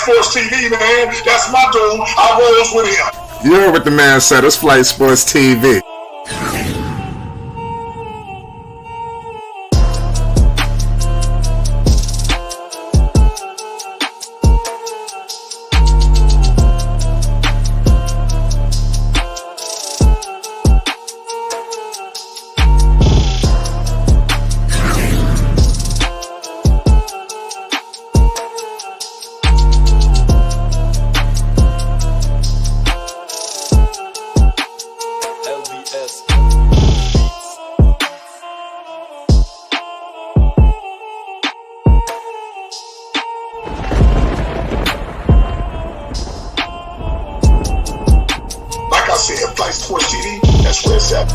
Sports TV, man. That's my dude. I rolls with him. You heard what the man said. It's Flight Sports TV. Flight Sports TV, that's where it's at.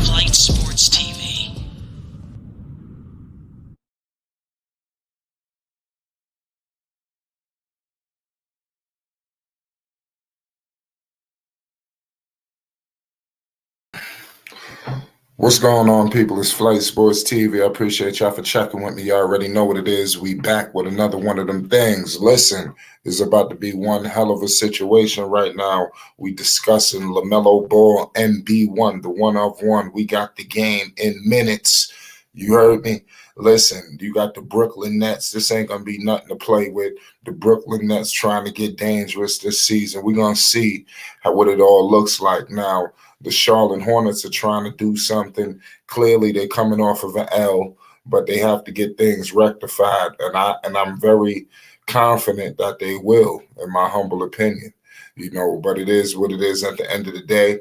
Flight Sports TV. What's going on, people? It's Flight Sports TV. I appreciate y'all for checking with me. You already know what it is. We back with another one of them things. Listen, it's about to be one hell of a situation right now. We discussing Lamelo Ball NB1, the one of one. We got the game in minutes. You heard me? Listen, you got the Brooklyn Nets. This ain't going to be nothing to play with. The Brooklyn Nets trying to get dangerous this season. We're going to see what it all looks like now. The Charlotte Hornets are trying to do something. Clearly, they're coming off of an L, but they have to get things rectified. And I'm very confident that they will, in my humble opinion. You know, but it is what it is at the end of the day.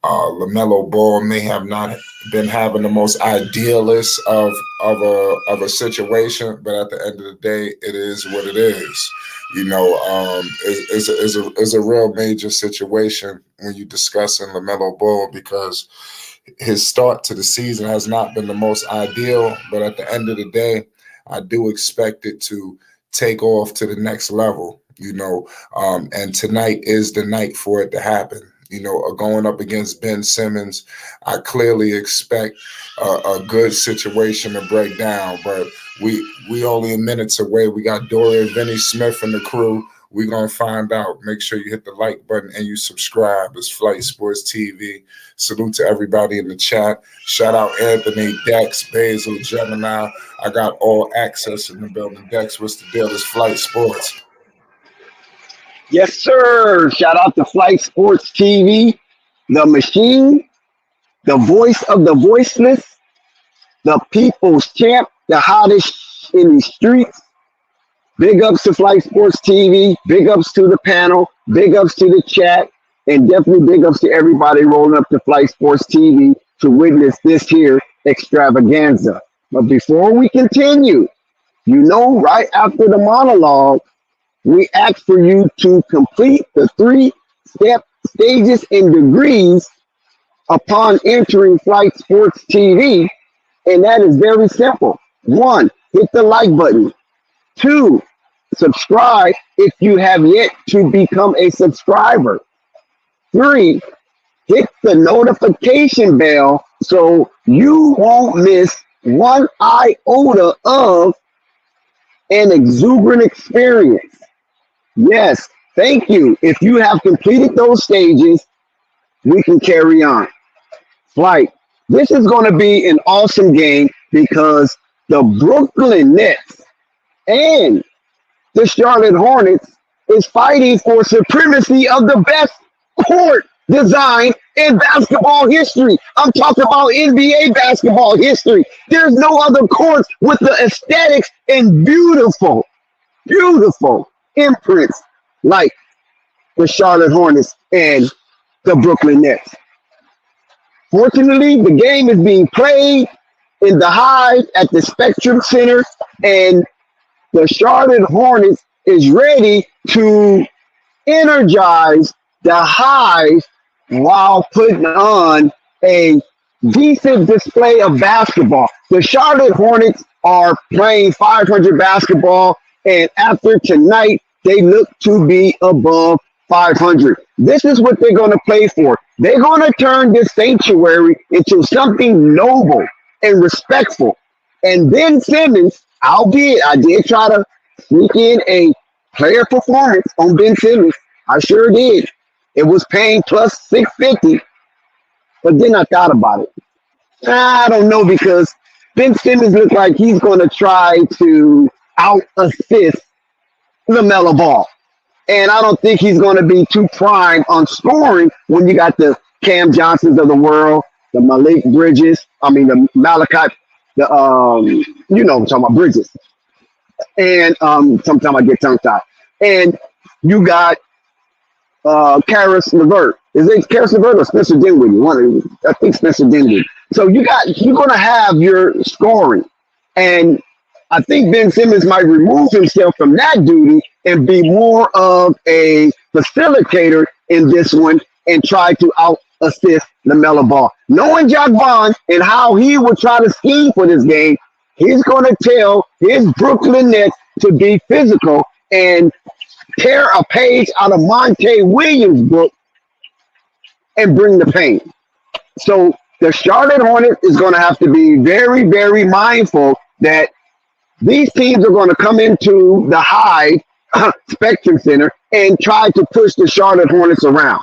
Lamelo Ball may have not been having the most idealist of a situation, but at the end of the day, it is what it is. You know, it's a real major situation when you're discussing Lamelo Ball, because his start to the season has not been the most ideal, but at the end of the day, I do expect it to take off to the next level, you know, and tonight is the night for it to happen. You know, going up against Ben Simmons, I clearly expect a good situation to break down, but we only a minutes away. We got Dorian Finney-Smith and the crew. We're going to find out. Make sure you hit the like button and you subscribe. It's Flight Sports TV. Salute to everybody in the chat. Shout out Anthony, Dex, Basil, Gemini. I got all access in the building. Dex, what's the deal? It's Flight Sports. Yes, sir. Shout out to Flight Sports TV, the machine, the voice of the voiceless, the people's champ, the hottest in the streets. Big ups to Flight Sports TV. Big ups to the panel. Big ups to the chat. And definitely big ups to everybody rolling up to Flight Sports TV to witness this here extravaganza. But before we continue, you know, right after the monologue, we ask for you to complete the 3-step stages and degrees upon entering Flight Sports TV. And that is very simple. 1, hit the like button. 2, subscribe if you have yet to become a subscriber. 3, hit the notification bell so you won't miss one iota of an exuberant experience. Yes, thank you. If you have completed those stages, we can carry on. Flight, this is going to be an awesome game because the Brooklyn Nets and the Charlotte Hornets is fighting for supremacy of the best court design in basketball history. I'm talking about NBA basketball history. There's no other courts with the aesthetics and beautiful imprints like the Charlotte Hornets and the Brooklyn Nets. Fortunately, the game is being played in the Hive at the Spectrum Center, and the Charlotte Hornets is ready to energize the Hive while putting on a decent display of basketball. The Charlotte Hornets are playing 500 basketball, and after tonight, they look to be above 500. This is what they're going to play for. They're going to turn this sanctuary into something noble and respectful. And Ben Simmons, albeit I did try to sneak in a player performance on Ben Simmons. I sure did. It was paying plus 650, but then I thought about it. I don't know because Ben Simmons looks like he's going to try to out assist Lamelo Ball. And I don't think he's going to be too prime on scoring when you got the Cam Johnsons of the world, the Malik Bridges, the Malachi, you know, I'm talking about Bridges. And sometimes I get tongue tied. And you got Karis LeVert. Is it Karis LeVert or Spencer Dinwiddie? I think Spencer Dinwiddie. So you're going to have your scoring. And I think Ben Simmons might remove himself from that duty and be more of a facilitator in this one and try to out assist Lamelo Ball. Knowing Jack Vaughn and how he would try to scheme for this game, he's going to tell his Brooklyn Nets to be physical and tear a page out of Monte Williams' book and bring the pain. So the Charlotte Hornets is going to have to be very, very mindful that these teams are going to come into the Hyde Spectrum Center and try to push the Charlotte Hornets around.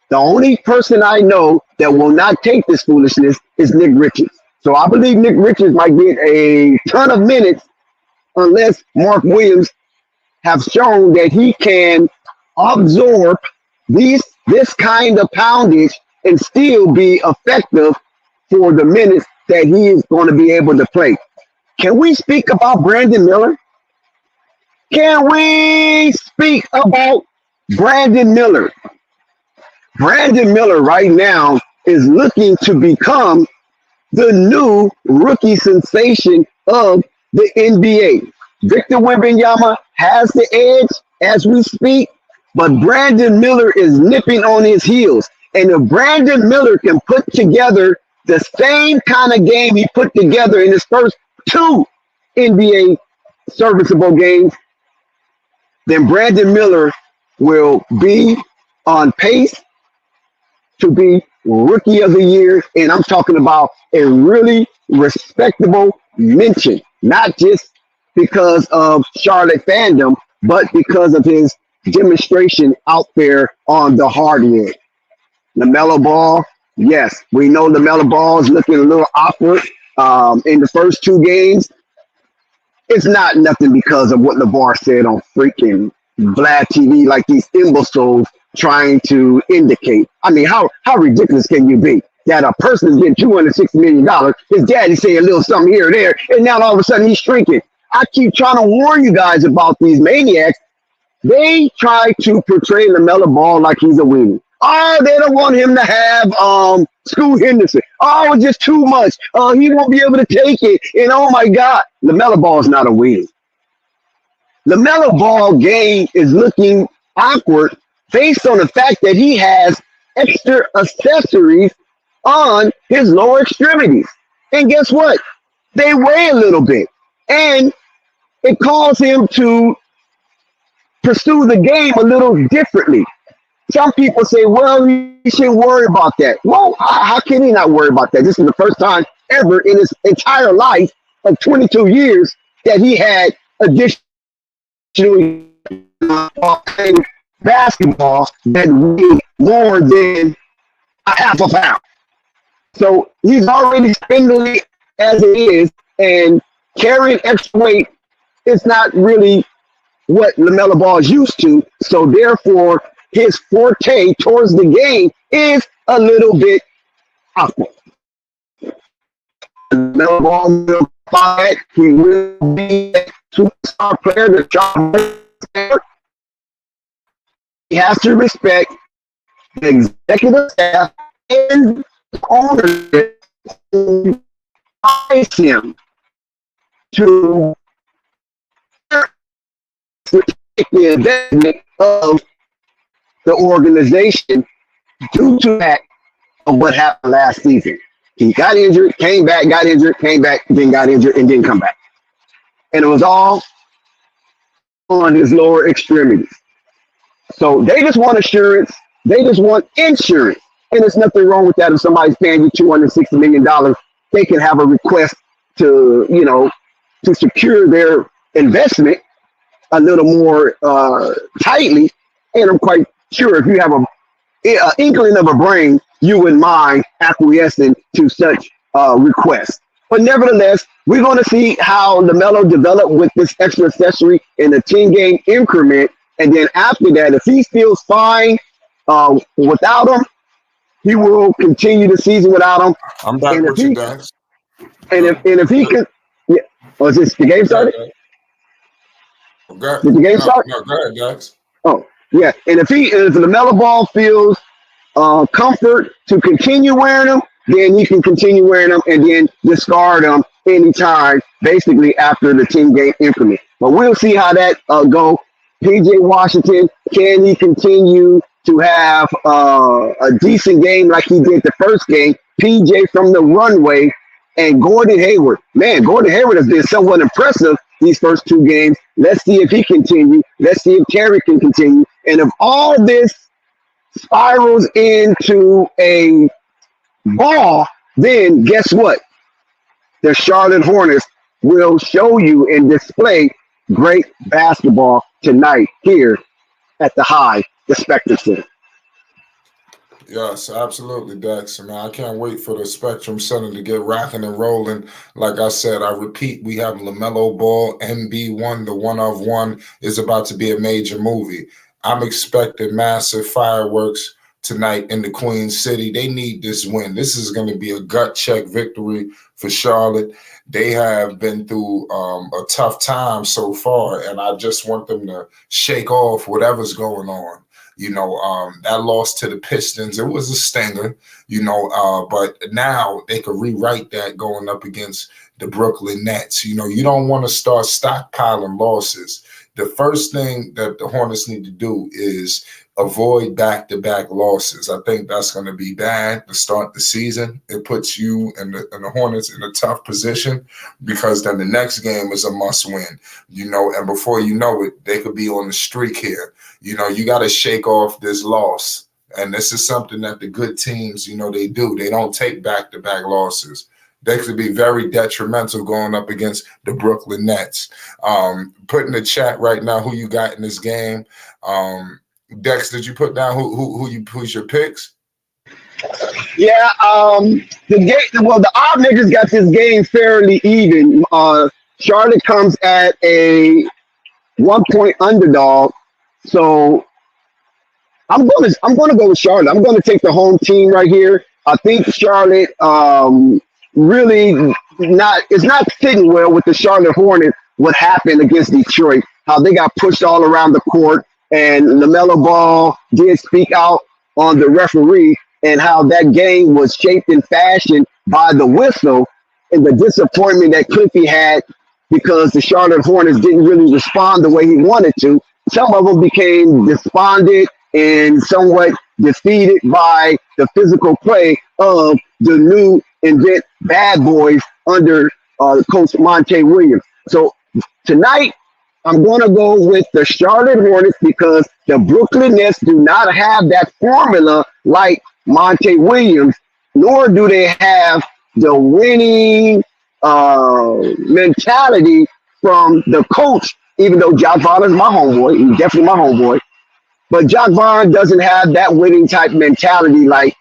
The only person I know that will not take this foolishness is Nick Richards. So I believe Nick Richards might get a ton of minutes unless Mark Williams have shown that he can absorb this kind of poundage and still be effective for the minutes that he is going to be able to play. Can we speak about Brandon Miller? Can we speak about Brandon Miller? Brandon Miller right now is looking to become the new rookie sensation of the NBA. Victor Wembanyama has the edge as we speak, but Brandon Miller is nipping on his heels. And if Brandon Miller can put together the same kind of game he put together in his first 2 NBA serviceable games, then Brandon Miller will be on pace to be Rookie of the Year. And I'm talking about a really respectable mention, not just because of Charlotte fandom, but because of his demonstration out there on the hard end. LaMelo Ball, yes, we know LaMelo Ball is looking a little awkward in the first 2 games. It's not nothing because of what LeVar said on freaking Vlad TV, like these imbeciles trying to indicate. I mean, how ridiculous can you be that a person is getting $260 million, his daddy say a little something here or there, and now all of a sudden he's shrinking. I keep trying to warn you guys about these maniacs. They try to portray LaMelo Ball like he's a weenie. Oh, they don't want him to have Scoot Henderson. Oh, it's just too much. He won't be able to take it. And oh my God, LaMelo Ball is not a weenie. LaMelo Ball game is looking awkward based on the fact that he has extra accessories on his lower extremities. And guess what? They weigh a little bit. And it calls him to pursue the game a little differently. Some people say, well, he shouldn't worry about that. Well, how can he not worry about that? This is the first time ever in his entire life of 22 years that he had additional basketball that weighed more than a half a pound. So he's already spindly as it is, and carrying extra weight is not really what LaMelo Ball is used to. So therefore, his forte towards the game is a little bit awkward. LaMelo Ball will fight. He will be a superstar player, the job player. He has to respect the executive staff and the ownership who advise him to take the investment of the organization due to that of what happened last season. He got injured, came back, got injured, came back, then got injured, and didn't come back. And it was all on his lower extremities. So they just want assurance. They just want insurance. And there's nothing wrong with that. If somebody's paying you $260 million, they can have a request to, to secure their investment a little more tightly. And I'm quite sure if you have a inkling of a brain, you wouldn't mind acquiescing to such requests. But nevertheless, we're going to see how Lamelo develop with this extra accessory in a 10-game increment. And then after that, if he feels fine without him, he will continue the season without him. I'm back with you, Dax. And if he could, yeah. Oh, is this the game started? Did the game start? No, go ahead, Dax. Oh, yeah. And if LaMelo Ball feels comfort to continue wearing them, then he can continue wearing them and then discard them anytime, basically after the 10-game increment. But we'll see how that go. PJ Washington, can he continue to have a decent game like he did the first game? PJ from the runway, and Gordon Hayward. Man, Gordon Hayward has been somewhat impressive these first 2 games. Let's see if he continues. Let's see if Terry can continue. And if all this spirals into a ball, then guess what? The Charlotte Hornets will show you and display great basketball tonight here at the Spectrum Center. Yes, absolutely, Dex. Man, I can't wait for the Spectrum Center to get rocking and rolling. Like I said, I repeat, we have LaMelo Ball, MB1, the one of one is about to be a major movie. I'm expecting massive fireworks tonight in the Queen City. They need this win. This is going to be a gut check victory for Charlotte. They have been through a tough time so far, and I just want them to shake off whatever's going on. That loss to the Pistons, it was a stinger, but now they could rewrite that going up against the Brooklyn Nets. You don't want to start stockpiling losses. The first thing that the Hornets need to do is avoid back-to-back losses. I think that's going to be bad to start the season. It puts you and the Hornets in a tough position because then the next game is a must-win, and before you know it, they could be on the streak here. You got to shake off this loss. And this is something that the good teams, they do. They don't take back-to-back losses. They could be very detrimental going up against the Brooklyn Nets. Put in the chat right now who you got in this game. Dex, did you put down who's your picks? Yeah, the odd niggas got this game fairly even. Charlotte comes at a 1-point underdog. So I'm gonna go with Charlotte. I'm gonna take the home team right here. I think Charlotte really it's not sitting well with the Charlotte Hornets. What happened against Detroit? How they got pushed all around the court, and LaMelo Ball did speak out on the referee and how that game was shaped and fashioned by the whistle and the disappointment that Cliffy had because the Charlotte Hornets didn't really respond the way he wanted to. Some of them became despondent and somewhat defeated by the physical play of the new invent bad boys under Coach Monte Williams. So tonight, I'm going to go with the Charlotte Hornets because the Brooklyn Nets do not have that formula like Monte Williams, nor do they have the winning mentality from the coach, even though Jock Vaughn is my homeboy. He's definitely my homeboy. But Jock Vaughn doesn't have that winning type mentality like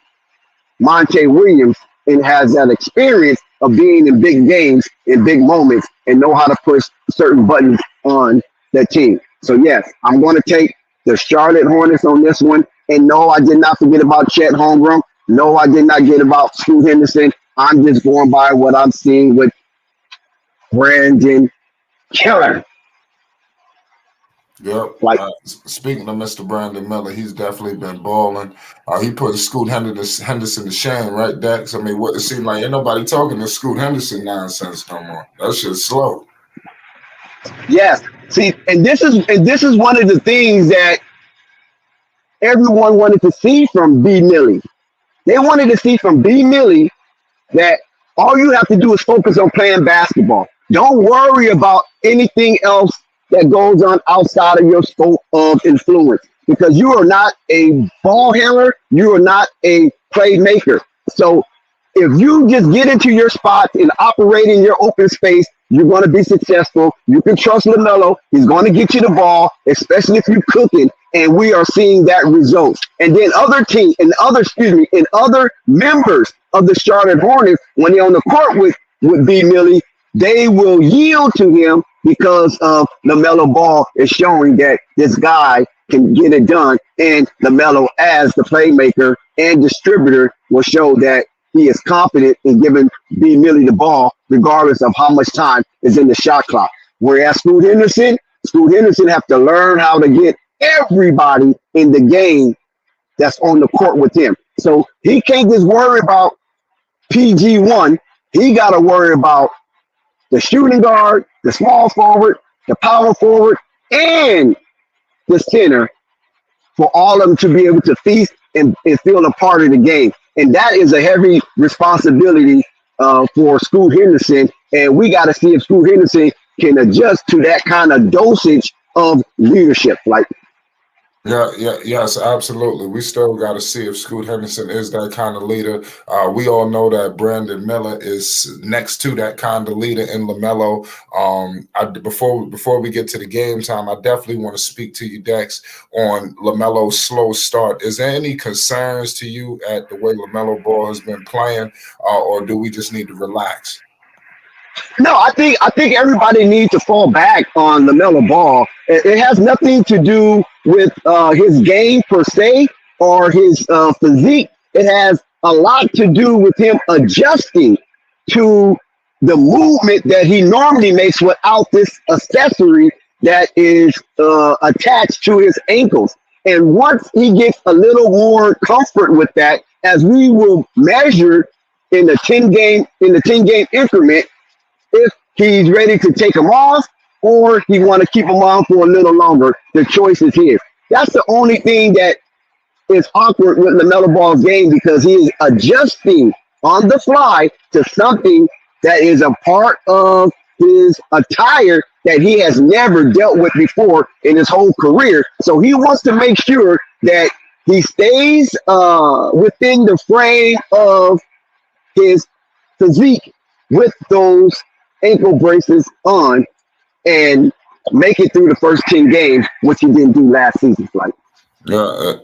Monte Williams and has that experience of being in big games, in big moments, and know how to push certain buttons on that team. So, yes, I'm going to take the Charlotte Hornets on this one. And no, I did not forget about Chet Holmgren. No, I did not get about Scoot Henderson. I'm just going by what I'm seeing with Brandon Keller. Yep. Speaking of Mr. Brandon Miller, he's definitely been balling. He put Scoot Henderson to shame, right, Dex? I mean, what it seemed like ain't nobody talking to Scoot Henderson nonsense no more. That shit's slow. Yes. See, and this is one of the things that everyone wanted to see from B. Millie. They wanted to see from B. Millie that all you have to do is focus on playing basketball. Don't worry about anything else that goes on outside of your scope of influence because you are not a ball handler. You are not a playmaker. So if you just get into your spots and operate in your open space, you're going to be successful. You can trust Lamelo. He's going to get you the ball, especially if you're cooking. And we are seeing that result. And then other members of the Charlotte Hornets, when they're on the court with B. Millie, they will yield to him because of LaMelo Ball is showing that this guy can get it done. And LaMelo, as the playmaker and distributor, will show that he is confident in giving B. Millie the ball, regardless of how much time is in the shot clock. Whereas Scoot Henderson have to learn how to get everybody in the game that's on the court with him. So he can't just worry about PG1. He got to worry about the shooting guard, the small forward, the power forward, and the center for all of them to be able to feast and feel a part of the game. And that is a heavy responsibility for Scoot Henderson. And we got to see if Scoot Henderson can adjust to that kind of dosage of leadership. Yes, absolutely. We still got to see if Scoot Henderson is that kind of leader. We all know that Brandon Miller is next to that kind of leader in LaMelo. Before we get to the game time, I definitely want to speak to you, Dex, on LaMelo's slow start. Is there any concerns to you at the way LaMelo Ball has been playing, or do we just need to relax? No, I think everybody needs to fall back on LaMelo Ball. It has nothing to do with his game per se or his physique. It has a lot to do with him adjusting to the movement that he normally makes without this accessory that is attached to his ankles. And once he gets a little more comfort with that, as we will measure in the 10-game increment, if he's ready to take him off or he want to keep him on for a little longer, the choice is his. That's the only thing that is awkward with LaMelo Ball's game, because he is adjusting on the fly to something that is a part of his attire that he has never dealt with before in his whole career. So he wants to make sure that he stays within the frame of his physique with those ankle braces on and make it through the first 10 games, which he didn't do last season.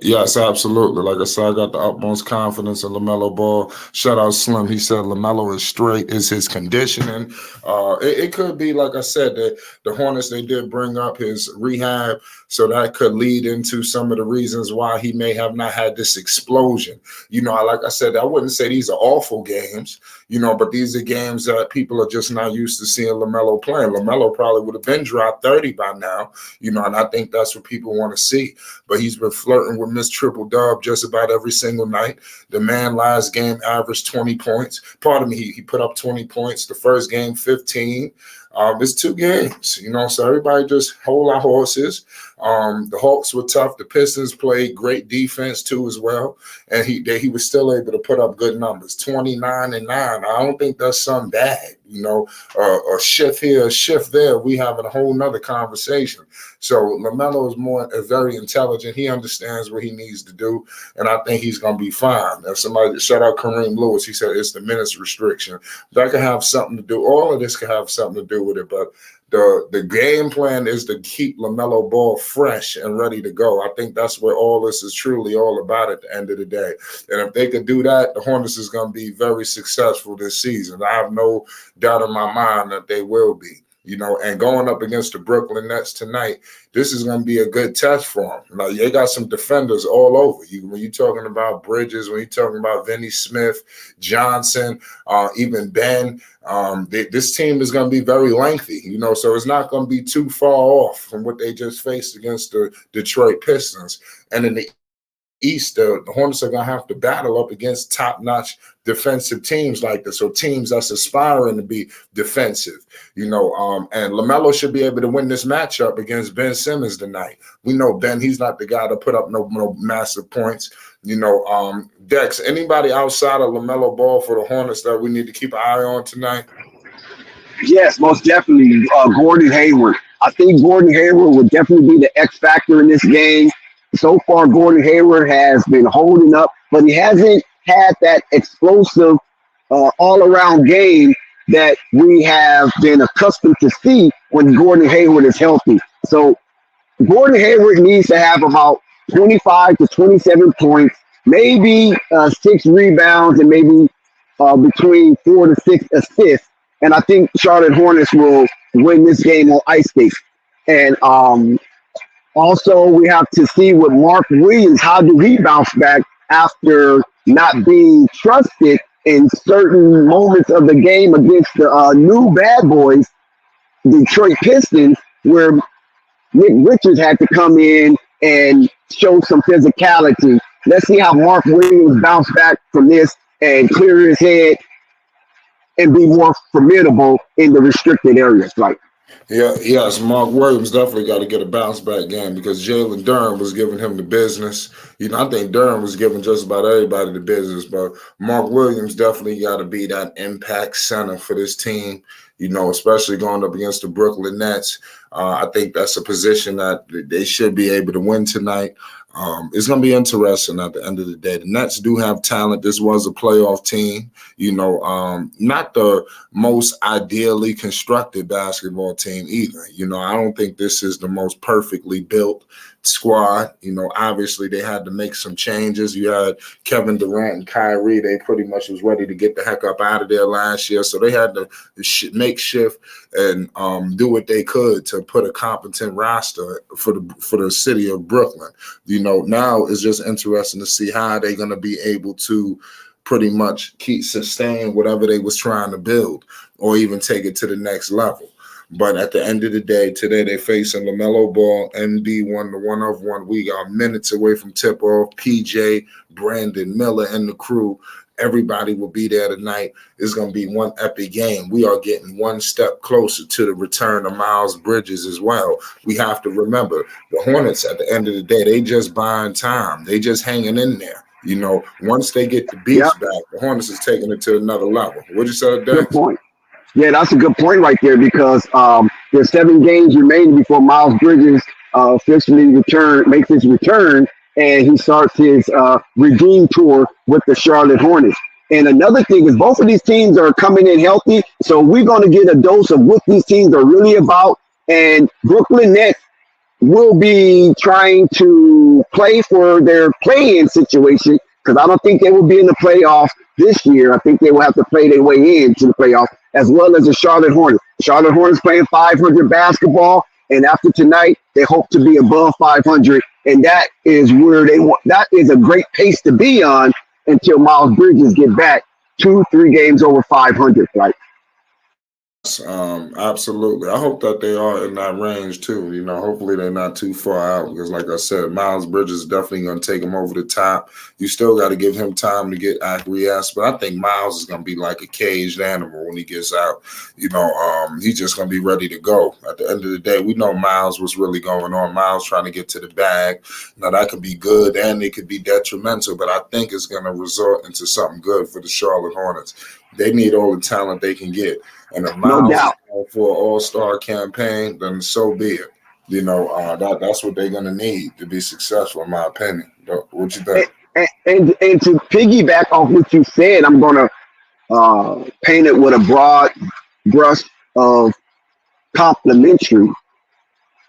Yes, absolutely. Like I said, I got the utmost confidence in LaMelo Ball. Shout out Slim. He said LaMelo is straight, is his conditioning. It could be, like I said, that the Hornets, they did bring up his rehab, so that could lead into some of the reasons why he may have not had this explosion. Like I said, I wouldn't say these are awful games, but these are games that people are just not used to seeing LaMelo playing. LaMelo probably would have been dropped 30 by now, and I think that's what people want to see. But he's been flirting with Miss Triple Dub just about every single night. The man last game averaged 20 points. Pardon me, he put up 20 points. The first game, 15. It's 2 games, so everybody just hold our horses. The Hawks were tough. The Pistons played great defense too as well, and he was still able to put up good numbers, 29-9. I don't think that's some bad, a shift here, a shift there. We having a whole nother conversation. So LaMelo is very intelligent. He understands what he needs to do, and I think he's going to be fine. If somebody, shout out Kareem Lewis, he said it's the minutes restriction. That could have something to do. All of this could have something to do with it, but the game plan is to keep LaMelo Ball fresh and ready to go. I think that's what all this is truly all about at the end of the day. And if they could do that, the Hornets is going to be very successful this season. I have no doubt in my mind that they will be. And going up against the Brooklyn Nets tonight, this is going to be a good test for them. Now, they got some defenders all over. When you're talking about Bridges, when you're talking about Vinny Smith, Johnson, even Ben, this team is going to be very lengthy, so it's not going to be too far off from what they just faced against the Detroit Pistons. And in the East, the Hornets are going to have to battle up against top-notch defensive teams like this, or teams that's aspiring to be defensive, and LaMelo should be able to win this matchup against Ben Simmons tonight. We know Ben, he's not the guy to put up no massive points. Dex, anybody outside of LaMelo Ball for the Hornets that we need to keep an eye on tonight? Yes, most definitely. Gordon Hayward. I think Gordon Hayward would definitely be the X factor in this game. So far, Gordon Hayward has been holding up, but he hasn't had that explosive all-around game that we have been accustomed to see when Gordon Hayward is healthy. So Gordon Hayward needs to have about 25 to 27 points, maybe 6 rebounds, and maybe between 4 to 6 assists. And I think Charlotte Hornets will win this game on ice skates. And also, we have to see with Mark Williams, how do he bounce back after not being trusted in certain moments of the game against the new bad boys, Detroit Pistons, where Nick Richards had to come in and show some physicality. Let's see how Mark Williams bounce back from this and clear his head and be more formidable in the restricted areas. Like, Yes, Mark Williams definitely got to get a bounce back game because Jalen Durham was giving him the business. I think Durham was giving just about everybody the business, but Mark Williams definitely got to be that impact center for this team, especially going up against the Brooklyn Nets. I think that's a position that they should be able to win tonight. It's going to be interesting at the end of the day. The Nets do have talent. This was a playoff team, not the most ideally constructed basketball team either. I don't think this is the most perfectly built squad. Obviously they had to make some changes. You had Kevin Durant and Kyrie. They pretty much was ready to get the heck up out of there last year. So they had to make shift and do what they could to put a competent roster for the city of Brooklyn. Now it's just interesting to see how they're going to be able to pretty much sustain whatever they was trying to build or even take it to the next level. But at the end of the day, today they're facing Lamelo Ball, MD1, the 1-of-1. We are minutes away from tip-off. PJ, Brandon Miller, and the crew. Everybody will be there tonight. It's going to be one epic game. We are getting one step closer to the return of Miles Bridges as well. We have to remember, the Hornets, at the end of the day, they just buying time. They just hanging in there. Once they get the beats back, the Hornets is taking it to another level. What'd you say, Dex? Good point. Yeah, that's a good point right there because there's 7 games remaining before Miles Bridges officially makes his return, and he starts his redeem tour with the Charlotte Hornets. And another thing is both of these teams are coming in healthy, so we're going to get a dose of what these teams are really about. And Brooklyn Nets will be trying to play for their play-in situation because I don't think they will be in the playoffs this year. I think they will have to play their way into the playoffs, as well as the Charlotte Hornets. Charlotte Hornets playing 500 basketball, and after tonight, they hope to be above 500, and that is where they want. That is a great pace to be on until Miles Bridges get back 2-3 games over 500, right? Absolutely. I hope that they are in that range too. Hopefully they're not too far out because, like I said, Miles Bridges is definitely going to take him over the top. You still got to give him time to get acquiesced, but I think Miles is going to be like a caged animal when he gets out. He's just going to be ready to go. At the end of the day, we know Miles was really going on. Miles trying to get to the bag. Now that could be good and it could be detrimental, but I think it's going to result into something good for the Charlotte Hornets. They need all the talent they can get. And if Miles is going for an all-star campaign, then so be it. That's what they're going to need to be successful, in my opinion. What you think? And to piggyback off what you said, I'm going to paint it with a broad brush of complimentary.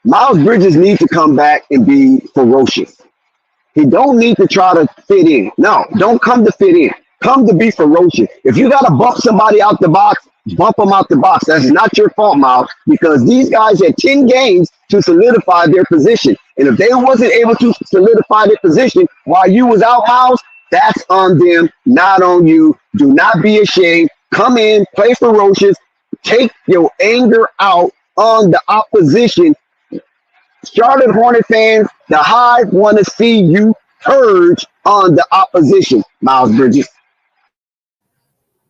Miles Bridges needs to come back and be ferocious. He don't need to try to fit in. No, don't come to fit in. Come to be ferocious. If you got to bump somebody out the box, bump them out the box. That's not your fault, Miles, because these guys had 10 games to solidify their position. And if they wasn't able to solidify their position while you was out, Miles, that's on them, not on you. Do not be ashamed. Come in, play ferocious, take your anger out on the opposition. Charlotte Hornet fans, the Hive want to see you purge on the opposition, Miles Bridges.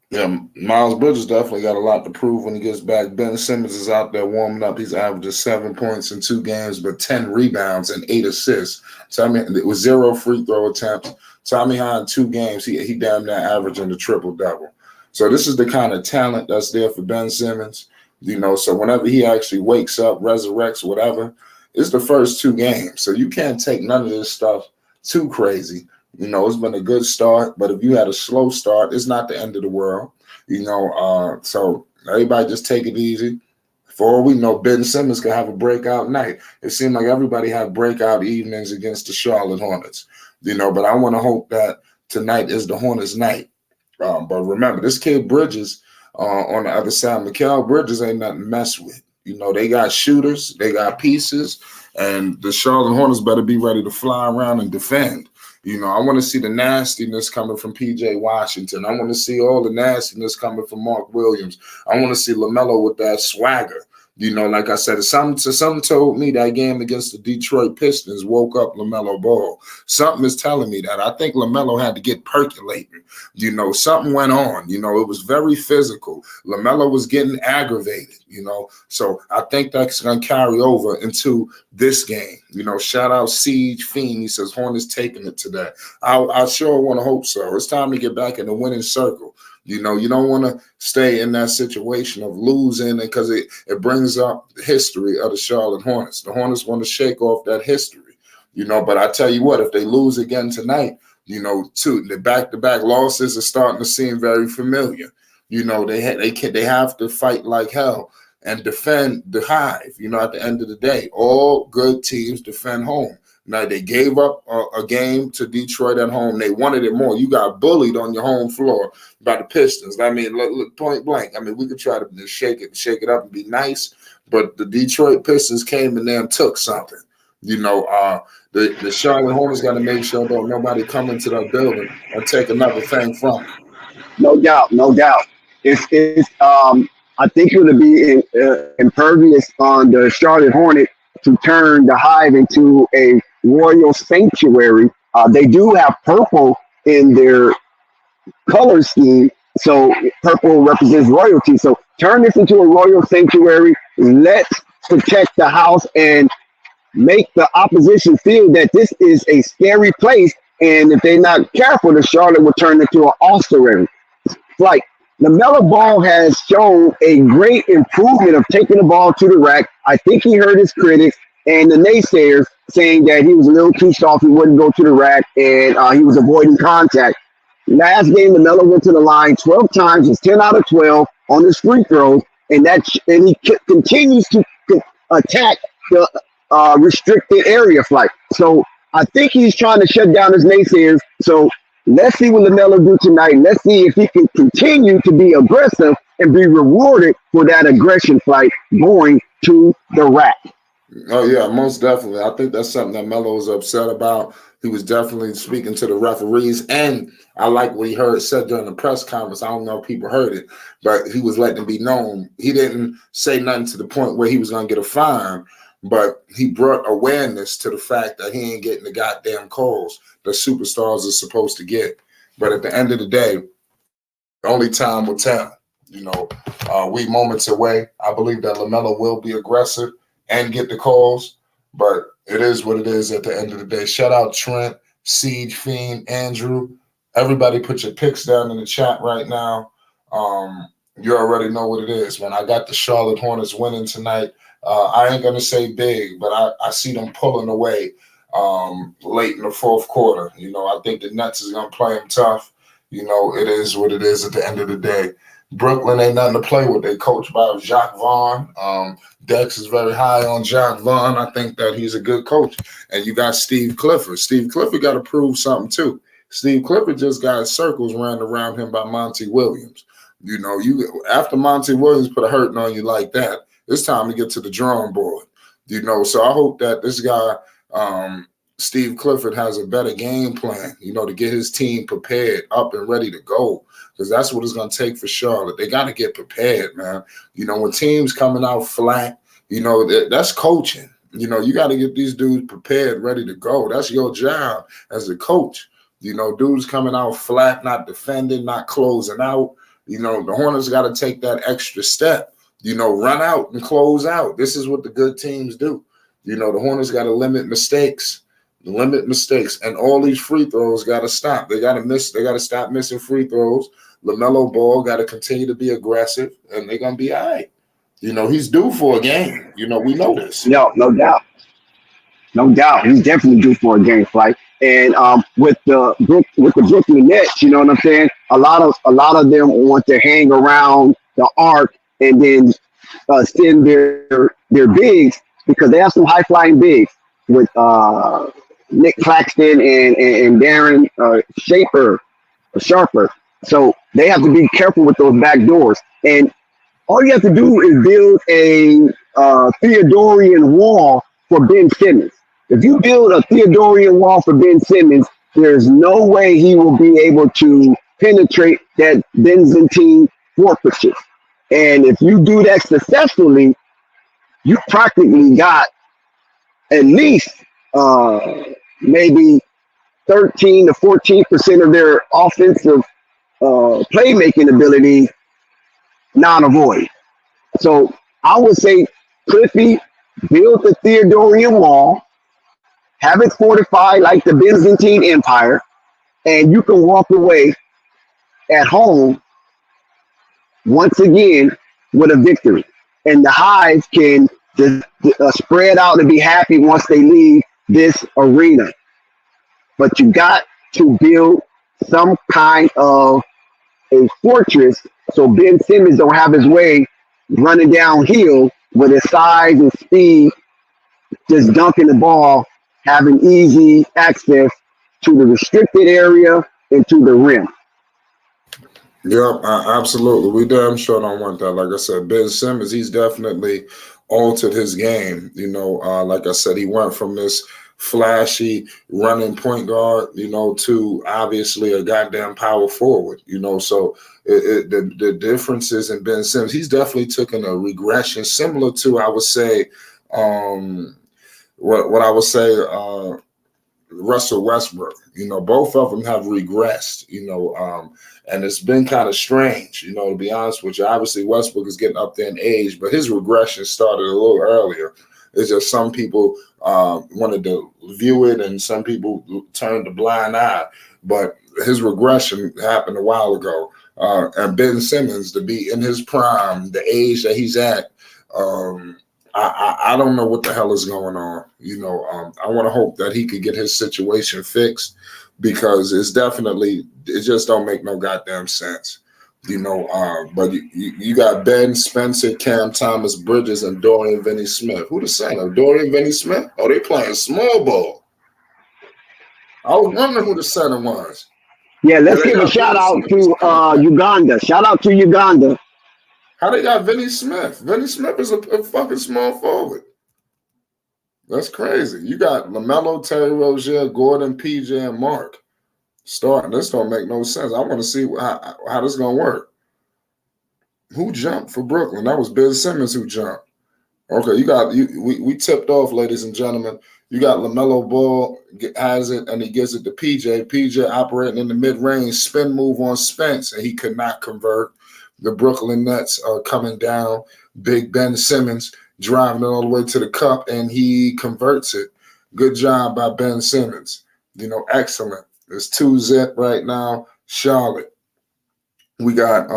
Yeah, Miles Bridges definitely got a lot to prove when he gets back. Ben Simmons is out there warming up. He's averaging 7 points in 2 games, but 10 rebounds and 8 assists. It was 0 free throw attempts. Tommy High in 2 games, he damn near averaging the triple-double. So this is the kind of talent that's there for Ben Simmons. So whenever he actually wakes up, resurrects, whatever, it's the first 2 games. So you can't take none of this stuff too crazy. It's been a good start, but if you had a slow start, it's not the end of the world. So everybody just take it easy. For all we know, Ben Simmons could have a breakout night. It seemed like everybody had breakout evenings against the Charlotte Hornets, but I want to hope that tonight is the Hornets' night. But remember, this kid Bridges on the other side, Mikal Bridges ain't nothing to mess with. They got shooters, they got pieces, and the Charlotte Hornets better be ready to fly around and defend. I want to see the nastiness coming from P.J. Washington. I want to see all the nastiness coming from Mark Williams. I want to see Lamelo with that swagger. Like I said, something told me that game against the Detroit Pistons woke up LaMelo Ball. Something is telling me that. I think LaMelo had to get percolating. Something went on. It was very physical. LaMelo was getting aggravated, So I think that's going to carry over into this game. Shout out Siege Fiend. He says Hornets taking it today. I sure want to hope so. It's time to get back in the winning circle. You don't want to stay in that situation of losing because it brings up the history of the Charlotte Hornets. The Hornets want to shake off that history, but I tell you what, if they lose again tonight, the back-to-back losses are starting to seem very familiar. They have to fight like hell and defend the Hive. At the end of the day, all good teams defend home. Now, they gave up a game to Detroit at home. They wanted it more. You got bullied on your home floor by the Pistons. Look, point blank. We could try to shake it up and be nice, but the Detroit Pistons came in there and took something. The Charlotte Hornets got to make sure that nobody come into that building and take another thing from them. No doubt. I think it would be impervious on the Charlotte Hornets to turn the Hive into a royal sanctuary. They do have purple in their color scheme, so purple represents royalty. So turn this into a royal sanctuary. Let's protect the house and make the opposition feel that this is a scary place. And if they're not careful, the Charlotte will turn into an ossuary. Like Lamelo Ball has shown a great improvement of taking the ball to the rack. I think he heard his critics and the naysayers saying that he was a little too soft, he wouldn't go to the rack, and he was avoiding contact. Last game, Melo went to the line 12 times, was 10 out of 12 on his free throws, and he continues to attack the restricted area flight. So I think he's trying to shut down his naysayers. So let's see what LaMelo do tonight. Let's see if he can continue to be aggressive and be rewarded for that aggression flight going to the rack. Oh, yeah, most definitely. I think that's something that Melo was upset about. He was definitely speaking to the referees, and I like what he said during the press conference. I don't know if people heard it, but he was letting it be known. He didn't say nothing to the point where he was going to get a fine, but he brought awareness to the fact that he ain't getting the goddamn calls that superstars are supposed to get. But at the end of the day, only time will tell. We moments away. I believe that LaMelo will be aggressive and get the calls, but it is what it is at the end of the day. Shout out Trent, Siege Fiend, Andrew. Everybody put your picks down in the chat right now. You already know what it is. When I got the Charlotte Hornets winning tonight, I ain't going to say big, but I see them pulling away late in the fourth quarter. I think the Nets is going to play them tough. It is what it is at the end of the day. Brooklyn ain't nothing to play with. They coached by Jacques Vaughn. Dex is very high on Jacques Vaughn. I think that he's a good coach. And you got Steve Clifford. Steve Clifford got to prove something too. Steve Clifford just got circles ran around him by Monty Williams. After Monty Williams put a hurting on you like that, it's time to get to the drawing board. So I hope that this guy, Steve Clifford, has a better game plan, to get his team prepared, up and ready to go. Because that's what it's going to take for Charlotte. They got to get prepared, man. When teams coming out flat, that's coaching. You got to get these dudes prepared, ready to go. That's your job as a coach. Dudes coming out flat, not defending, not closing out. The Hornets got to take that extra step. Run out and close out. This is what the good teams do. The Hornets got to limit mistakes. And all these free throws got to stop. They got to stop missing free throws. LaMelo Ball got to continue to be aggressive, and they're going to be all right. He's due for a game. We know this. No doubt. He's definitely due for a game flight. And with the Brooklyn Nets, you know what I'm saying? A lot of them want to hang around the arc and then send their bigs because they have some high flying bigs with Nick Claxton and Darren Sharper. So they have to be careful with those back doors. And all you have to do is build a Theodorian wall for Ben Simmons. If you build a Theodorian wall for Ben Simmons, there's no way he will be able to penetrate that Byzantine fortresses. And if you do that successfully, you practically got at least maybe 13 to 14% of their offensive playmaking ability non-avoid. So I would say, Cliffy, build the Theodorian wall, have it fortified like the Byzantine Empire, and you can walk away at home once again with a victory. And the Hive can just spread out and be happy once they leave this arena. But you got to build some kind of a fortress so Ben Simmons don't have his way running downhill with his size and speed, just dunking the ball, having easy access to the restricted area and to the rim. Yep, absolutely. We damn sure don't want that. Like I said, Ben Simmons, he's definitely altered his game. Like I said, he went from this flashy running point guard, to obviously a goddamn power forward, So the differences in Ben Simmons, he's definitely taken a regression similar to, I would say, what I would say, Russell Westbrook. Both of them have regressed, and it's been kind of strange, to be honest with you. Obviously, Westbrook is getting up there in age, but his regression started a little earlier. It's just some people wanted to view it and some people turned a blind eye. But his regression happened a while ago. And Ben Simmons, to be in his prime, the age that he's at, I don't know what the hell is going on. I want to hope that he could get his situation fixed because it just don't make no goddamn sense. But you got Ben, Spencer, Cam Thomas, Bridges, and Dorian Finney-Smith. Who the center? Dorian Finney-Smith? Oh, they playing small ball. I was wondering who the center was. Yeah, let's give a shout out to Uganda. Shout out to Uganda. How they got Vinny Smith? Vinny Smith is a fucking small forward. That's crazy. You got Lamelo, Terry Rozier, Gordon, PJ, and Mark starting. This don't make no sense. I want to see how this is going to work. Who jumped for Brooklyn? That was Ben Simmons who jumped. Okay, we tipped off, ladies and gentlemen. You got Lamelo Ball has it, and he gives it to PJ. PJ operating in the mid-range, spin move on Spence, and he could not convert. The Brooklyn Nets are coming down. Big Ben Simmons driving it all the way to the cup, and he converts it. Good job by Ben Simmons. Excellent. It's 2-zip right now. Charlotte. We got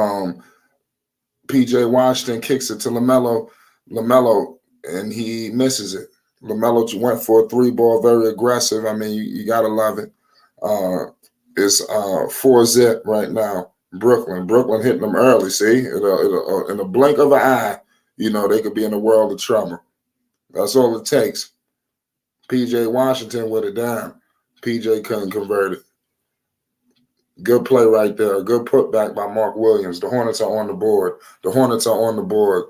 PJ Washington kicks it to Lamelo. Lamelo, and he misses it. Lamelo went for a 3-ball, very aggressive. I mean, you got to love it. It's 4-zip right now. Brooklyn hitting them early. See, in a blink of an eye, they could be in a world of trouble. That's all it takes. PJ Washington with it down. PJ couldn't convert it. Good play right there. Good putback by Mark Williams. The Hornets are on the board.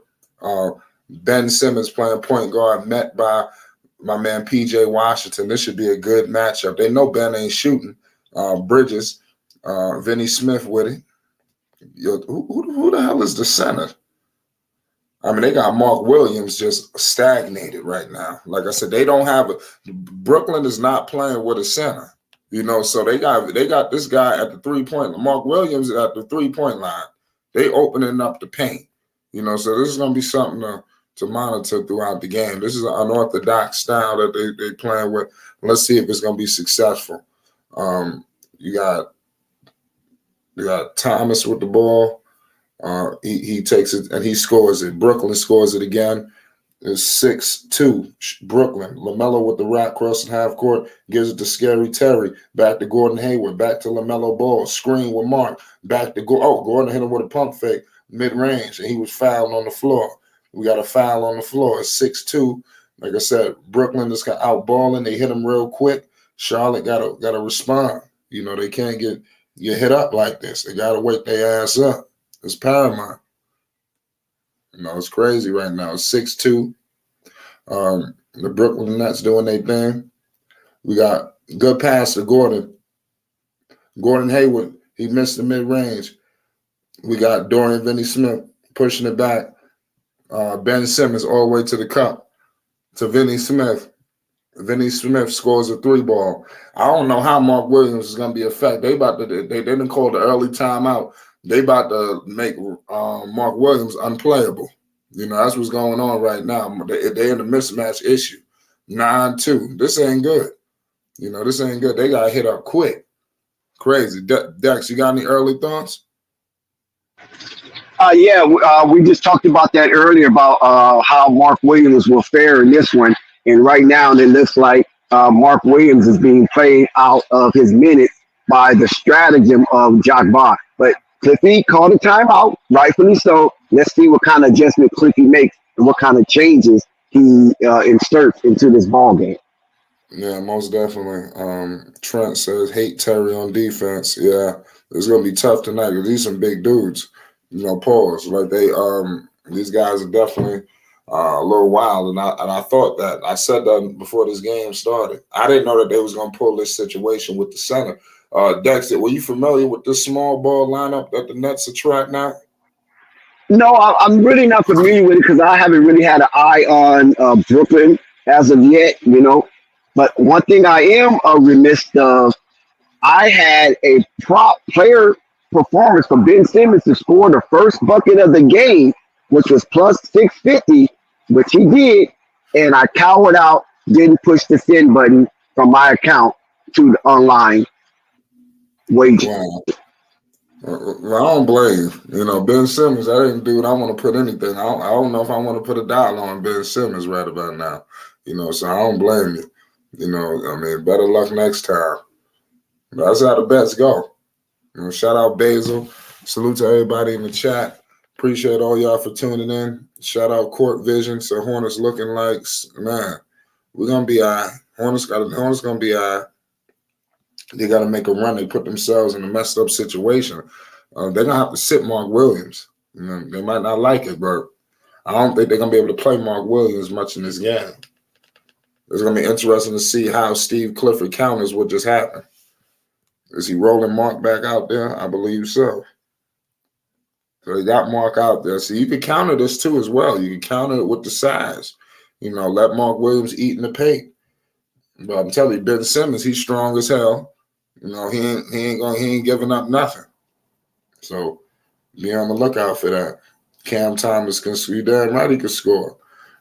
Ben Simmons playing point guard, met by my man PJ Washington. This should be a good matchup. They know Ben ain't shooting. Bridges, Vinny Smith with it. Who the hell is the center? I mean, they got Mark Williams just stagnated right now. Like I said, they don't have Brooklyn is not playing with a center. So they got this guy at the 3-point. Mark Williams at the 3-point line. They opening up the paint. So this is gonna be something to monitor throughout the game. This is an unorthodox style that they playing with. Let's see if it's gonna be successful. You got Thomas with the ball. He takes it and he scores it. Brooklyn scores it again. is 6-2 Brooklyn. Lamelo with the rock crossing half court, gives it to Scary Terry. Back to Gordon Hayward. Back to Lamelo Ball. Screen with Mark. Back to Gordon hit him with a pump fake mid-range, and he was fouled on the floor. We got a foul on the floor. It's 6-2. Like I said, Brooklyn just got outballing. They hit him real quick. Charlotte gotta respond. You know, they can't get hit up like this. They gotta wake their ass up. It's paramount. You know, it's crazy right now. It's 6-2. The Brooklyn Nets doing their thing. We got good pass to Gordon. Gordon Hayward, he missed the mid-range. We got Dorian Finney-Smith pushing it back. Ben Simmons all the way to the cup. To Vinny Smith. Vinny Smith scores a 3-ball. I don't know how Mark Williams is going to be affected. They didn't call the early timeout. They about to make Mark Williams unplayable. You know, that's what's going on right now. They're in a mismatch issue. 9-2. This ain't good. You know, this ain't good. They got hit up quick. Crazy. Dex, you got any early thoughts? We just talked about that earlier about how Mark Williams will fare in this one. And right now, it looks like Mark Williams is being played out of his minutes by the stratagem of Jock Bach. But Cliffy called a timeout, rightfully so. Let's see what kind of adjustment Cliffy makes and what kind of changes he inserts into this ball game. Yeah, most definitely. Trent says, hate Terry on defense. Yeah, it's going to be tough tonight because these some big dudes. You know, pause. Like these guys are definitely a little wild, and I thought that. I said that before this game started. I didn't know that they was going to pull this situation with the center. Dexter, were you familiar with this small ball lineup that the Nets attract now? No, I'm really not familiar with it because I haven't really had an eye on Brooklyn as of yet, you know. But one thing I am remiss of, I had a prop player performance from Ben Simmons to score the first bucket of the game, which was plus 650, which he did, and I cowered out, didn't push the send button from my account to the online wager. Wow. Well, I don't blame you. You know, Ben Simmons, I didn't do it. I want to put anything. I don't know if I want to put $1 on Ben Simmons right about now. You know, so I don't blame you. You know, I mean, better luck next time. That's how the bets go. You know, shout out Basil. Salute to everybody in the chat. Appreciate all y'all for tuning in. Shout out Court Vision. So Hornets looking like, man, we're gonna be all right. Hornets gonna be all right. They got to make a run. They put themselves in a messed up situation. They're going to have to sit Mark Williams. You know, they might not like it, but I don't think they're going to be able to play Mark Williams much in this game. It's going to be interesting to see how Steve Clifford counters what just happened. Is he rolling Mark back out there? I believe so. So they got Mark out there. So you can counter this too as well. You can counter it with the size. You know, let Mark Williams eat in the paint. But I'm telling you, Ben Simmons, he's strong as hell. You know, he ain't giving up nothing. So be on the lookout for that. Cam Thomas can score. Damn right he can score.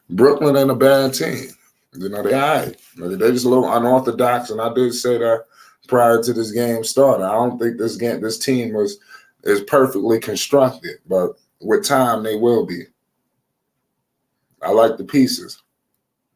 Brooklyn ain't a bad team. You know, they all right. They're just a little unorthodox, and I did say that prior to this game starting. I don't think this team is perfectly constructed, but with time they will be. I like the pieces.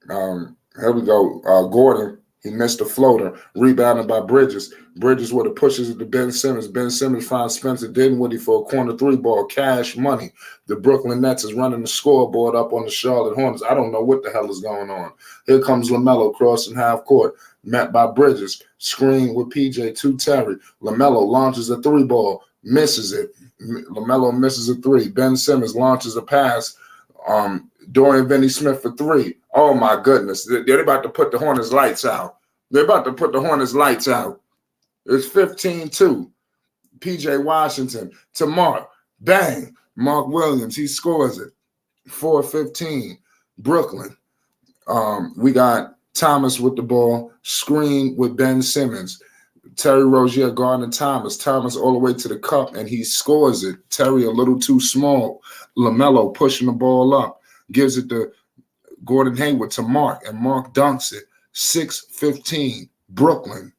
Here we go. Gordon, he missed a floater, rebounded by Bridges. Bridges with the pushes it to Ben Simmons. Ben Simmons finds Spencer Dinwiddie for a corner 3-ball, cash money. The Brooklyn Nets is running the scoreboard up on the Charlotte Hornets. I don't know what the hell is going on. Here comes Lamelo crossing half court, met by Bridges. Screen with PJ to Terry. Lamelo launches a 3-ball, misses it. Lamelo misses a 3. Ben Simmons launches a pass. Dorian Finney-Smith for 3. Oh, my goodness. They're about to put the Hornets' lights out. They're about to put the Hornets' lights out. It's 15-2. P.J. Washington to Mark. Bang. Mark Williams, he scores it. 4-15. Brooklyn. We got Thomas with the ball. Screen with Ben Simmons. Terry Rozier guarding Thomas. Thomas all the way to the cup, and he scores it. Terry a little too small. Lamelo pushing the ball up. Gives it to Gordon Hayward to Mark, and Mark dunks it. 6-15, Brooklyn.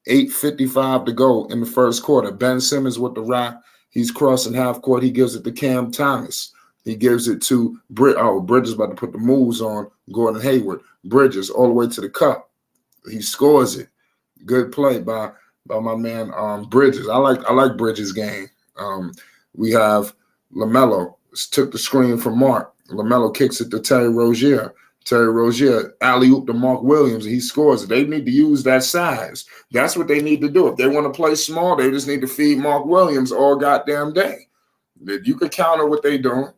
8:55 to go in the first quarter. Ben Simmons with the rock. He's crossing half court. He gives it to Cam Thomas. He gives it to Bridges about to put the moves on Gordon Hayward. Bridges all the way to the cup. He scores it. Good play by my man Bridges. I like Bridges' game. We have Lamelo took the screen from Mark. Lamelo kicks it to Terry Rozier. Terry Rozier alley-oop to Mark Williams, and he scores it. They need to use that size. That's what they need to do. If they want to play small, they just need to feed Mark Williams all goddamn day. You could counter what they doing.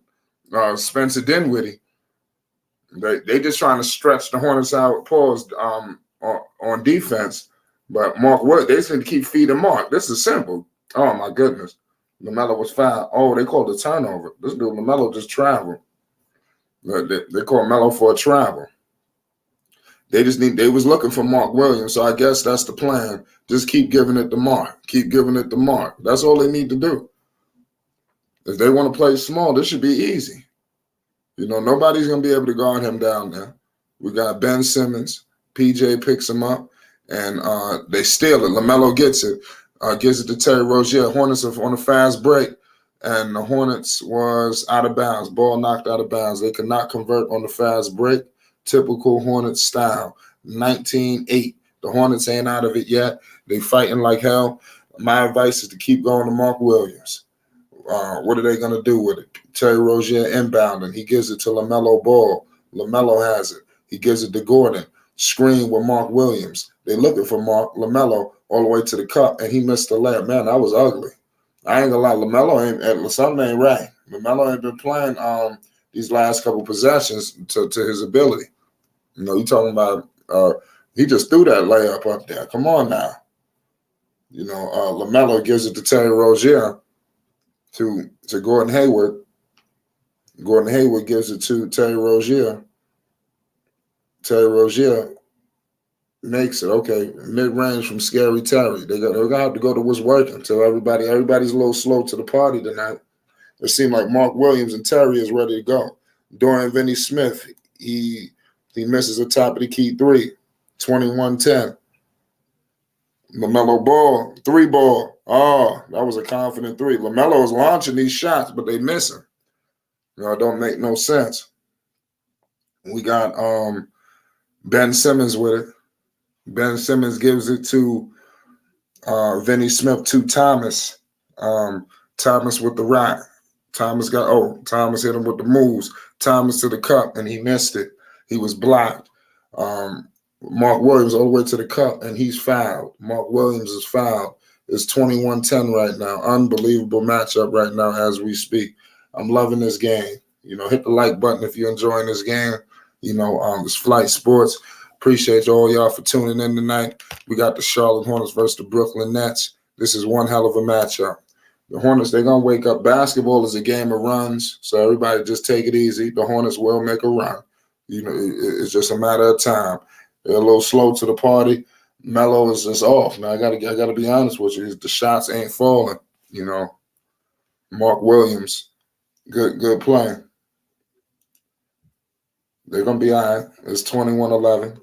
Spencer Dinwiddie. They just trying to stretch the Hornets out, paused on defense. But Mark Williams, they just need to keep feeding Mark. This is simple. Oh, my goodness. Lamelo was fouled. Oh, they called a turnover. This dude, Lamelo, just traveled. They called Melo for a travel. They was looking for Mark Williams, so I guess that's the plan. Just keep giving it to Mark. Keep giving it to Mark. That's all they need to do. If they want to play small, this should be easy. Nobody's going to be able to guard him down there. We got Ben Simmons. PJ picks him up, and they steal it. Lamelo gets it to Terry Rozier. Hornets are on a fast break. And the Hornets was out of bounds. Ball knocked out of bounds. They could not convert on the fast break. Typical Hornets style. 19-8. The Hornets ain't out of it yet. They fighting like hell. My advice is to keep going to Mark Williams. What are they going to do with it? Terry Rozier inbounding. He gives it to Lamelo Ball. Lamelo has it. He gives it to Gordon. Screen with Mark Williams. They looking for Lamelo all the way to the cup, and he missed the layup. Man, that was ugly. I ain't gonna lie, Lamelo something ain't right. Lamelo ain't been playing these last couple possessions to his ability. You talking about he just threw that layup up there. Come on now. Lamelo gives it to Terry Rozier to Gordon Hayward. Gordon Hayward gives it to Terry Rozier. Terry Rozier makes it. Okay, mid-range from Scary Terry. They're gonna have to go to what's working. So everybody's a little slow to the party tonight. It seemed like Mark Williams and Terry is ready to go. Dorian Finney-Smith, he misses a top of the key three. 21-10. LaMelo Ball, 3-ball. Oh, that was a confident three. LaMelo is launching these shots, but they miss him. It don't make no sense. We got Ben Simmons with it. Ben Simmons gives it to Vinny Smith to Thomas. Thomas with the rock. Thomas hit him with the moves. Thomas to the cup, and he missed it. He was blocked. Mark Williams all the way to the cup, and he's fouled. Mark Williams is fouled. It's 21-10 right now. Unbelievable matchup right now as we speak. I'm loving this game. Hit the like button if you're enjoying this game. It's Flight Sports. Appreciate all y'all for tuning in tonight. We got the Charlotte Hornets versus the Brooklyn Nets. This is one hell of a matchup. The Hornets, they're going to wake up. Basketball is a game of runs, so everybody just take it easy. The Hornets will make a run. It's just a matter of time. They're a little slow to the party. Melo is just off. Now, I gotta be honest with you. The shots ain't falling. Mark Williams, good play. They're going to be all right. It's 21-11.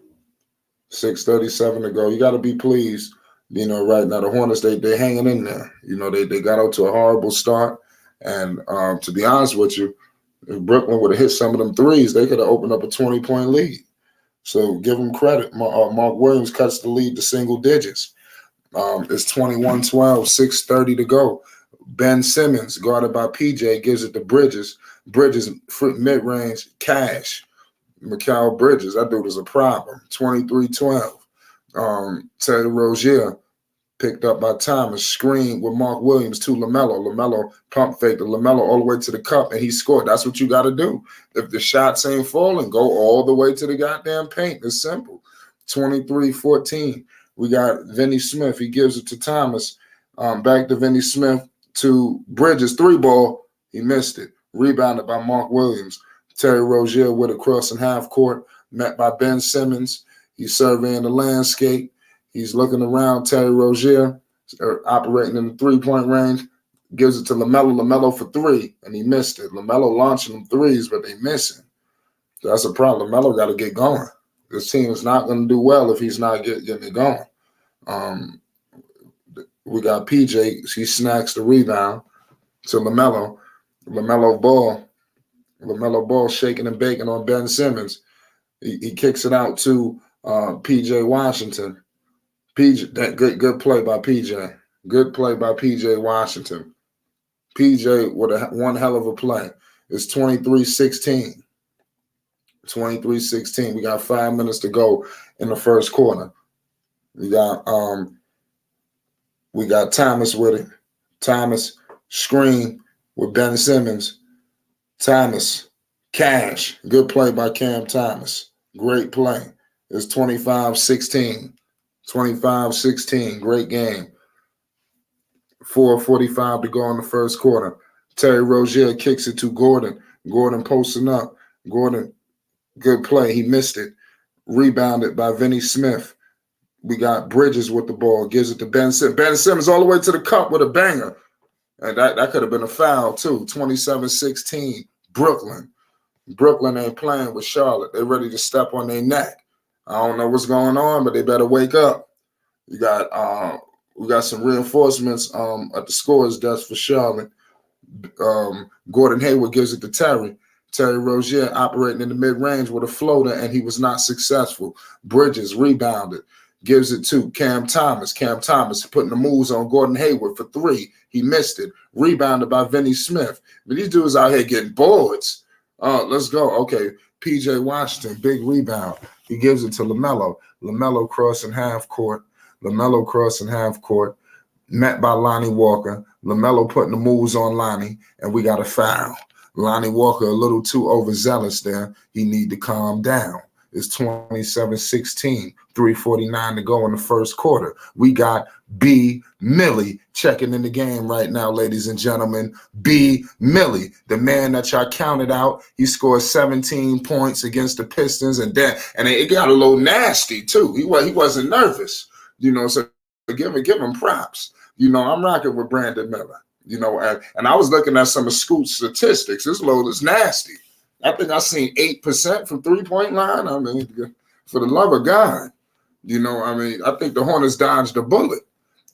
6:37 to go. You got to be pleased, right now. The Hornets, they hanging in there. They got out to a horrible start. And to be honest with you, if Brooklyn would have hit some of them threes, they could have opened up a 20-point lead. So give them credit. Mark Williams cuts the lead to single digits. It's 21-12, 6:30 to go. Ben Simmons, guarded by PJ, gives it to Bridges. Bridges, mid-range, cash. Mikal Bridges, that dude is a problem. 23-12. Terry Rozier picked up by Thomas. Screen with Mark Williams to Lamelo. Lamelo pump faked the Lamelo all the way to the cup, and he scored. That's what you got to do. If the shots ain't falling, go all the way to the goddamn paint. It's simple. 23-14. We got Vinny Smith. He gives it to Thomas. Back to Vinny Smith to Bridges. 3-ball. He missed it. Rebounded by Mark Williams. Terry Rozier with a crossing half court, met by Ben Simmons. He's surveying the landscape. He's looking around. Terry Rozier operating in the 3-point range. Gives it to Lamelo. Lamelo for 3, and he missed it. Lamelo launching them threes, but they missing. So that's a problem. Lamelo got to get going. This team is not going to do well if he's not getting it going. We got PJ. He snacks the rebound to Lamelo. Lamelo Ball. LaMelo Ball shaking and baking on Ben Simmons. He kicks it out to P.J. Washington. That good play by P.J. Good play by P.J. Washington. P.J. with one hell of a play. It's 23-16. 23-16. We got 5 minutes to go in the first quarter. We got Thomas with it. Thomas screen with Ben Simmons. Thomas, cash. Good play by Cam Thomas. Great play. It's 25-16. 25-16. Great game. 4:45 to go in the first quarter. Terry Rozier kicks it to Gordon. Gordon posting up. Gordon, good play. He missed it. Rebounded by Vinny Smith. We got Bridges with the ball. Gives it to Ben Simmons. Ben Simmons all the way to the cup with a banger. And that could have been a foul, too. 27-16. Brooklyn. Brooklyn ain't playing with Charlotte. They're ready to step on their neck. I don't know what's going on, but they better wake up. We got some reinforcements at the scorer's desk for Charlotte. Gordon Hayward gives it to Terry. Terry Rozier operating in the mid-range with a floater, and he was not successful. Bridges rebounded. Gives it to Cam Thomas. Cam Thomas putting the moves on Gordon Hayward for three. He missed it. Rebounded by Vinny Smith. But these dudes out here getting boards. Let's go. Okay, P.J. Washington, big rebound. He gives it to LaMelo. LaMelo crossing half court. LaMelo crossing half court. Met by Lonnie Walker. LaMelo putting the moves on Lonnie, and we got a foul. Lonnie Walker a little too overzealous there. He need to calm down. It's 27-16, 3:49 to go in the first quarter. We got B. Millie checking in the game right now, ladies and gentlemen. B. Millie, the man that y'all counted out. He scored 17 points against the Pistons, and it got a little nasty too. He wasn't nervous, so give him props. I'm rocking with Brandon Miller. And I was looking at some of Scoot's statistics. This load is nasty. I think I seen 8% from three-point line. I mean, for the love of God, I think the Hornets dodged a bullet.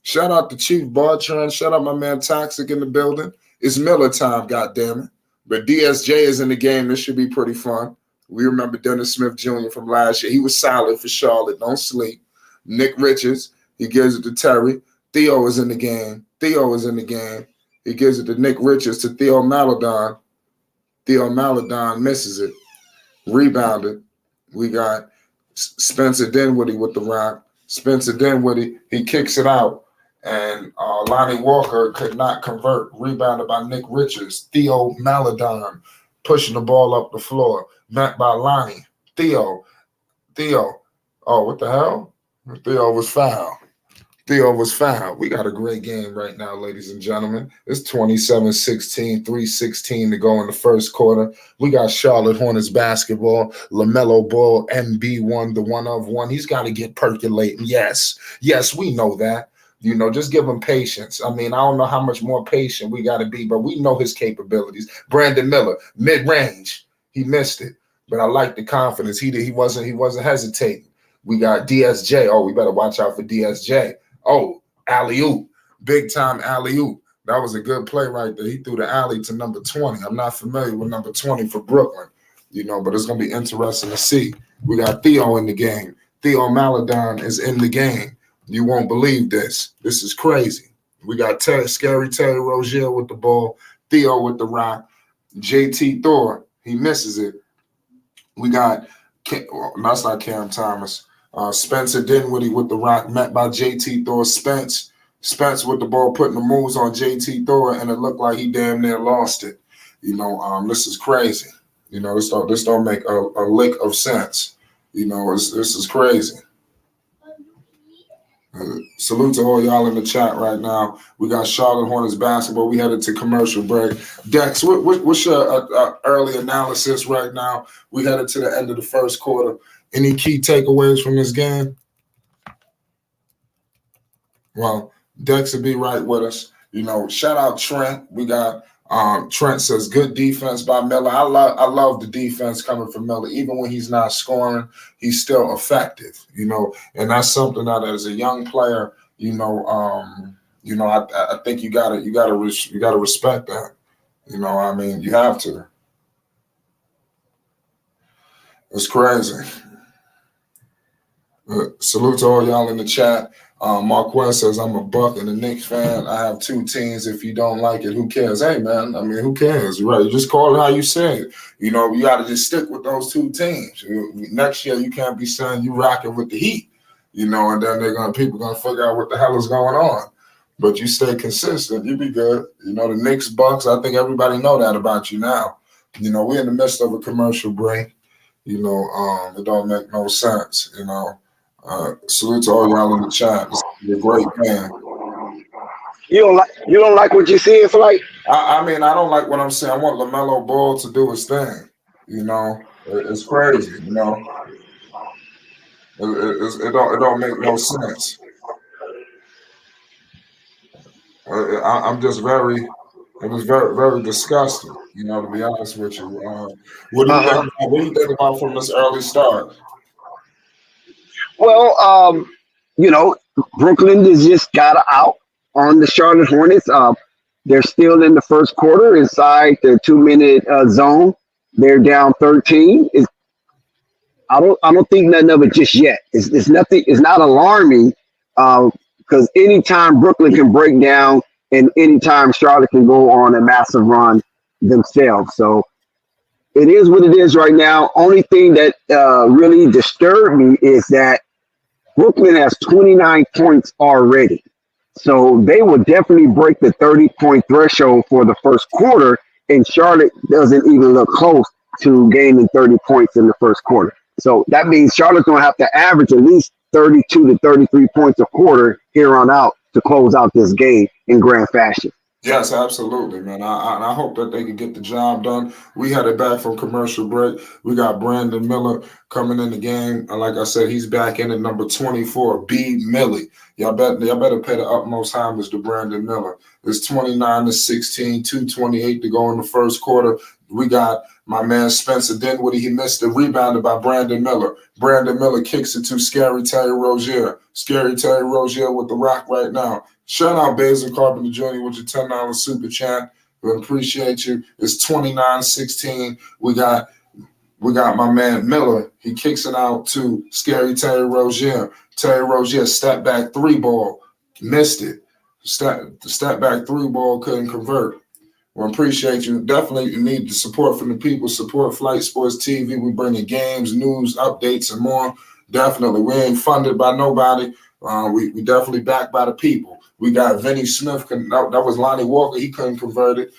Shout out to Chief Bartran. Shout out my man Toxic in the building. It's Miller time, goddammit. But DSJ is in the game. This should be pretty fun. We remember Dennis Smith Jr. from last year. He was solid for Charlotte. Don't sleep. Nick Richards, he gives it to Terry. Theo is in the game. He gives it to Nick Richards to Theo Maladon. Theo Maladon misses it. Rebounded. We got Spencer Dinwiddie with the rock. Spencer Dinwiddie, he kicks it out. And Lonnie Walker could not convert. Rebounded by Nick Richards. Theo Maladon pushing the ball up the floor. Met by Lonnie. Theo. Oh, what the hell? Theo was fouled. We got a great game right now, ladies and gentlemen. It's 27-16, 3:16 to go in the first quarter. We got Charlotte Hornets basketball. LaMelo Ball, MB1, the one of one. He's got to get percolating. Yes, we know that. Just give him patience. I mean, I don't know how much more patient we got to be, but we know his capabilities. Brandon Miller, mid-range. He missed it, but I like the confidence. He wasn't hesitating. We got DSJ. Oh, we better watch out for DSJ. Oh, alley-oop. Big time alley-oop. That was a good play right there. He threw the alley to number 20. I'm not familiar with number 20 for Brooklyn, but it's going to be interesting to see. We got Theo in the game. Theo Maladon is in the game. You won't believe this. This is crazy. We got Scary Terry Rozier with the ball. Theo with the rock. JT Thor, he misses it. We got, that's not Cam Thomas. Spencer Dinwiddie with the rock, met by JT Thor. Spence with the ball, putting the moves on JT Thor, and it looked like he damn near lost it. This is crazy. This don't make a lick of sense. This is crazy. Salute to all y'all in the chat right now. We got Charlotte Hornets basketball. We headed to commercial break. Dex, what's your early analysis right now? We headed to the end of the first quarter. Any key takeaways from this game? Well, Dex will be right with us. Shout out Trent. We got Trent says good defense by Melo. I love the defense coming from Melo. Even when he's not scoring, he's still effective. And that's something that as a young player, I think you gotta respect that. You have to. It's crazy. Salute to all y'all in the chat. Marquez says, I'm a Buck and a Knicks fan. I have two teams. If you don't like it, who cares? Hey, man, I mean, who cares? Right? You just call it how you say it. You know, you got to just stick with those two teams. Next year, you can't be saying you rocking with the Heat, you know, and then people going to figure out what the hell is going on. But you stay consistent, you be good. You know, the Knicks, Bucks, I think everybody know that about you now. You know, we're in the midst of a commercial break. You know, it don't make no sense, you know. Salute to all y'all in the chat. You're a great man. You don't like what you see? It's like I mean, I don't like what I'm saying. I want LaMelo Ball to do his thing. You know, it's crazy. You know, it don't make no sense. I'm just very, it was very disgusting. You know, to be honest with you. What do you think? What do you think about from this early start? well, you know, Brooklyn has just got out on the Charlotte Hornets. They're still in the first quarter inside the 2-minute zone. They're down 13. I don't think nothing of it just yet. It's nothing. It's not alarming because anytime Brooklyn can break down and anytime Charlotte can go on a massive run themselves. So it is what it is right now. Only thing that really disturbed me is that Brooklyn has 29 points already. So they will definitely break the 30-point threshold for the first quarter, and Charlotte doesn't even look close to gaining 30 points in the first quarter. So that means Charlotte's going to have to average at least 32 to 33 points a quarter here on out to close out this game in grand fashion. Yes, absolutely, man. I hope that they can get the job done. We had it back from commercial break. We got Brandon Miller coming in the game. And like I said, he's back in at number 24, B. Millie. Y'all better pay the utmost homage to Brandon Miller. It's 29-16, 2:28 to go in the first quarter. We got my man Spencer Dinwiddie. He missed the rebounded by Brandon Miller. Brandon Miller kicks it to Scary Terry Rozier. Scary Terry Rozier with the rock right now. Shout out Basil Carpenter Jr. with your $10 super chat. We appreciate you. It's 29-16. We got my man Miller. He kicks it out to Scary Terry Rozier. Terry Rozier step back three ball. Missed it. The step back three ball couldn't convert. We appreciate you. Definitely need the support from the people. Support Flight Sports TV. We bring you games, news, updates, and more. Definitely. We ain't funded by nobody. We definitely backed by the people. We got Vinny Smith. That was Lonnie Walker. He couldn't convert it.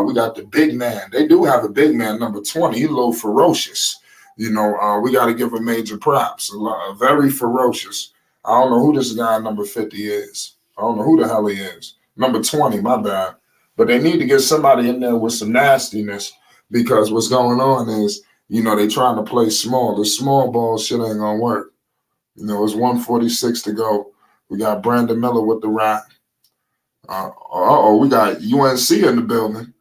We got the big man. They do have a big man, number 20. He's a little ferocious. You know, we got to give him major props. Very ferocious. I don't know who this guy number 50 is. I don't know who the hell he is. Number 20, my bad. But they need to get somebody in there with some nastiness because what's going on is, you know, they trying to play small. The small ball shit ain't going to work. You know, it's 1:46 to go. We got Brandon Miller with the rock. We got UNC in the building.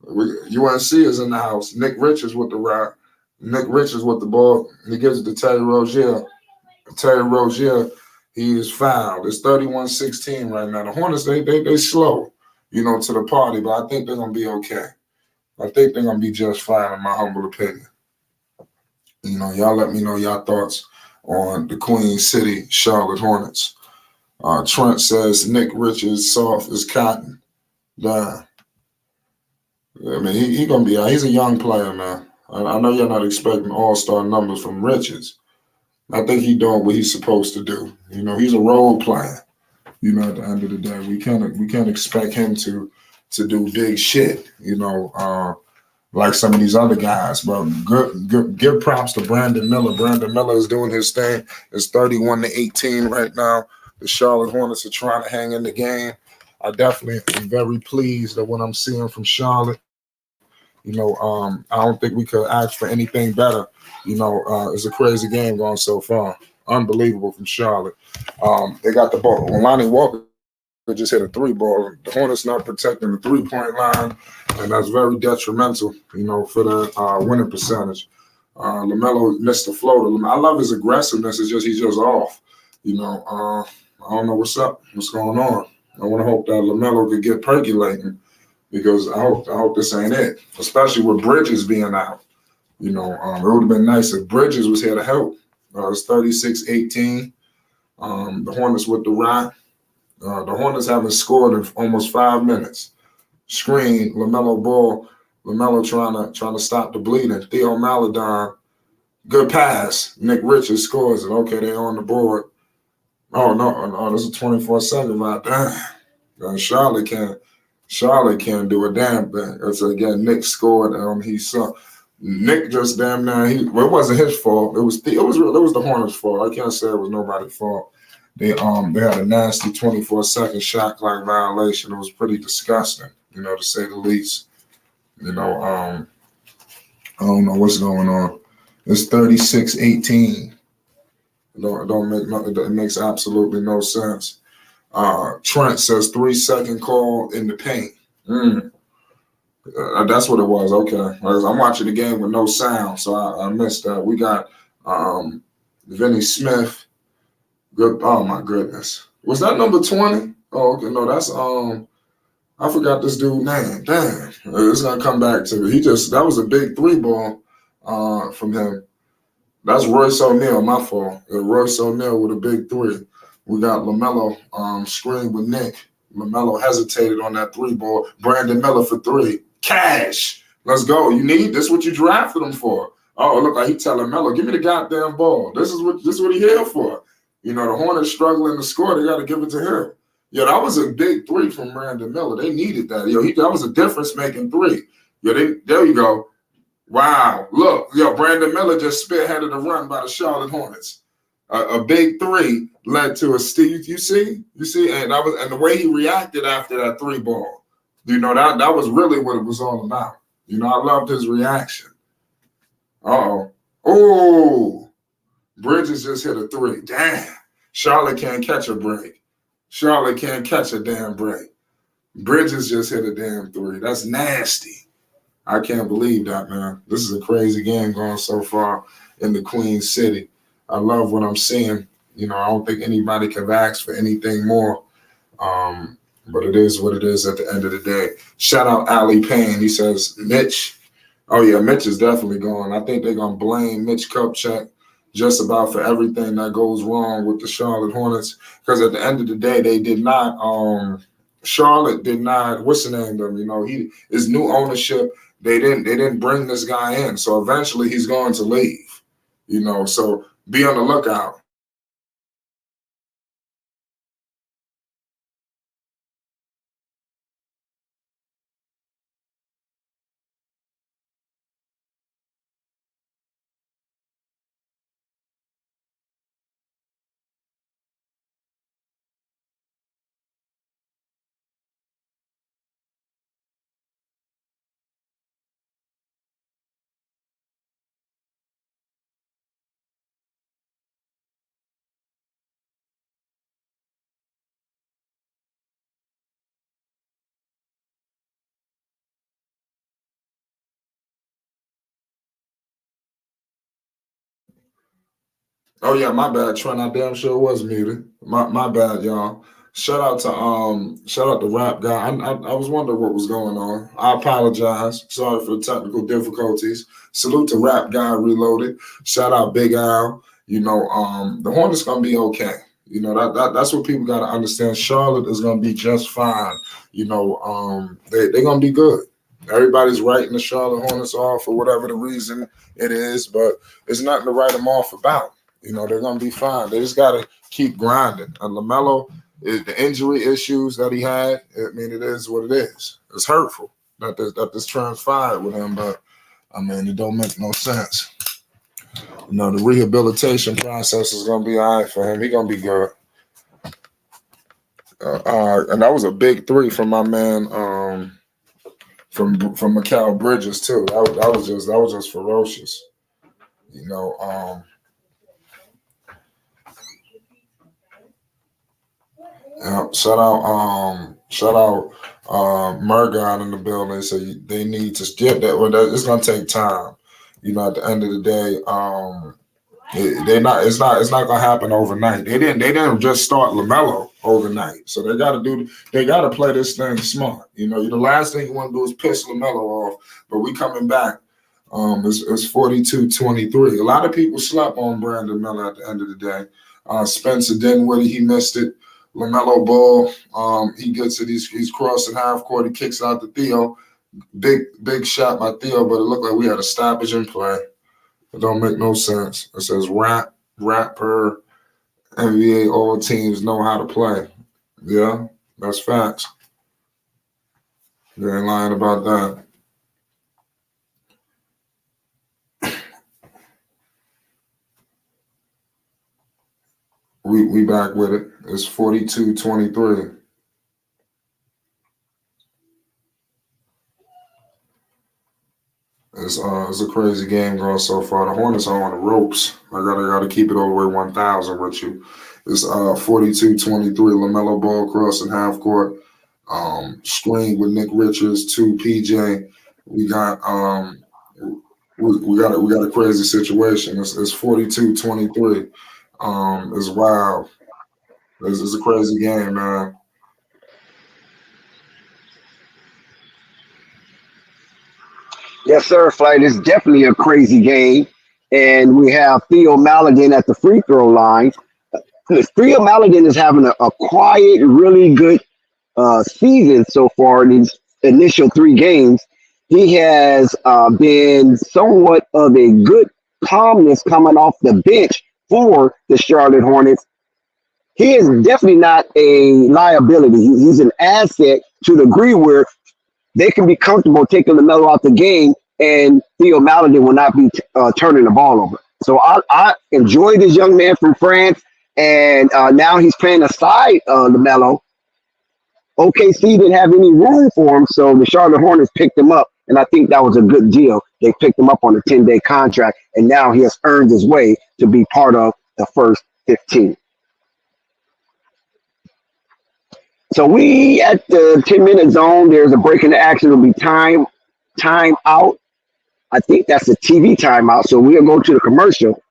UNC is in the house. Nick Richards with the rock. Nick Richards with the ball. He gives it to Terry Rozier. Terry Rozier, he is fouled. It's 31-16 right now. The Hornets, they slow, you know, to the party, but I think they're going to be okay. I think they're going to be just fine, in my humble opinion. You know, y'all let me know your thoughts on the Queen City Charlotte Hornets. Trent says Nick Richards soft as cotton. Damn. I mean, he gonna be. He's a young player, man. I know you're not expecting all-star numbers from Richards. I think he's doing what he's supposed to do. You know, he's a role player. You know, at the end of the day, we can't expect him to do big shit. You know, like some of these other guys. But give props to Brandon Miller. Brandon Miller is doing his thing. It's 31-18 right now. The Charlotte Hornets are trying to hang in the game. I definitely am very pleased at what I'm seeing from Charlotte. You know, I don't think we could ask for anything better. You know, it's a crazy game going so far. Unbelievable from Charlotte. They got the ball. When Lonnie Walker just hit a three ball, the Hornets not protecting the three-point line, and that's very detrimental, you know, for the winning percentage. Lamelo missed the floater. I love his aggressiveness. It's just he's just off. You know, I don't know what's up, what's going on. I want to hope that Lamelo could get percolating because I hope this ain't it, especially with Bridges being out. It would have been nice if Bridges was here to help. It's 36-18. The Hornets with the rock. The Hornets haven't scored in almost 5 minutes. Screen, Lamelo ball. Lamelo trying to stop the bleeding. Theo Maladon, good pass. Nick Richards scores it. Okay, they're on the board. Oh no, this is a 24-second right there. Charlotte can't do a damn thing. It's again, Nick scored. He saw Nick just damn near. It wasn't his fault. It was the Hornets' fault. I can't say it was nobody's fault. They had a nasty 24-second shot clock violation. It was pretty disgusting, to say the least. I don't know what's going on. It's 36-18. It makes absolutely no sense. Trent says 3-second call in the paint. That's what it was. Okay. I'm watching the game with no sound, so I missed that. We got Vinny Smith. Good. Oh my goodness. Was that number 20? Oh, okay. No, that's I forgot this dude's name. Damn. It's gonna come back to me. That was a big 3-ball from him. That's Royce O'Neal, my fault. Royce O'Neal with a big 3. We got Lamelo screen with Nick. Lamelo hesitated on that 3-ball. Brandon Miller for 3. Cash. Let's go. You need this? What you drafted him for? Oh, look like he telling Melo, give me the goddamn ball. This is what he here for. The Hornets struggling to score. They got to give it to him. That was a big 3 from Brandon Miller. They needed that. That was a difference-making 3. There you go. Wow. Look, Brandon Miller just spearheaded a run by the Charlotte Hornets. A big 3 led to a steal. You see, and the way he reacted after that 3-ball. That was really what it was all about. I loved his reaction. Oh, Bridges just hit a 3. Damn. Charlotte can't catch a break. Charlotte can't catch a damn break. Bridges just hit a damn 3. That's nasty. I can't believe that, man. This is a crazy game going so far in the Queen City. I love what I'm seeing. I don't think anybody can ask for anything more. But it is what it is at the end of the day. Shout out Ali Payne. He says, Mitch. Oh, yeah, Mitch is definitely going. I think they're going to blame Mitch Kupchak just about for everything that goes wrong with the Charlotte Hornets. Because at the end of the day, they did not Charlotte did not, what's the name of him? His new ownership, they didn't bring this guy in. So eventually he's going to leave. So be on the lookout. Oh yeah, my bad, Trent. I damn sure was muted. My bad, y'all. Shout out to Rap Guy. I was wondering what was going on. I apologize. Sorry for the technical difficulties. Salute to Rap Guy Reloaded. Shout out Big Al. The Hornets gonna be okay. That's what people gotta understand. Charlotte is gonna be just fine. They're gonna be good. Everybody's writing the Charlotte Hornets off for whatever the reason it is, but it's nothing to write them off about. They're going to be fine. They just got to keep grinding. And Lamelo, the injury issues that he had, it is what it is. It's hurtful that this transpired with him, but, it don't make no sense. The rehabilitation process is going to be all right for him. He's going to be good. And that was a big 3 from my man from Mikal Bridges, too. That was just ferocious. Yeah, shout out Mergon in the building. So they need to get that. Well, it's gonna take time. At the end of the day, it's not gonna happen overnight. They didn't just start Lamelo overnight. So they gotta play this thing smart. The last thing you want to do is piss Lamelo off. But we coming back It's 42-23. A lot of people slept on Brandon Miller at the end of the day. Spencer Dinwiddie, he missed it. Lamelo Ball, he gets it. He's crossing half court. He kicks out to Theo. Big shot by Theo, but it looked like we had a stoppage in play. It don't make no sense. It says rap per NBA. All teams know how to play. Yeah, that's facts. They ain't lying about that. We back with it. It's 42-23. It's a crazy game going so far. The Hornets are on the ropes. I gotta keep it all the way 1,000 with you. It's 42-23. Lamelo Ball crossing half court. Screen with Nick Richards to PJ. We got we got a crazy situation. It's 42-23. It's wild. It's a crazy game, man. Yes, sir, Flight. It's definitely a crazy game. And we have Theo Maladin at the free throw line. Theo Maladin is having a quiet, really good season so far in these initial 3 games. He has been somewhat of a good calmness coming off the bench for the Charlotte Hornets. He is definitely not a liability. He's an asset to the degree where they can be comfortable taking Lamelo out the game, and Theo Maladin will not be turning the ball over. So I enjoy this young man from France, and now he's playing aside Lamelo. OKC didn't have any room for him, so the Charlotte Hornets picked him up, and I think that was a good deal. They picked him up on a 10-day contract, and now he has earned his way to be part of the first 15. So we at the 10-minute zone. There's a break in the action. It'll be time out. I think that's a TV timeout. So we'll go to the commercial.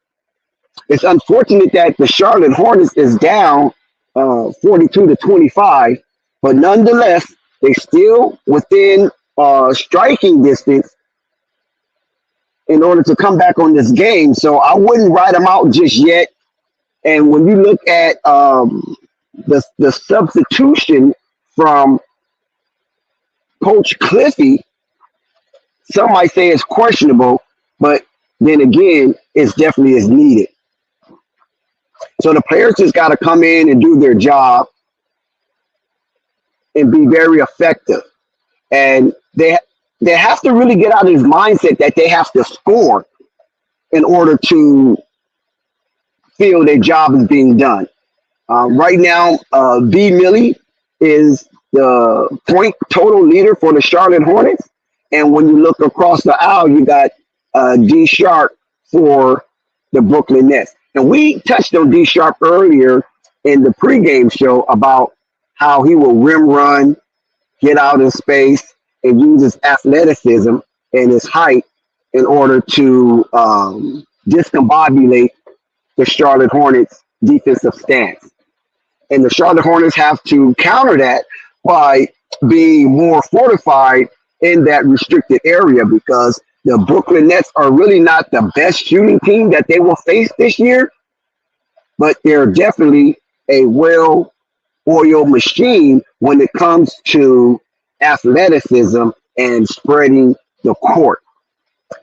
It's unfortunate that the Charlotte Hornets is down 42-25, but nonetheless, they still within striking distance in order to come back on this game. So I wouldn't write them out just yet. And when you look at the substitution from Coach Cliffy, some might say it's questionable, but then again, it's definitely is needed. So the players just got to come in and do their job and be very effective. And they have to really get out of this mindset that they have to score in order to feel their job is being done. Right now, B. Millie is the point total leader for the Charlotte Hornets. And when you look across the aisle, you got D. Sharp for the Brooklyn Nets. And we touched on D. Sharp earlier in the pregame show about how he will rim run, get out in space, and use his athleticism and his height in order to discombobulate the Charlotte Hornets' defensive stance. And the Charlotte Hornets have to counter that by being more fortified in that restricted area, because the Brooklyn Nets are really not the best shooting team that they will face this year, but they're definitely a well-oiled machine when it comes to athleticism and spreading the court.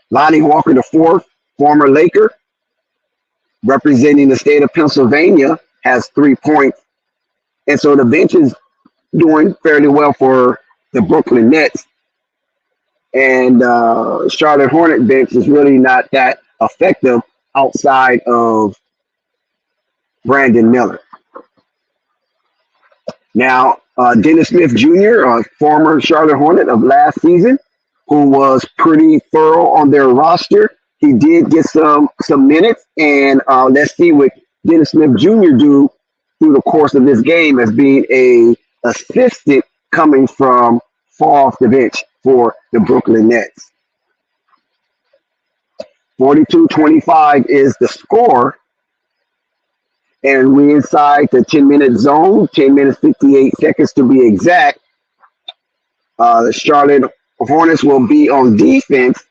Lonnie Walker IV, former Laker, representing the state of Pennsylvania, has 3 points. And so the bench is doing fairly well for the Brooklyn Nets. And Charlotte Hornet bench is really not that effective outside of Brandon Miller. Now, Dennis Smith Jr., a former Charlotte Hornet of last season, who was pretty thorough on their roster. He did get some minutes, and let's see what Dennis Smith Jr. do through the course of this game as being a assistant coming from far off the bench for the Brooklyn Nets. 42-25 is the score. And we're inside the 10-minute zone, 10 minutes, 58 seconds to be exact. The Charlotte Hornets will be on defense.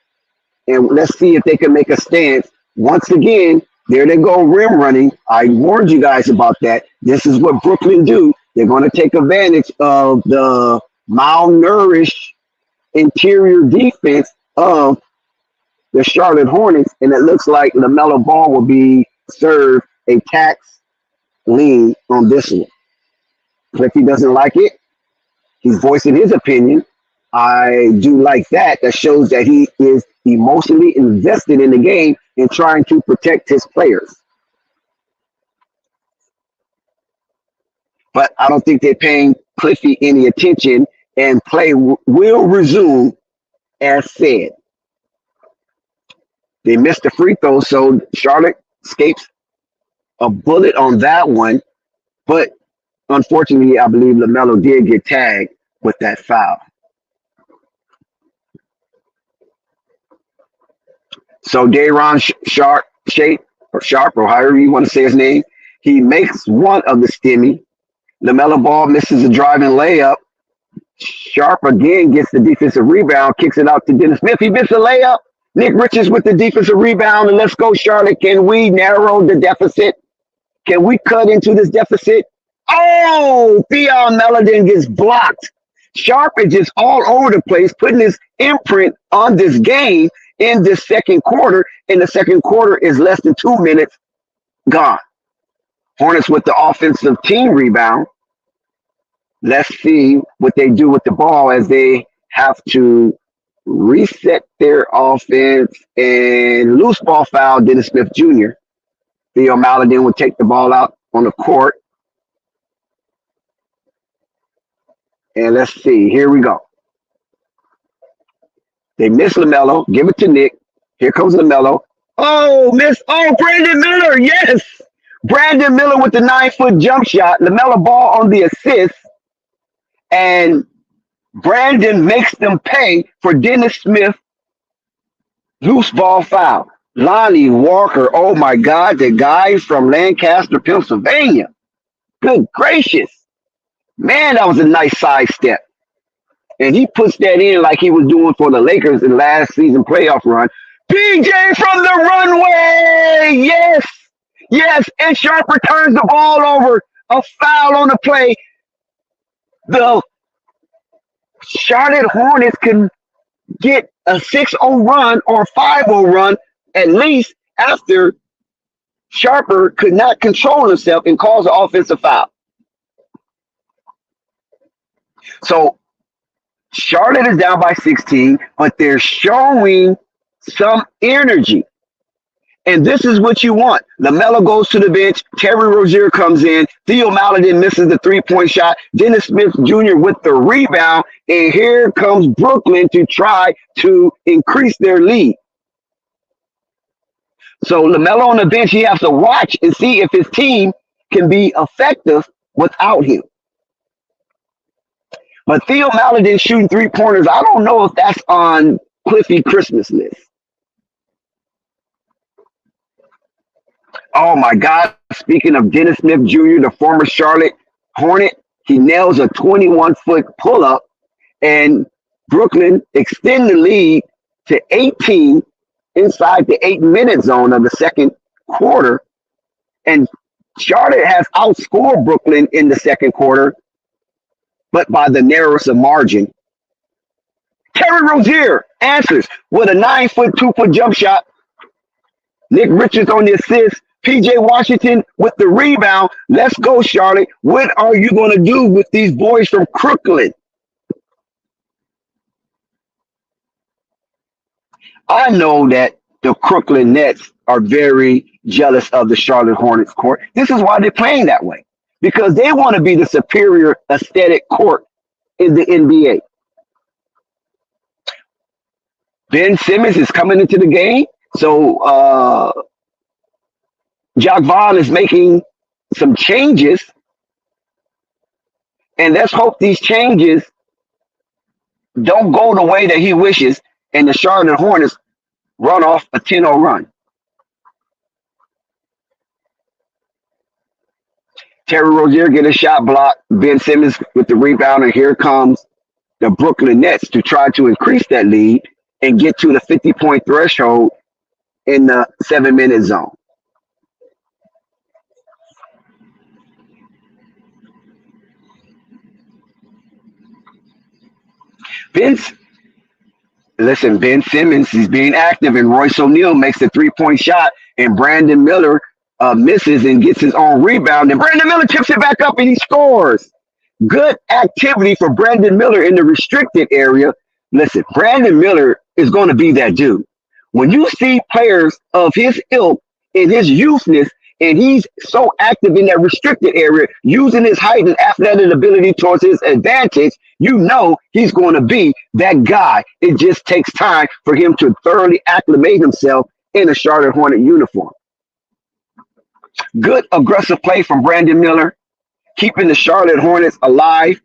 And let's see if they can make a stance. Once again, there they go, rim running. I warned you guys about that. This is what Brooklyn do. They're going to take advantage of the malnourished interior defense of the Charlotte Hornets, and it looks like LaMelo Ball will be served a tax lien on this one. If he doesn't like it, he's voicing his opinion. I do like that. That shows that he is emotionally invested in the game and trying to protect his players. But I don't think they're paying Cliffy any attention, and play will resume as said. They missed the free throw, so Charlotte escapes a bullet on that one. But unfortunately, I believe LaMelo did get tagged with that foul. So Dayron Sharp, or however you want to say his name, he makes one of the stimmy. LaMelo Ball misses a driving layup. Sharp again gets the defensive rebound, kicks it out to Dennis Smith. He missed a layup. Nick Richards with the defensive rebound, and let's go, Charlotte. Can we narrow the deficit? Can we cut into this deficit? Oh, Theo Melodin gets blocked. Sharp is just all over the place, putting his imprint on this game in this second quarter. And the second quarter is less than 2 minutes gone. Hornets with the offensive team rebound. Let's see what they do with the ball as they have to reset their offense, and loose ball foul Dennis Smith Jr. Theo Maladin will take the ball out on the court. And let's see. Here we go. They miss LaMelo. Give it to Nick. Here comes LaMelo. Oh, miss. Oh, Brandon Miller. Yes. Brandon Miller with the 9-foot jump shot. LaMelo Ball on the assist. And Brandon makes them pay for Dennis Smith loose ball foul. Lonnie Walker. Oh, my God. The guy from Lancaster, Pennsylvania. Good gracious. Man, that was a nice sidestep. And he puts that in like he was doing for the Lakers in last season playoff run. PJ from the runway. Yes. Yes. And Sharper turns the ball over. A foul on the play. The Charlotte Hornets can get a 6-0 run or 5-0 run at least after Sharper could not control himself and cause an offensive foul. So Charlotte is down by 16, but they're showing some energy. And this is what you want. LaMelo goes to the bench. Terry Rozier comes in. Theo Maladin misses the three-point shot. Dennis Smith Jr. with the rebound. And here comes Brooklyn to try to increase their lead. So LaMelo on the bench, he has to watch and see if his team can be effective without him. But Theo Maladin shooting three-pointers, I don't know if that's on Cliffy Christmas list. Oh, my God. Speaking of Dennis Smith Jr., the former Charlotte Hornet, he nails a 21-foot pull-up, and Brooklyn extend the lead to 18 inside the 8-minute zone of the second quarter. And Charlotte has outscored Brooklyn in the second quarter, but by the narrowest of margin. Terry Rozier answers with a 9-foot, 2-foot jump shot. Nick Richards on the assist. PJ Washington with the rebound. Let's go, Charlotte. What are you going to do with these boys from Crooklyn? I know that the Crooklyn Nets are very jealous of the Charlotte Hornets court. This is why they're playing that way, because they want to be the superior aesthetic court in the NBA. Ben Simmons is coming into the game. So Jacques Vaughn is making some changes. And let's hope these changes don't go the way that he wishes and the Charlotte Hornets run off a 10-0 run. Terry Rozier get a shot block. Ben Simmons with the rebound, and here comes the Brooklyn Nets to try to increase that lead. and get to the 50-point threshold in the 7-minute zone. Vince, listen, Ben Simmons is being active, and Royce O'Neal makes the 3-point shot, and Brandon Miller misses and gets his own rebound, and Brandon Miller tips it back up and he scores. Good activity for Brandon Miller in the restricted area. Listen, Brandon Miller is going to be that dude. When you see players of his ilk in his youthness, and he's so active in that restricted area, using his height and athletic ability towards his advantage, you know he's going to be that guy. It just takes time for him to thoroughly acclimate himself in a Charlotte Hornet uniform. Good aggressive play from Brandon Miller, keeping the Charlotte Hornets alive.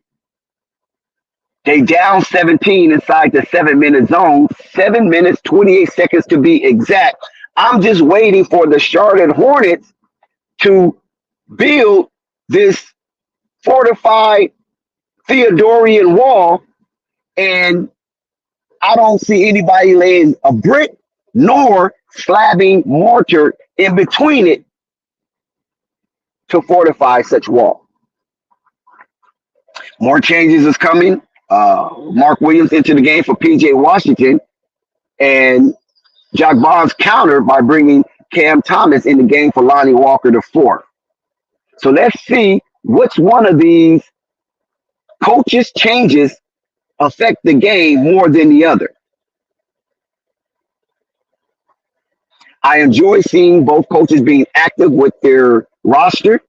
They down 17 inside the 7-minute zone. 7 minutes, 28 seconds to be exact. I'm just waiting for the Charlotte Hornets to build this fortified Theodorian wall, and I don't see anybody laying a brick nor slabbing mortar in between it to fortify such wall. More changes is coming. Mark Williams into the game for PJ Washington, and Jock Bonds countered by bringing Cam Thomas in the game for Lonnie Walker the fourth. So let's see which one of these coaches' changes affect the game more than the other. I enjoy seeing both coaches being active with their roster.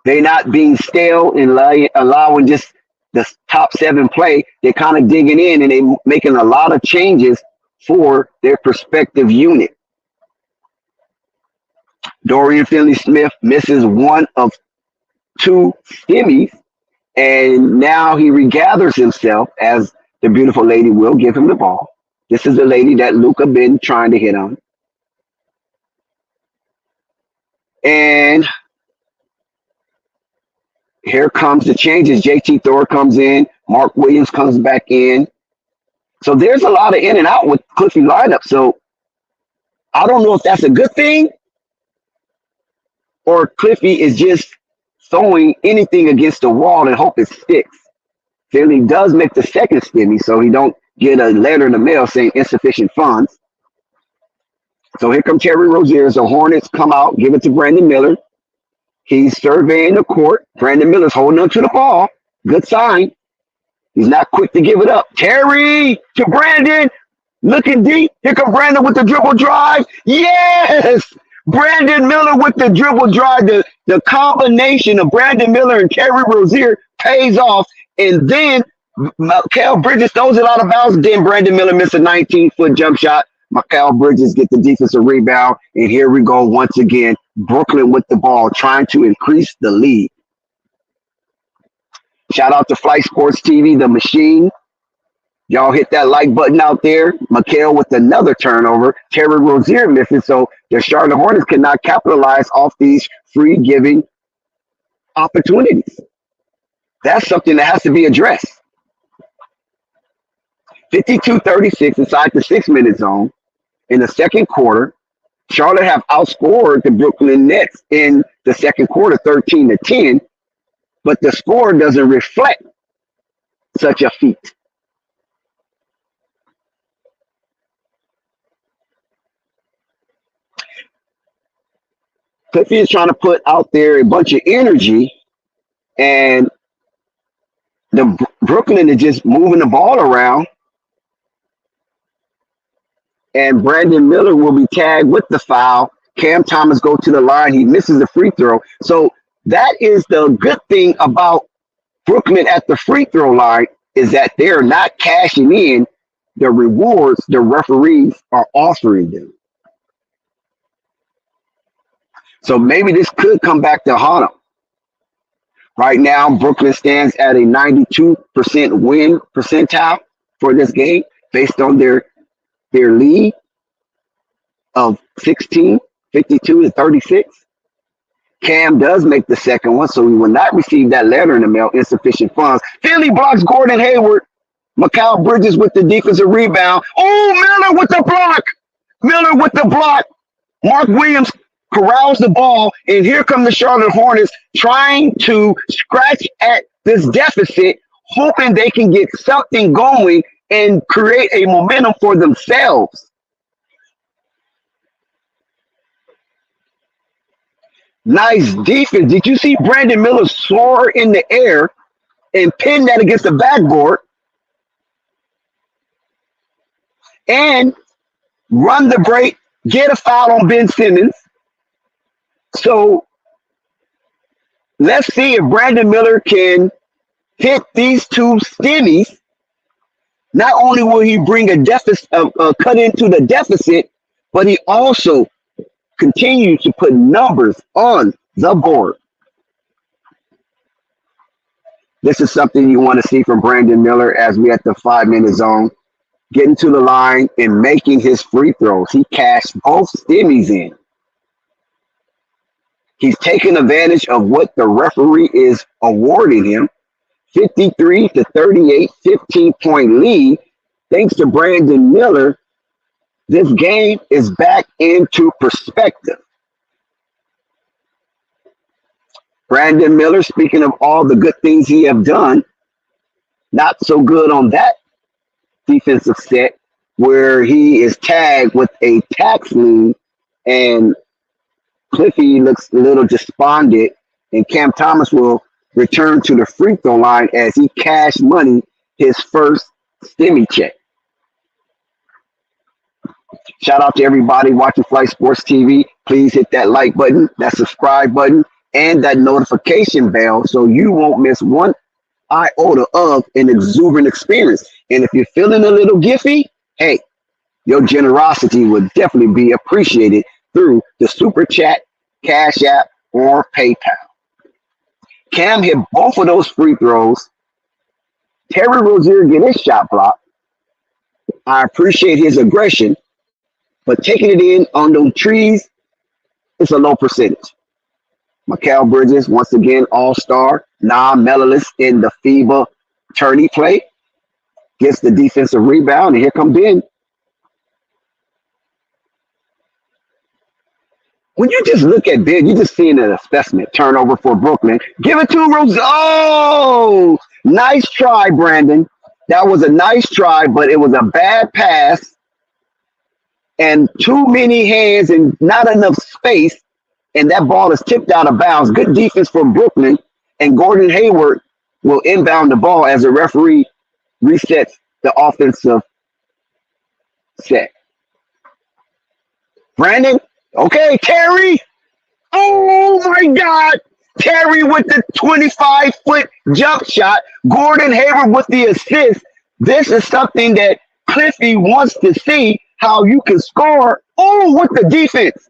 They're not being stale and allowing just the top 7 play. They're kind of digging in, and they're making a lot of changes for their prospective unit. Dorian Finney-Smith misses 1 of 2 stimmies, and now he regathers himself as the beautiful lady will give him the ball. This is the lady that Luka been trying to hit on. And here comes the changes. JT Thor comes in. Mark Williams comes back in. So there's a lot of in and out with Cliffy lineup. So I don't know if that's a good thing or Cliffy is just throwing anything against the wall and hope it sticks. Philly does make the second stimmy, so he don't get a letter in the mail saying insufficient funds. So here comes Terry Rozier. The Hornets come out, give it to Brandon Miller. He's surveying the court. Brandon Miller's holding on to the ball. Good sign. He's not quick to give it up. Terry to Brandon. Looking deep. Here comes Brandon with the dribble drive. Yes! Brandon Miller with the dribble drive. The combination of Brandon Miller and Terry Rozier pays off. And then Mikal Bridges throws it out of bounds. Then Brandon Miller missed a 19-foot jump shot. Mikal Bridges get the defensive rebound. And here we go once again. Brooklyn with the ball, trying to increase the lead. Shout out to Flight Sports TV, the machine. Y'all hit that like button out there. Mikal with another turnover. Terry Rozier misses, so the Charlotte Hornets cannot capitalize off these free giving opportunities. That's something that has to be addressed. 52-36 inside the 6-minute zone in the second quarter. Charlotte have outscored the Brooklyn Nets in the second quarter 13-10, but the score doesn't reflect such a feat. Cliffy is trying to put out there a bunch of energy, and the Brooklyn is just moving the ball around. And Brandon Miller will be tagged with the foul. Cam Thomas goes to the line. He misses the free throw. So that is the good thing about Brooklyn at the free throw line, is that they're not cashing in the rewards the referees are offering them. So maybe this could come back to haunt them. Right now, Brooklyn stands at a 92% win percentile for this game based on their lead of 16, 52-36. Cam does make the second one, so he will not receive that letter in the mail, insufficient funds. Philly blocks Gordon Hayward. Mikal Bridges with the defensive rebound. Oh, Miller with the block. Miller with the block. Mark Williams corrals the ball, and here come the Charlotte Hornets trying to scratch at this deficit, hoping they can get something going and create a momentum for themselves. Nice defense. Did you see Brandon Miller soar in the air and pin that against the backboard and run the break, get a foul on Ben Simmons? So let's see if Brandon Miller can hit these two stimmies. Not only will he bring a deficit, cut into the deficit, but he also continues to put numbers on the board. This is something you want to see from Brandon Miller as we at the 5-minute zone, getting to the line and making his free throws. He cashed both stimmies in. He's taking advantage of what the referee is awarding him. 53 to 38, 15-point lead. Thanks to Brandon Miller, this game is back into perspective. Brandon Miller, speaking of all the good things he have done, not so good on that defensive set where he is tagged with a tax lien, and Cliffy looks a little despondent, and Cam Thomas will return to the free throw line as he cashed money, his first stimmy check. Shout out to everybody watching Flight Sports TV. Please hit that like button, that subscribe button, and that notification bell so you won't miss one iota of an exuberant experience. And if you're feeling a little gifty, hey, your generosity would definitely be appreciated through the Super Chat, Cash App, or PayPal. Cam hit both of those free throws. Terry Rozier get his shot blocked. I appreciate his aggression, but taking it in on those trees, it's a low percentage. Mikal Bridges, once again, all-star, non-medalist in the FIBA tourney play, gets the defensive rebound, and here comes Ben. When you just look at Ben, you're just seeing a specimen. Turnover for Brooklyn. Give it to Rose. Oh, nice try, Brandon. That was a nice try, but it was a bad pass and too many hands and not enough space, and that ball is tipped out of bounds. Good defense from Brooklyn, and Gordon Hayward will inbound the ball as the referee resets the offensive set. Brandon, okay, Terry. Oh, my God. Terry with the 25-foot jump shot. Gordon Hayward with the assist. This is something that Cliffy wants to see, how you can score. Oh, with the defense.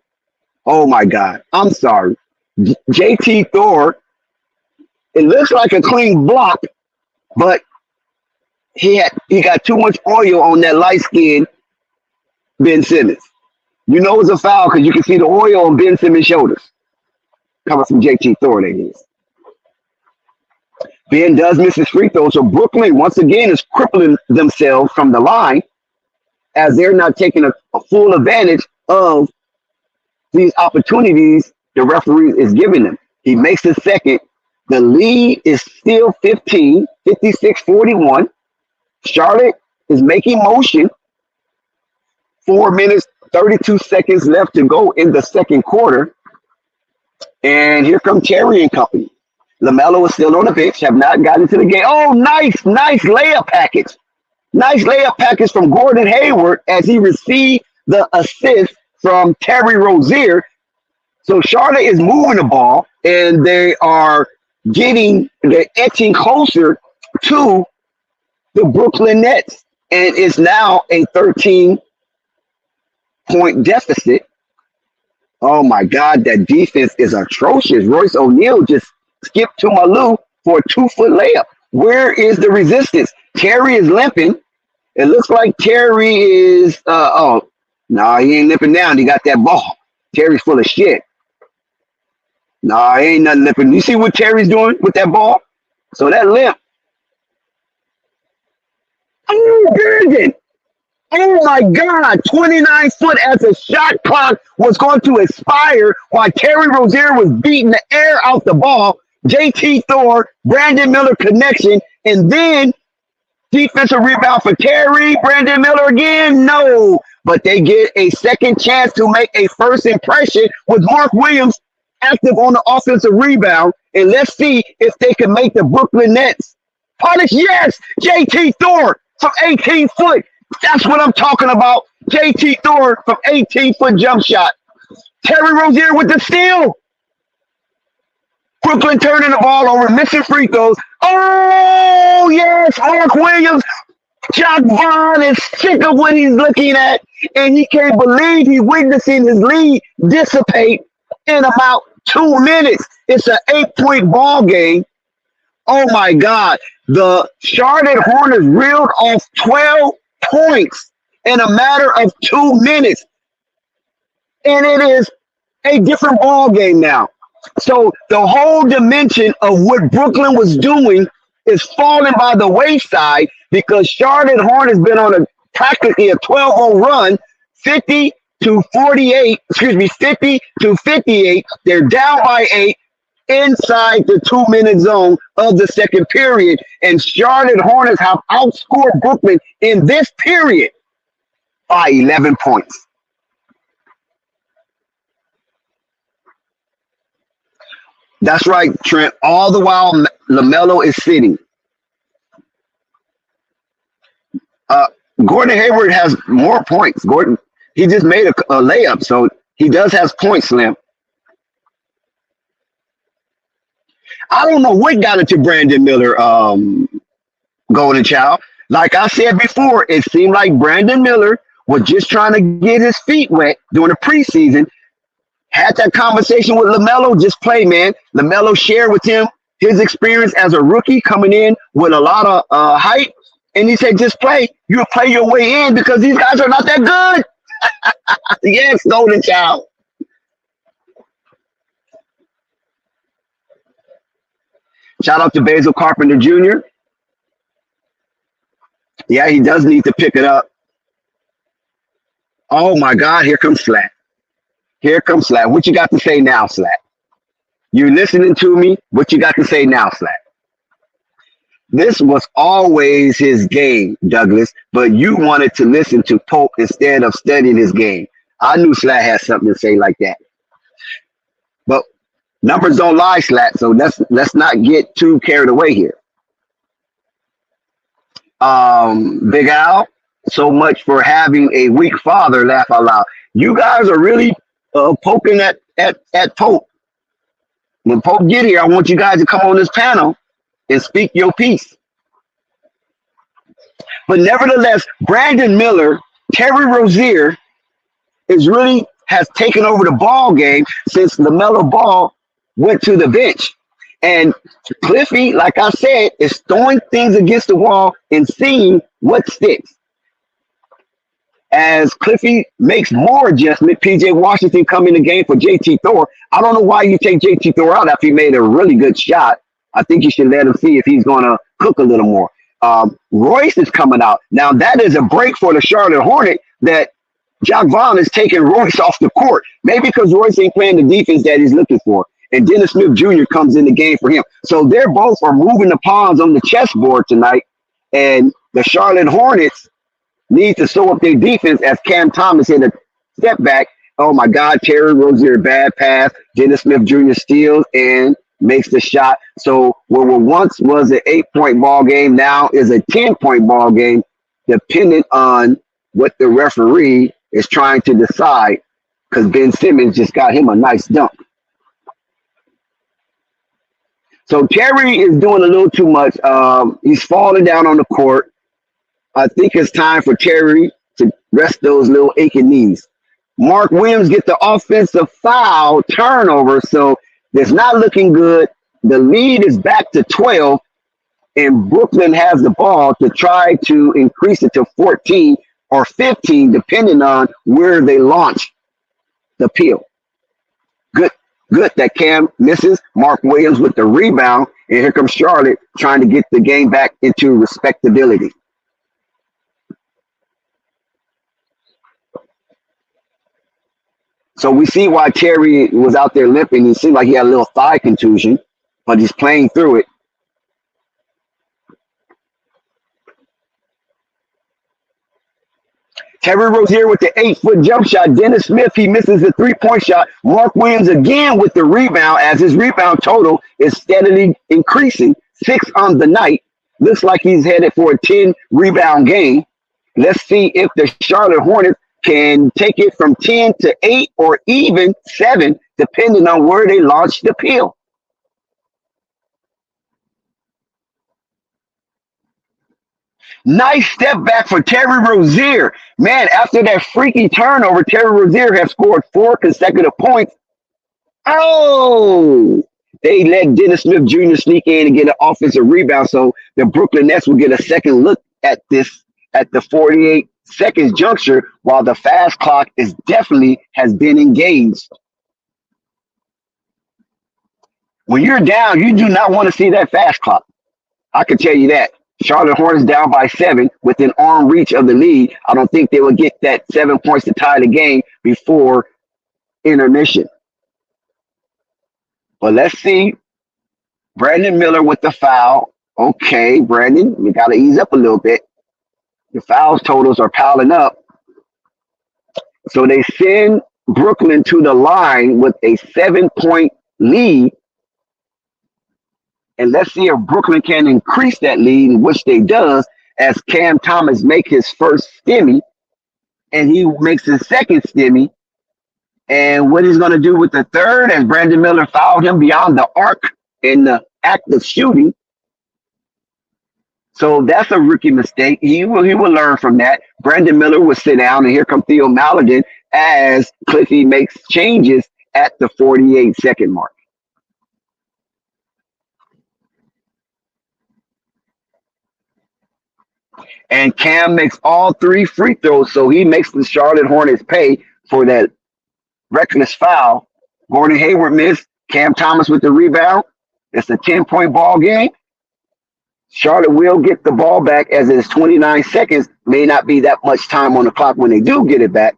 Oh, my God. I'm sorry. JT Thor, it looks like a clean block, but he got too much oil on that light-skinned Ben Simmons. You know it's a foul because you can see the oil on Ben Simmons' shoulders. Coming from JT Thor, that is. Ben does miss his free throw, so Brooklyn, once again, is crippling themselves from the line as they're not taking a full advantage of these opportunities the referee is giving them. He makes the second. The lead is still 15, 56-41. Charlotte is making motion. 4 minutes, 32 seconds left to go in the second quarter. And here come Terry and company. Lamelo is still on the bench, have not gotten to the game. Oh, nice layup package. Nice layup package from Gordon Hayward as he received the assist from Terry Rozier. So Charlotte is moving the ball, and they're etching closer to the Brooklyn Nets. And it's now a 13-point deficit. Oh, my God, that defense is atrocious. Royce O'Neal just skipped to Malou for a 2-foot layup. Where is the resistance? Terry is limping. It looks like Terry is, he ain't limping down. He got that ball. Terry's full of shit. He ain't nothing limping. You see what Terry's doing with that ball? So that limp. Oh, Brandon. Oh my God, 29 foot as the shot clock was going to expire while Terry Rozier was beating the air out the ball. JT Thor, Brandon Miller connection, and then defensive rebound for Terry, Brandon Miller again. No, but they get a second chance to make a first impression with Mark Williams active on the offensive rebound. And let's see if they can make the Brooklyn Nets punish. Yes, JT Thor from 18 foot. That's what I'm talking about. JT Thor from 18-foot jump shot. Terry Rozier with the steal. Brooklyn turning the ball over, missing free throws. Oh, yes, Mark Williams. Chuck Vaughn is sick of what he's looking at, and he can't believe he's witnessing his lead dissipate in about 2 minutes. It's an 8-point ball game. Oh, my God. The Charlotte Hornets reeled off 12 points in a matter of 2 minutes. And it is a different ball game now. So the whole dimension of what Brooklyn was doing is falling by the wayside because Charlotte Hornets been on a practically a 12-0 run, 50 to 58. They're down by 8 inside the 2-minute zone of the second period. And Charlotte Hornets have outscored Brooklyn in this period by 11 points. That's right, Trent. All the while, Lamelo is sitting. Gordon Hayward has more points. Gordon, he just made a layup, so he does have points, Slim. I don't know what got into Brandon Miller, Golden Child. Like I said before, it seemed like Brandon Miller was just trying to get his feet wet during the preseason. Had that conversation with Lamelo, just play, man. Lamelo shared with him his experience as a rookie coming in with a lot of hype. And he said, just play. You'll play your way in because these guys are not that good. Yes, Golden Child. Shout out to Basil Carpenter Jr. Yeah, he does need to pick it up. Oh, my God. Here comes Slat. Here comes Slat. What you got to say now, Slat? You listening to me? What you got to say now, Slat? This was always his game, Douglas, but you wanted to listen to Pope instead of studying his game. I knew Slat had something to say like that. But numbers don't lie, Slat, so let's not get too carried away here. Big Al, so much for having a weak father, laugh out loud. You guys are really poking at Pope. When Pope get here, I want you guys to come on this panel and speak your piece. But nevertheless, Brandon Miller, Terry Rozier has taken over the ball game since LaMelo Ball went to the bench. And Cliffy, like I said, is throwing things against the wall and seeing what sticks. As Cliffy makes more adjustment, PJ Washington come in the game for JT Thor. I don't know why you take JT Thor out after he made a really good shot. I think you should let him see if he's going to cook a little more. Royce is coming out. Now, that is a break for the Charlotte Hornets that Jacques Vaughn is taking Royce off the court. Maybe because Royce ain't playing the defense that he's looking for. And Dennis Smith Jr. comes in the game for him. So they're both are moving the pawns on the chessboard tonight. And the Charlotte Hornets need to sew up their defense as Cam Thomas hit a step back. Oh, my God, Terry Rozier, bad pass. Dennis Smith Jr. steals and makes the shot. So what once was an 8-point ball game now is a 10-point ball game, depending on what the referee is trying to decide, because Ben Simmons just got him a nice dunk. So Terry is doing a little too much. He's falling down on the court. I think it's time for Terry to rest those little aching knees. Mark Williams gets the offensive foul turnover, so it's not looking good. The lead is back to 12, and Brooklyn has the ball to try to increase it to 14 or 15, depending on where they launch the peel. Good that Cam misses. Mark Williams with the rebound, and here comes Charlotte trying to get the game back into respectability. So we see why Terry was out there limping. It seemed like he had a little thigh contusion, but he's playing through it. Terry Rozier with the 8-foot jump shot. Dennis Smith, he misses the three-point shot. Mark Williams again with the rebound as his rebound total is steadily increasing. 6 on the night. Looks like he's headed for a 10-rebound game. Let's see if the Charlotte Hornets can take it from 10 to 8 or even 7, depending on where they launch the peel. Nice step back for Terry Rozier. Man, after that freaky turnover, Terry Rozier has scored 4 consecutive points. Oh! They let Dennis Smith Jr. sneak in and get an offensive rebound, so the Brooklyn Nets will get a second look at this at the 48 seconds juncture, while the fast clock is definitely has been engaged. When you're down, you do not want to see that fast clock. I can tell you that. Charlotte Hornets down by 7 within arm reach of the lead. I don't think they will get that 7 points to tie the game before intermission. But let's see. Brandon Miller with the foul. Okay, Brandon, you got to ease up a little bit. The fouls totals are piling up. So they send Brooklyn to the line with a 7-point lead. And let's see if Brooklyn can increase that lead, which they does, as Cam Thomas makes his first stimmy, and he makes his second stimmy. And what he's going to do with the third, as Brandon Miller fouled him beyond the arc in the act of shooting. So that's a rookie mistake. He will learn from that. Brandon Miller will sit down, and here comes Theo Maledon as Cliffy makes changes at the 48-second mark. And Cam makes all 3 free throws, so he makes the Charlotte Hornets pay for that reckless foul. Gordon Hayward missed. Cam Thomas with the rebound. It's a 10-point ball game. Charlotte will get the ball back as it is 29 seconds. May not be that much time on the clock when they do get it back,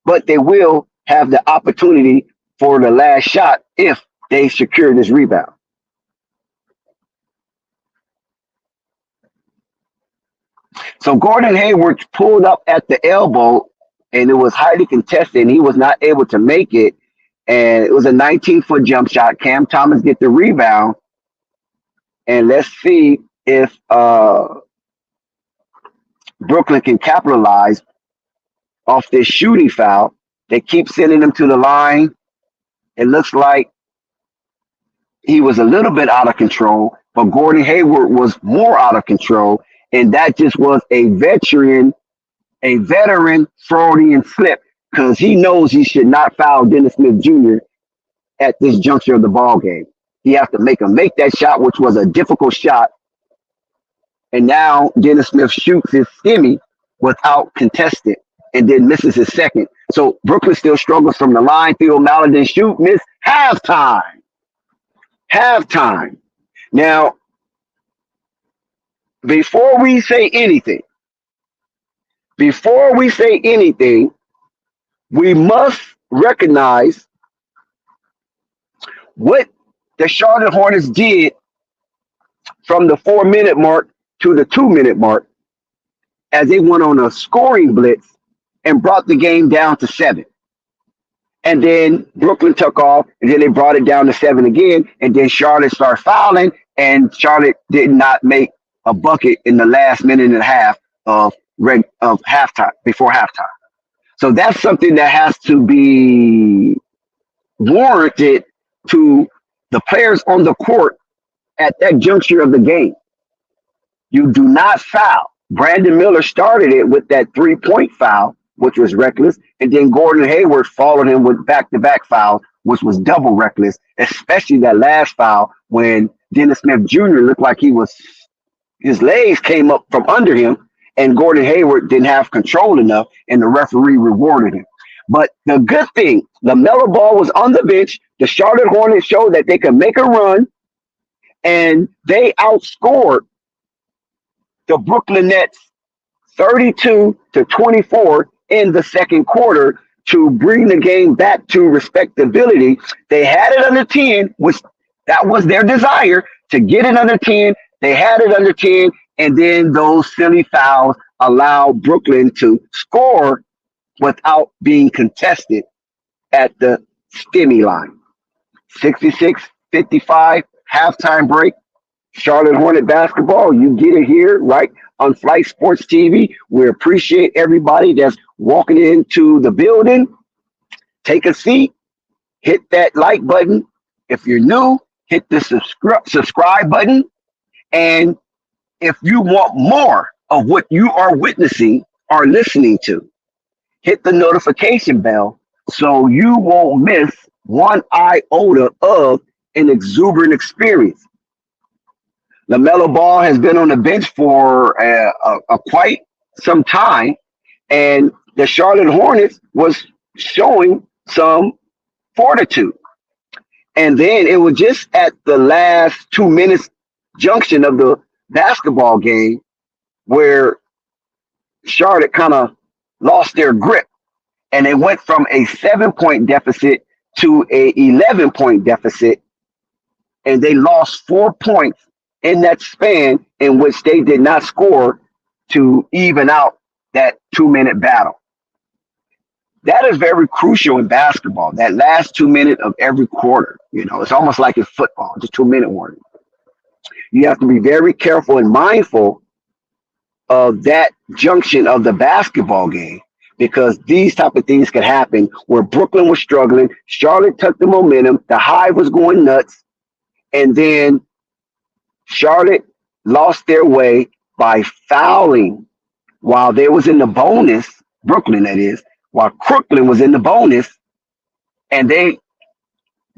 but they will have the opportunity for the last shot if they secure this rebound. So Gordon Hayward pulled up at the elbow, and it was highly contested, and he was not able to make it. And it was a 19-foot jump shot. Cam Thomas get the rebound. And let's see if Brooklyn can capitalize off this shooting foul. They keep sending him to the line. It looks like he was a little bit out of control, but Gordon Hayward was more out of control. And that just was a veteran Freudian slip, because he knows he should not foul Dennis Smith Jr. at this juncture of the ball game. He has to make that shot, which was a difficult shot. And now Dennis Smith shoots his stimmy without contested and then misses his second. So Brooklyn still struggles from the line. Theo Maledon shoot, miss, halftime. Now, before we say anything, we must recognize what the Charlotte Hornets did from the 4-minute mark to the 2-minute mark as they went on a scoring blitz and brought the game down to 7. And then Brooklyn took off, and then they brought it down to 7 again, and then Charlotte started fouling, and Charlotte did not make a bucket in the last minute and a half of halftime, before halftime. So that's something that has to be warranted to the players on the court at that juncture of the game. You do not foul. Brandon Miller started it with that 3-point foul, which was reckless, and then Gordon Hayward followed him with back-to-back fouls, which was double reckless, especially that last foul when Dennis Smith Jr. looked like his legs came up from under him, and Gordon Hayward didn't have control enough, and the referee rewarded him. But the good thing, Lamelo Ball was on the bench. The Charlotte Hornets showed that they could make a run, and they outscored the Brooklyn Nets 32-24 in the second quarter. to bring the game back to respectability. They had it under 10, which that was their desire to get it under 10. They had it under 10, and then those silly fouls allowed Brooklyn to score without being contested at the stimmy line. 66-55, halftime break. Charlotte Hornet basketball. You get it here right on Flight Sports TV. We appreciate everybody that's walking into the building. Take a seat, hit that like button. If you're new, hit the subscribe button. And if you want more of what you are witnessing or listening to, hit the notification bell so you won't miss one iota of an exuberant experience. Lamelo Ball has been on the bench for quite some time, and the Charlotte Hornets was showing some fortitude. And then it was just at the last 2 minutes junction of the basketball game where Charlotte kind of lost their grip, and they went from a 7-point deficit to a 11-point deficit, and they lost 4 points in that span in which they did not score to even out that 2-minute battle. That is very crucial in basketball, that last 2 minutes of every quarter. You know, it's almost like in football, just 2-minute warning. You have to be very careful and mindful of that junction of the basketball game, because these type of things could happen where Brooklyn was struggling, Charlotte took the momentum, the Hive was going nuts, and then Charlotte lost their way by fouling while they was in the bonus, Brooklyn that is, while Crooklyn was in the bonus, and they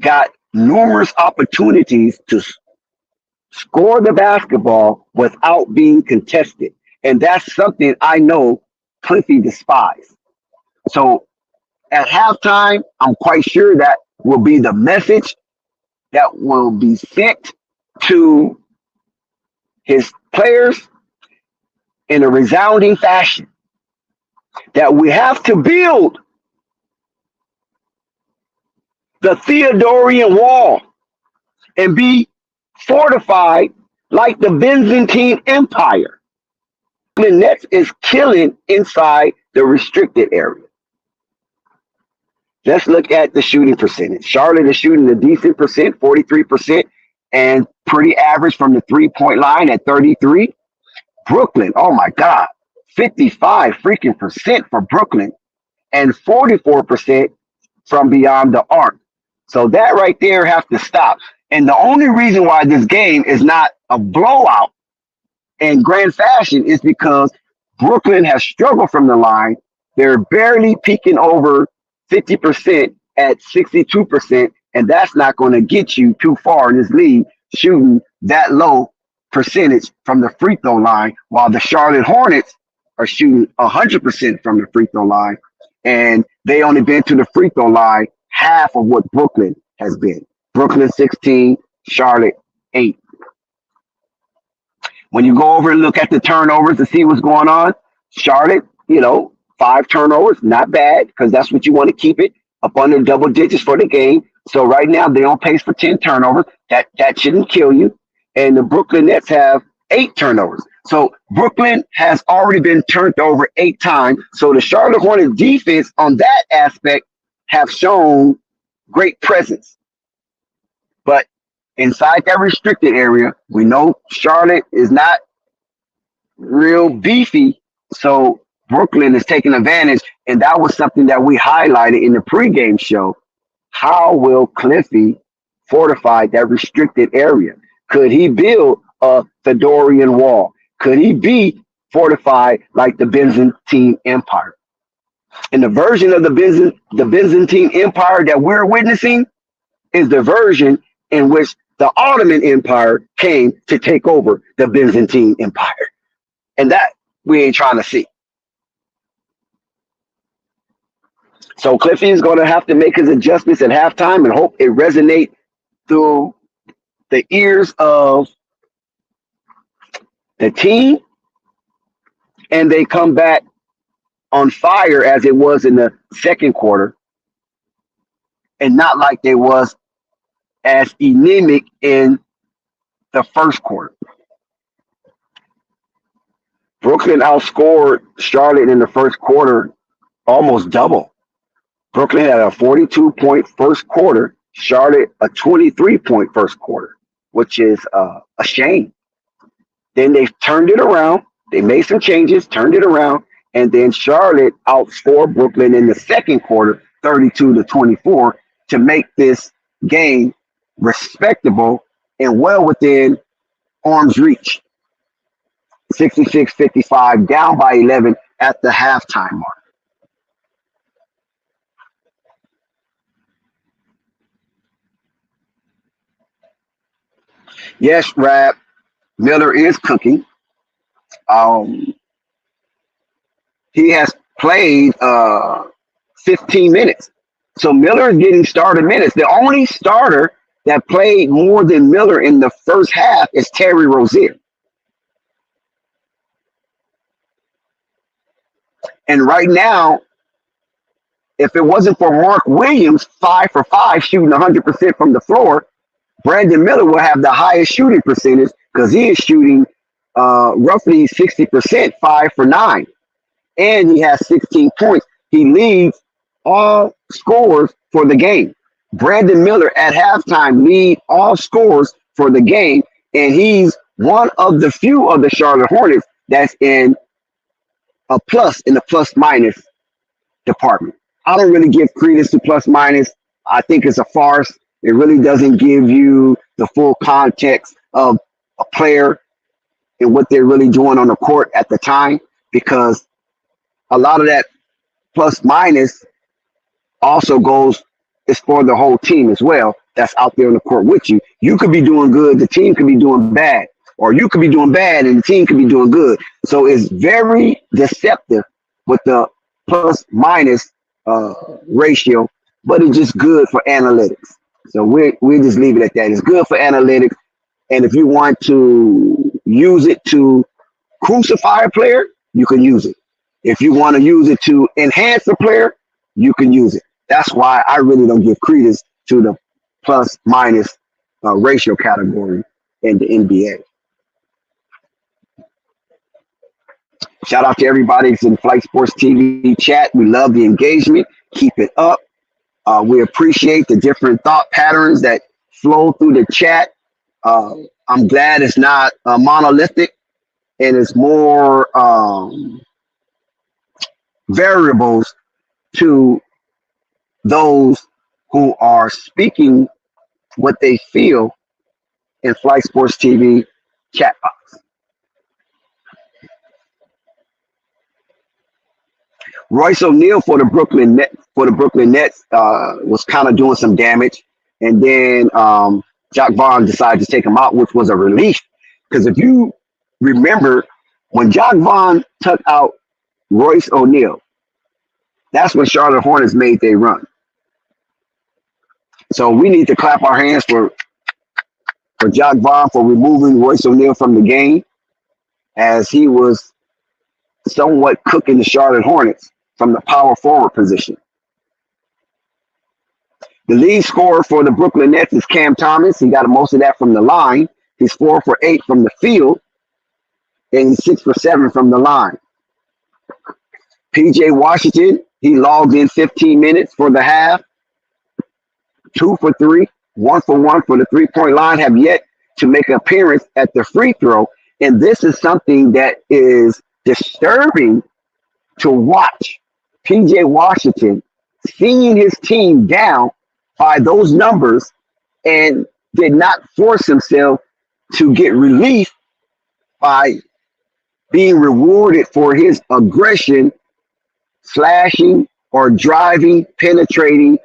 got numerous opportunities to score the basketball without being contested. And that's something I know Cliffy despises. So at halftime, I'm quite sure that will be the message that will be sent to his players in a resounding fashion, that we have to build the Theodorian wall and be fortified like the Byzantine Empire. The Nets is killing inside the restricted area. Let's look at the shooting percentage. Charlotte is shooting a decent percent, 43%, and pretty average from the 3-point line at 33. Brooklyn, oh my God, 55 freaking percent for Brooklyn and 44% from beyond the arc. So that right there has to stop. And the only reason why this game is not a blowout in grand fashion is because Brooklyn has struggled from the line. They're barely peaking over 50% at 62%, and that's not going to get you too far in this league shooting that low percentage from the free throw line, while the Charlotte Hornets are shooting 100% from the free throw line, and they only been to the free throw line half of what Brooklyn has been. Brooklyn 16, Charlotte 8. When you go over and look at the turnovers to see what's going on, Charlotte, 5 turnovers, not bad, because that's what you want to keep it up under double digits for the game. So right now they're on pace for 10 turnovers. That shouldn't kill you. And the Brooklyn Nets have 8 turnovers. So Brooklyn has already been turned over 8 times. So the Charlotte Hornets defense on that aspect have shown great presence. But inside that restricted area, we know Charlotte is not real beefy. So Brooklyn is taking advantage. And that was something that we highlighted in the pregame show. How will Cliffy fortify that restricted area? Could he build a Theodorian wall? Could he be fortified like the Byzantine Empire? And the version of the Byzantine Empire that we're witnessing is the version in which the Ottoman Empire came to take over the Byzantine Empire. And that we ain't trying to see. So Cliffy is going to have to make his adjustments at halftime and hope it resonates through the ears of the team, and they come back on fire as it was in the second quarter, and not like they was as anemic in the first quarter. Brooklyn outscored Charlotte in the first quarter almost double. Brooklyn had a 42-point first quarter, Charlotte a 23-point first quarter, which is a shame. Then they turned it around. They made some changes, turned it around, and then Charlotte outscored Brooklyn in the second quarter, 32-24, to make this game respectable and well within arm's reach. 66-55, down by 11 at the halftime mark. Yes, Rap, Miller is cooking. He has played 15 minutes. So Miller is getting starter minutes. The only starter that played more than Miller in the first half is Terry Rozier. And right now, if it wasn't for Mark Williams, 5 for 5, shooting 100% from the floor, Brandon Miller will have the highest shooting percentage because he is shooting roughly 60%, 5 for 9. And he has 16 points. He leads all scorers for the game. Brandon Miller at halftime lead all scorers for the game, and he's one of the few of the Charlotte Hornets that's in a plus in the plus minus department. I don't really give credence to plus minus. I think it's a farce. It really doesn't give you the full context of a player and what they're really doing on the court at the time, because a lot of that plus minus also goes is for the whole team as well that's out there on the court with you. You could be doing good, the team could be doing bad, or you could be doing bad and the team could be doing good. So it's very deceptive with the plus minus ratio, but it's just good for analytics. So we just leave it at that. It's good for analytics, and if you want to use it to crucify a player, you can use it. If you want to use it to enhance a player, you can use it. That's why I really don't give credence to the plus minus ratio category in the NBA. Shout out to everybody that's in Flight Sports TV chat. We love the engagement. Keep it up. We appreciate the different thought patterns that flow through the chat. I'm glad it's not monolithic and it's more variables to those who are speaking what they feel in Flight Sports TV chat box. Royce O'Neal for the Brooklyn Nets was kind of doing some damage, and then Jacques Vaughn decided to take him out, which was a relief. Because if you remember, when Jacques Vaughn took out Royce O'Neal, that's when Charlotte Hornets made their run. So we need to clap our hands for Jacques Vaughn for removing Royce O'Neal from the game, as he was somewhat cooking the Charlotte Hornets from the power forward position. The lead scorer for the Brooklyn Nets is Cam Thomas. He got most of that from the line. He's 4 for 8 from the field, and he's 6 for 7 from the line. PJ Washington, he logged in 15 minutes for the half, 2 for 3, 1 for 1 for the three-point line, have yet to make an appearance at the free throw. And this is something that is disturbing to watch. PJ Washington seeing his team down by those numbers and did not force himself to get relief by being rewarded for his aggression, slashing or driving, penetrating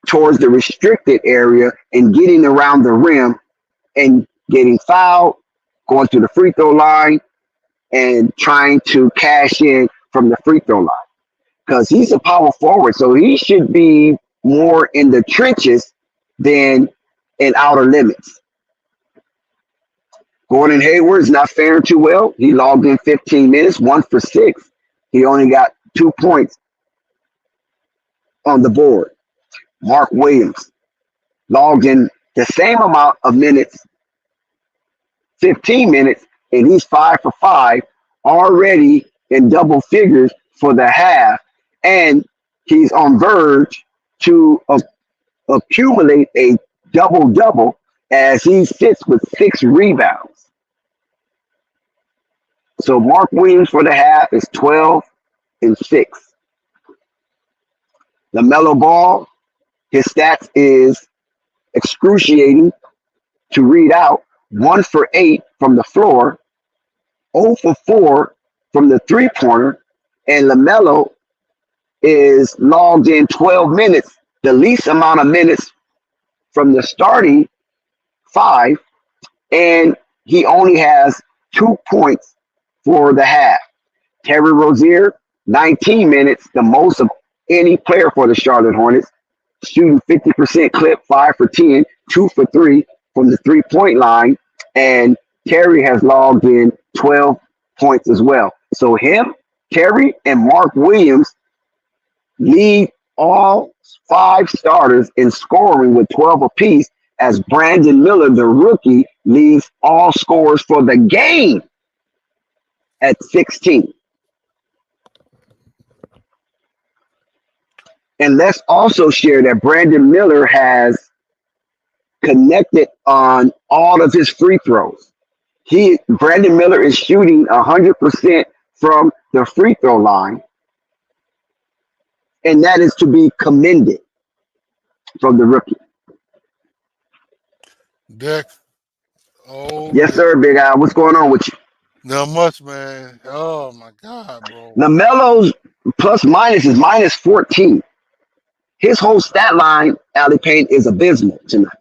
towards the restricted area and getting around the rim and getting fouled, going to the free throw line and trying to cash in from the free throw line. Because he's a power forward, so he should be more in the trenches than in outer limits. Gordon Hayward is not faring too well. He logged in 15 minutes, 1 for 6. He only got 2 points on the board. Mark Williams logged in the same amount of minutes, 15 minutes, and he's 5 for 5, already in double figures for the half, and he's on verge to accumulate a double-double as he sits with 6 rebounds. So Mark Williams for the half is 12 and 6. LaMelo Ball, his stats is excruciating to read out. 1 for 8 from the floor, 0 for 4 from the three-pointer, and LaMelo is logged in 12 minutes, the least amount of minutes from the starting 5, and he only has 2 points for the half. Terry Rozier, 19 minutes, the most of any player for the Charlotte Hornets, shooting 50% clip, 5 for 10, 2 for 3 from the three-point line, and Terry has logged in 12 points as well. So him, Terry, and Mark Williams lead all 5 starters in scoring with 12 apiece, as Brandon Miller, the rookie, leads all scorers for the game at 16. And let's also share that Brandon Miller has connected on all of his free throws. Brandon Miller is shooting 100% from the free throw line, and that is to be commended from the rookie. Deck. Oh, yes, sir, Big Al. What's going on with you? not much, man. Oh my God, bro. LaMelo's plus minus is minus 14. His whole stat line, Allie Payne, is abysmal tonight.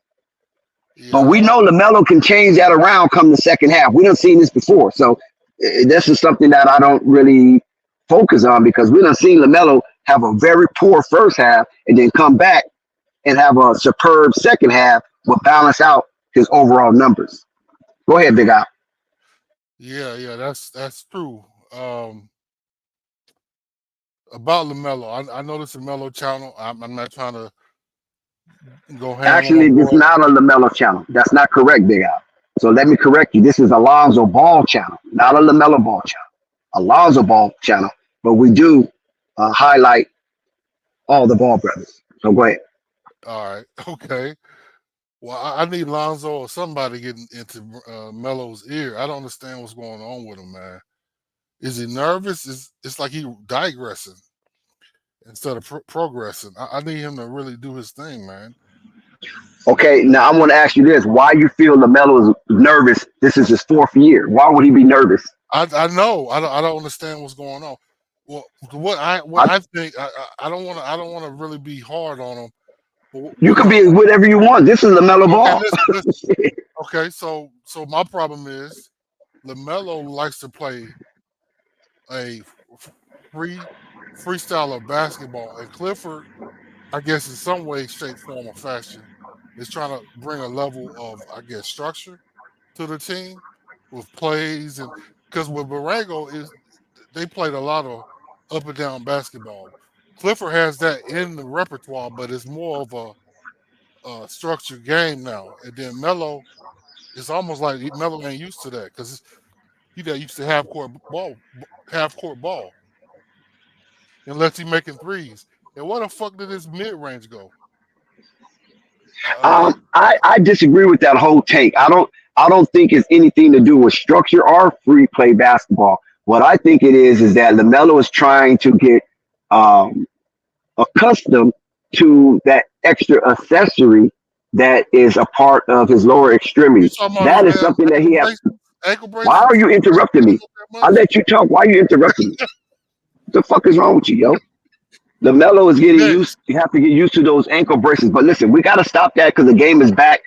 Yeah. But we know LaMelo can change that around come the second half. We done seen this before. So this is something that I don't really focus on, because we done seen LaMelo have a very poor first half and then come back and have a superb second half will balance out his overall numbers. Go ahead, Big Al. Yeah, that's true. About LaMelo, I know this is a Melo channel. I'm not trying to go ham Actually, on it's board. not a LaMelo channel. That's not correct, Big Al. So let me correct you. This is Alonzo Ball channel, not a LaMelo Ball channel. Alonzo Ball channel, but we do highlight all the Ball brothers. So go ahead. All right, okay. Well, I need Lonzo or somebody getting into Melo's ear. I don't understand what's going on with him, man. Is he nervous? It's like he digressing instead of progressing. I need him to really do his thing, man. Okay, now I want to ask you this: why you feel LaMelo is nervous? This is his 4th year. Why would he be nervous? I know. I don't understand what's going on. Well, what I think I don't want to really be hard on him. You can be whatever you want. This is LaMelo Ball. Listen. Okay, so my problem is LaMelo likes to play a freestyle of basketball, and Clifford, I guess in some way, shape, form, or fashion, is trying to bring a level of, I guess, structure to the team with plays, and because with Borrego they played a lot of up and down basketball. Clifford has that in the repertoire, but it's more of a structured game now. And then Melo, it's almost like Melo ain't used to that, because he got used to half court ball, unless he making threes. And where the fuck did his mid range go? I disagree with that whole take. I don't think it's anything to do with structure or free play basketball. What I think it is that LaMelo is trying to get accustomed to that extra accessory that is a part of his lower extremity. That is something that he has. Why are you interrupting me? I let you talk. Why are you interrupting me? What the fuck is wrong with you, yo? LaMelo is getting used. You have to get used to those ankle braces. But listen, we got to stop that because the game is back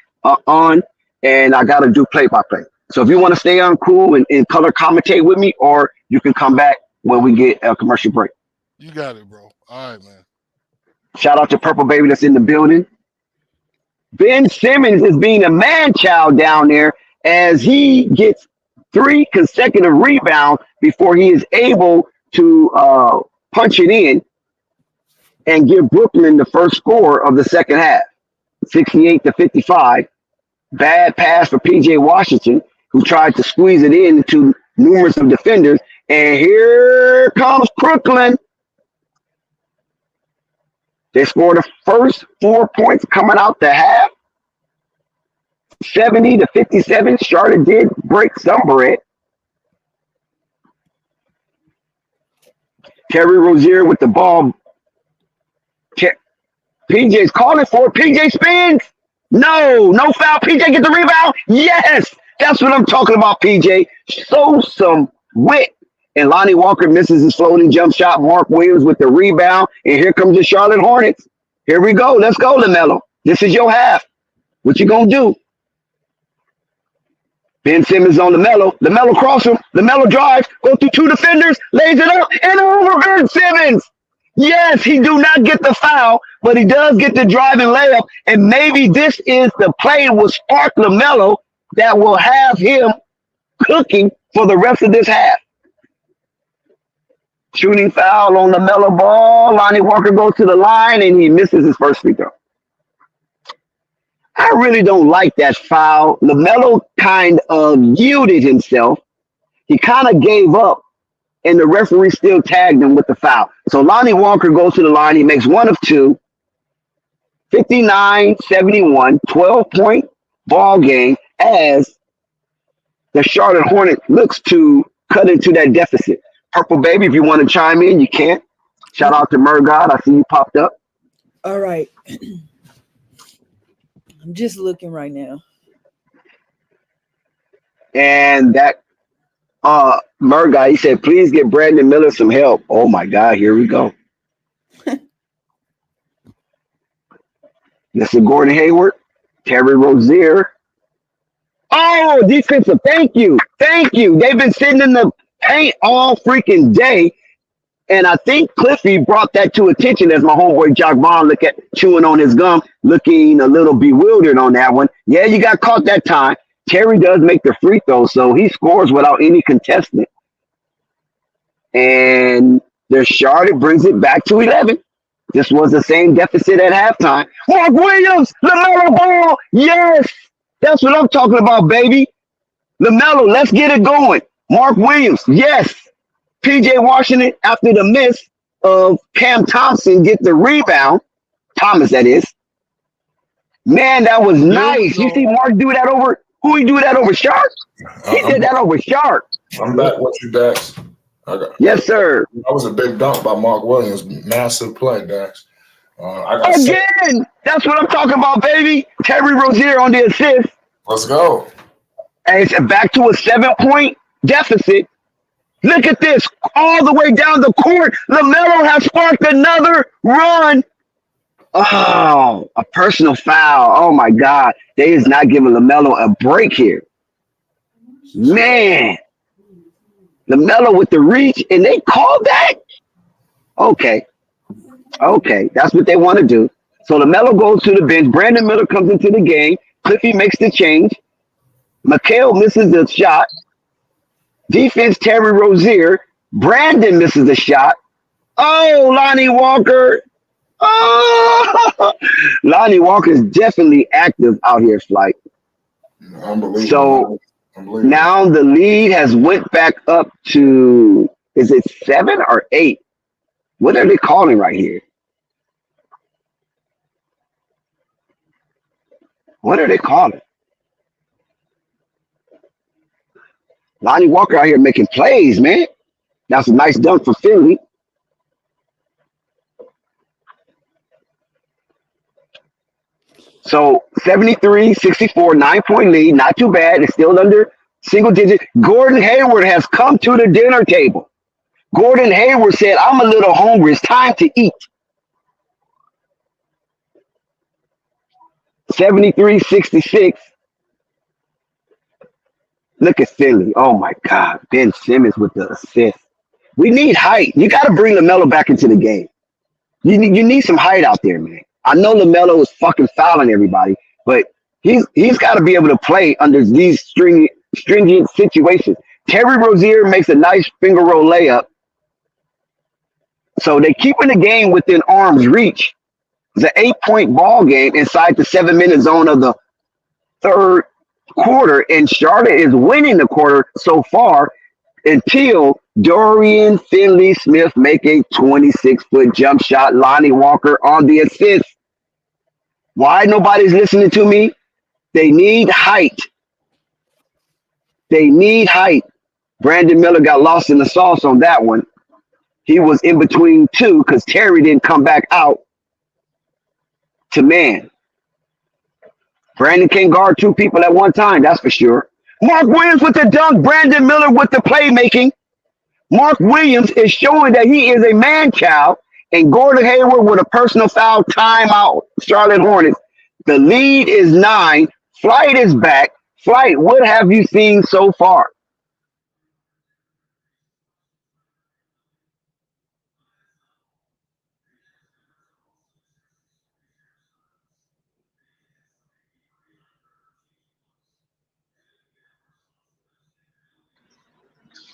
on, and I got to do play-by-play. So if you want to stay on cool and color commentate with me, or you can come back when we get a commercial break. You got it, bro. All right, man. Shout out to Purple Baby that's in the building. Ben Simmons is being a man-child down there as he gets 3 consecutive rebounds before he is able to punch it in and give Brooklyn the first score of the second half, 68-55. Bad pass for P.J. Washington, who tried to squeeze it in into numerous of defenders. And here comes Brooklyn. They scored the first 4 points coming out the half. 70-57. Charlotte did break some bread. Terry Rozier with the ball. PJ's calling for it. PJ spins. No foul. PJ get the rebound. Yes, that's what I'm talking about, PJ. Show some wit. And Lonnie Walker misses his floating jump shot. Mark Williams with the rebound. And here comes the Charlotte Hornets. Here we go. Let's go, Lamelo. This is your half. What you gonna do? Ben Simmons on Lamelo. Lamelo cross him. Lamelo drives. Go through two defenders. Lays it up. And over Ben Simmons. Yes, he do not get the foul, but he does get the driving layup. And maybe this is the play with spark Lamelo that will have him cooking for the rest of this half. Shooting foul on the Melo ball. Lonnie Walker goes to the line, and he misses his first free throw. I really don't like that foul. LaMelo kind of yielded himself. He kind of gave up, and the referee still tagged him with the foul. So Lonnie Walker goes to the line. He makes one of two. 59-71, 12-point ball game as the Charlotte Hornets looks to cut into that deficit. Purple Baby, if you want to chime in, you can. Shout out to Murgod. I see you popped up. All right. I'm just looking right now. And that Murgod, he said, please get Brandon Miller some help. Oh, my God. Here we go. This is Gordon Hayward. Terry Rozier. Oh, defensive. Thank you. Thank you. They've been sitting in the paint all freaking day. And I think Cliffy brought that to attention as my homeboy Jock Vaughn look at chewing on his gum, looking a little bewildered on that one. Yeah, you got caught that time. Terry does make the free throw, so he scores without any contestant. And the Charlotte brings it back to 11. This was the same deficit at halftime. Mark Williams, LaMelo ball. Yes, that's what I'm talking about, baby. LaMelo, let's get it going. Mark Williams, yes. P.J. Washington, after the miss of Cam Thompson, get the rebound. Thomas, that is. Man, that was nice. You see Mark do that over, who he do that over Sharp? He did that over Sharp. I'm back with you, Dax. Yes, sir. That was a big dunk by Mark Williams. Massive play, Dax. Again, that's what I'm talking about, baby. Terry Rozier on the assist. Let's go. And it's back to a 7-point deficit. Look at this. All the way down the court. LaMelo has sparked another run. Oh, a personal foul. Oh, my God. They is not giving LaMelo a break here. Man. LaMelo with the reach, and they called that? Okay. Okay, that's what they want to do. So LaMelo goes to the bench. Brandon Miller comes into the game. Cliffy makes the change. Mikal misses the shot. Defense, Terry Rozier. Brandon misses the shot. Oh, Lonnie Walker. Oh, Lonnie Walker is definitely active out here, Flight. Unbelievable. So now the lead has went back up to, is it 7 or 8? What are they calling right here? What are they calling? Lonnie Walker out here making plays, man. That's a nice dunk for Philly. So 73-64, 9-point lead. Not too bad. It's still under single digit. Gordon Hayward has come to the dinner table. Gordon Hayward said, I'm a little hungry. It's time to eat. 73-66. Look at Philly. Oh, my God. Ben Simmons with the assist. We need height. You got to bring LaMelo back into the game. You need some height out there, man. I know LaMelo is fucking fouling everybody, but he's got to be able to play under these stringent situations. Terry Rozier makes a nice finger roll layup. So they keeping the game within arm's reach. It's an 8-point ball game inside the 7-minute zone of the third quarter, and Charlotte is winning the quarter so far until Dorian Finley-Smith make a 26-foot jump shot. Lonnie Walker on the assist. Why nobody's listening to me? They need height. They need height. Brandon Miller got lost in the sauce on that one. He was in between two because Terry didn't come back out to man. Brandon can guard two people at one time, that's for sure. Mark Williams with the dunk. Brandon Miller with the playmaking. Mark Williams is showing that he is a man-child. And Gordon Hayward with a personal foul, timeout, Charlotte Hornets. The lead is 9. Flight is back. Flight, what have you seen so far?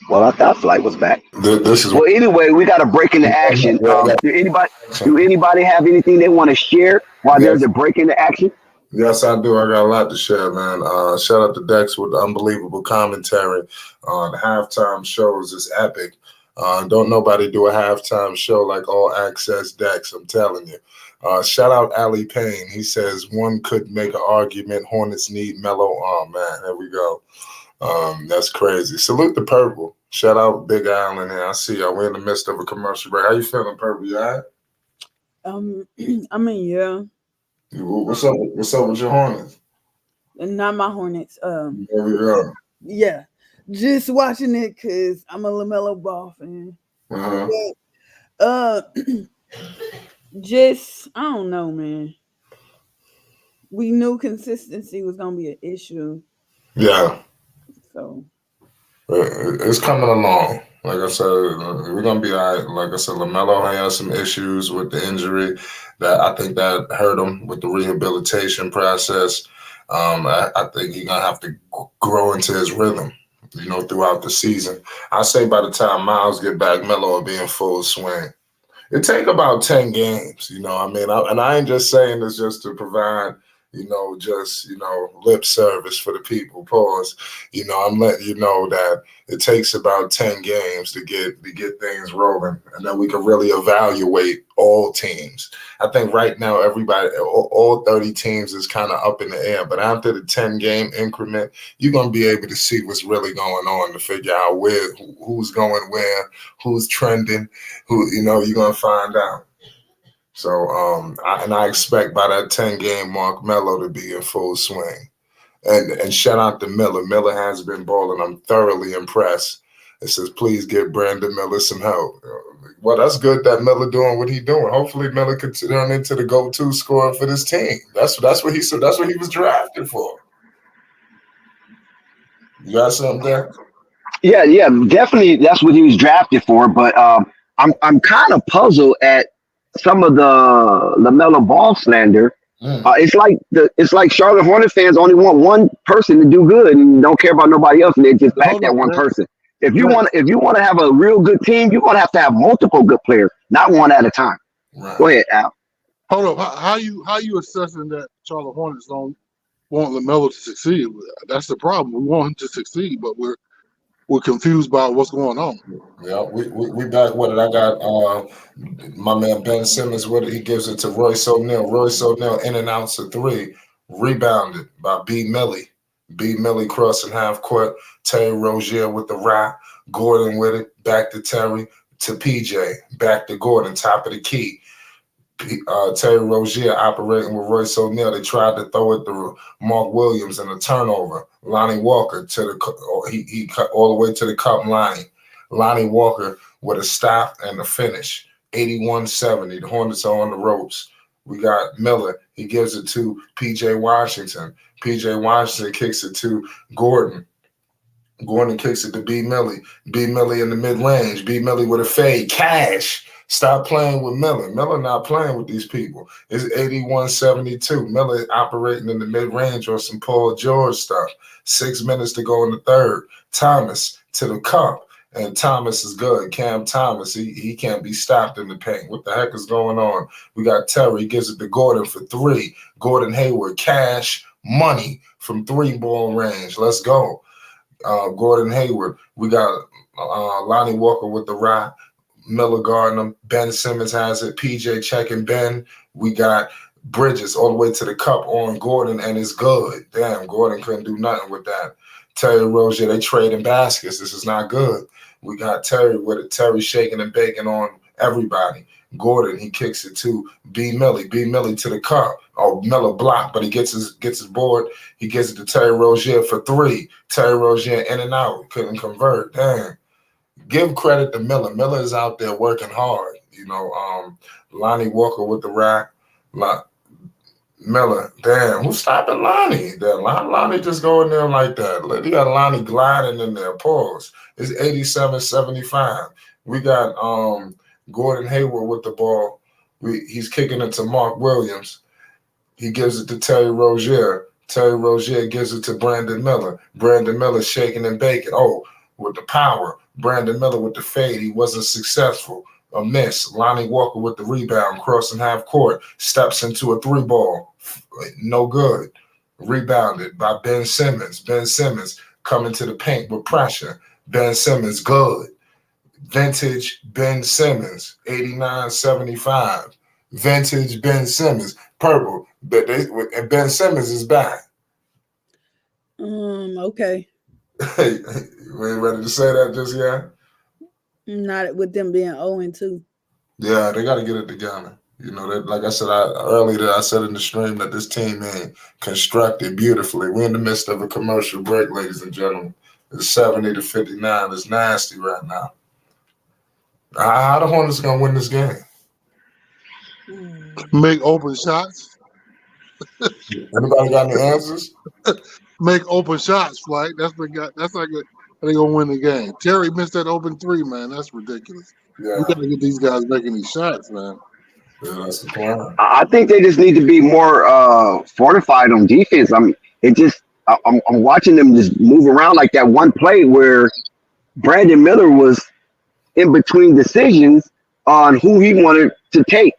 Well, I thought Flight was back. This is Well, anyway, we got a break in the action. Do anybody have anything they want to share while there's a break in the action? Yes, I do. I got a lot to share, man. Shout out to Dex with unbelievable commentary. The halftime shows is epic. Don't nobody do a halftime show like All Access Dex, I'm telling you. Shout out Ali Payne. He says one could make an argument Hornets need Melo. Oh, man, here we go. That's crazy. Salute the Purple. Shout out Big Island here. I see y'all. We're in the midst of a commercial break. How you feeling, Purple? You all right? I mean, yeah. What's up with your Hornets? Not my Hornets. There we go. Yeah. Just watching it because I'm a Lamelo ball fan. Uh-huh. But, just, I don't know, man. We knew consistency was going to be an issue. Yeah. So it's coming along. Like I said, we're gonna be all right. Like I said, Lamelo has some issues with the injury that I think that hurt him with the rehabilitation process. I think he's gonna have to grow into his rhythm, throughout the season. I say by the time Miles get back, Melo will be in full swing. It take about 10 games, I mean, and I ain't just saying this just to provide lip service for the people. Pause. I'm letting you know that it takes about 10 games to get things rolling, and then we can really evaluate all teams. I think right now everybody, all 30 teams is kind of up in the air, but after the 10-game increment, you're gonna be able to see what's really going on to figure out who's going where, who's trending, you're gonna find out. So, I expect by that 10-game mark, Melo to be in full swing. And shout out to Miller. Miller has been balling. I'm thoroughly impressed. It says, please give Brandon Miller some help. Well, that's good that Miller doing what he's doing. Hopefully, Miller could turn into the go-to scorer for this team. That's what he said. That's what he was drafted for. You got something there? Yeah, definitely. That's what he was drafted for. But I'm kind of puzzled at some of the Lamelo Ball slander. It's like Charlotte Hornets fans only want one person to do good and don't care about nobody else, and they just back that one person. If you want to have a real good team, you're gonna have to have multiple good players, not one at a time. Right. Go ahead, Al. Hold up. How you assessing that Charlotte Hornets don't want Lamelo to succeed? That's the problem. We want him to succeed, but we're confused by what's going on. Yeah, we back with it. I got my man Ben Simmons with it. He gives it to Royce O'Neal. Royce O'Neal in and out to 3, rebounded by B. Millie. B. Millie crossing half court. Terry Rozier with the rock. Gordon with it. Back to Terry to PJ. Back to Gordon. Top of the key. Terry Rozier operating with Royce O'Neal. They tried to throw it to Mark Williams in a turnover. Lonnie Walker he cut all the way to the cup line. Lonnie Walker with a stop and a finish. 81-70. The Hornets are on the ropes. We got Miller. He gives it to P.J. Washington. P.J. Washington kicks it to Gordon. Gordon kicks it to B. Millie. B. Millie in the mid-range. B. Millie with a fade. Cash. Stop playing with Miller. Miller not playing with these people. It's 81-72. Miller operating in the mid-range on some Paul George stuff. 6 minutes to go in the third. Thomas to the cup. And Thomas is good. Cam Thomas, he can't be stopped in the paint. What the heck is going on? We got Terry, gives it to Gordon for 3. Gordon Hayward, cash money from 3-ball range. Let's go. Gordon Hayward. We got Lonnie Walker with the rock. Miller guarding him. Ben Simmons has it. PJ checking Ben. We got Bridges all the way to the cup on Gordon, and it's good. Damn, Gordon couldn't do nothing with that. Terry Rozier, they trading baskets. This is not good. We got Terry with it. Terry shaking and baking on everybody. Gordon, he kicks it to B. Millie. B. Millie to the cup. Oh, Miller blocked, but he gets his board. He gives it to Terry Rozier for 3. Terry Rozier in and out. Couldn't convert. Damn. Give credit to Miller. Miller is out there working hard. You know, Lonnie Walker with the rack. Miller, damn, who's stopping Lonnie? Lonnie just going there like that. You got Lonnie gliding in there. Pause. It's 87-75. We got Gordon Hayward with the ball. He's kicking it to Mark Williams. He gives it to Terry Rozier. Terry Rozier gives it to Brandon Miller. Brandon Miller shaking and baking. Oh, with the power. Brandon Miller with the fade. He wasn't successful. A miss. Lonnie Walker with the rebound, crossing half court, steps into a 3-ball. No good. Rebounded by Ben Simmons. Ben Simmons coming to the paint with pressure. Ben Simmons, good. Vintage Ben Simmons, 89-75. Vintage Ben Simmons, purple. And Ben Simmons is back. Okay. Hey, we ain't ready to say that just yet? Not with them being 0-2. Yeah, they got to get it together. You know, that, like I said earlier, I said in the stream that this team ain't constructed beautifully. We're in the midst of a commercial break, ladies and gentlemen. It's 70-59. It's nasty right now. How the Hornets going to win this game? Make open shots. Anybody got any answers? Make open shots, Flight. That's not good. They gonna win the game. Terry missed that open 3, man. That's ridiculous. Yeah. We gotta get these guys making these shots, man. Yeah, that's the plan. I think they just need to be more fortified on defense. I mean, I'm watching them just move around like that one play where Brandon Miller was in between decisions on who he wanted to take,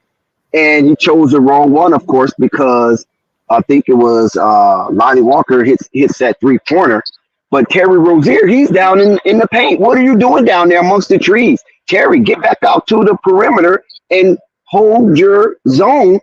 and he chose the wrong one, of course, because I think it was Lonnie Walker hits that 3-pointer. But Terry Rozier, he's down in the paint. What are you doing down there amongst the trees? Terry, get back out to the perimeter and hold your zone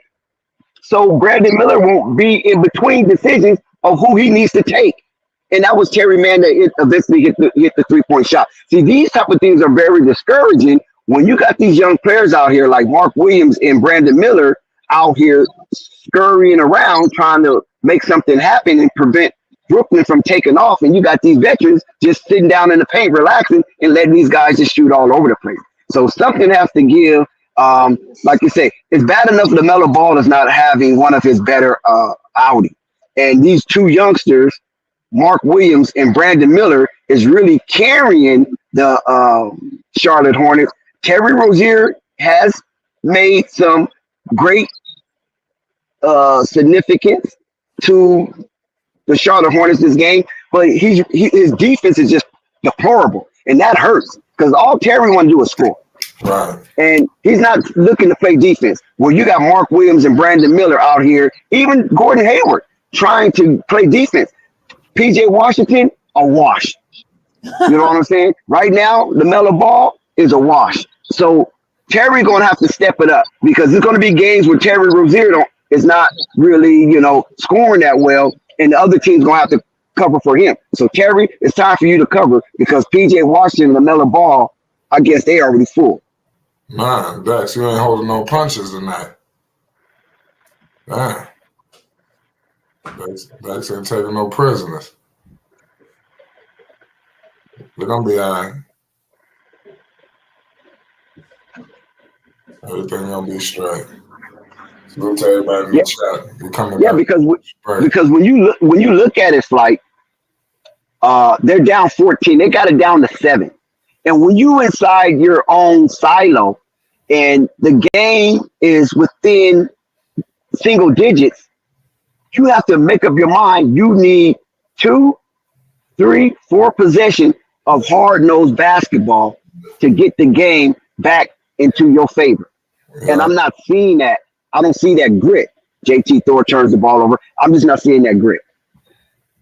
so Brandon Miller won't be in between decisions of who he needs to take. And that was Terry, man, that eventually hit the 3-point shot. See, these type of things are very discouraging when you got these young players out here like Mark Williams and Brandon Miller out here scurrying around trying to make something happen and prevent Brooklyn from taking off, and you got these veterans just sitting down in the paint, relaxing, and letting these guys just shoot all over the place. So something has to give. Like you say, it's bad enough Lamelo Ball is not having one of his better outings, and these 2 youngsters, Mark Williams and Brandon Miller, is really carrying the Charlotte Hornets. Terry Rozier has made some great significance to the Charlotte Hornets this game, but his defense is just deplorable, and that hurts because all Terry want to do is score. Right. And he's not looking to play defense. Well, you got Mark Williams and Brandon Miller out here, even Gordon Hayward, trying to play defense. PJ Washington, a wash. You know what I'm saying? Right now, Lamelo Ball is a wash. So Terry going to have to step it up because there's going to be games where Terry Rozier is not really, scoring that well, and the other team's going to have to cover for him. So, Terry, it's time for you to cover because P.J. Washington and Lamelo Ball, I guess they already full. Man, Dex, you ain't holding no punches tonight. Man. Dex ain't taking no prisoners. We're going to be all right. Everything going to be straight. Salute to everybody in the chat. We're coming back. Because when you look at it, it's like they're down 14. They got it down to 7. And when you inside your own silo and the game is within single digits, you have to make up your mind. You need 2, 3, 4 possessions of hard-nosed basketball to get the game back into your favor. And Yeah, I'm not seeing that. I don't see that grit. JT Thor turns the ball over. I'm just not seeing that grit.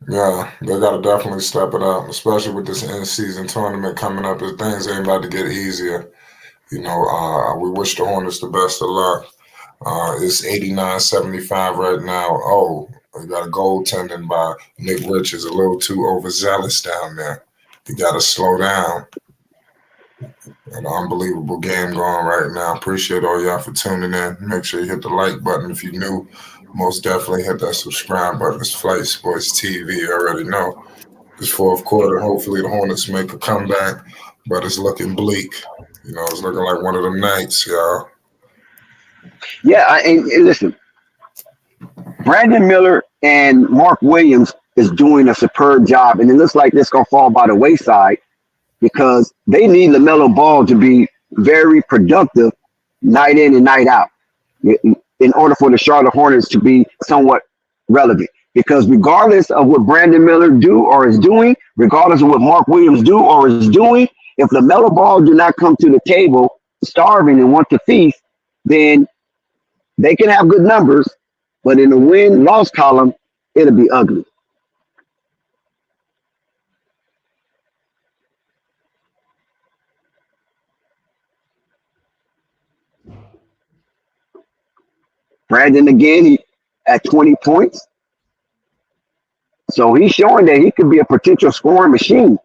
yeah, they got to definitely step it up, especially with this in-season tournament coming up. As things ain't about to get easier. We wish the Hornets the best of luck. It's 89-75 right now. Oh, we got a goaltending by Nick Richards, a little too overzealous down there. You got to slow down. An unbelievable game going right now. Appreciate all y'all for tuning in. Make sure you hit the like button if you're new. Most definitely hit that subscribe button. It's Flight Sports TV. You already know. This fourth quarter, hopefully the Hornets make a comeback, but it's looking bleak. It's looking like one of them nights, y'all. Yeah, and listen, Brandon Miller and Mark Williams is doing a superb job, and it looks like this gonna fall by the wayside because they need LaMelo Ball to be very productive night in and night out in order for the Charlotte Hornets to be somewhat relevant. Because regardless of what Brandon Miller do or is doing, regardless of what Mark Williams do or is doing, if LaMelo Ball do not come to the table starving and want to feast, then they can have good numbers, but in the win-loss column, it'll be ugly. Brandon again, he at 20 points. So he's showing that he could be a potential scoring machine.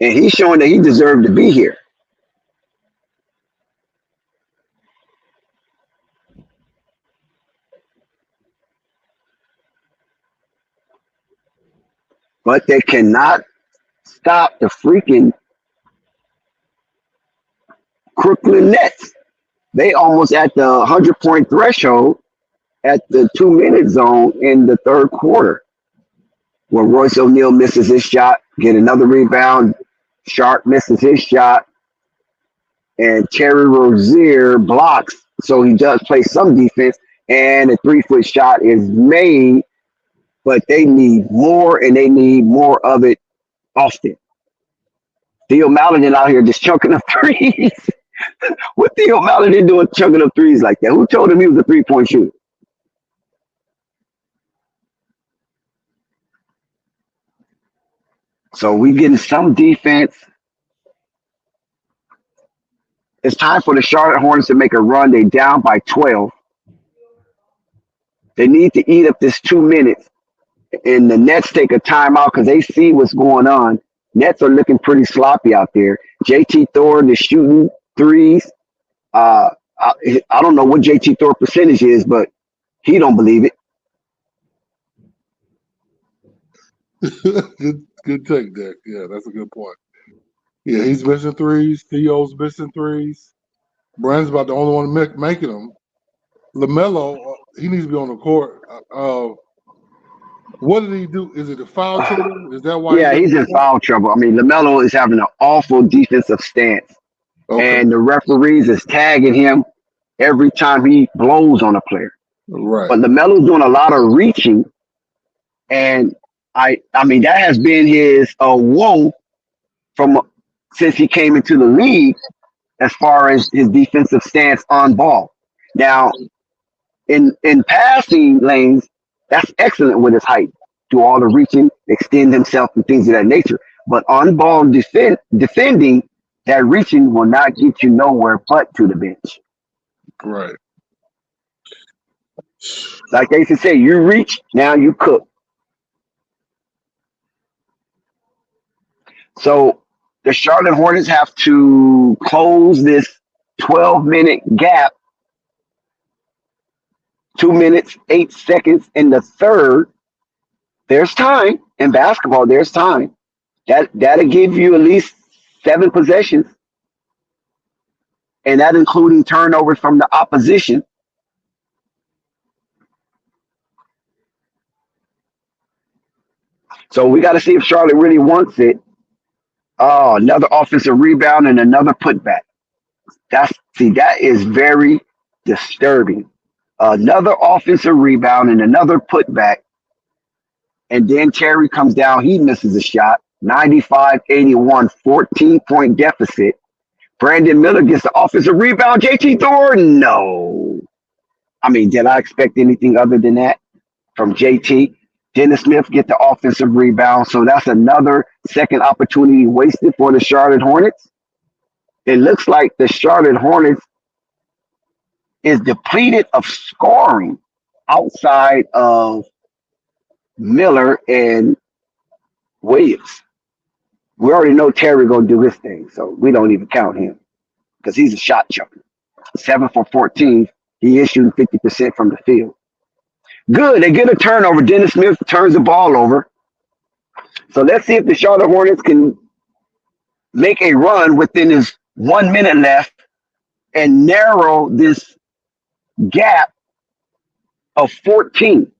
And he's showing that he deserved to be here. But they cannot stop the freaking Crooklyn Nets. They almost at the 100-point threshold at the 2-minute zone in the third quarter, where Royce O'Neal misses his shot, get another rebound. Sharp misses his shot, and Terry Rozier blocks, so he does play some defense, and a 3-foot shot is made, but they need more, and they need more of it often. Theo Maladin out here just chunking up threes. What Theo Maladin doing chunking up threes like that? Who told him he was a 3-point shooter? So we getting some defense. It's time for the Charlotte Hornets to make a run. They down by 12. They need to eat up this 2 minutes. And the Nets take a timeout because they see what's going on. Nets are looking pretty sloppy out there. JT Thor is shooting threes. I don't know what JT Thor percentage is, but he don't believe it. Good take, Dick. Yeah, that's a good point. Yeah, he's missing threes. Theo's missing threes. Brandon's about the only one making them. LaMelo, he needs to be on the court. What did he do? Is it a foul trouble? Is that why? Yeah, he's in foul trouble. I mean, LaMelo is having an awful defensive stance. Okay. And the referees is tagging him every time he blows on a player. Right. But LaMelo's doing a lot of reaching. And I mean, that has been his woe since he came into the league as far as his defensive stance on ball. Now, in passing lanes, that's excellent with his height. Do all the reaching, extend himself, and things of that nature. But on ball defending, that reaching will not get you nowhere but to the bench. Right. Like they used to say, you reach, now you cook. So the Charlotte Hornets have to close this 12-minute gap. 2 minutes, 8 seconds in the third. There's time in basketball. There's time. That'll give you at least 7 possessions, and that including turnovers from the opposition. So we got to see if Charlotte really wants it. Oh, another offensive rebound and another putback. That is very disturbing. Another offensive rebound and another putback. And then Terry comes down. He misses a shot. 95-81, 14-point deficit. Brandon Miller gets the offensive rebound. JT Thornton, no. I mean, did I expect anything other than that from JT? Dennis Smith get the offensive rebound. So that's another second opportunity wasted for the Charlotte Hornets. It looks like the Charlotte Hornets is depleted of scoring outside of Miller and Williams. We already know Terry gonna do his thing, so we don't even count him because he's a shot chucker. 7 for 14. He is shooting 50% from the field. Good. They get a turnover. Dennis Smith turns the ball over. So let's see if the Charlotte Hornets can make a run within this 1 minute left and narrow this gap of 14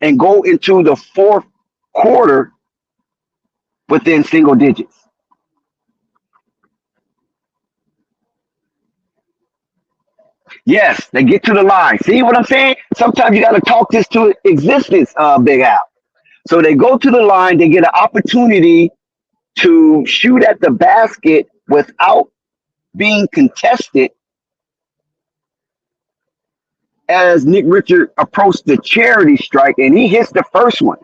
and go into the fourth quarter within single digits. Yes, they get to the line. See what I'm saying? Sometimes you got to talk this to existence, Big Al. So they go to the line. They get an opportunity to shoot at the basket without being contested as Nick Richard approached the charity strike, and he hits the first one.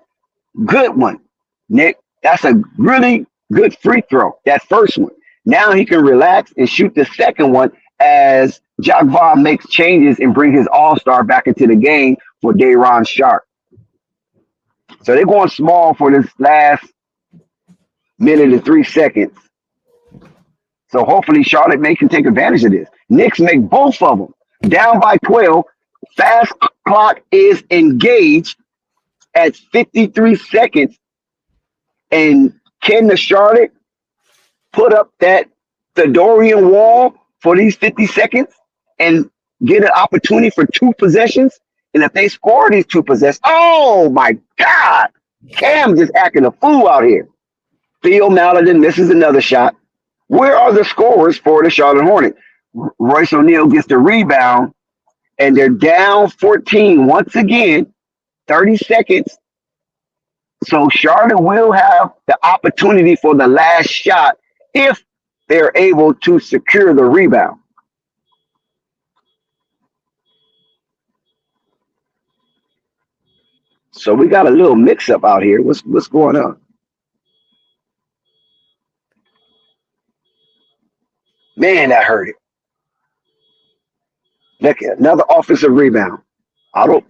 Good one, Nick. That's a really good free throw, that first one. Now he can relax and shoot the second one as Jacques Vaughn makes changes and bring his all-star back into the game for Day'Ron Sharpe. So they're going small for this last minute and 3 seconds. So hopefully Charlotte can take advantage of this. Knicks make both of them. Down by 12. Fast clock is engaged at 53 seconds. And can the Charlotte put up that Thedorian wall for these 50 seconds and get an opportunity for 2 possessions? And if they score these 2 possessions, oh my God, Cam just acting a fool out here. Theo Maladin misses another shot. Where are the scorers for the Charlotte Hornets? Royce O'Neal gets the rebound, and they're down 14 once again, 30 seconds. So Charlotte will have the opportunity for the last shot if they're able to secure the rebound. So we got a little mix-up out here. What's going on? Man, that hurt it. Look at another offensive rebound. I don't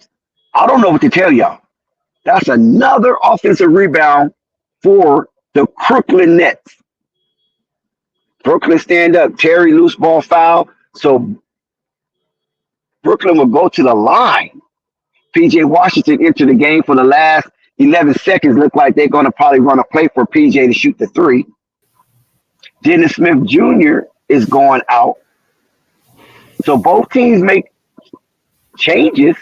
know what to tell y'all. That's another offensive rebound for the Brooklyn Nets. Brooklyn stand up. Terry loose ball foul. So Brooklyn will go to the line. PJ Washington entered the game for the last 11 seconds. Look like they're going to probably run a play for PJ to shoot the 3. Dennis Smith Jr. is going out. So both teams make changes.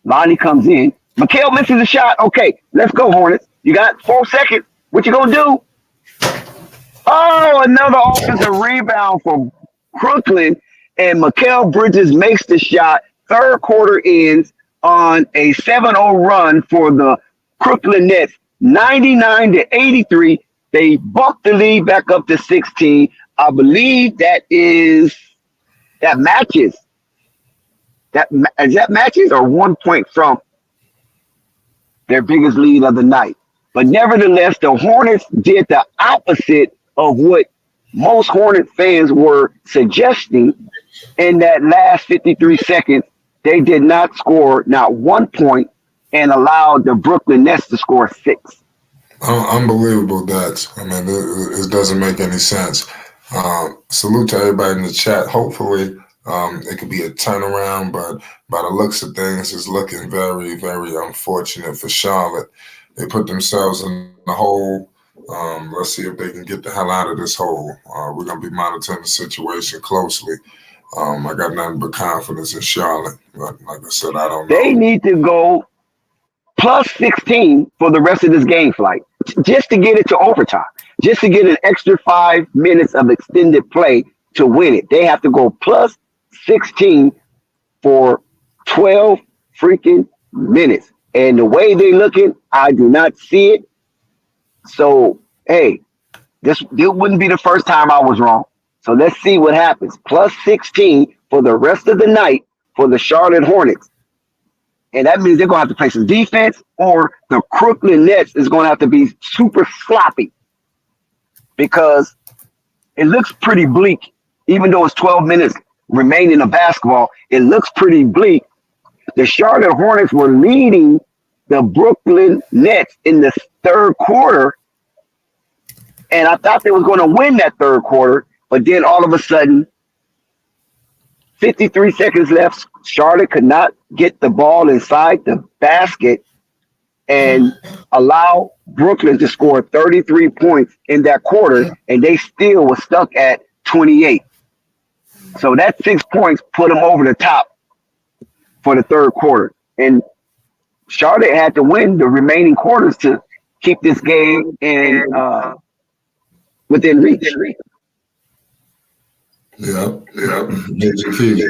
Lonnie comes in. Mikal misses a shot. Okay, let's go, Hornets. You got 4 seconds. What you gonna do? Oh, another offensive rebound for Brooklyn. And Mikal Bridges makes the shot. Third quarter ends on a 7-0 run for the Brooklyn Nets. 99-83. They bumped the lead back up to 16. I believe that matches. That matches or 1 point from their biggest lead of the night. But nevertheless, the Hornets did the opposite of what most Hornet fans were suggesting in that last 53 seconds. They did not score not 1 point and allowed the Brooklyn Nets to score 6. Unbelievable, that. I mean, it doesn't make any sense. Salute to everybody in the chat. Hopefully, it could be a turnaround, but by the looks of things, it's looking very, very unfortunate for Charlotte. They put themselves in the hole. Let's see if they can get the hell out of this hole. We're going to be monitoring the situation closely. I got nothing but confidence in Charlotte. But like I said, I don't know. They need to go plus 16 for the rest of this game flight, just to get it to overtime, just to get an extra 5 minutes of extended play to win it. They have to go plus 16 for 12 freaking minutes. And the way they looking, I do not see it. So, hey, this wouldn't be the first time I was wrong. So let's see what happens. Plus 16 for the rest of the night for the Charlotte Hornets. And that means they're going to have to play some defense, or the Brooklyn Nets is going to have to be super sloppy, because it looks pretty bleak. Even though it's 12 minutes remaining of basketball, it looks pretty bleak. The Charlotte Hornets were leading the Brooklyn Nets in the third quarter, and I thought they was going to win that third quarter, but then all of a sudden, 53 seconds left, Charlotte could not get the ball inside the basket and allow Brooklyn to score 33 points in that quarter, and they still were stuck at 28. So that 6 points put them over the top for the third quarter. And Charlotte had to win the remaining quarters to keep this game within reach. Yeah. Major key.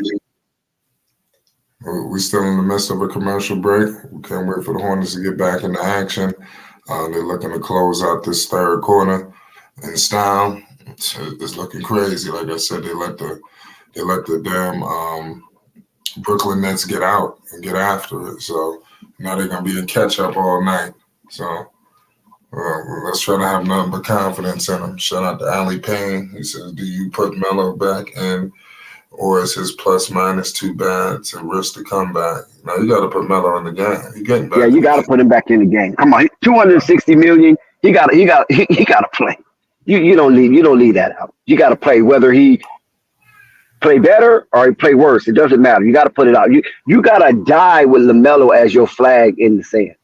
We're still in the midst of a commercial break. We can't wait for the Hornets to get back into action. They're looking to close out this third quarter in style. It's looking crazy. Like I said, they let the damn Brooklyn Nets get out and get after it. So now they're gonna be in catch up all night. So let's try to have nothing but confidence in them. Shout out to Ali Payne. He says, "Do you put Melo back in, or is his plus minus too bad to risk the comeback?" Now you got to put Melo in the game. He getting back. Yeah, you got to put him back in the game. Come on, $260 million. He got to play. You don't leave that out. You got to play, whether he play better or he play worse. It doesn't matter. You got to put it out. You got to die with Lamelo as your flag in the sand.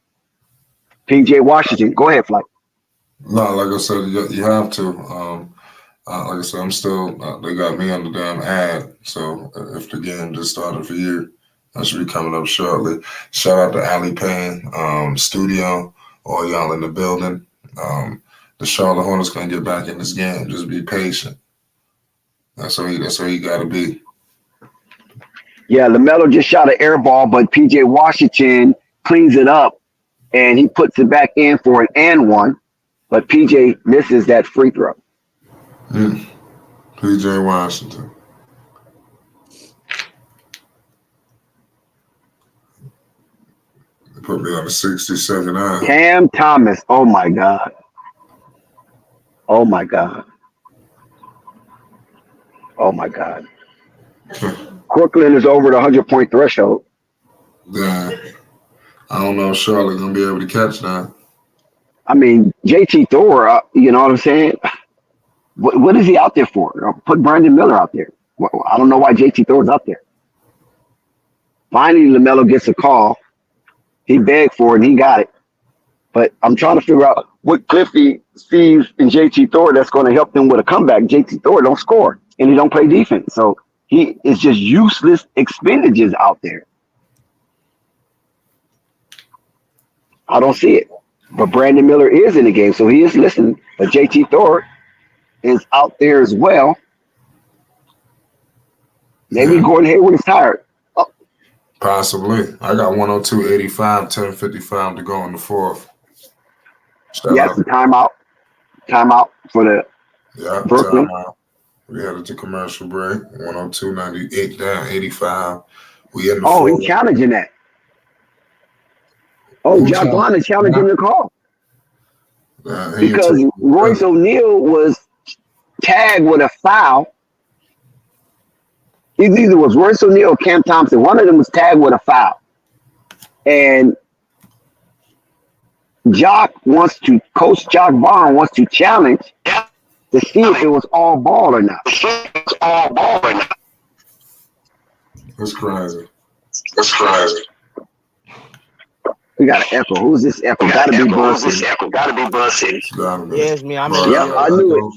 PJ Washington, go ahead, Flight. No, like I said, you have to. Like I said, I'm still. They got me on the damn ad. So if the game just started for you, that should be coming up shortly. Shout out to Ali Payne, studio, all y'all in the building. The Charlotte Hornets gonna get back in this game. Just be patient. That's where you got to be. Yeah, Lamelo just shot an air ball, but PJ Washington cleans it up and he puts it back in for an and one. But PJ misses that free throw. PJ Washington. They put me on a 60-second eye. Cam Thomas. Oh my God. Oh my God. Oh my God. Brooklyn is over the 100-point threshold. Yeah. I don't know if Charlotte gonna be able to catch that. I mean, JT Thor, you know what I'm saying? What is he out there for? Put Brandon Miller out there. I don't know why JT Thor's out there. Finally, LaMelo gets a call. He begged for it and he got it. But I'm trying to figure out what Cliffy sees in JT Thor that's going to help them with a comeback. JT Thor don't score and he don't play defense. So he is just useless expenditures out there. I don't see it. But Brandon Miller is in the game, so he is listening. But JT Thor is out there as well. Maybe Gordon Hayward is tired. Oh. Possibly. I got 102.85, 10:55 to go in the fourth. Yes, the timeout. Timeout for the Brooklyn. Timeout. We headed to commercial break. 102.98 down, 85. We in the fourth. He's challenging that. John Bond is challenging the call. Because Royce O'Neal was tagged with a foul. It either was Royce O'Neal or Cam Thompson. One of them was tagged with a foul. And Coach Jock Bond wants to challenge to see if it was all ball or not. That's crazy. We got an echo. Who's this echo? Gotta be Buzzing. Yes, me. I'm in. Yep, I knew it.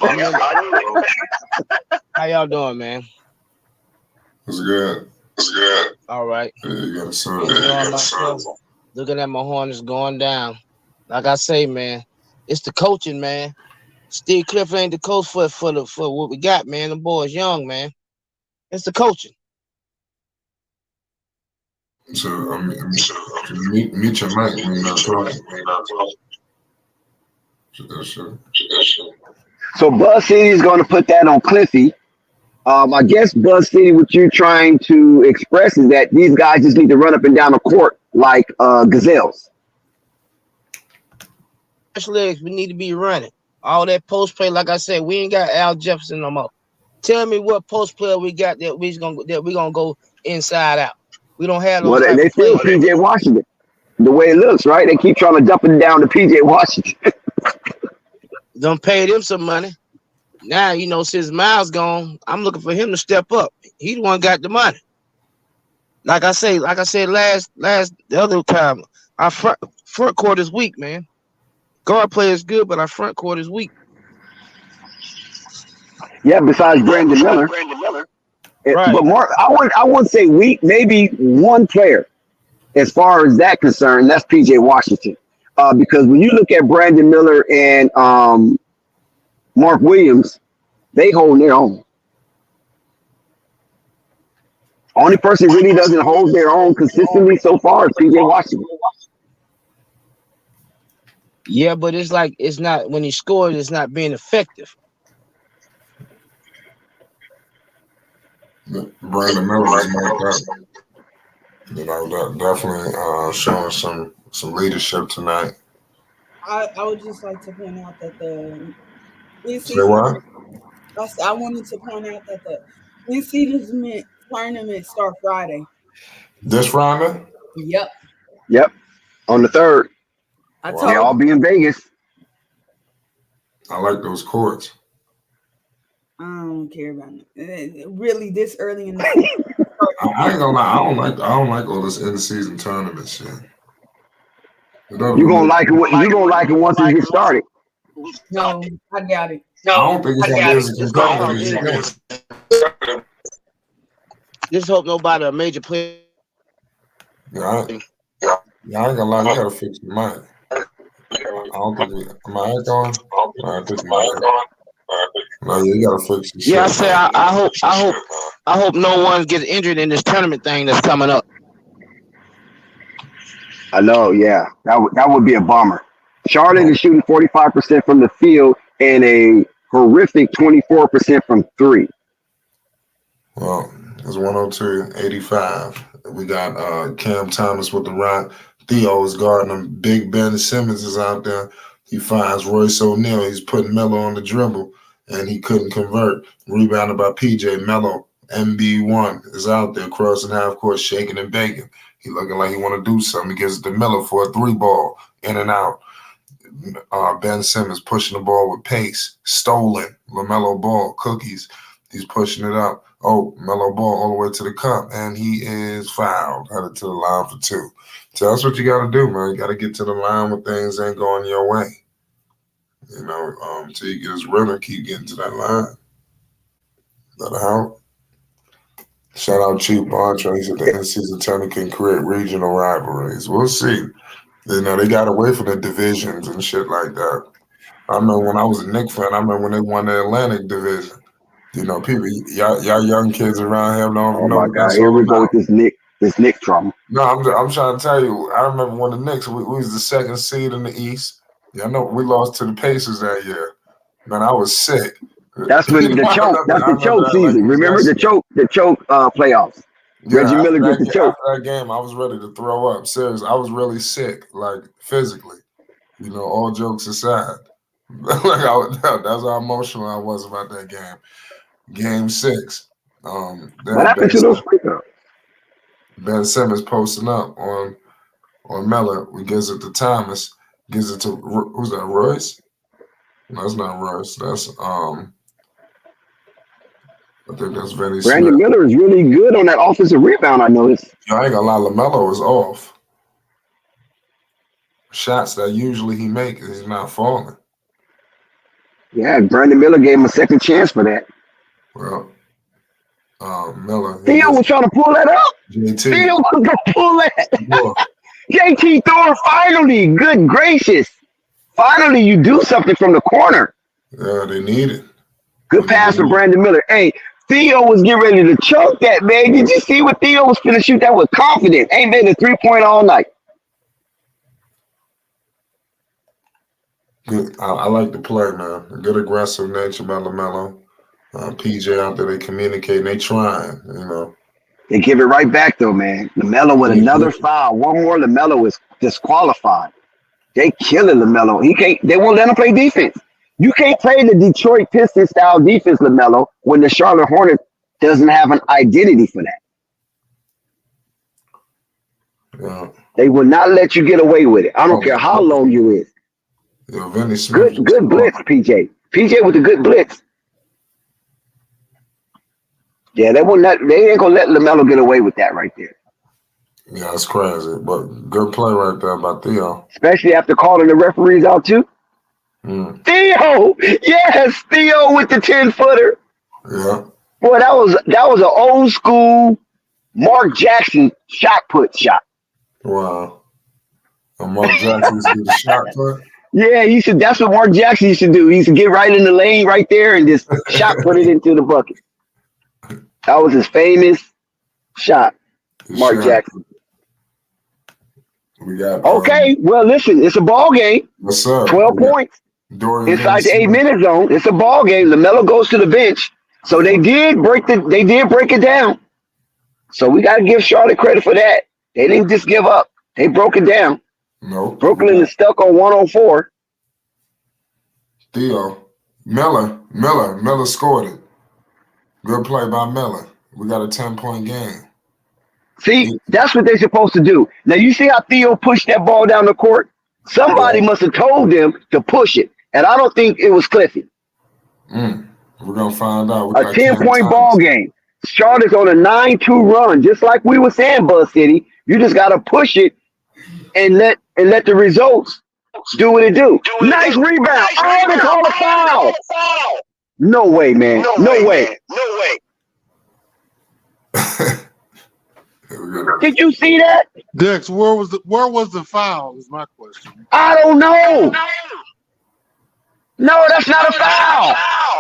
How y'all doing, man? It's good. All right. Yeah, you got a son. Looking at my Hornets going down. Like I say, man, it's the coaching, man. Steve Clifford ain't the coach for what we got, man. The boy's young, man. It's the coaching. So meet your mic when you're not talking. So Buzz City is going to put that on Cliffy. I guess Buzz City, what you're trying to express is that these guys just need to run up and down the court like gazelles. Legs, we need to be running. All that post play, like I said, we ain't got Al Jefferson no more. Tell me what post player we got that we gonna go inside out. We don't have those. Well, they still PJ Washington. The way it looks, right? They keep trying to dump it down to PJ Washington. Done pay them some money. Now, since Miles gone, I'm looking for him to step up. He the one got the money. Like I said the other time, our front court is weak, man. Guard play is good, but our front court is weak. Yeah, besides Brandon Miller. Right. But Mark, I wouldn't say weak. Maybe one player, as far as that concerned, that's PJ Washington. Because when you look at Brandon Miller and Mark Williams, they hold their own. Only person who really doesn't hold their own consistently so far is PJ Washington. Yeah, but it's not when he scores, it's not being effective. Brandon Miller is like that. Definitely showing some leadership tonight. I would just like to point out that the Say what? I wanted to point out that the in-season tournament start Friday. This Friday? Yep. On the 3rd. They all be in Vegas. I like those courts. I don't care about it. Really, this early in the season. I ain't gonna lie. I don't like all this in-season tournament shit. You gonna like it. You gonna like it once it gets started. No, I doubt it. I don't think it's gonna be as competitive. Just hope nobody a major player. Yeah, I ain't gonna lie. You gotta fix your mind. I don't think am I going? I think my no, you gotta fix your shit. Yeah, I say I hope no one gets injured in this tournament thing that's coming up. I know, yeah. That would be a bummer. Charlotte is shooting 45% from the field and a horrific 24% from 3. Well, it's 102-85. We got Cam Thomas with the rock. Theo is guarding him. Big Ben Simmons is out there. He finds Royce O'Neal. He's putting Melo on the dribble, and he couldn't convert. Rebounded by PJ. Melo, MB1, is out there crossing half court, shaking and baking. He looking like he want to do something. He gives it to Miller for a 3-ball, in and out. Ben Simmons pushing the ball with pace. Stolen. LaMelo ball, cookies. He's pushing it up. Oh, Melo ball all the way to the cup, and he is fouled. Headed to the line for 2. So that's what you got to do, man. You got to get to the line when things ain't going your way. Until you get his rhythm, keep getting to that line. That'll help. Shout out Chief Bontra. He said the in-season tournament can create regional rivalries. We'll see. They got away from the divisions and shit like that. I remember when I was a Knicks fan, I remember when they won the Atlantic division. People, y'all young kids around here don't Oh know. my God, here we go with this Knicks trouble. No, I'm trying to tell you. I remember when the Knicks, we was the 2nd seed in the East. Yeah, I know we lost to the Pacers that year. Man, I was sick. That's when the choke. That's the choke season. Remember the choke playoffs. Yeah, Reggie Miller gets the choke. After that game, I was ready to throw up. Seriously, I was really sick, like physically. All jokes aside. That's how emotional I was about that game. Game 6. What happened to those free throws? Ben Simmons posting up on Melo. We gives it to Thomas. Gives it to who's that? Royce? No, that's not Royce. That's I think that's Vinny Brandon Smith. Miller is really good on that offensive rebound, I noticed. I ain't gonna lie, LaMelo is off. Shots that usually he makes, he's not falling. Yeah, Brandon Miller gave him a second chance for that. Well, Miller. Theo was trying to pull that up. JT. Theo was going to pull that. JT Thor, finally. Good gracious. Finally, you do something from the corner. Yeah, they need it. Good pass from Brandon Miller. Hey, Theo was getting ready to choke that, man. Did you see what Theo was finna shoot that with confidence? Ain't been a 3-point all night. Good. I like the play, man. A good aggressive nature by Lamelo. PJ out there, they communicate, they trying, you know. They give it right back though, man. Lamelo with another foul. One more, Lamelo is disqualified. They killing Lamelo. They won't let him play defense. You can't play the Detroit Pistons style defense, Lamelo, when the Charlotte Hornets doesn't have an identity for that. Yeah. They will not let you get away with it. I don't care how long you is. Yeah, Vinny Smith. Good blitz, PJ. PJ with the good blitz. Yeah, they ain't gonna let Lamelo get away with that right there. Yeah, it's crazy. But good play right there by Theo. Especially after calling the referees out too. Theo! Yes, Theo with the 10-footer. Yeah. Boy, that was an old school Mark Jackson shot. Wow. And Mark Jackson used to do the shot put? Yeah, that's what Mark Jackson used to do. He used to get right in the lane right there and just shot put it into the bucket. That was his famous shot, Mark Jackson. We got okay. Well, listen, it's a ball game. What's up? 12 points inside the 8-minute zone. It's a ball game. Lamelo goes to the bench, so they did break it down. So we got to give Charlotte credit for that. They didn't just give up. They broke it down. No. Brooklyn is stuck on 104. Theo, Melo scored it. Good play by Melo. We got a 10-point game. See, that's what they're supposed to do. Now, you see how Theo pushed that ball down the court? Somebody must have told them to push it, and I don't think it was Cliffy. We're going to find out. A 10-point ball game. Charlotte's on a 9-2 run, just like we were saying, Buzz City. You just got to push it and let the results do what it do. Nice rebound. Oh, they call a foul. No way, man. No way. Did you see that? Dex, where was the foul? Is my question. I don't know. No, that's not a foul.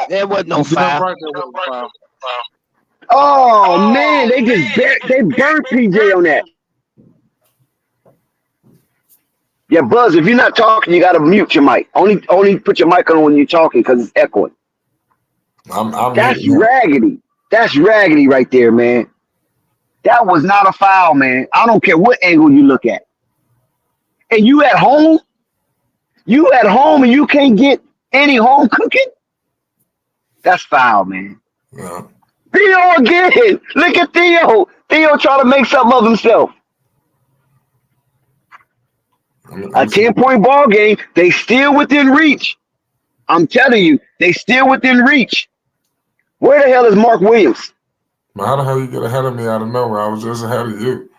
There was no foul. Right, there was a foul. Oh man, they burned PJ on that. Yeah, Buzz, if you're not talking, you gotta mute your mic. Only put your mic on when you're talking because it's echoing. That's raggedy. That's raggedy right there, man. That was not a foul, man. I don't care what angle you look at. And you at home and you can't get any home cooking? That's foul, man. Yeah. Theo again. Look at Theo. Theo trying to make something of himself. A 10-point ball game. They still within reach. I'm telling you, they still within reach. Where the hell is Mark Williams? Man, how the hell you get ahead of me out of nowhere? I was just ahead of you.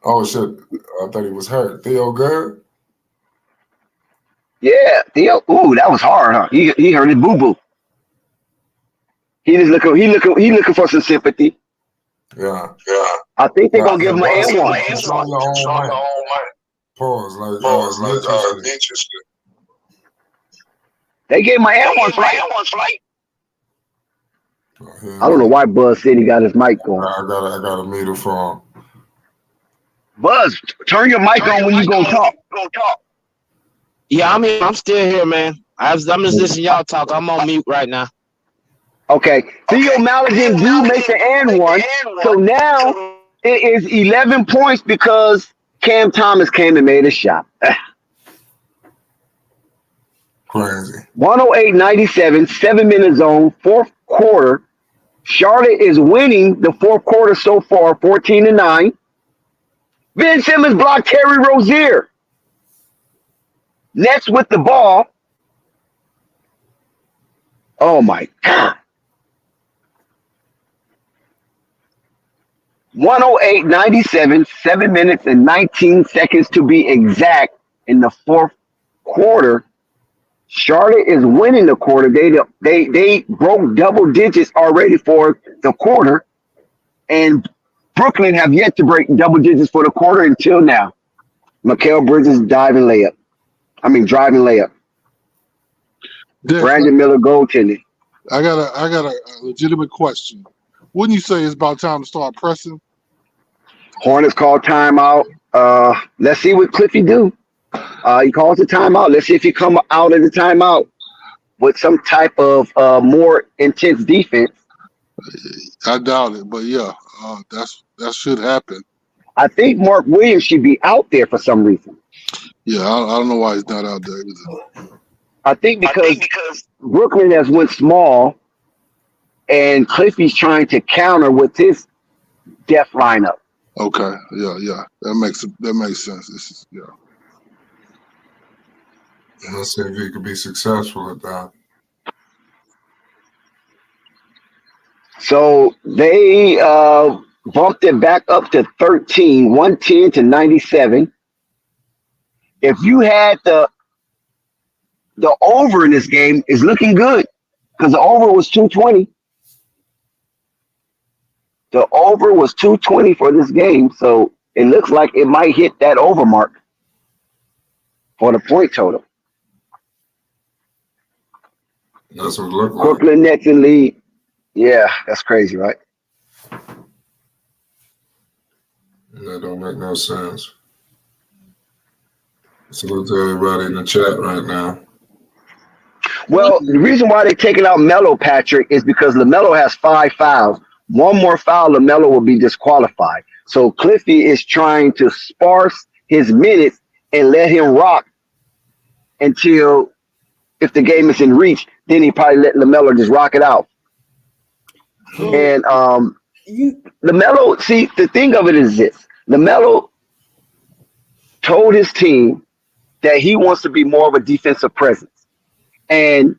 Oh, shit. I thought he was hurt. Theo good? Yeah, Theo. Ooh, that was hard, huh? He hurt his boo-boo. He looking for some sympathy. Yeah. I think they're gonna give him an M1. Pause. They gave him an M1 flight. I don't know why Buzz said he got his mic on. I got a meter for him. Buzz, turn your mic on when you gonna talk. Yeah, I'm here. I'm still here, man. I'm just listening to y'all talk. I'm on mute right now. Okay. Theo Maligan do make the and one. So now it is 11 points because Cam Thomas came and made a shot. Crazy. 108-97, 7-minute zone, fourth quarter. Charlotte is winning the fourth quarter so far, 14-9. Ben Simmons blocked Terry Rozier. Nets with the ball. Oh my God. 108-97, 7 minutes and 19 seconds to be exact in the fourth quarter. Charlotte is winning the quarter. They broke double digits already for the quarter, and Brooklyn have yet to break double digits for the quarter until now. Mikal Bridges driving layup. Dick, Brandon Miller goaltending. I got a legitimate question. Wouldn't you say it's about time to start pressing? Hornets call timeout. Let's see what Cliffy do. He calls a timeout. Let's see if he come out of the timeout with some type of more intense defense. I doubt it, but yeah, that should happen. I think Mark Williams should be out there for some reason. Yeah, I don't know why he's not out there either. I think because Brooklyn has went small, and Cliffy's trying to counter with his depth lineup. Okay, yeah, that makes sense. This is Let's see if he could be successful at that. So they bumped it back up to 13, 110 to 97. If you had the over in this game, is looking good because the over was 220. The over was 220 for this game, so it looks like it might hit that over mark for the point total. That's what it looked like. Brooklyn Nets in lead. Yeah, that's crazy, right? That don't make no sense. Salute to everybody in the chat right now. Well, the reason why they're taking out Melo, Patrick, is because Lamelo has 5 fouls. One more foul, Lamelo will be disqualified. So Cliffy is trying to sparse his minutes and let him rock until, if the game is in reach, then he probably let Lamelo just rock it out. And Lamelo, see, the thing of it is this. Lamelo told his team that he wants to be more of a defensive presence. And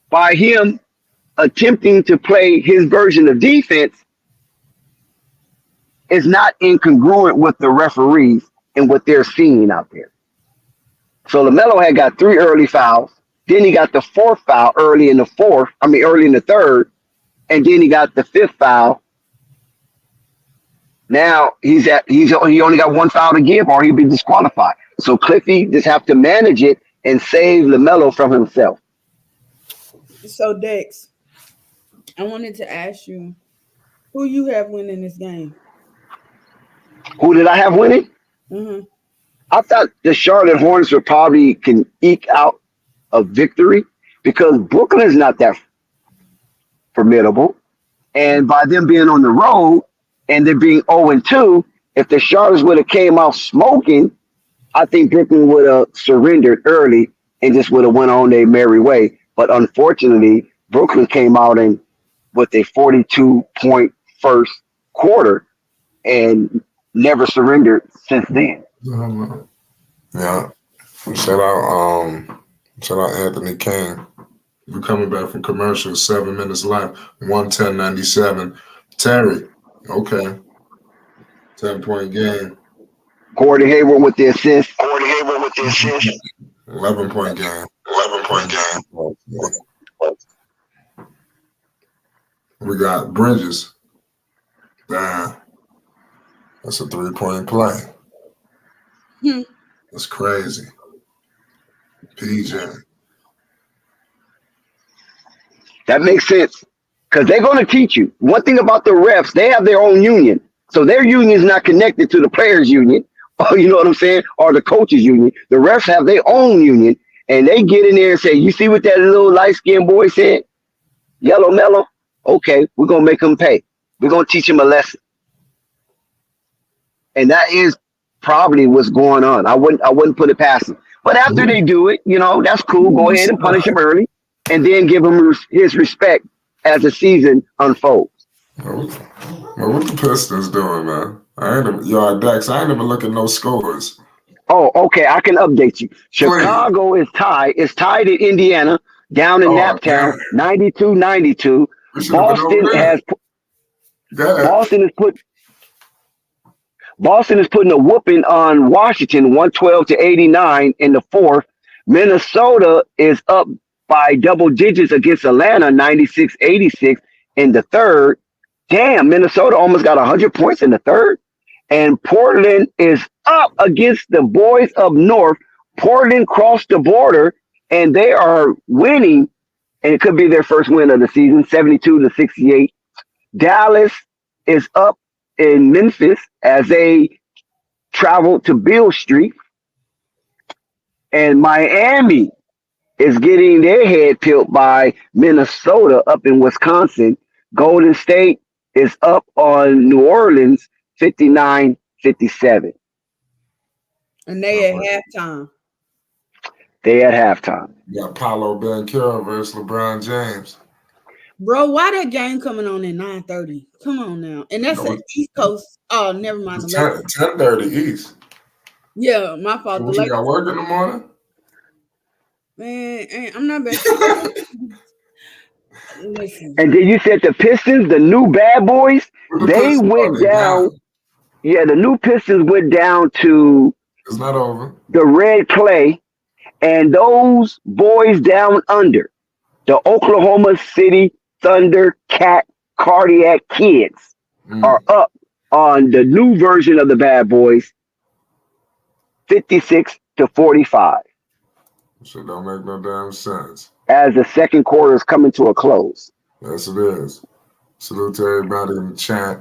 by him attempting to play his version of defense is not incongruent with the referees and what they're seeing out there. So LaMelo had got 3 early fouls. Then he got the 4th foul early in the third. And then he got the 5th foul. Now he only got 1 foul to give or he'll be disqualified. So Cliffy just have to manage it and save LaMelo from himself. So Dex, I wanted to ask you, who you have winning this game? Who did I have winning? Mm-hmm. I thought the Charlotte Hornets would probably can eke out a victory because Brooklyn is not that formidable. And by them being on the road and they're being 0-2, if the Charlottes would have came out smoking, I think Brooklyn would have surrendered early and just would have went on their merry way. But unfortunately, Brooklyn came out with a 42-point first quarter and never surrendered since then. Yeah. Shout out Anthony King. We're coming back from commercial, 7 minutes left, 110.97. Terry, okay. 10-point game. Gordon Hayward with the assist. 11-point game. We got Bridges. Damn. That's a 3-point play. That's crazy. PJ. That makes sense because they're going to teach you. One thing about the refs, they have their own union. So their union is not connected to the players' union, or you know what I'm saying, or the coaches' union. The refs have their own union, and they get in there and say, you see what that little light-skinned boy said? Yellow Melo? Okay, we're going to make him pay. We're going to teach him a lesson. And that is probably what's going on. I wouldn't put it past him. But after they do it, that's cool. Go ahead and punish him early. And then give him his respect as the season unfolds. What the Pistons doing, man? I ain't even looking at no scores. Oh, okay. I can update you. Chicago is tied. It's tied in Indiana, down in Naptown, 92-92. Boston is putting a whooping on Washington, 112-89 in the 4th. Minnesota is up by double digits against Atlanta, 96-86 in the 3rd. Damn, Minnesota almost got 100 points in the 3rd. And Portland is up against the boys up north. Portland crossed the border, and they are winning and it could be their first win of the season, 72-68. Dallas is up in Memphis as they travel to Beale Street. And Miami is getting their head peeled by Minnesota up in Wisconsin. Golden State is up on New Orleans 59-57. And they at halftime. They at halftime. You got Paolo Banchero versus LeBron James. Bro, why that game coming on at 9:30? Come on now. And that's the East Coast. Oh, never mind. It's 10:30 East. Yeah, my fault. What, you got work in the morning? Man, I'm not bad. Listen. And then you said the Pistons, the new bad boys, they went down. Yeah, the new Pistons went down to it's not over. The red clay, and those boys down under, the Oklahoma City Thunder Cat Cardiac Kids, are up on the new version of the bad boys, 56-45. Shit don't make no damn sense. As the second quarter is coming to a close. Yes, it is. Salute to everybody in the chat.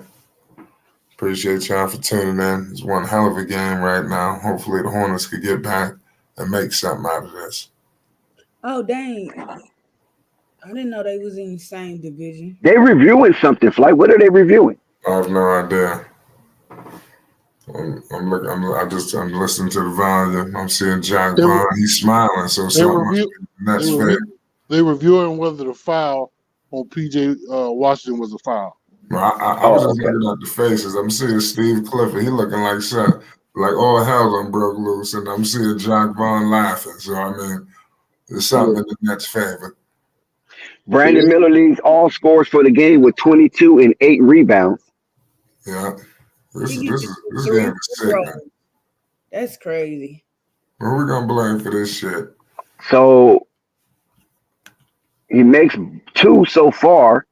Appreciate y'all for tuning in. It's one hell of a game right now. Hopefully the Hornets could get back and make something out of this. Oh, dang. I didn't know they was in the same division. They reviewing something, Flight. What are they reviewing? I have no idea. I'm listening to the volume. I'm seeing Jack Vaughn. He's smiling, so they reviewing whether the foul on PJ Washington was a foul. I was just looking at the faces. I'm seeing Steve Clifford. He looking like something, like all hell done broke loose, and I'm seeing Jack Vaughn laughing. So I mean, there's something in the Nets' favor. Brandon Miller leads all scores for the game with 22 and 8 rebounds. Yeah. This game is sick, man. That's crazy. What are we gonna blame for this shit? So he makes 2 so far,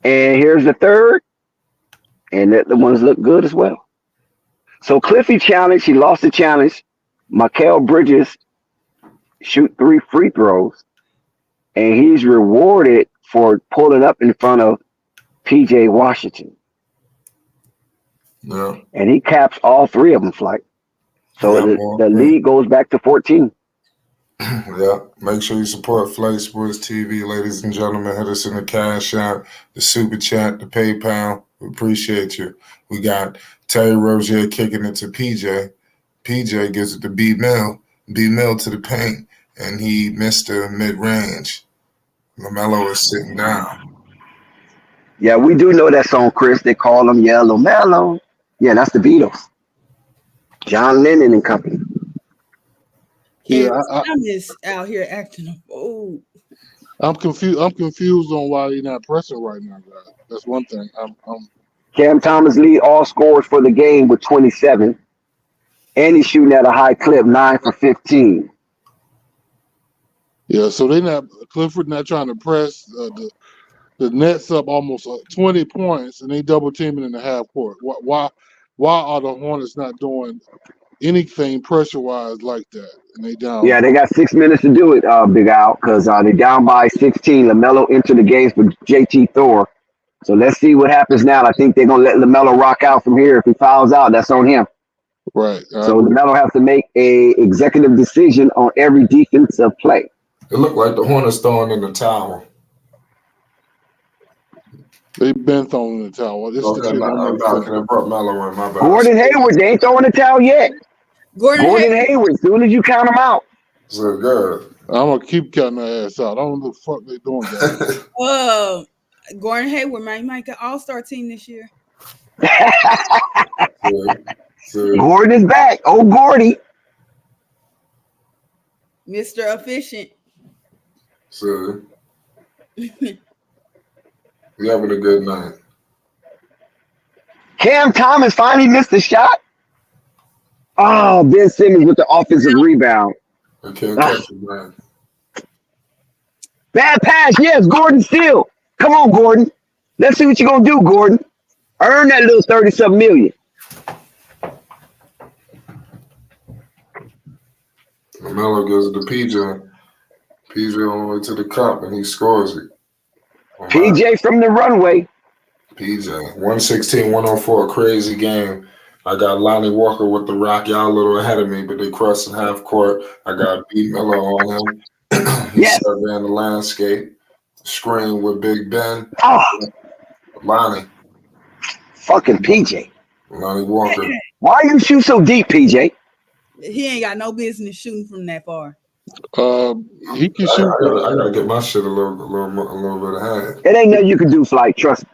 and here's the third, and the ones look good as well. So Cliffy challenged. He lost the challenge. Mikal Bridges shoot 3 free throws, and he's rewarded for pulling up in front of PJ Washington. Yeah. And he caps all 3 of them, Flight. So the lead goes back to 14. Yeah. Make sure you support Flight Sports TV, ladies and gentlemen. Hit us in the Cash App, the Super Chat, the PayPal. We appreciate you. We got Terry Rozier kicking it to PJ. PJ gives it to B Mill. B Mill to the paint, and he missed the mid-range. Lamelo is sitting down. Yeah, we do know that song, Chris. They call him Yellow Mellow. Yeah, that's the Beatles. John Lennon and company. Yeah, I'm just out here acting a fool. I'm confused on why he's not pressing right now, guys. That's one thing. Cam Thomas lead all scorers for the game with 27. And he's shooting at a high clip, 9 for 15. Yeah, so Clifford not trying to press the Nets up almost 20 points, and they double teaming in the half court. Why are the Hornets not doing anything pressure wise like that? And they down. Yeah, they got 6 minutes to do it, Big Al, because they're down by 16. LaMelo entered the game for JT Thor. So let's see what happens now. I think they're gonna let LaMelo rock out from here. If he fouls out, that's on him. Right. So LaMelo has to make a executive decision on every defensive play. It looked like the Hornets throwing in the towel. They've been throwing in the towel. I brought Melo in, my bad. Gordon Hayward, they ain't throwing the towel yet. Gordon Hayward, as soon as you count him out. So good. I'm gonna keep counting their ass out. I don't know what the fuck they doing, guys. Gordon Hayward, man, he might get All-Star team this year. Gordon is back. Oh, Gordy. Mr. Efficient. So, you having a good night. Cam Thomas finally missed the shot. Oh, Ben Simmons with the offensive rebound. I can't catch it, man. Bad pass. Yes, Gordon still. Come on, Gordon. Let's see what you're going to do, Gordon. Earn that little 30-something million. Melo gives it to PJ. PJ on the way to the cup, and he scores it. PJ from the runway. PJ, 116-104, crazy game. I got Lonnie Walker with the rock. Y'all a little ahead of me, but they crossing half court. I got B. Melo on him. He Yes. surveying the landscape. Screen with Big Ben. Oh, Lonnie fucking PJ. Walker. Why you shoot so deep, PJ? He ain't got no business shooting from that far. He can shoot. I gotta get my shit a little bit ahead. It ain't nothing you can do, Flight. Trust me.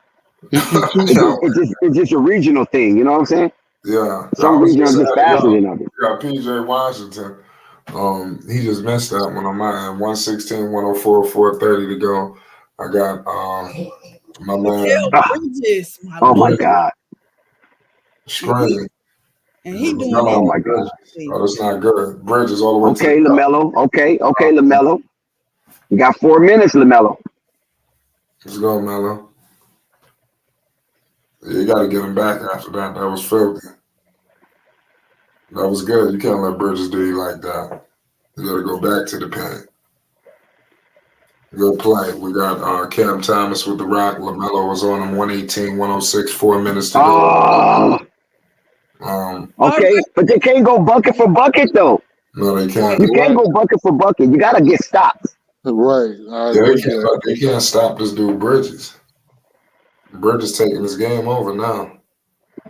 He can shoot. It's just a regional thing. You know what I'm saying? Yeah. Some regions are just faster than others. We got PJ Washington. He just missed that one on my end. 116-104, 4:30 to go. I got my man. Bridges, Oh my God. Screen. and he doing Oh my God. Oh, that's not good. Bridges all the way Okay, to the Lamelo. Okay, Lamelo. You got 4 minutes, Lamelo. Let's go, Melo. Yeah, you got to get him back after that. That was filthy. That was good. You can't let Bridges do you like that. You got to go back to the paint. Good play. We got Cam Thomas with the rock. Lamelo was on him 118-106, 4 minutes to go. Okay, but they can't go bucket for bucket though. No, they can't. You can't go bucket for bucket. You gotta get stops. Right. They can't stop this dude Bridges. Bridges taking this game over now.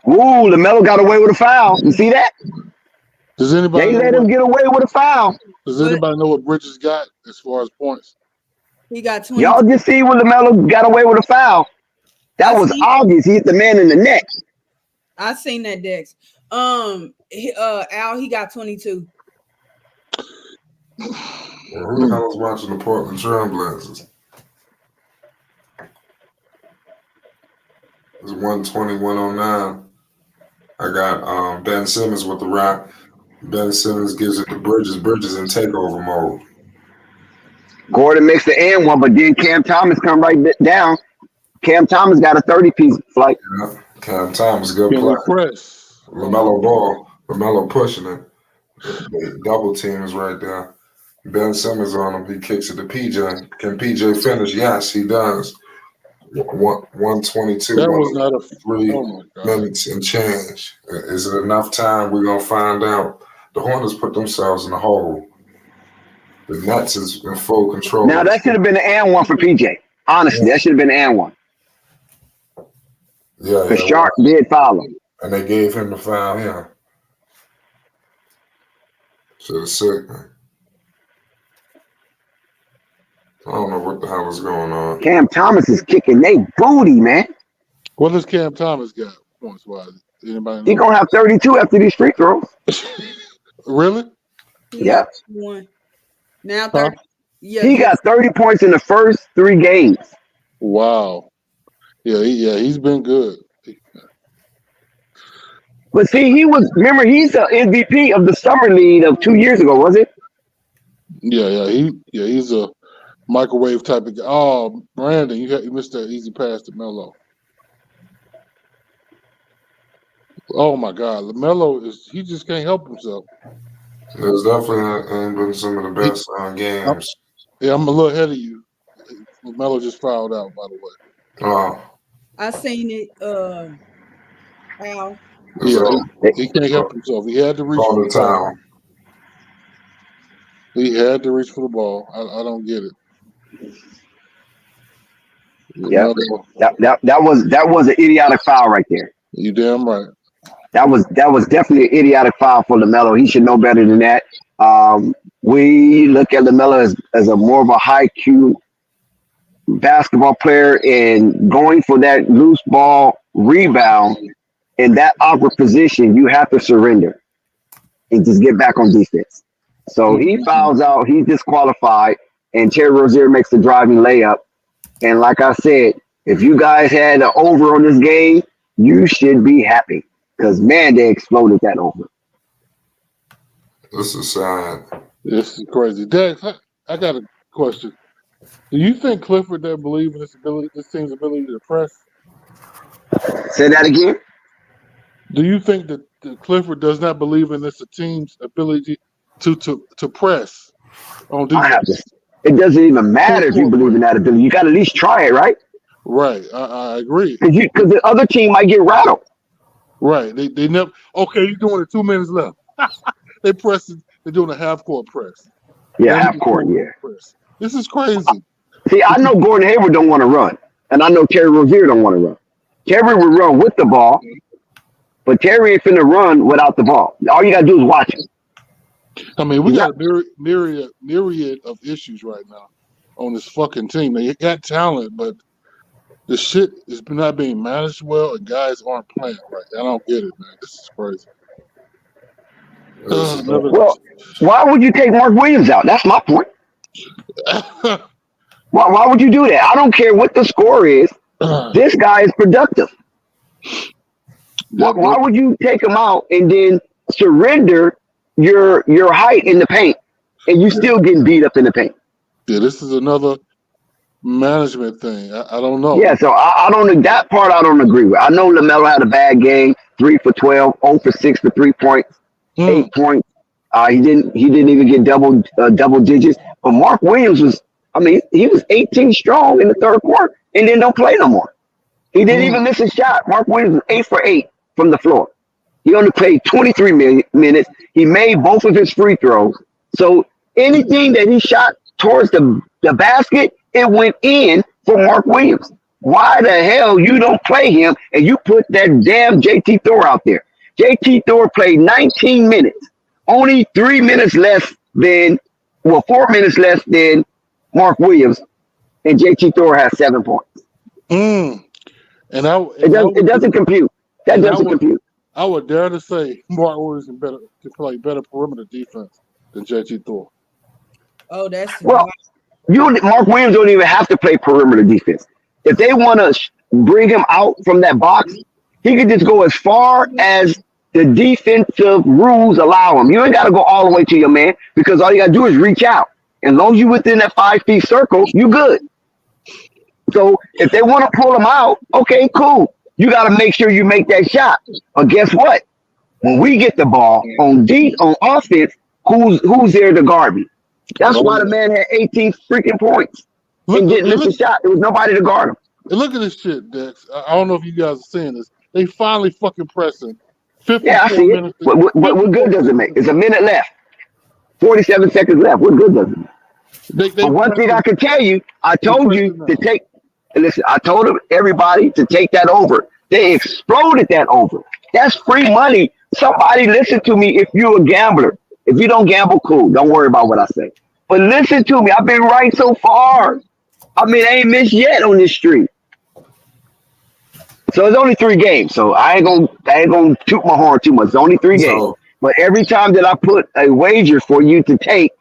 Ooh, Lamelo got away with a foul. You see that? Does anybody They let him get away with a foul. Does anybody know what Bridges got as far as points? He got 20. Y'all just see when Lamelo got away with a foul. That was obvious. He hit the man in the neck. I seen that, Dex. Al, he got 22. Well, who the hell is watching the Portland Trailblazers? It's 120-109. I got Ben Simmons with the rock. Ben Simmons gives it to Bridges. Bridges in takeover mode. Gordon makes the and one, but then Cam Thomas come right down. Cam Thomas got a 30-piece flight. Yeah. Cam Thomas, good play. Lamelo ball. Lamelo pushing it. The double team is right there. Ben Simmons on him. He kicks it to PJ. Can PJ finish? Yes, he does. 122. That was not a 3 minutes and change. Is it enough time? We're going to find out. The Hornets put themselves in a hole. The Nets is in full control. Now, that should have been an and one for PJ. Honestly, that should have been an and one. Yeah. Because Sharp did foul him. And they gave him the foul here. Should have sick, man. I don't know what the hell is going on. Cam Thomas is kicking they booty, man. What does Cam Thomas got points wise? Anybody know? He gonna have 32 after these free throws. Really? Yeah. Now 30. Yeah. He got 30 points in the first 3 games. Wow. Yeah, he's been good. But see, he's the MVP of the summer league of 2 years ago, was it? He's a microwave type of guy. Oh, Brandon, you missed that easy pass to Melo. Oh my God, Lamelo he just can't help himself. There's definitely been some of the best games. I'm a little ahead of you. Melo just fouled out, by the way. Oh. I seen it. Al. Yeah, he can't help himself. He had to reach for the ball. He had to reach for the ball. I don't get it. Yeah, that was an idiotic foul right there. You damn right. That was definitely an idiotic foul for Lamelo. He should know better than that. We look at Lamelo as a more of a high Q basketball player, and going for that loose ball rebound in that awkward position, you have to surrender and just get back on defense. So he fouls out, he's disqualified, and Terry Rozier makes the driving layup. And like I said, if you guys had an over on this game, you should be happy. Because, man, they exploded that over. This is sad. This is crazy. Dex, I got a question. Do you think Clifford doesn't believe in this team's ability to press? Say that again? Do you think that Clifford does not believe in this team's ability to press on defense? It doesn't even matter if you Full-court believe in press. that ability. You got to at least try it, right? Right. I agree. Because the other team might get rattled. Right. They never. Okay, you're doing it 2 minutes left. They press it. They're doing a half court press. Yeah, Then half it's court, full yeah. press. This is crazy. See, I know Gordon Hayward don't want to run, and I know Terry Rozier don't want to run. Terry would run with the ball, but Terry ain't finna run without the ball. All you got to do is watch him. I mean, we got a myriad of issues right now on this fucking team. They got talent, but the shit is not being managed well, and guys aren't playing right. I don't get it, man. This is crazy. Well, why would you take Mark Williams out? That's my point. Why would you do that? I don't care what the score is. This guy is productive. Why would you take him out and then surrender your height in the paint, and you still getting beat up in the paint? Yeah, this is another management thing. I don't know. Yeah, so I don't. That part I don't agree with. I know Lamelo had a bad game, 3 for 12, 0 for 6 for 3 points, 8 points. He didn't even get double digits. But Mark Williams was. I mean, he was 18 strong in the third quarter, and then don't play no more. He didn't even miss a shot. Mark Williams was 8 for 8 from the floor. He only played 23 minutes. He made both of his free throws. So anything that he shot towards the basket, it went in for Mark Williams. Why the hell you don't play him and you put that damn JT Thor out there? JT Thor played 19 minutes, only 4 minutes less than Mark Williams, and JT Thor has 7 points. And it doesn't compute. That doesn't compute. I would dare to say Mark Williams can play better perimeter defense than JT Thor. Oh, that's Mark Williams don't even have to play perimeter defense. If they want to bring him out from that box, he could just go as far as the defensive rules allow him. You ain't got to go all the way to your man, because all you got to do is reach out. As long as you're within that 5 feet circle, you good. So if they want to pull him out, okay, cool. You got to make sure you make that shot. But guess what? When we get the ball on offense, who's there to guard me? That's why the man had 18 freaking points and didn't miss a shot. There was nobody to guard him. And look at this shit, Dex. I don't know if you guys are seeing this. They finally fucking pressing. 54 I see minutes. it. What good does it make? It's a minute left. 47 seconds left. What good does it make? But one thing I can tell you, I told you to take. Listen, I told everybody to take that over. They exploded that over. That's free money. Somebody listen to me if you're a gambler. If you don't gamble, cool. Don't worry about what I say. But listen to me. I've been right so far. I mean, I ain't missed yet on this street. So it's only 3 games. So I ain't gonna toot my horn too much. It's only 3 games. But every time that I put a wager for you to take,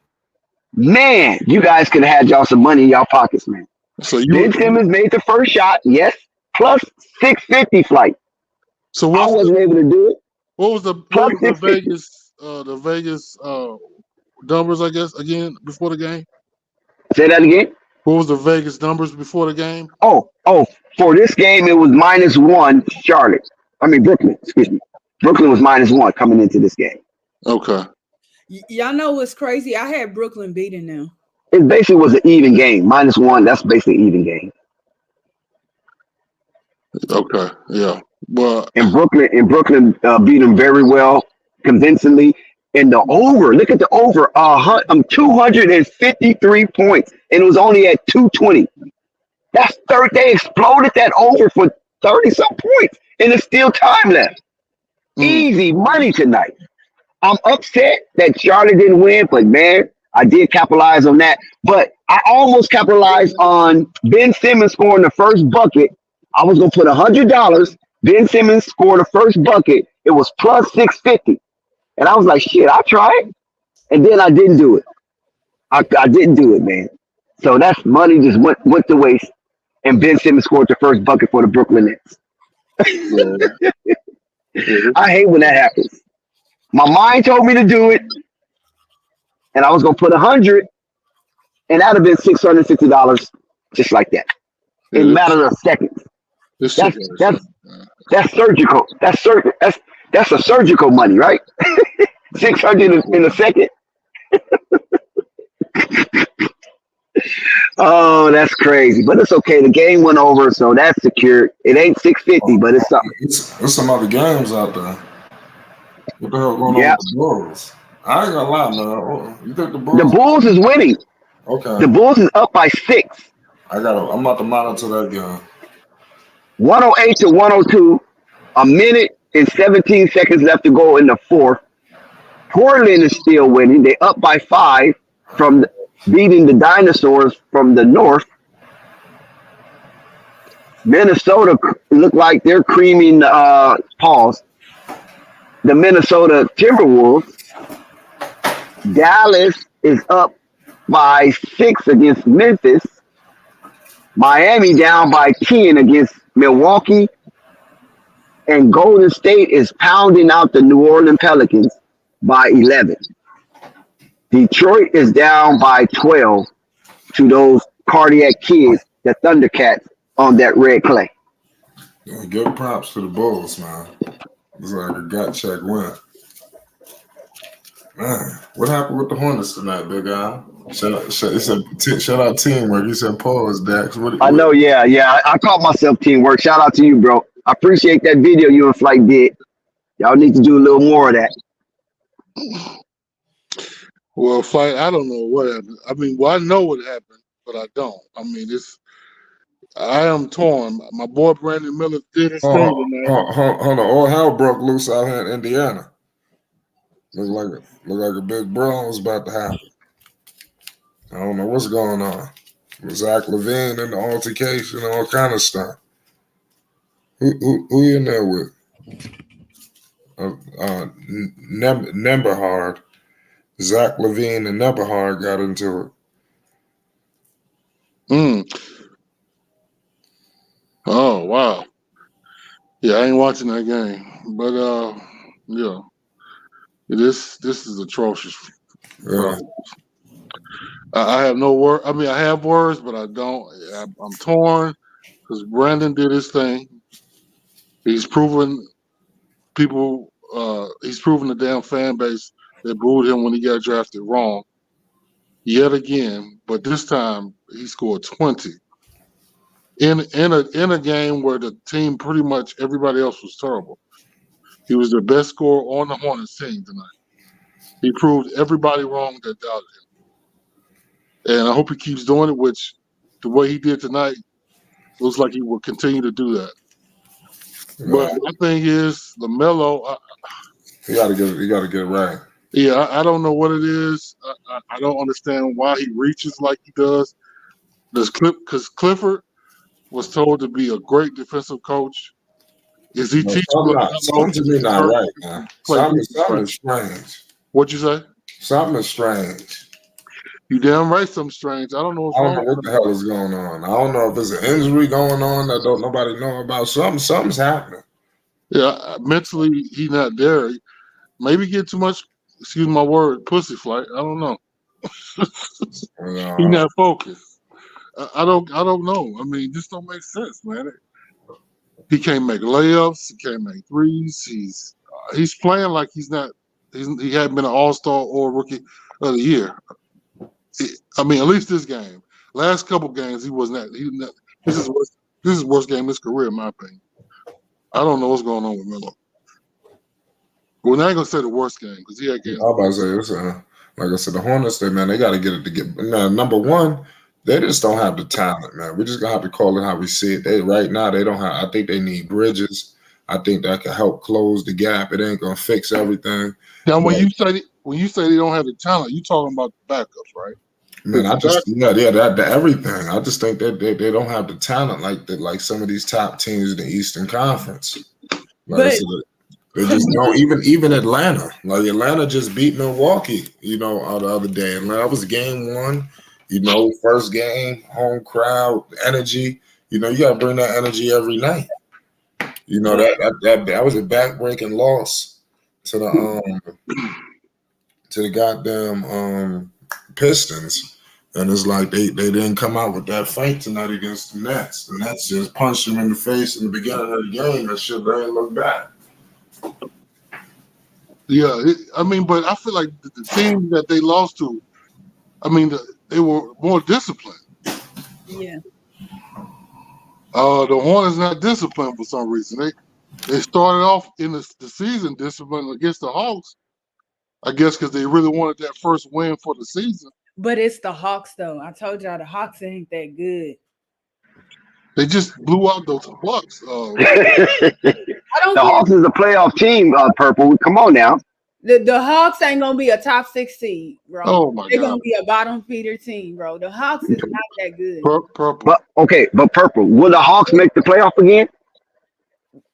man, you guys could have had y'all some money in y'all pockets, man. So Ben Simmons made the first shot, yes, plus 650 flight. So I wasn't able to do it. What was the Vegas numbers, I guess, again before the game? Say that again. What was the Vegas numbers before the game? Oh, for this game it was -1 Brooklyn, excuse me. Brooklyn was -1 coming into this game. Okay. Y'all know what's crazy? I had Brooklyn beating them. It basically was an even game. -1, that's basically an even game. Okay, yeah. Well, and Brooklyn beat them very well, convincingly. And the over, look at the over, 253 points, and it was only at 220. That's third. They exploded that over for 30-some points, and it's still time left. Easy money tonight. I'm upset that Charlotte didn't win, but man, I did capitalize on that. But I almost capitalized on Ben Simmons scoring the first bucket. I was gonna put $100. Ben Simmons scored the first bucket. It was plus 650, and I was like, shit, I'll try it. And then I didn't do it. I didn't do it, man. So that's money just went to waste. And Ben Simmons scored the first bucket for the Brooklyn Nets. I hate when that happens. My mind told me to do it, and I was gonna put 100, and that'd have been $660 just like that in a matter of seconds. That's surgical. That's a surgical money, right? 600 in a second. Oh, that's crazy. But it's okay. The game went over, so that's secured. It ain't 650, but it's something. There's some other games out there. What the hell going on Yeah. with the Bulls? I ain't gonna lie, man. You think the The Bulls? Bulls is winning. Okay, The Bulls is up by 6. I'm about to monitor that game. 108 to 102. A minute and 17 seconds left to go in the fourth. Portland is still winning. They up by 5 from beating the Dinosaurs from the north. Minnesota look like they're creaming the Minnesota Timberwolves. Dallas is up by 6 against Memphis. Miami down by 10 against Milwaukee. And Golden State is pounding out the New Orleans Pelicans by 11. Detroit is down by 12 to those cardiac kids, the Thundercats, on that red clay. Yeah, give props to the Bulls, man. It's like a gut check win. Man, what happened with the Hornets tonight, big guy? Shout out teamwork. You said pause, Dax. I know, yeah. I caught myself teamwork. Shout out to you, bro. I appreciate that video you and Flight did. Y'all need to do a little more of that. Well, Flight, I don't know what happened. I mean, well, I know what happened, but I don't. I mean, I am torn. My boy Brandon Miller did his thing tonight. Hold on. All hell broke loose out here in Indiana. Look like a big brawl was about to happen. I don't know what's going on. With Zach LaVine and the altercation and all kind of stuff. Who you in there with? Nemberhard. Zach LaVine and Nemberhard got into it. Oh, wow. Yeah, I ain't watching that game. But yeah. This is atrocious. Yeah. I have no word. I mean, I have words, but I don't. I'm torn because Brandon did his thing. He's proven people. He's proven the damn fan base that booed him when he got drafted wrong. Yet again, but this time he scored 20 in a game where the team pretty much everybody else was terrible. He was the best scorer on the Hornets team tonight. He proved everybody wrong that doubted him. And I hope he keeps doing it, which the way he did tonight looks like he will continue to do that. Yeah. But my thing is, Lamelo, you gotta get it right. Yeah, I don't know what it is. I don't understand why he reaches like he does. Because Clifford was told to be a great defensive coach. Is he teaching? Something to me not right, man. Something is strange. What'd you say? Something is strange. You damn right, something strange. I don't know what the hell is going on. I don't know if there's an injury going on that don't nobody know about. Something's happening. Yeah, mentally he's not there. Maybe get too much. Excuse my word, pussy Flight. I don't know. He's not focused. I don't know. I mean, this don't make sense, man. He can't make layups. He can't make threes. He's playing like he hadn't been an all-star or rookie of the year. I mean, at least this game. Last couple games, he wasn't that. This is the worst game of his career, in my opinion. I don't know what's going on with Melo. Well, I ain't gonna say the worst game because he had games. I'm about to say this. Like I said, the Hornets, man, they got to get it together. Now, number one, they just don't have the talent, man. We're just gonna have to call it how we see it. Right now, they don't have. I think they need Bridges. I think that can help close the gap. It ain't gonna fix everything. Now, when you say they don't have the talent, you talking about the backups, right? Man, that everything. I just think that they don't have the talent like some of these top teams in the Eastern Conference. They just don't. Even Atlanta. Like Atlanta just beat Milwaukee, the other day. And that was game 1. First game, home crowd, energy. You got to bring that energy every night. That was a backbreaking loss to the goddamn Pistons. And it's like they didn't come out with that fight tonight against the Nets. The Nets just punched them in the face in the beginning of the game and shit. They didn't look back. Yeah, but I feel like the team that they lost to, they were more disciplined. Yeah. The Hornets not disciplined for some reason. They started off in the season disciplined against the Hawks. I guess because they really wanted that first win for the season. But it's the Hawks, though. I told y'all the Hawks ain't that good. They just blew out those Bucks. I don't The care. Hawks is a playoff team, Purple. Come on now. The Hawks ain't gonna be a top 6 seed, bro. Oh my They're God. gonna be a bottom feeder team, bro. The Hawks is not that good. Purple. But Purple, will the Hawks make the playoff again?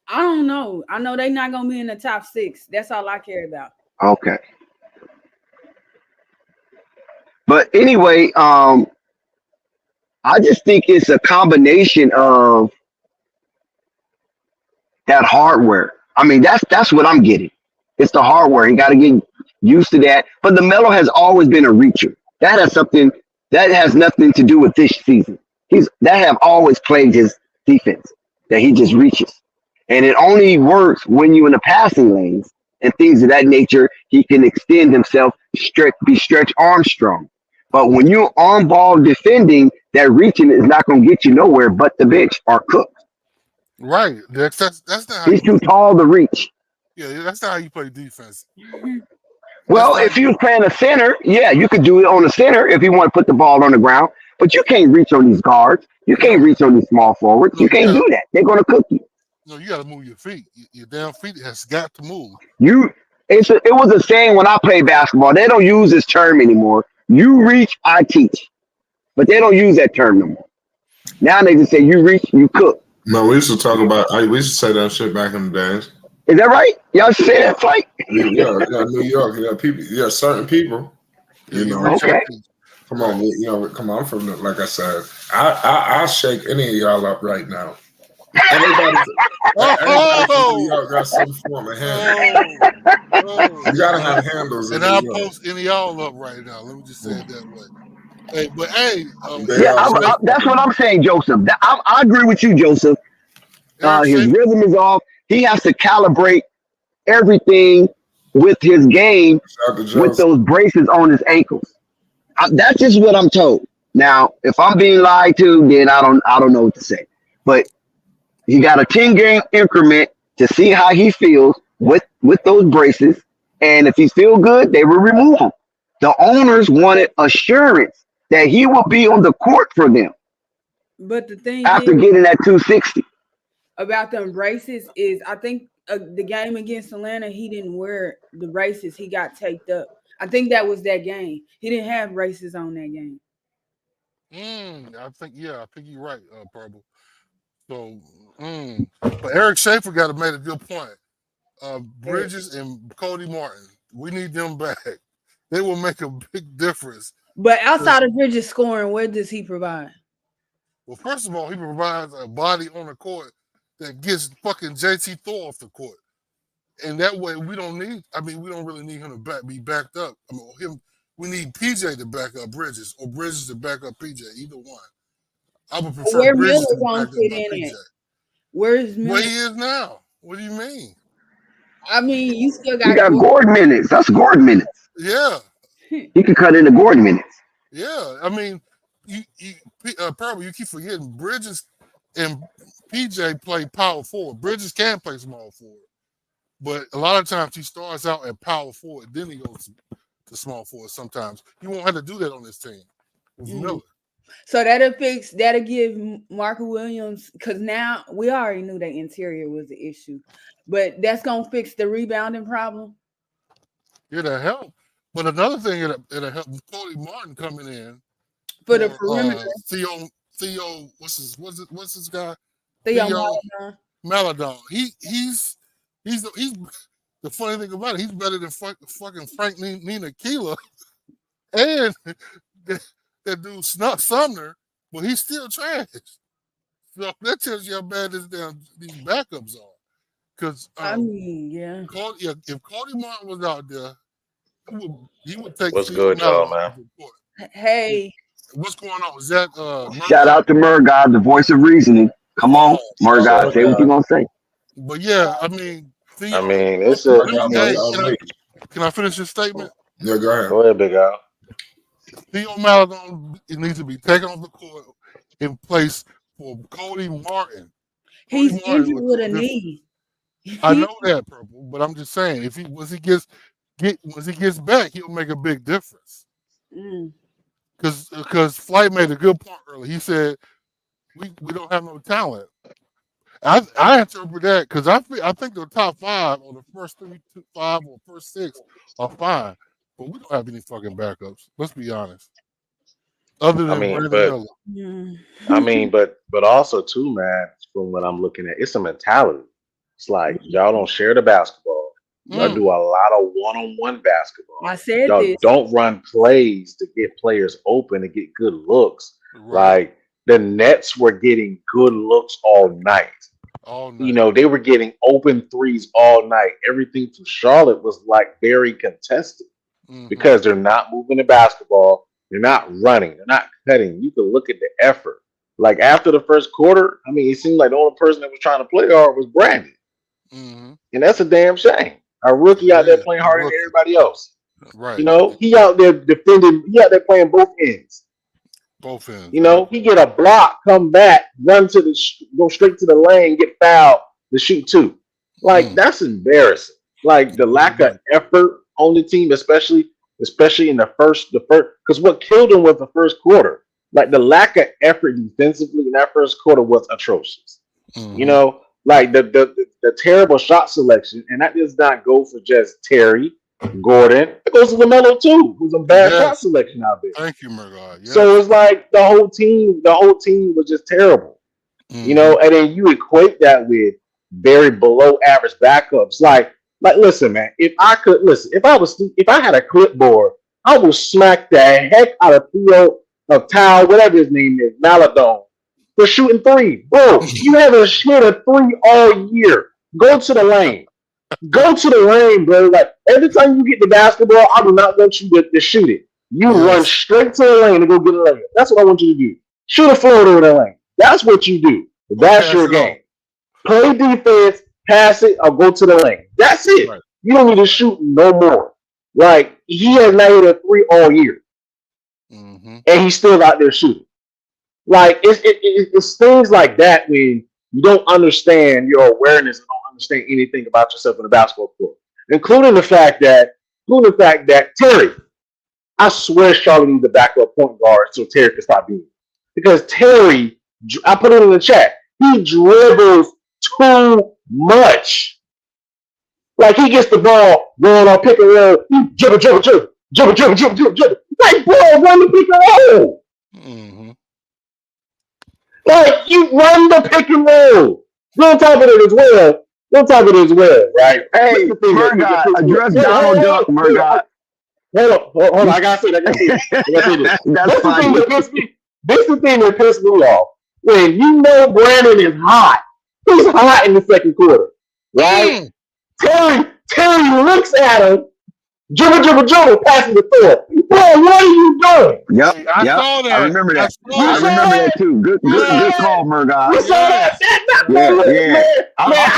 I don't know. I know they're not gonna be in the top 6. That's all I care about. Okay. But anyway, I just think it's a combination of that hardware. I mean, that's what I'm getting. It's the hardware. You got to get used to that. But Melo has always been a reacher. That has nothing to do with this season. That have always plagued his defense, that he just reaches. And it only works when you're in the passing lanes and things of that nature. He can extend himself, be Stretch Armstrong. But when you're on ball defending, that reaching is not going to get you nowhere but the bench or cooked. Right. That's not how He's too tall to reach. Yeah, that's not how you play defense. Well, if you was playing a center, yeah, you could do it on the center if you want to put the ball on the ground. But you can't reach on these guards. You can't reach on these small forwards. You can't do that. They're going to cook you. No, you got to move your feet. Your damn feet has got to move. It was a saying when I played basketball. They don't use this term anymore. You reach, I teach. But they don't use that term no more. Now they just say you reach, you cook. No, we used to talk about. We used to say that shit back in the days. Is that right? Y'all should say that, like. Yeah, New York. People. Yeah, certain people. You know. Okay. Come on, come on. I'm from the, like I said. I'll shake any of y'all up right now. Everybody in New York got some form of handle. You gotta have handles. And I'll post any of y'all up right now. Let me just say it that way. Hey, but hey, that's what I'm saying, Joseph. I agree with you, Joseph. His rhythm is off. He has to calibrate everything with his game with those braces on his ankles. That's just what I'm told. Now, if I'm being lied to, then I don't know what to say. But he got a 10-game increment to see how he feels with those braces, and if he feels good, they will remove him. The owners wanted assurance that he will be on the court for them. But the thing after getting that 260 about them braces is, I think the game against Atlanta, he didn't wear the braces. He got taped up. I think that was that game. He didn't have braces on that game. I think you're right, Purple. So, but Eric Schaefer made a good point. Bridges and Cody Martin, we need them back. They will make a big difference. But outside of Bridges scoring, what does he provide? Well, first of all, he provides a body on the court that gets fucking JT Thor off the court. And that way we don't really need him to be backed up. We need PJ to back up Bridges or Bridges to back up PJ, either one. I would prefer where Bridges Miller's to back gonna up fit my in PJ. it? Where's Miller? Where he is now. What do you mean? I mean, you still got. You got Gordon minutes. That's Gordon minutes. Yeah. You can cut into Gordon minutes. Yeah. I mean, probably you keep forgetting Bridges and PJ play power forward. Bridges can play small forward. But a lot of times he starts out at power forward, then he goes to small forward sometimes. You won't have to do that on this team with Miller. So that'll give Marco Williams, because now we already knew that interior was the issue, but that's gonna fix the rebounding problem. It'll help. But another thing it'll help with Cody Martin coming in for the perimeter. Theo, what's this guy? Theo Maladon. He's the funny thing about it. He's better than fucking Frank Ntilikina and that dude Sumner, but he's still trash. So that tells you how bad these backups are. Because if Cody Martin was out there, he would take. What's good, y'all, man? Hey, what's going on? Is that shout out to Murgod, the voice of reasoning. Come on, Murgod, say what you're gonna say. But yeah, I mean, it's can I finish this statement? Yeah, go ahead. Go ahead, Big Al. Theo Maladon, it needs to be taken off the court in place for Cody Martin. He's Cody Martin injured was with no a different. knee. I know that, Purple, but I'm just saying, if he once he gets back, he'll make a big difference. Mm. Because Flight made a good point earlier. He said we don't have no talent. I interpret that because I think the top 5 or the first 5 or first 6 are fine, but we don't have any fucking backups. Let's be honest. Other I than mean, Brandon Miller. Mm. but also too, man. From what I'm looking at, it's a mentality. It's like y'all don't share the basketball. Y'all Mm, do a lot of one-on-one basketball. I said Y'all this. don't run plays to get players open and get good looks. right. Like the Nets were getting good looks all night. All night. You know, they were getting open threes all night. Everything from Charlotte was like very contested Mhm. because they're not moving the basketball. They're not running. They're not cutting. You can look at the effort. Like after the first quarter, I mean, it seemed like the only person that was trying to play hard was Brandon. Mhm. And that's a damn shame. A rookie out there Yeah, playing harder than rookie. everybody else. Right. You know, he out there defending, he out there playing both ends. Both ends. You know, he get a block, come back, run to the, go straight to the lane, get fouled to shoot 2. Like, Mm. that's embarrassing. Like the lack of effort on the team, especially in the first, because what killed him was the first quarter. Like the lack of effort defensively in that first quarter was atrocious. Mhm. You know, like the terrible shot selection, and that does not go for just Terry Gordon. It goes to Lamelo too, who's a bad shot Yes. selection out there. Thank you, Murdoch. Yes. So it's like the whole team was just terrible. You Mhm. know, and then you equate that with very below average backups. Like listen, man, if I had a clipboard, I would smack the heck out of Theo of Tao, whatever his name is, Maladon, for shooting 3. Bro, you haven't hit a 3 all year. Go to the lane. Go to the lane, bro. Like every time you get the basketball, I do not want you to shoot it. You run Yes. straight to the lane and go get a layup. That's what I want you to do. Shoot a floater in the lane. That's what you do. Or That's pass your it game. off. Play defense, pass it, or go to the lane. That's it. Right. You don't need to shoot no more. Like he has not hit a 3 all year, Mhm. and he's still out there shooting. Like it's things like that when you don't understand your awareness and don't understand anything about yourself in the basketball court, including the fact that Terry, I swear Charlotte needs a backup point guard so Terry can stop being. Because Terry, I put it in the chat, he dribbles too much. Like he gets the ball going on pick and roll, he dribble. Like, bro, run the pick and roll. Mhm. Like you run the pick and roll. On top of it as well, right? Hey, Murdoch, address Donald Duck, Murdoch. Hold on. I gotta say this. That's fine. This is the thing that pissed me off. When you know Brandon is hot, he's hot in the second quarter, right? Terry looks at him, dribble, passing the floor. Bro, what are you doing? Yep. I saw that. I remember that. I saw that too. Good call, Murdoch. You saw that? I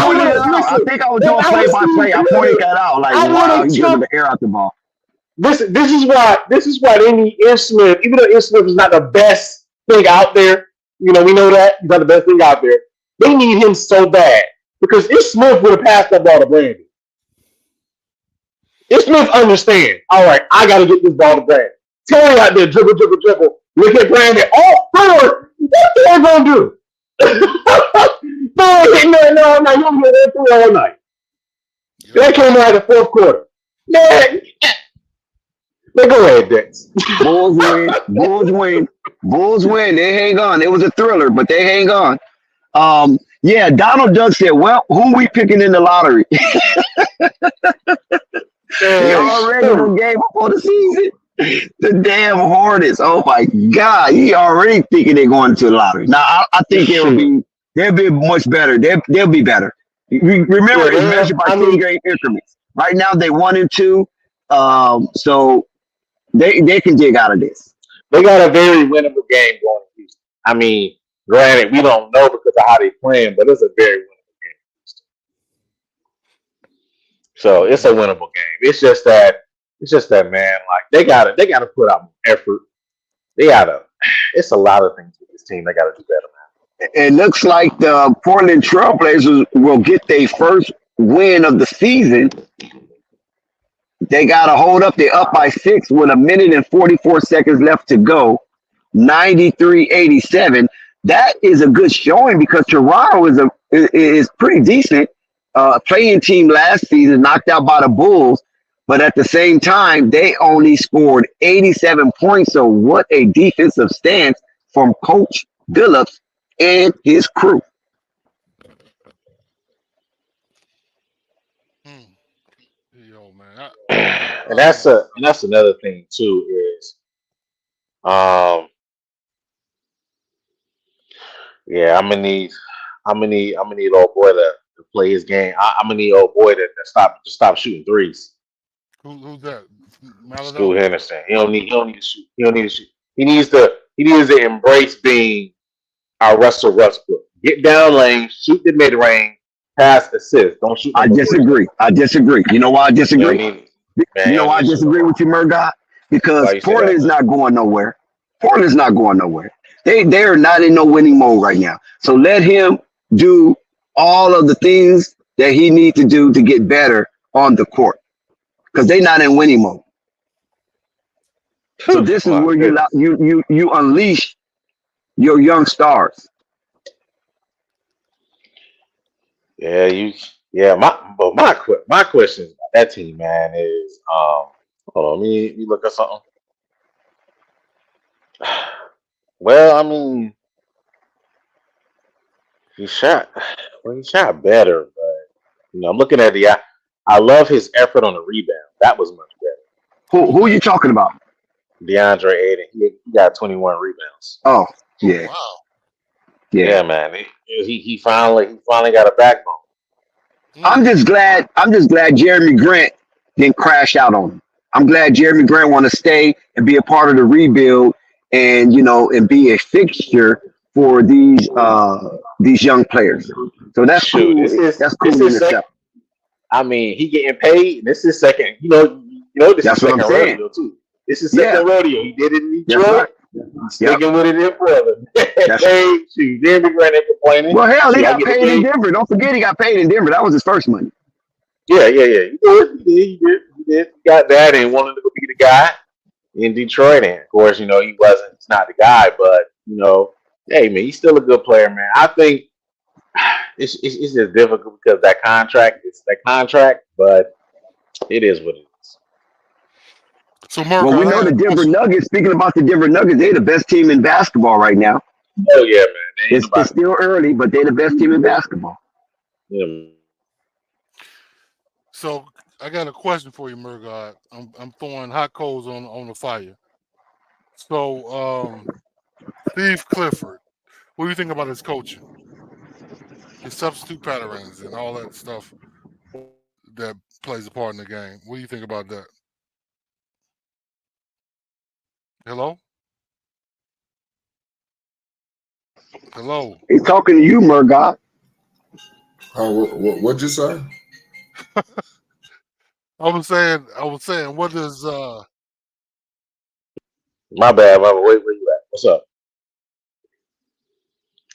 pointed it out. I think I was doing play-by-play. I pointed that out. Like, wow, he took the air out the ball. This is why they need Ish Smith, even though Ish Smith is not the best thing out there. You know, we know that he's not the best thing out there. They need him so bad because Ish Smith would have passed that ball to Brandon. Ish Smith understand. All right, I got to get this ball to Brandon. Terry out there dribble. Look at Brandon. Oh, Thor, what Thor gonna do? Thor hitting that all night. You're gonna hit that all night. That came out in the fourth quarter. Man. Go ahead, Dex. Bulls win. They hang on. It was a thriller, but they hang on. Yeah, Donald Duck said, well, who we picking in the lottery? They already the game before the season. The damn Hornets. Oh my God. He already thinking they're going to the lottery. Now I think they'll be much better. They'll be better. Remember, it's measured by 10-game increments. Right now they 1 and 2. So they can dig out of this. They got a very winnable game going to Houston. I mean, granted, we don't know because of how they playing, but it's a very winnable game. So it's a winnable game. It's just that, man. Like they gotta put out more effort. They gotta it's a lot of things with this team they got to do better, man. It looks like the Portland Trailblazers will get their first win of the season. They got to hold up. They're up by 6 with a minute and 44 seconds left to go. 93-87. That is a good showing because Toronto is pretty decent. Playing team last season, knocked out by the Bulls. But at the same time, they only scored 87 points. So what a defensive stance from Coach Billups and his crew. Yo, man. And that's another thing too is, yeah, I'm gonna need old boy to play his game. I'm gonna need old boy to stop shooting threes. Who's that? Stu Maladon? Henderson. He don't need to shoot. He don't need to shoot. He needs to embrace being our Russell Westbrook. Get down lane, shoot the mid range, pass, assist. Don't shoot. I disagree. You know why I disagree? Man, You know why I disagree with you, Murdoch? Because Portland is not going nowhere. Portland's not going nowhere. They're not in no winning mode right now. So let him do all of the things that he needs to do to get better on the court. Because they're not in winning mode. So this is where you unleash your young stars. My question about that team, man, is hold on, let me look at something. Well, I mean, he shot better, but I'm looking at I love his effort on the rebound. That was much better. Who are you talking about? DeAndre Ayton. He got 21 rebounds. Oh, yeah. Wow. Yeah, man. He finally got a backbone. I'm just glad Jeremy Grant didn't crash out on him. I'm glad Jeremy Grant want to stay and be a part of the rebuild and be a fixture for these young players. So that's cool. That's cool in itself. I mean, he getting paid. This is second. This That's is second what I'm saying. rodeo too. This is second rodeo. He did it in Detroit. Right. Sticking with it in Portland. Jeremy Grant ain't complaining. Well, hell, he got paid in Denver. Don't forget he got paid in Denver. That was his first money. Yeah. He did. He got that and wanted to go be the guy in Detroit. And of course, he wasn't. He's not the guy, but hey man, he's still a good player, man. I think it's just difficult because that contract is that contract, but it is what it is. So, Mark, well, we know the Denver Nuggets. Speaking about the Denver Nuggets, they're the best team in basketball right now. Oh yeah, man. It's still early, but they're the best team in basketball. Yeah. So I got a question for you, Murdoch. I'm throwing hot coals on the fire. So Steve Clifford, what do you think about his coaching? His substitute patterns and all that stuff that plays a part in the game. What do you think about that? Hello? He's talking to you, Murdoch. Oh, what'd you say? I was saying, what does My bad, where you at? What's up?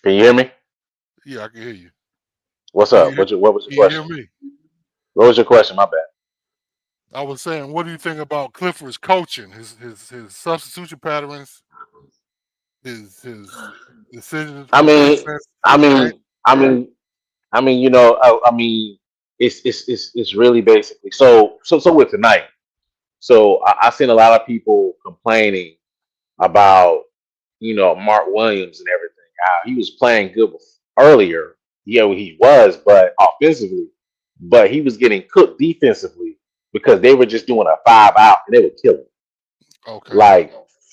Can you hear me? Yeah, I can hear you. What's up? What was your question? Hear me? What was your question? My bad. I was saying, what do you think about Clifford's coaching? His substitution patterns, his decisions. It's really basically so with tonight. So I seen a lot of people complaining about Mark Williams and everything. How he was playing good earlier. Yeah, he was, but offensively, but he was getting cooked defensively because they were just doing a 5 out and they would kill him. Okay. Like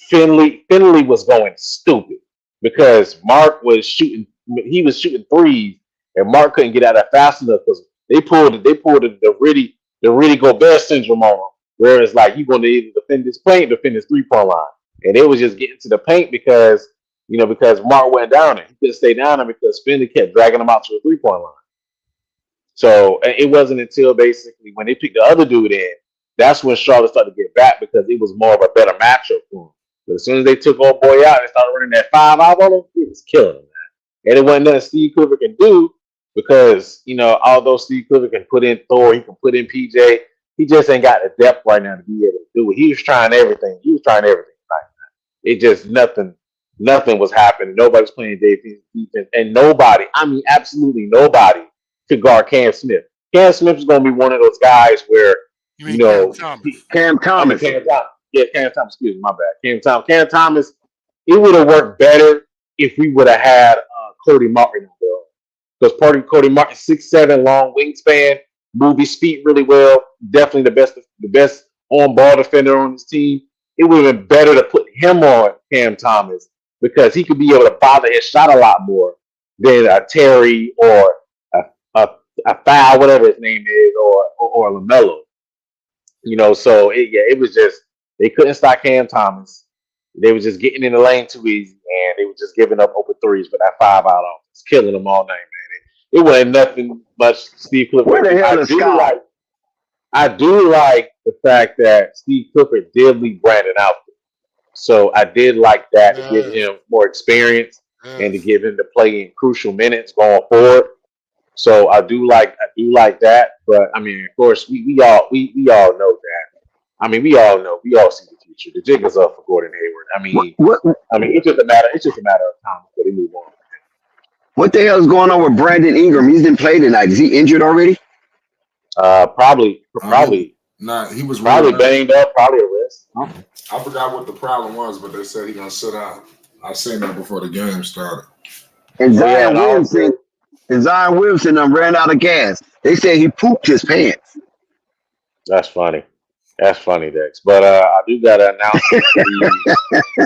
Finley was going stupid because Mark was shooting. He was shooting threes, and Mark couldn't get out of that fast enough because they pulled the Rudy Gobert syndrome on him, where it's like you're going to either defend this paint, defend this 3-point line, and they was just getting to the paint because Mark went down there. He couldn't stay down there because Finley kept dragging him out to the 3-point line. So it wasn't until basically when they picked the other dude in, that's when Charlotte started to get back because it was more of a better matchup for him. But as soon as they took old boy out and started running that 5 out on him, it was killing him, man. And it wasn't nothing Steve Clifford can do because, although Steve Clifford can put in Thor, he can put in PJ, he just ain't got the depth right now to be able to do it. He was trying everything. Tonight. It just nothing was happening. Nobody's playing defense, and nobody, absolutely nobody could guard Cam Smith. Cam Smith is going to be one of those guys where, Cam Thomas. Yeah, Cam Thomas. Excuse me, my bad. Cam Thomas. It would have worked better if we would have had Cody Martin because Cody Martin 6'7", long wingspan, move his feet really well. Definitely the best on ball defender on his team. It would have been better to put him on Cam Thomas because he could be able to bother his shot a lot more than a Terry or a Foul, whatever his name is, or Lamelo. So it was just they couldn't stop Cam Thomas. They were just getting in the lane too easy, and they were just giving up open threes. But that 5 out on was killing them all night, man. It wasn't nothing much. Steve Clifford. Where the hell is Scott? I do like the fact that Steve Clifford did leave Brandon out there. So I did like that to give him more experience and to give him to play in crucial minutes going forward. So I do like that. But of course, we all know that. We all see the future. The jig is up for Gordon Hayward. It's just a matter of time before they move on. What the hell is going on with Brandon Ingram? He didn't play tonight. Is he injured already? Probably. Nah, he was probably banged up. Probably a wrist. I forgot what the problem was, but they said he's gonna sit out. I seen that before the game started. And Zion Williamson ran out of gas. They said he pooped his pants. That's funny. Dex. But I do got an announcement.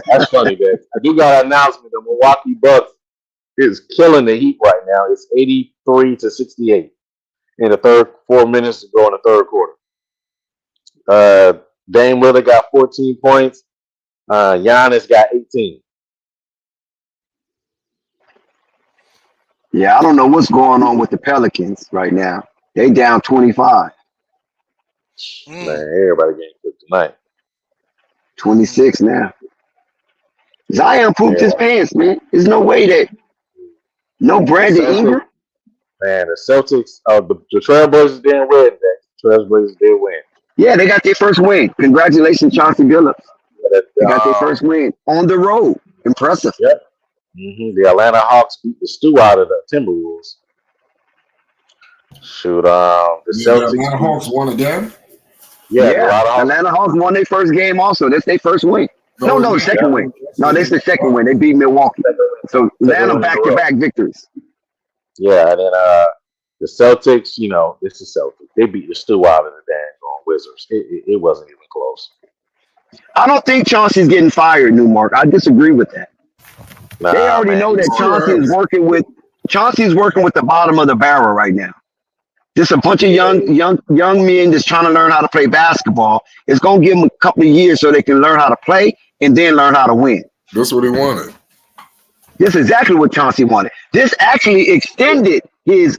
That's funny, Dex. I do got an announcement. The Milwaukee Bucks is killing the Heat right now. It's 83-68 in the third. 4 minutes to go in the third quarter. Dame Lillard got 14 points. Giannis got 18. Yeah, I don't know what's going on with the Pelicans right now. They down 25. Man, everybody getting cooked tonight. 26 now. Zion pooped his pants, man. There's no way that Brandon Ingram. Man, the Celtics, the Trailblazers didn't win. The Trailblazers did win. Yeah, they got their first win. Congratulations, Chauncey Billups. They got their first win on the road. Impressive. Yep. The Atlanta Hawks beat the stew out of the Timberwolves. Shoot, the Celtics. Atlanta Hawks won again? Yeah. Atlanta Hawks won their first game also. That's their first win. No, second win. No, that's the second win. They beat Milwaukee. So Atlanta back-to-back victories. Yeah, and then the Celtics, it's the Celtics. They beat the stew out of the dang Wizards. It wasn't even close. I don't think Chauncey's getting fired, Newmark. I disagree with that. They already know that Chauncey's working with the bottom of the barrel right now. Just a bunch of young men just trying to learn how to play basketball. It's gonna give them a couple of years so they can learn how to play and then learn how to win. That's what he wanted. This is exactly what Chauncey wanted. This actually extended his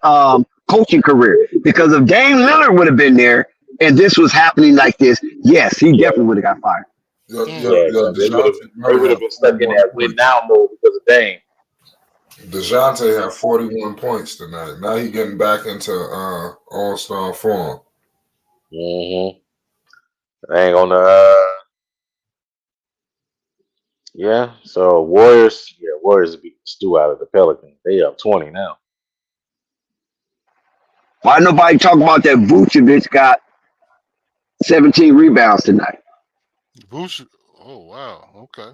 coaching career because if Dame Lillard would have been there and this was happening like this, yes, he definitely would have got fired. They would have been stuck in that win now mode because of Dame. DeJounte had 41 points tonight. Now he's getting back into all-star form. I ain't gonna. So Warriors beat the stew out of the Pelicans. They up 20 now. Why nobody talk about that Vucevic got 17 rebounds tonight? Oh wow, okay.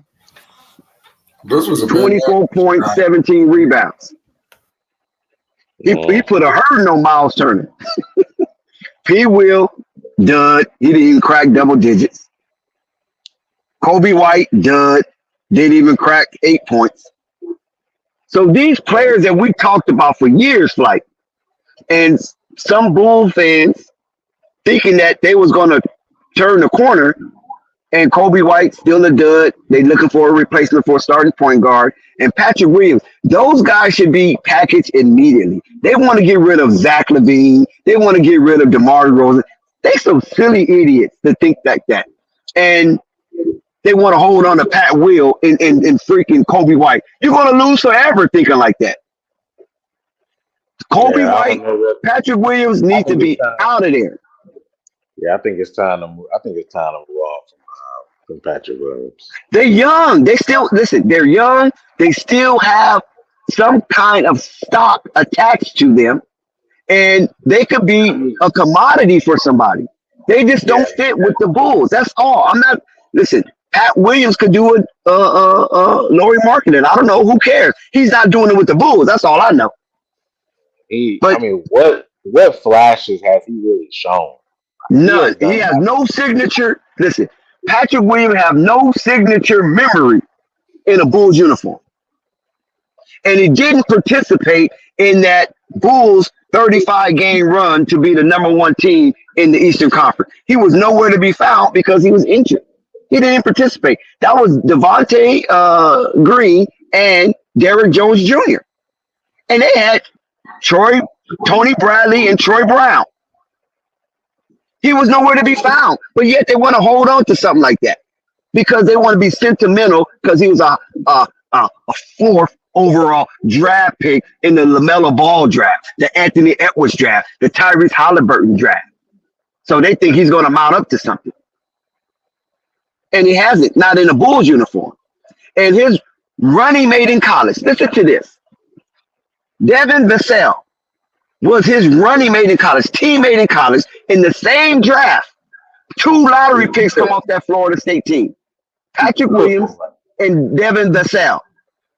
This was a 24 points, 17 rebounds. He put a hurting on Miles Turner. P. Will, dud. He didn't even crack double digits. Kobe White, dud. Didn't even crack 8 points. So these players that we talked about for years, and some Bull fans thinking that they was going to turn the corner, and Kobe White still a dud. They looking for a replacement for a starting point guard. And Patrick Williams, those guys should be packaged immediately. They want to get rid of Zach LaVine. They want to get rid of DeMar DeRozan. They some silly idiots to think like that. And They want to hold on to Pat Will and freaking Kobe White. You're going to lose forever thinking like that. Kobe Yeah, I White, don't know what. Patrick Williams I need to think it's be time. out of there. Yeah, I think it's time to move. I think it's time to move on from Patrick Williams. They're young. They still listen. They're young. They still have some kind of stock attached to them, and they could be a commodity for somebody. They just Yeah, don't fit with the Bulls. That's all. I'm not. Listen, Pat Williams could do it. Laurie Marketing. I don't know. Who cares? He's not doing it with the Bulls. That's all I know. I But mean, what flashes has he really shown? He none. has He done has nothing. no signature. Listen, Patrick Williams have no signature memory in a Bulls uniform. And he didn't participate in that Bulls 35 game run to be the number one team in the Eastern Conference. He was nowhere to be found because he was injured. He didn't participate. That was Devontae Green and Derrick Jones Jr. And they had Tony Bradley and Troy Brown. He was nowhere to be found, but yet they want to hold on to something like that because they want to be sentimental because he was a fourth overall draft pick in the Lamelo Ball draft, the Anthony Edwards draft, the Tyrese Halliburton draft. So they think he's going to mount up to something. And he hasn't, not in a Bulls uniform. And his running mate in college, listen to this. Devin Vassell was his running mate in college, teammate in college, in the same draft. 2 lottery picks come off that Florida State team. Patrick Williams and Devin Vassell.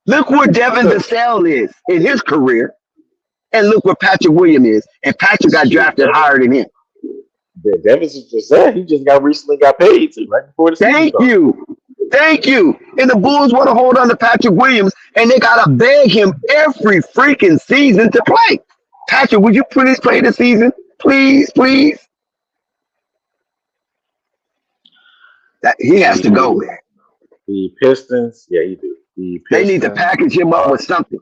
Look where Devin Vassell is in his career, and look where Patrick Williams is. And Patrick got drafted higher than him. Davis just said he just recently got paid too, right before the season Thank started. you. Thank you. And the Bulls want to hold on to Patrick Williams, and they got to beg him every freaking season to play. Patrick, would you please play this season? Please, please. That he has to go, man. The Pistons, yeah, he do. The They need to Pistons, package him up with something.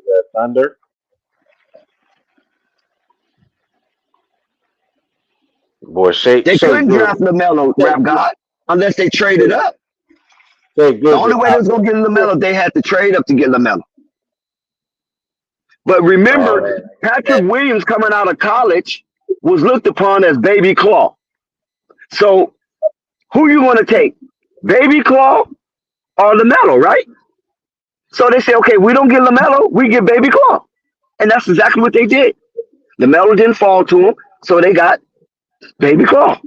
the Thunder. Boy, Shea They couldn't good. draft Lamelo, rap God, unless they traded up. Shea good. The only way they was going to get Lamelo, they had to trade up to get Lamelo. But remember, Patrick Williams coming out of college was looked upon as Baby Claw. So who you want to take? Baby Claw or LaMelo, right? So they say, okay, we don't get LaMelo, we get Baby Claw. And that's exactly what they did. LaMelo didn't fall to him, so they got Baby Claw.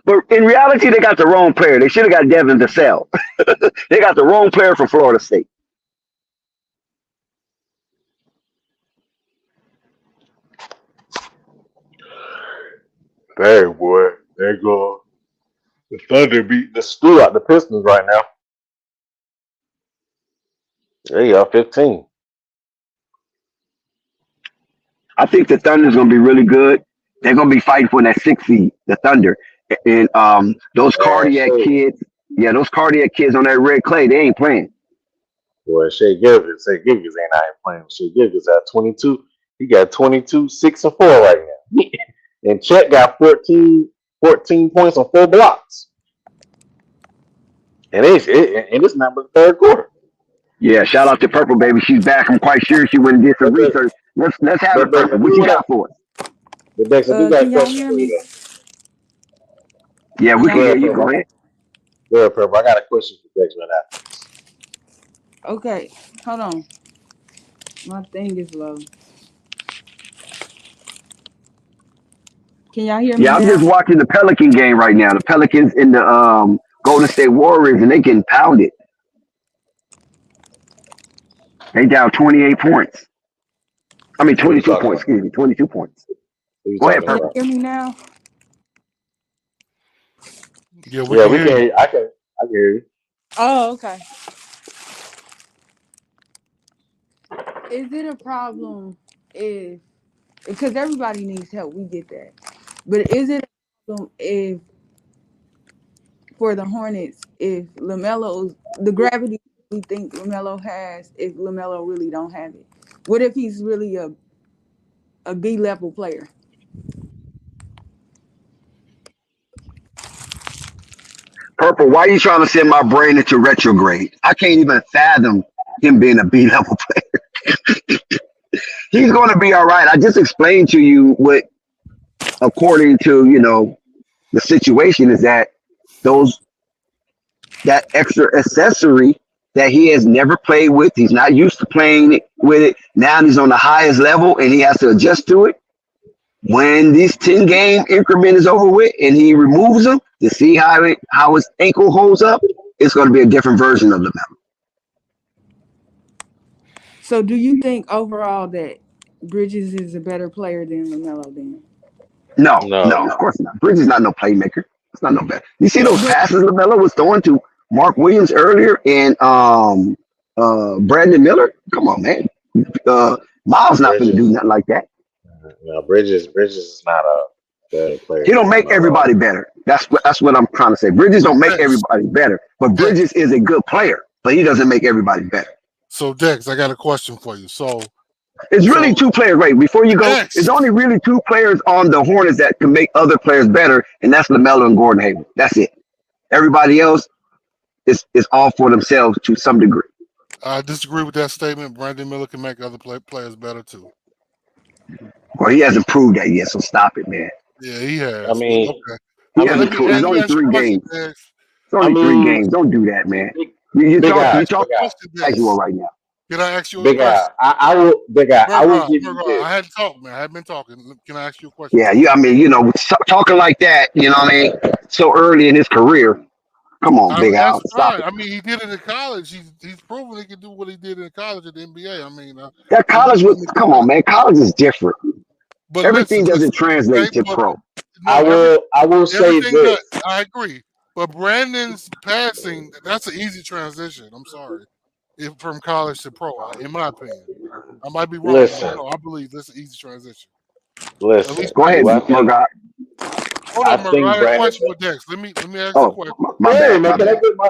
But in reality, they got the wrong player. They should have got Devin Vassell. They got the wrong player from Florida State. Hey, boy, there you go. The Thunder beat the screw out the Pistons right now. There you go, 15. I think the Thunder's going to be really good. They're going to be fighting for that 6th seed, the Thunder. And those cardiac kids, those cardiac kids on that red clay, they ain't playing. Boy, Shea Gilgis ain't out here playing. Shea Gilgis at 22. He got 22, 6 and 4 right now. And Chet got 14 points on 4 blocks. And it's not but the third quarter. Yeah, shout out to Purple Baby. She's back. I'm quite sure she went and did some research. Let's have it, Purple. What you got for us? But Dex, we got Can y'all hear me? Yeah, we can hear you. Go ahead. Good, Purple. I got a question for Dex right now. Okay, hold on. My thing is low. Can y'all hear me? Yeah, I'm now? just watching the Pelican game right now. The Pelicans and the Golden State Warriors, and they getting pounded. They down 28 points. I mean, 22 points. Excuse me, 22 points. Go ahead, Can Purple. you hear me now? Yeah, we can hear you. I can hear you. Oh, okay. Is it a problem if, because everybody needs help, we get that. But is it a problem if, for the Hornets, if LaMelo's, the gravity we think LaMelo has, if LaMelo really don't have it? What if he's really a B-level player? Purple, why are you trying to send my brain into retrograde? I can't even fathom him being a B level player. He's going to be all right. I just explained to you what, according to the situation, is that those that extra accessory that he has never played with. He's not used to playing with it. Now he's on the highest level and he has to adjust to it. When this 10-game increment is over with and he removes them to see how his ankle holds up, it's going to be a different version of LaMelo. So do you think overall that Bridges is a better player than LaMelo then? No, No. of course not. Bridges is not no playmaker. It's not no better. You see those passes LaMelo was throwing to Mark Williams earlier and Brandon Miller? Come on, man. Miles not going to do nothing like that. No, Bridges is not a better player. He don't make everybody better. That's what I'm trying to say. Bridges don't make everybody better, but Bridges is a good player, but he doesn't make everybody better. So Dex, I got a question for you. So it's really two players. Wait, before you go, Dex. it's only really two players on the Hornets that can make other players better, and that's LaMelo and Gordon Hayward. That's it. Everybody else is all for themselves to some degree. I disagree with that statement. Brandon Miller can make other players better too. Well, he hasn't proved that yet, so stop it, man. Yeah, he has. I mean, okay. He hasn't proved. It's only 3 games. Dex. It's only 3 games. Don't do that, man. You talk casual right now. Can I ask you a Big question? Guy, I will. Big Guy, I will give you this. I hadn't talked, man. I haven't been talking. Can I ask you a question? Yeah, I mean, talking like that, what I mean, so early in his career. Come on, Big Al, stop it. I mean, he did it in college. He's proven he can do what he did in college at the NBA. I mean, that college was. Come on, man. College is different. But everything doesn't translate to pro. No, I will say this. I agree. But Brandon's passing, that's an easy transition. I'm sorry. From college to pro, in my opinion. I might be wrong. Listen. I believe this is an easy transition. Listen. Go ahead, Murdoch. Hold on, Murdoch. I have a question for Dex. Let me ask you a question. My bad. Can I get my...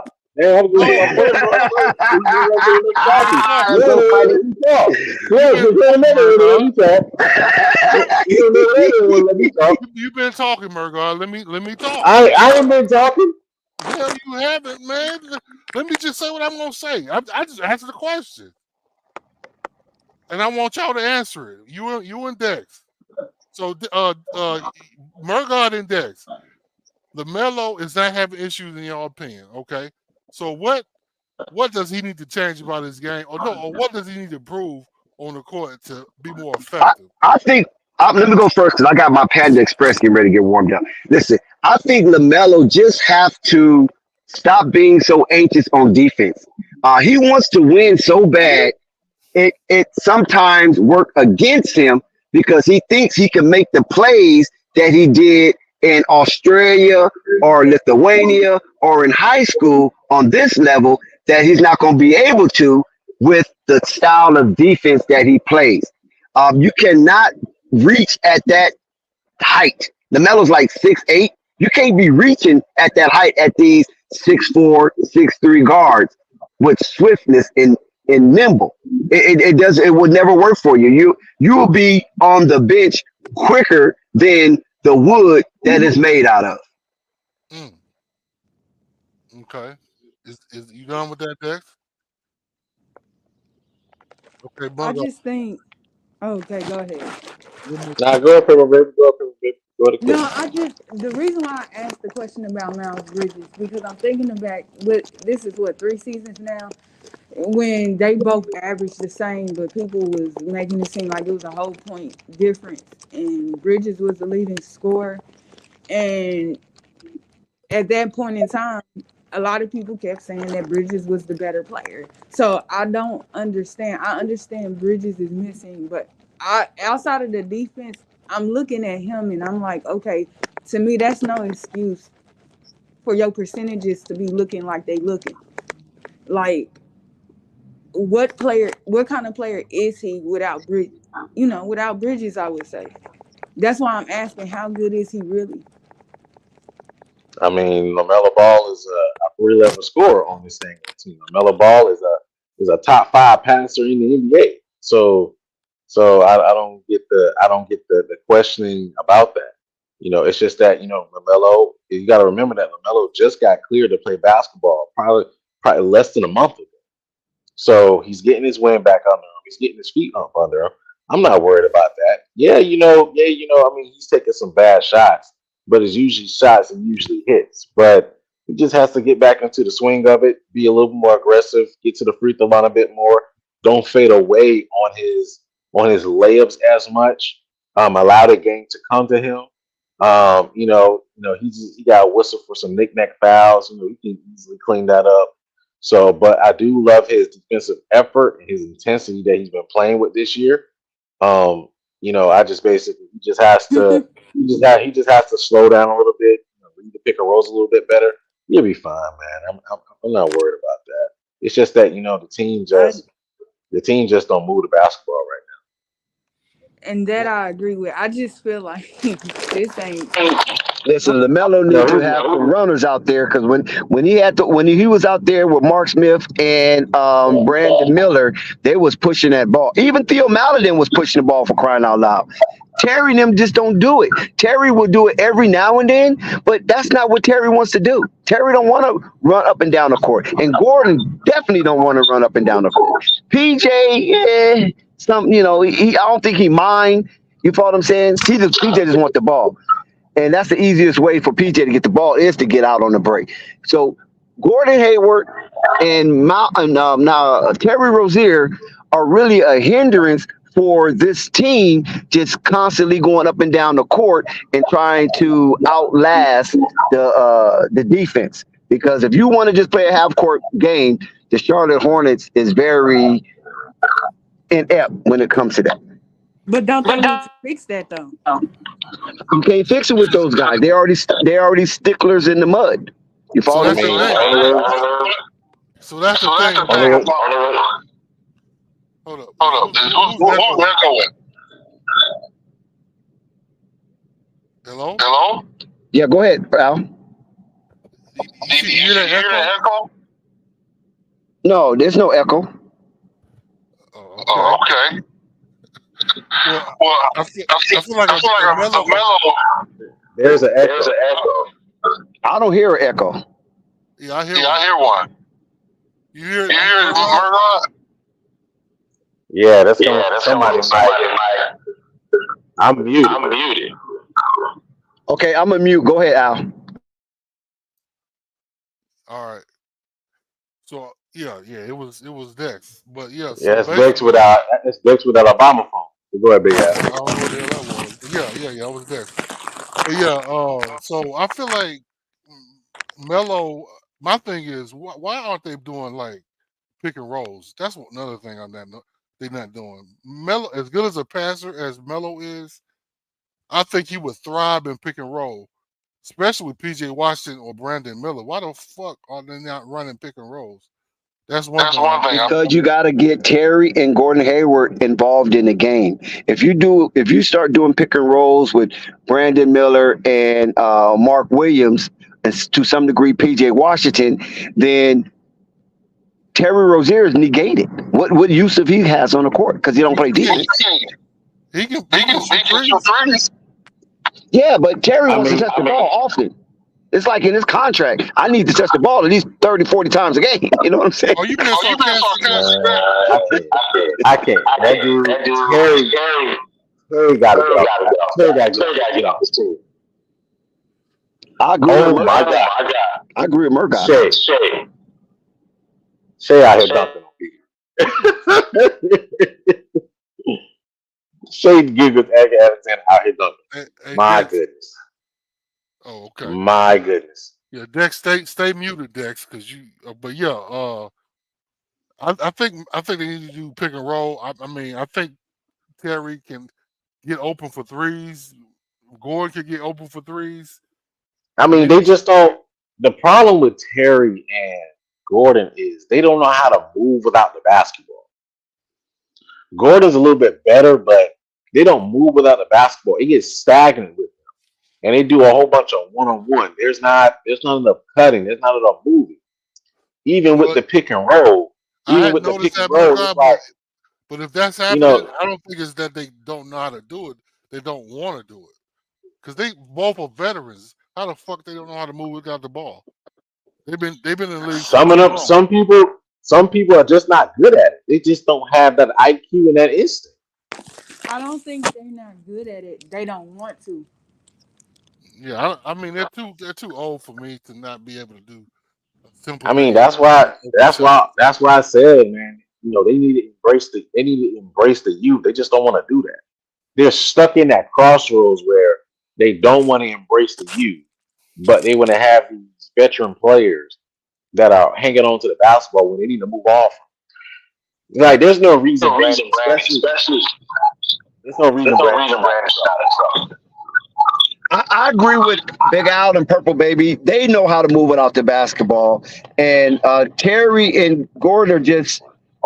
You've been talking, Murdoch. Let me talk. I haven't been talking. Yeah, you haven't, man. Let me just say what I'm gonna say. I just answered the question, and I want y'all to answer it. You and Dex. So, Murdoch and Dex. LaMelo is not having issues in your opinion, okay? So what does he need to change about his game, or what does he need to prove on the court to be more effective? I think. Let me go first because I got my Panda Express getting ready to get warmed up. Listen, I think LaMelo just have to stop being so anxious on defense. He wants to win so bad, it sometimes work against him because he thinks he can make the plays that he did in Australia or Lithuania or in high school on this level that he's not going to be able to with the style of defense that he plays. You cannot reach at that height. LaMelo's like 6'8". You can't be reaching at that height at these 6'4", 6'3" guards with swiftness and nimble. It would never work for you. You will be on the bench quicker than the wood that is made out of. Okay. Is you done with that, Dex? Okay, I just think. Okay, go ahead. Nah, go up, baby. Go to No, the reason why I asked the question about Miles Bridges because I'm thinking back. This is 3 seasons now, when they both averaged the same, but people was making it seem like it was a whole point difference, and Bridges was the leading scorer, and at that point in time, a lot of people kept saying that Bridges was the better player. So I don't understand. I understand Bridges is missing, but outside of the defense, I'm looking at him and I'm like, okay, to me, that's no excuse for your percentages to be looking like they looking. Like, what kind of player is he without Bridges? Without Bridges, I would say. That's why I'm asking, how good is he really? I mean, LaMelo Ball is a 3-level scorer on this thing team. LaMelo Ball is a top 5 passer in the NBA. So I don't get the questioning about that. It's just that Lamelo. You got to remember that Lamelo just got cleared to play basketball probably less than a month ago. So he's getting his wind back under him. He's getting his feet up under him. I'm not worried about that. I mean, he's taking some bad shots, but it's usually shots and usually hits. But he just has to get back into the swing of it, be a little more aggressive, get to the free throw line a bit more. Don't fade away on his layups as much. Allow the game to come to him. He got a whistle for some knick-knack fouls. He can easily clean that up. So, but I do love his defensive effort and his intensity that he's been playing with this year. I just basically he just has to slow down a little bit, read the pick and rolls a little bit better. You'll be fine, man. I'm not worried about that. It's just that the team just don't move the basketball right And that I agree with. I just feel like this ain't. Listen, Lamelo need to have some runners out there because when he was out there with Mark Smith and Brandon Miller, they was pushing that ball. Even Theo Maladin was pushing the ball, for crying out loud. Terry and them just don't do it. Terry will do it every now and then, but that's not what Terry wants to do. Terry don't want to run up and down the court, and Gordon definitely don't want to run up and down the court. PJ, I don't think he mind. You follow what I'm saying? PJ just want the ball. And that's the easiest way for PJ to get the ball is to get out on the break. So Gordon Hayward and now Terry Rozier are really a hindrance for this team just constantly going up and down the court and trying to outlast the defense. Because if you want to just play a half-court game, the Charlotte Hornets is very inept when it comes to that. But don't they need to fix that though? You can't fix it with those guys. They're already sticklers in the mud. You follow me? So that's the thing. Hold up. Who's echoing? Hello? Yeah, go ahead, Al. You hear that echo? No, there's no echo. Oh, okay. Well, I feel like a Melo. There's an echo. I don't hear an echo. Yeah, I hear one. You hear it, Murdoch? Yeah, that's coming from somebody. I'm muted. Okay, I'm a mute. Go ahead, Al. All right. So yeah, it was Dex, but yeah. So Yeah, it's Dex without Obama phone. Go ahead, big ass. I don't know what the hell that was. Yeah, it was Dex. But yeah, so I feel like Melo. My thing is, why aren't they doing like pick and rolls? That's another thing they're not doing. Melo, as good as a passer as Melo is, I think he would thrive in pick and roll, especially with PJ Washington or Brandon Miller. Why the fuck are they not running pick and rolls? That's one thing. Because you got to get Terry and Gordon Hayward involved in the game. If you start doing pick and rolls with Brandon Miller and Mark Williams, and to some degree PJ Washington, then Terry Rozier is negated. What use of he has on the court because he don't play defense. He can shoot threes. Yeah, but Terry wants to touch the ball often. It's like in his contract, I need to touch the ball at least 30, 40 times a game. You know what I'm saying? Oh, you being sarcastic? I can't. That dude, Terry got to get off his team. I agree with Murdoch. I agree with Murdoch. Shay out here dunking on people. Shay Giggles Alexander out here dunking. My goodness. Oh, okay. My goodness. Yeah, Dex, stay muted, Dex, because you. But yeah, I think they need to do pick and roll. I mean, I think Terry can get open for threes. Gordon can get open for threes. I mean, they just don't. The problem with Terry and Gordon is they don't know how to move without the basketball. Gordon's a little bit better, but they don't move without the basketball. It gets stagnant with them. And they do a whole bunch of one-on-one. There's not enough cutting. There's not enough moving. Even with the pick and roll. But if that's happening, I don't think it's that they don't know how to do it. They don't want to do it. because they both are veterans. How the fuck they don't know how to move without the ball? They've been in the league for Summing too up, long. some people are just not good at it. They just don't have that IQ and that instinct. I don't think they're not good at it. They don't want to. Yeah, I mean they're too old for me to not be able to do simple I mean, things. that's why I said, man, they need to embrace the youth. They just don't want to do that. They're stuck in that crossroads where they don't want to embrace the youth, but they want to have these veteran players that are hanging on to the basketball when they need to move off. Like, there's no reason, Brandon, especially there's no reason, Brandon. I agree with Big Al and Purple Baby. They know how to move it off the basketball. And Terry and Gordon are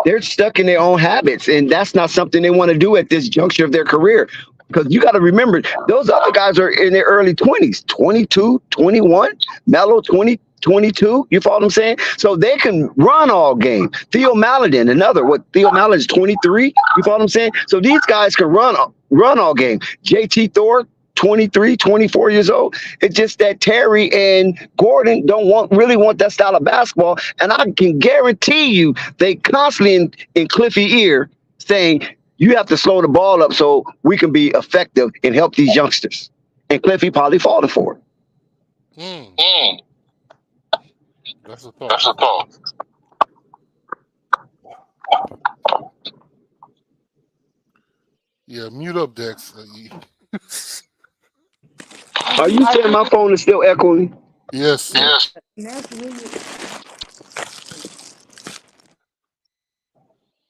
they're stuck in their own habits. And that's not something they want to do at this juncture of their career. Because you got to remember, those other guys are in their early 20s, 22, 21, Melo 20, 22. You follow what I'm saying? So they can run all game. Theo Maladin, Theo Maladin's 23. You follow what I'm saying? So these guys can run all game. JT Thor, 23, 24 years old. It's just that Terry and Gordon don't really want that style of basketball. And I can guarantee you they constantly in Cliffy ear saying, you have to slow the ball up so we can be effective and help these youngsters. And Cliffy probably falling for it. That's a thought. Yeah, mute up, Dex. Are you saying my phone is still echoing? Yes, sir. yes. That's really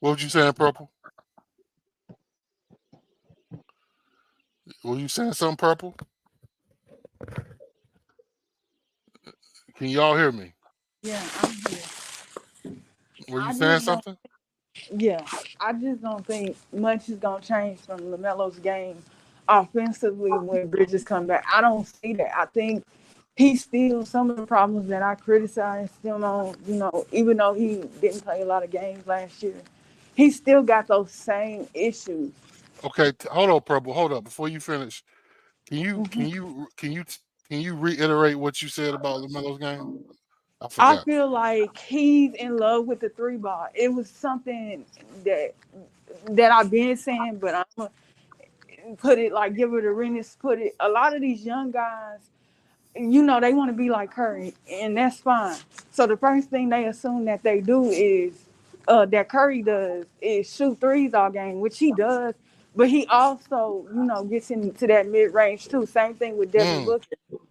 What was you saying, Purple? Were you saying something, Purple? Can y'all hear me? yeah. I'm here. Were you I saying just don't. something? Yeah, I just don't think much is gonna change from Lamelo's game offensively when Bridges come back. I don't see that. I think he's still some of the problems that I criticized him on. Even though he didn't play a lot of games last year, he still got those same issues. Okay, hold on, Purple. Hold up. Before you finish, can you Mhm. can you can you can you reiterate what you said about LaMelo's game? I I forgot. feel like he's in love with the three ball. It was something that I've been saying, but I'm gonna put it like give it a Rennis put it. A lot of these young guys, they want to be like Curry, and that's fine. So the first thing they assume that they do is that Curry does is shoot threes all game, which he does, but he also, gets into that mid range too. Same thing with Devin Mm, Booker.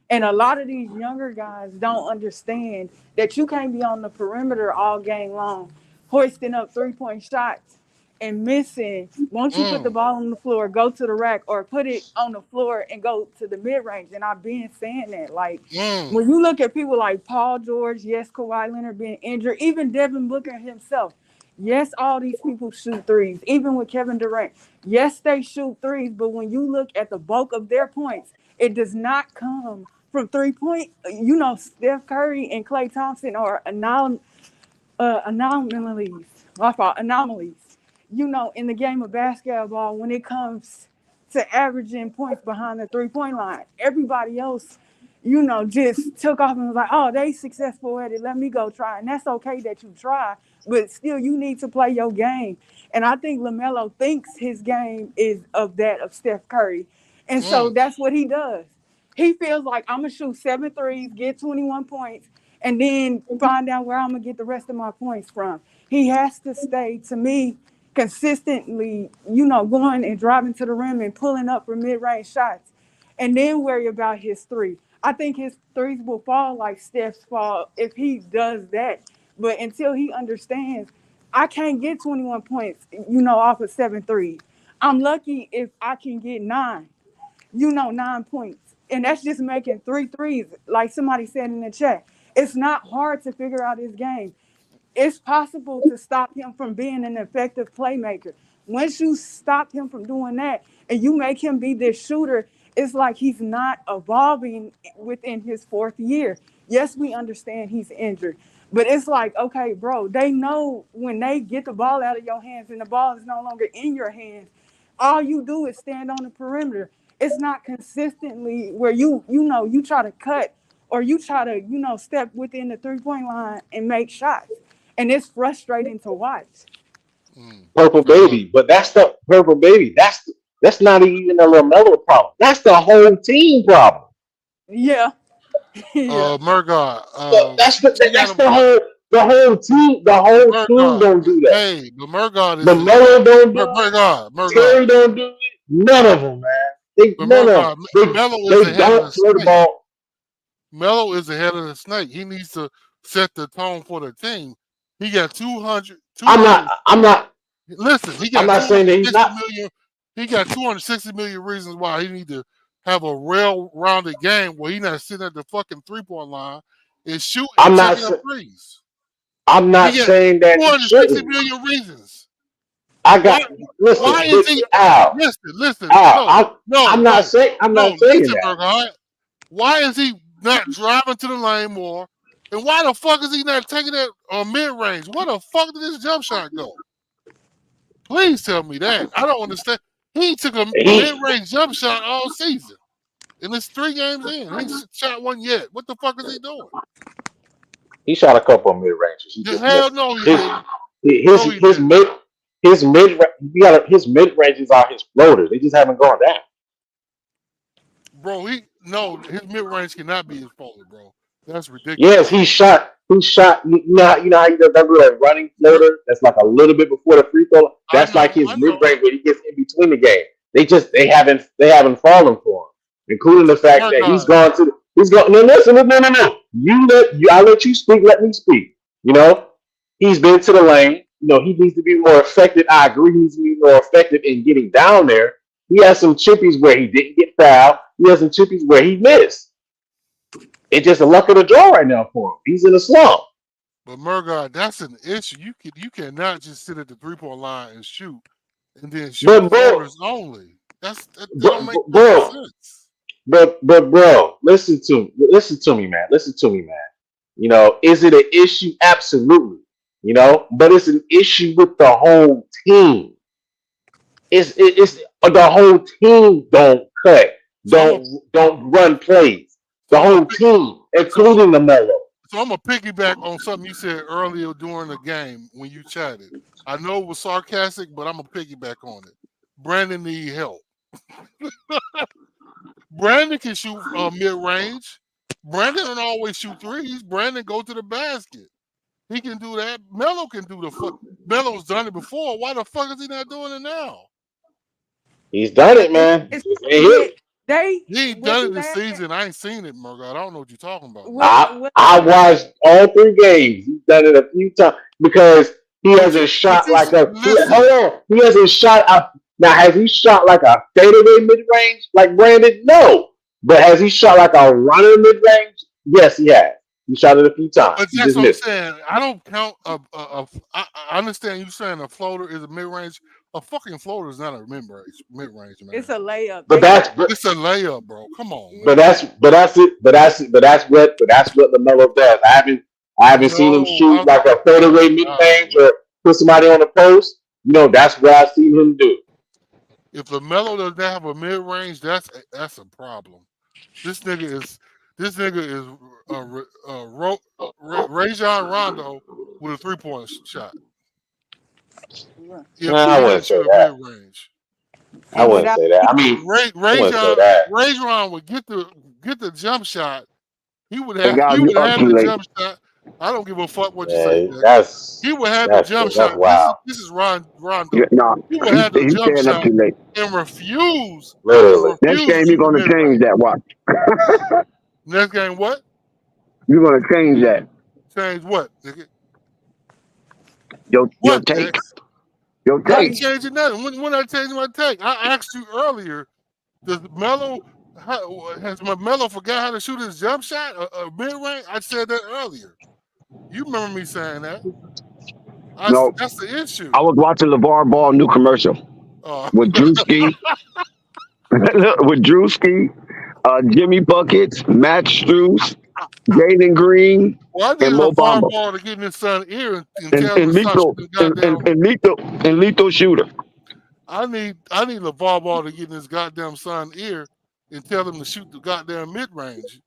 And a lot of these younger guys don't understand that you can't be on the perimeter all game long, hoisting up 3-point shots and missing. Won't you put the mm, ball on the floor, go to the rack, or put it on the floor and go to the mid range? And I've been saying that. Like, mm, when you look at people like Paul George, yes, Kawhi Leonard being injured, even Devin Booker himself, yes, all these people shoot threes, even with Kevin Durant. Yes, they shoot threes, but when you look at the bulk of their points, it does not come from 3 point. Steph Curry and Klay Thompson are anomalies. My fault, anomalies. In the game of basketball, when it comes to averaging points behind the 3 point line, everybody else, just took off and was like, oh, they successful at it. Let me go try. And that's okay that you try, but still, you need to play your game. And I think LaMelo thinks his game is of that of Steph Curry. And so mm, that's what he does. He feels like I'm going to shoot 7 threes, get 21 points, and then find out where I'm gonna get the rest of my points from. He has to stay, to me, consistently, going and driving to the rim and pulling up for mid-range shots, and then worry about his three. I think his threes will fall like Steph's fall if he does that. But until he understands, I can't get 21 points, off of 7 threes. I'm lucky if I can get 9. 9 points. And that's just making three threes, like somebody said in the chat. It's not hard to figure out his game. It's possible to stop him from being an effective playmaker. Once you stop him from doing that and you make him be this shooter, it's like he's not evolving within his fourth year. Yes, we understand he's injured, but it's like, okay, bro, they know when they get the ball out of your hands and the ball is no longer in your hands, all you do is stand on the perimeter. it's not consistently where you try to cut or you try to step within the 3-point line and make shots, and it's frustrating to watch. Purple baby, but that's the purple baby. That's not even a Lamelo problem. That's the whole team problem. Yeah, yeah. Murgard, That's she got him. the whole team. The whole team Murgard, don't do that. hey, but Murgard is Lamelo don't do it. Murgard. Terry don't do it. None of them, man. But None of Murgard, them. Melo is They the head of don't the throw the snake. ball. Melo is the head of the snake. He needs to set the tone for the team. He got 200. I'm not. Listen, he I'm got not saying that he's 260 not. million. He got 260 million reasons why he need to have a well-rounded game where he not sitting at the fucking 3-point line and shooting I'm and not. taking up threes. I'm not He got saying that he 260 shouldn't. million reasons. I got. Listen, Why is he? Al. Listen. Al, No. I'm not saying Listen, that. Murgard. Why is he not driving to the lane more? And why the fuck is he not taking that mid-range? Where the fuck did this jump shot go? Please tell me that. I don't understand. He took a mid-range jump shot all season. And it's 3 games in. He ain't shot one yet. What the fuck is he doing? He shot a couple of mid ranges. He just Hell missed. no, he didn't. His mid ranges are his floaters. They just haven't gone down. Bro, his mid-range cannot be his floater, bro. That's ridiculous. Yes, he shot. You know how he does that little running floater that's like a little bit before the free throw. That's like his mid range where he gets in between the game. They haven't fallen for him, including the fact that he's gone. No. I let you speak. Let me speak. He's been to the lane. He needs to be more effective. I agree. He needs to be more effective in getting down there. He has some chippies where he didn't get fouled. He has some chippies where he missed. It's just a luck of the draw right now for him. He's in a slump. But Murgard, that's an issue. You cannot just sit at the 3-point line and shoot, and then shoot floaters only. That don't make no sense. But bro, listen to me, man. Is it an issue? Absolutely. But it's an issue with the whole team. It's the whole team don't cut, don't run plays. The whole team, including the Melo. So I'm gonna piggyback on something you said earlier during the game when you chatted. I know it was sarcastic, but I'm gonna piggyback on it. Brandon need help. Brandon can shoot mid-range. Brandon don't always shoot threes. Brandon go to the basket. He can do that. Melo can do the fuck. Melo's done it before. Why the fuck is he not doing it now? He's done it, man. He ain't done it this season. I ain't seen it, Murgard. I don't know what you're talking about. I watched all 3 games. He's done it a few times because he hasn't shot like a. Hold on. He hasn't shot. Now, has he shot like a fadeaway mid-range like Brandon? No. But has he shot like a runner mid-range? Yes, he has. He shot it a few times. But that's what I'm saying. I don't count I understand you saying a floater is a mid-range. A fucking floater is not a mid-range, man. It's a layup. It's a layup, bro. Come on, man. But that's what Lamelo does. I haven't seen him shoot like a fadeaway mid-range or put somebody on the post. That's what I've seen him do. If Lamelo does not have a mid-range, that's a problem. This nigga is Rajon Rondo with a 3-point shot. I wouldn't say that. Mid-range. I wouldn't say that. I mean, Rajon would get the jump shot. He would have the jump shot. I don't give a fuck what you say. He would have the jump shot. Wow. This is Rondo. He would have the jump shot and refuse. Literally. Next game, you're going to change that. Watch. Next game, what? You're going to change that. Change what, nigga? Your take. Your take. I ain't changing nothing. When I change my take, I asked you earlier. Has Melo forgot how to shoot his jump shot? A mid-range? I said that earlier. You remember me saying that? No, that's the issue. I was watching LeVar Ball new commercial with Drewski, Jimmy Buckets, Matt Strus, Jalen Green, and Mo Bamba. Ball to get in his son's ear and tell him lethal shooter. I need LeVar Ball to get in his goddamn son's ear and tell him to shoot the goddamn mid range.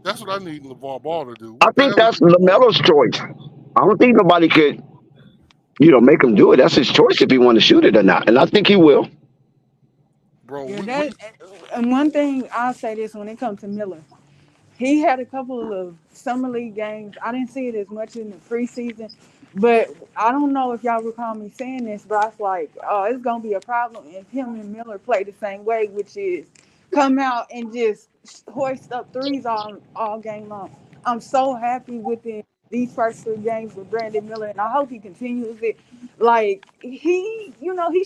That's what I need LeVar Ball to do. I What the think hell is that's Lamelo's choice. I don't think nobody could, make him do it. That's his choice if he want to shoot it or not, and I think he will. bro? Yeah, and one thing I'll say this when it comes to Miller. He had a couple of summer league games. I didn't see it as much in the preseason, but I don't know if y'all recall me saying this, but I was like, oh, it's gonna be a problem if him and Miller play the same way, which is come out and just hoist up threes all game long. I'm so happy with these first 3 games with Brandon Miller, and I hope he continues it. Like he's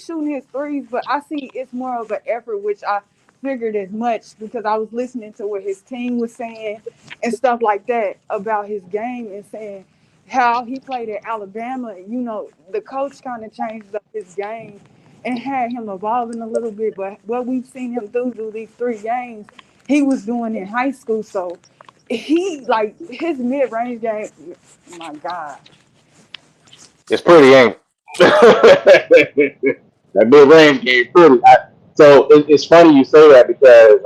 shooting his threes, but I see it's more of an effort, which I figured as much because I was listening to what his team was saying and stuff like that about his game and saying how he played at Alabama. The coach kind of changed up his game and had him evolving a little bit. But what we've seen him do these 3 games, he was doing in high school. So he like his mid range game. My God, It's pretty, ain't it? That mid range game pretty. It's funny you say that because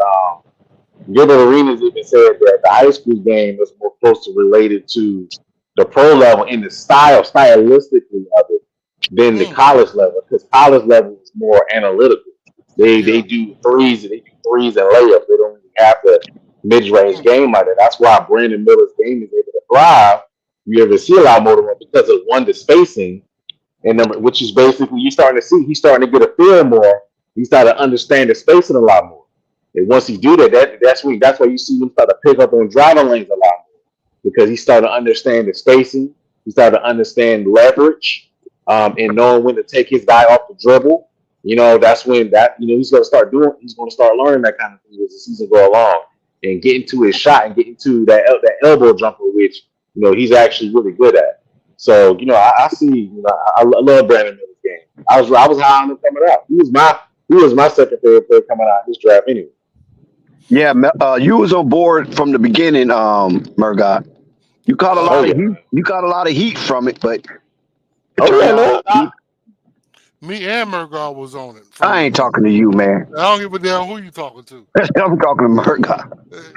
Gilbert Arenas even said that the high school game is more closely related to the pro level in the stylistically of it than the college level, because college level is more analytical. They do threes and layups. They don't really have the mid range game like that. That's why Brandon Miller's game is able to thrive. You ever see a lot more of him because of one, the spacing, and number, which is basically you're starting to see he's starting to get a feel more. He's starting to understand the spacing a lot more. And once he do that's why you see him start to pick up on driving lanes a lot more, because he started to understand the spacing. He started to understand leverage, and knowing when to take his guy off the dribble. That's when he's going to start doing. He's going to start learning that kind of thing as the season go along, and getting to his shot and getting to that elbow jumper, which he's actually really good at. So I see. I love Brandon Miller's game. I was high on him coming out. He was my second favorite player coming out of this draft anyway. Yeah, you was on board from the beginning, Murgot. You caught a lot of heat. You caught a lot of heat from it, but me and Murgaw was on it. I ain't talking to you, man. I don't give a damn who you talking to. I'm talking to Murgot.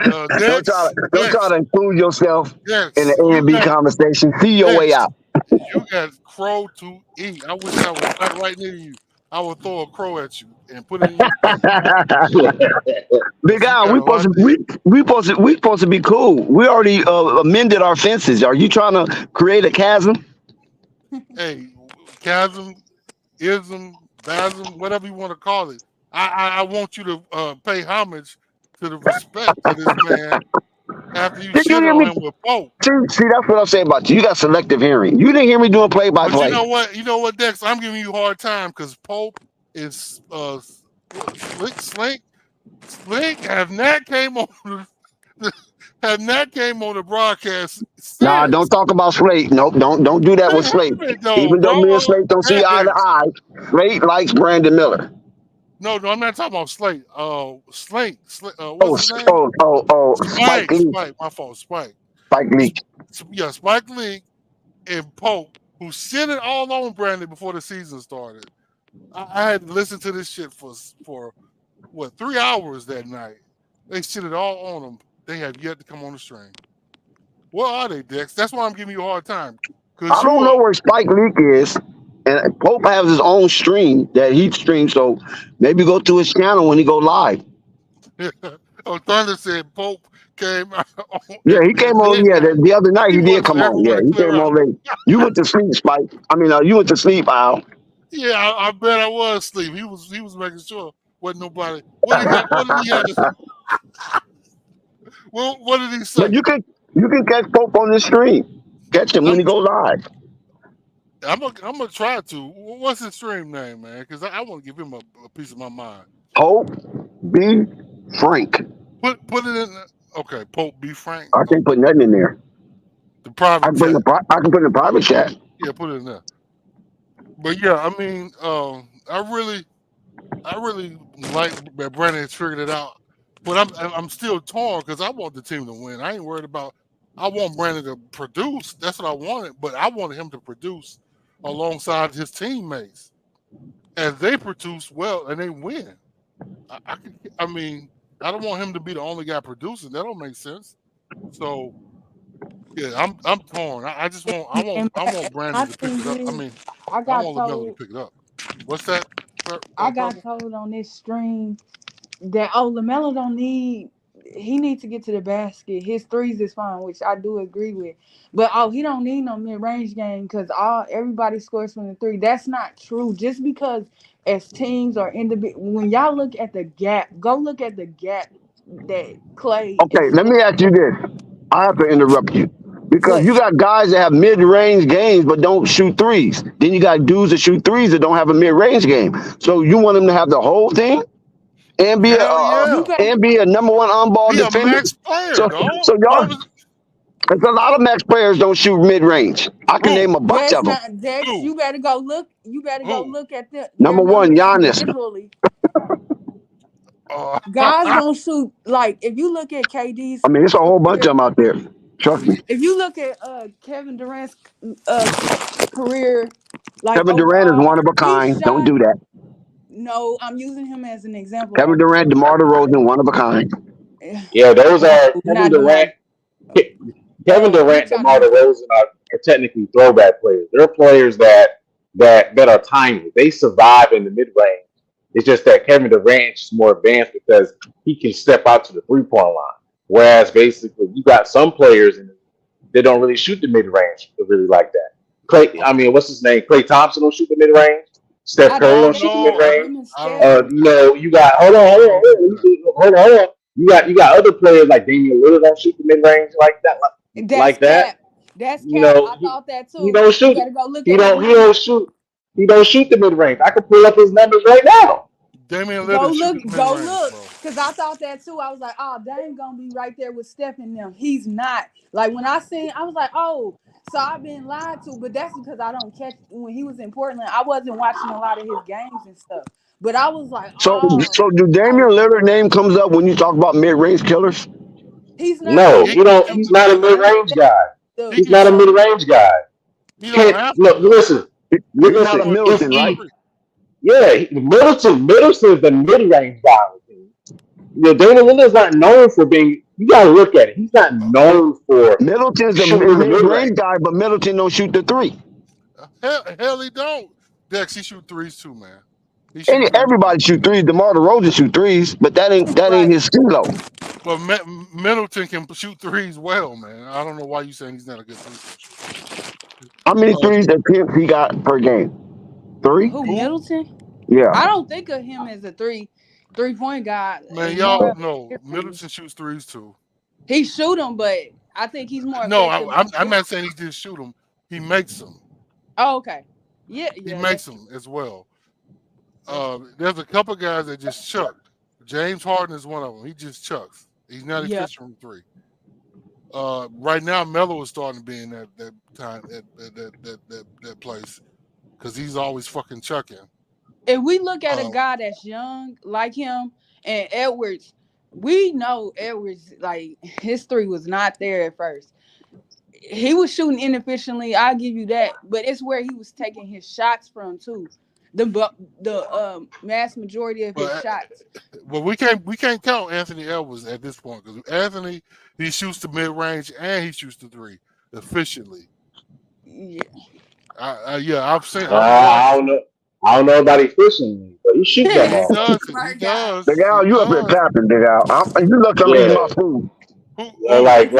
Don't try to include yourself in the A and B conversation. See your way out. You got crow to eat. I wish I was right near you. I would throw a crow at you and put it in your face. Big Al, we supposed to be cool. We already amended our fences. Are you trying to create a chasm? Hey, chasm, ism, basm, whatever you want to call it. I want you to pay homage to the respect of this man after you shit on him with Pope. See, that's what I'm saying about you. You got selective hearing. You didn't hear me doing play-by-play. But you know what, Dex? I'm giving you a hard time because Pope is Slink. Have Nat came on the broadcast. Nah, don't talk about Slate. Nope, don't do that with Slate. Even though me and Slate don't see eye to eye, Slate likes Brandon Miller. No, I'm not talking about Slate. Slate. What's his name? Spike Lee. My fault, Spike. Spike Lee. Yeah, Spike Lee and Pope, who shitted all on Brandon before the season started. I had to listen to this shit for 3 hours that night. They shitted all on him. They have yet to come on the stream. Where are they, Dex? That's why I'm giving you a hard time. I don't know where Spike Lee is. And Pope has his own stream that he streams, so maybe go to his channel when he go live. Thunder said Pope came on. Yeah, he came on. Yeah, the other night he did come on. Yeah, he came on late. You went to sleep, Spike. You went to sleep, Al. Yeah, I bet I was asleep. He was making sure wasn't nobody. What did he have to say? Well, what did he say? But you can catch Pope on the stream. Catch him when he go live. I'm gonna try to. What's his stream name, man? Because I want to give him a piece of my mind. Pope B. Frank. Put it in. Okay, Pope B. Frank. I can't put nothing in there. The private. I can put in the private chat. Yeah, put it in there. But yeah, I mean, I really like that Brandon has figured it out. But I'm still torn because I want the team to win. I ain't worried about. I want Brandon to produce. That's what I wanted. But I wanted him to produce alongside his teammates. and they produce well and they win. I mean, I don't want him to be the only guy producing. That don't make sense. So yeah, I'm torn. I just want And I want my Brandon to pick thing it up. I is, mean, I I got want LaMelo to told, pick it up. What's that? I got Purple? told on this stream that Lamelo don't need. He needs to get to the basket. His threes is fine, which I do agree with. But he don't need no mid range game because everybody scores from the three. That's not true. Just because as teams or individual, when y'all look at the gap, go look at the gap that Clay and Okay, let Steph. me ask you this. I have to interrupt you because What? you got guys that have mid-range games but don't shoot threes. Then you got dudes that shoot threes that don't have a mid-range game. So you want them to have the whole thing and be Hell You yeah. better. a number one on-ball He a defender. max player, So dog. so y'all, What was there's a lot of max players don't shoot mid-range. I can who? name a bunch That's of them. not. That's Who? you better go look. You better go Who? look at their Number one, numbers Giannis. individually. Uh, Guys don't shoot like if you look at KD's I mean, it's a whole bunch of career. them out there. Trust me. If you look at Kevin Durant's uh career, like Kevin Durant is overall, one of a he kind. Don't shot. do that. No, I'm using him as an example Kevin though. Durant, DeMar DeRozan, one of a kind. Yeah, those No, are Kevin not DeMar. Durant. Kevin You Durant and talking DeMar about? DeRozan are technically throwback players. They're players that are tiny. They survive in the mid range. It's just that Kevin Durant is more advanced because he can step out to the 3-point line. Whereas basically you got some players that don't really shoot the mid range really like that. What's his name? Klay Thompson don't shoot the mid range. Steph I Curry don't don't think shoot the he. mid range. Him and I Steph. don't. You got hold on, I hold don't agree with that. on, hold on. You got other players like Damian Lillard don't shoot the mid range like that, That's that. cap. That's You cap. know, I thought that he too. don't You shoot. better go look He at his don't. He numbers. don't shoot. He don't shoot the mid range. I can pull up his numbers right now. Damian Go Lillard shoot look, the mid go range, look, bro. because I thought that too. I was like, oh, Dame gonna be right there with Steph and them. He's not. Like when I seen, I was like, oh, so I've been lied to. But that's because I don't catch when he was in Portland. I wasn't watching a lot of his games and stuff. But I was like, So oh, so do Damian like Lillard name comes up when you talk about mid-range killers? he's not. No, He he can don't. shoot He's the not a mid mid range. range guy. The He He's can not a shoot. mid range guy. He don't have to Look. though. He's He not can a Listen. put up If Middleton, from the right? he, three. yeah, Middleton's the mid range guy on the team. Damian Lillard's not known for being. You gotta look at it. He's not known for Middleton's a shooting the mid range. mid-range guy, but Middleton don't shoot the three. Hell, he don't. Dex, he shoot threes too, man. He shoot And threes too. everybody shoot threes. DeMar DeRozan shoot threes, but that ain't right. his skill. But Middleton can shoot threes well, man. I don't know why you saying he's not a good three shooter. How many threes attempts he got per game? 3? Who Who? Middleton? Yeah. I don't think of him as a 3-point guy. Man, It's y'all more know mid-range. Middleton shoots threes too. He shoot them, but I think he's more No, effective. I'm not saying he just shoot them. He makes them. Oh, okay. Yeah, He yeah. makes them as well. There's a couple guys that just chuck. James Harden is one of them. He just chucks. He's not Yeah. efficient from three. Right now, Melo is starting to be in that time that place because he's always fucking chucking. If we look at a guy that's young like him and Edwards, we know Edwards, like his three was not there at first. He was shooting inefficiently, I'll give you that, but it's where he was taking his shots from too. The mass majority of his shots. Well, we can't count Anthony Edwards at this point because Anthony, he shoots the mid range and he shoots the three efficiently. Yeah. I've seen. I don't know about efficiently, but he shoots that He ball. does it. He does. Big Al, He you up here does. tapping, Big Al. You look, I'm eating my food. Like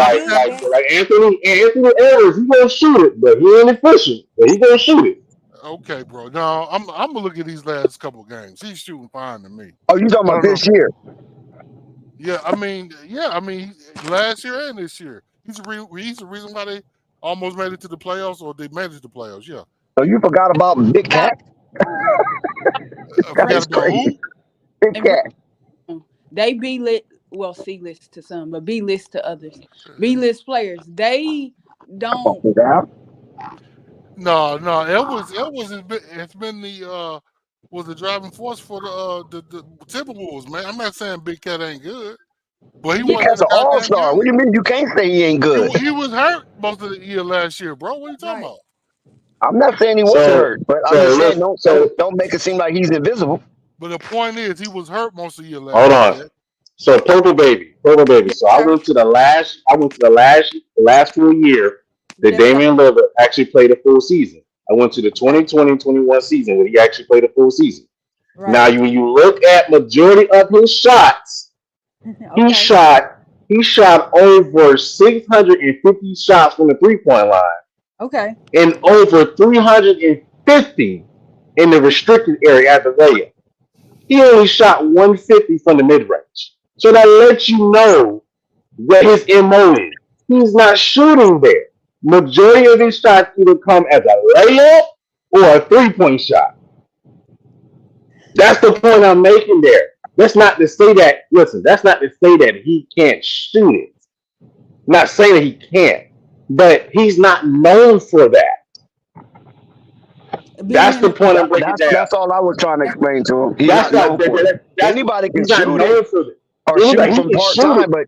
Anthony Edwards, he gonna shoot it, but he ain't efficient. But he gonna shoot it. Okay, bro. No, I'm gonna look at these last couple of games. He's shooting fine to me. Oh, you talking about this year? Yeah, I mean, last year and this year, he's the reason why they almost made it to the playoffs, or they made it to the playoffs. Yeah. So you forgot about Big Cat? Forgot about who? Big Cat. They B lit, well, C list to some, but B list to others. B list players, they don't. No, Edwards has been the was the driving force for the Timberwolves, man. I'm not saying Big Cat ain't good, but he Big Cat's an all-star. What do you mean you can't say he ain't good? He was hurt most of the year last year, bro. What are you talking about? I'm not saying he wasn't So hurt, but I'm so just saying let's so don't make it seem like he's invisible. But the point is, he was hurt most of the year last hold year, on. Dad. So purple baby. Yes, So I sir. went to the last full year that Yes, sir. Damian Lillard actually played a full season. I went to the 2020-21 season where he actually played a full season. Now, Right. when you look at majority of his shots, he Okay. shot over 650 shots from the 3-point line Okay. and over 350 in the restricted area at the layup. He only shot 150 from the mid range. So that lets you know what his MO is. He's not shooting there. Majority of his shots either come as a layup or a 3-point shot. That's the point I'm making there. That's not to say that, listen, that's not to say that he can't shoot it. Not saying that he can't, but he's not known for that. Being That's in the the point I'm breaking down. That's all I was trying to explain to him. He's That's not not known for it. Anybody can he's not shoot it known for it. or He's shoot he from can part shoot time, it. but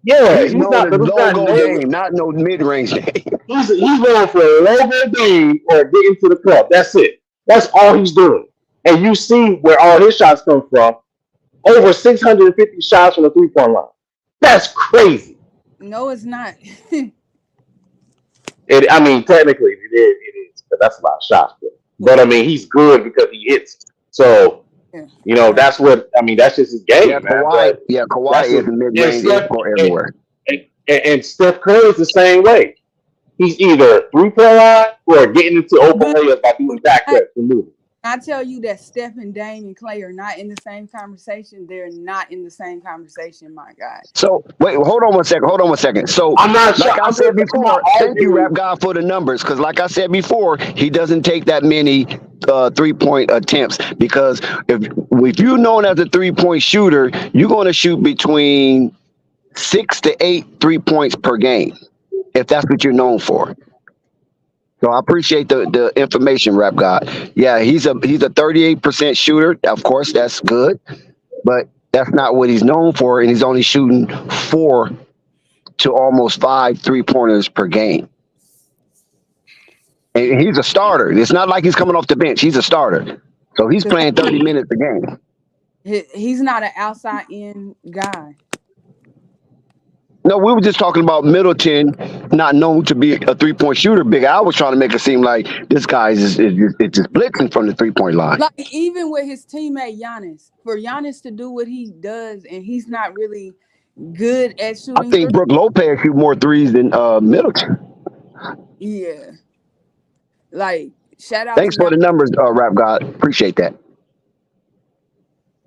Yeah, he's known as but he's not logo known. game, not no mid range game. He's known for a logo game or getting to the club. That's it. That's all he's doing. And you see where all his shots come from. Over 650 shots from the 3-point line. That's crazy. No, it's not. I mean, technically it is, because that's a lot of shots. But I mean, he's good because he hits. So, Yeah. that's that's just his game, Yeah, man. Kawhi. But Yeah, Kawhi that's is it. a mid And range Steph for everywhere. and Steph Curry is the same way. He's either 3-point line or getting into open But layups by doing backflips and moving. I tell you that Steph and Dame and Clay are not in the same conversation. They're not in the same conversation, my God. So wait, hold on one second. So I'm not sure. like I I'm said not before, thank you, arguing. Rap God, for the numbers. Because like I said before, he doesn't take that many 3-point attempts. Because if you're known as a 3-point shooter, you're going to shoot between 6 to 8 3-points per game, if that's what you're known for. So I appreciate the information, Rap God. Yeah, he's a 38% shooter. Of course, that's good, but that's not what he's known for, and he's only shooting 4 to almost 5 3-pointers per game. And he's a starter. It's not like he's coming off the bench. He's a starter, so he's playing 30 minutes a game. He's not an outside in guy. No, we were just talking about Middleton not known to be a 3-point shooter. Big Al was trying to make it seem like this guy is just blitzing from the 3-point line. Like even with his teammate Giannis, for Giannis to do what he does, and he's not really good at I shooting. think Brooke Lopez shoot more threes than Middleton. Yeah. Like shout out Thanks to for the Giannis. numbers, Rap God. Appreciate that.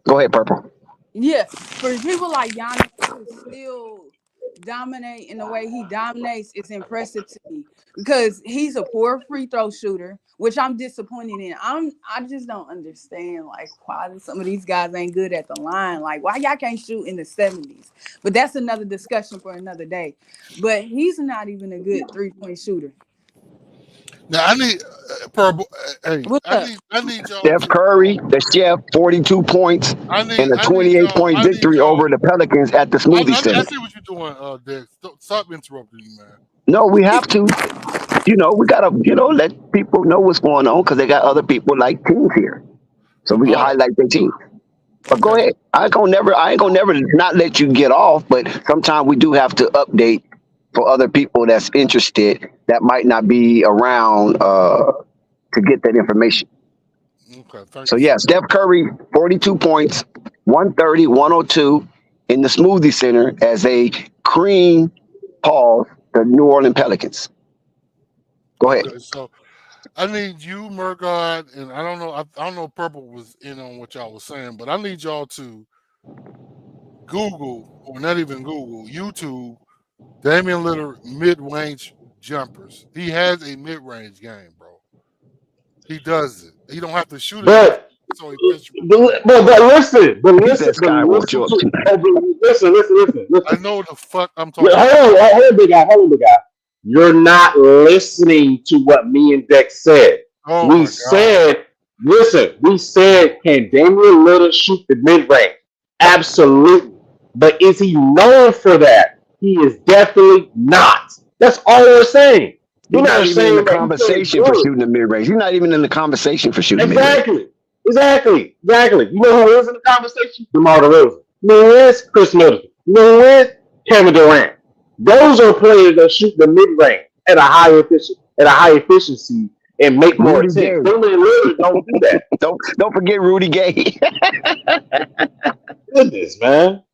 Go ahead, Purple. Yeah, for people like Giannis to still dominate in the way he dominates, it's impressive to me because he's a poor free throw shooter, which I'm disappointed in. I just don't understand like why some of these guys ain't good at the line. Like why y'all can't shoot in the 70s? But that's another discussion for another day. But he's not even a good 3-point shooter. Now I need purple. Hey, What's up? I need y'all Steph to. Curry, the chef, 42 points I and need a 28-point I need victory y'all. over the Pelicans at the Smoothie I Center. see what you're doing, Dex. Stop interrupting me, man. No, we have to. We gotta, let people know what's going on because they got other people like teams here, so we can All right. highlight their team. But go Okay. ahead. I ain't gonna never not let you get off. But sometimes we do have to update for other people that's interested that might not be around to get that information. Okay. Thank So you, yeah, sir. Steph Curry, 42 points, 130, 102 in the Smoothie Center as they cream Paul, the New Orleans Pelicans. Go ahead. Okay. So I need you, Murgod, and I don't know. I don't know. If Purple was in on what y'all was saying, but I need y'all to Google, or not even Google, YouTube, Damian Lillard mid-range jumpers. He has a mid-range game, bro. He does it. He don't have to shoot it much. But So he pitch. but listen, He said Sky won't show up listen. I know the fuck I'm Yeah, talking about. hold on, big guy. You're not listening to what me and Dex said. Oh We my god. said, we said, can Damian Lillard shoot the mid range? Absolutely. But is he known for that? He is definitely not. That's all we're saying. You're not not even in the saying that he can't conversation for do it. shooting the mid range. You're not even in the conversation for shooting mid range. Exactly. You know who is in the conversation? DeMar DeRozan. You know who is? Chris Middleton. You know who is? Kevin Durant. Those are players that shoot the mid range at a high efficiency and make more Rudy attempts. Gay. Damian Lillard don't do that. Don't forget Rudy Gay. Goodness, man.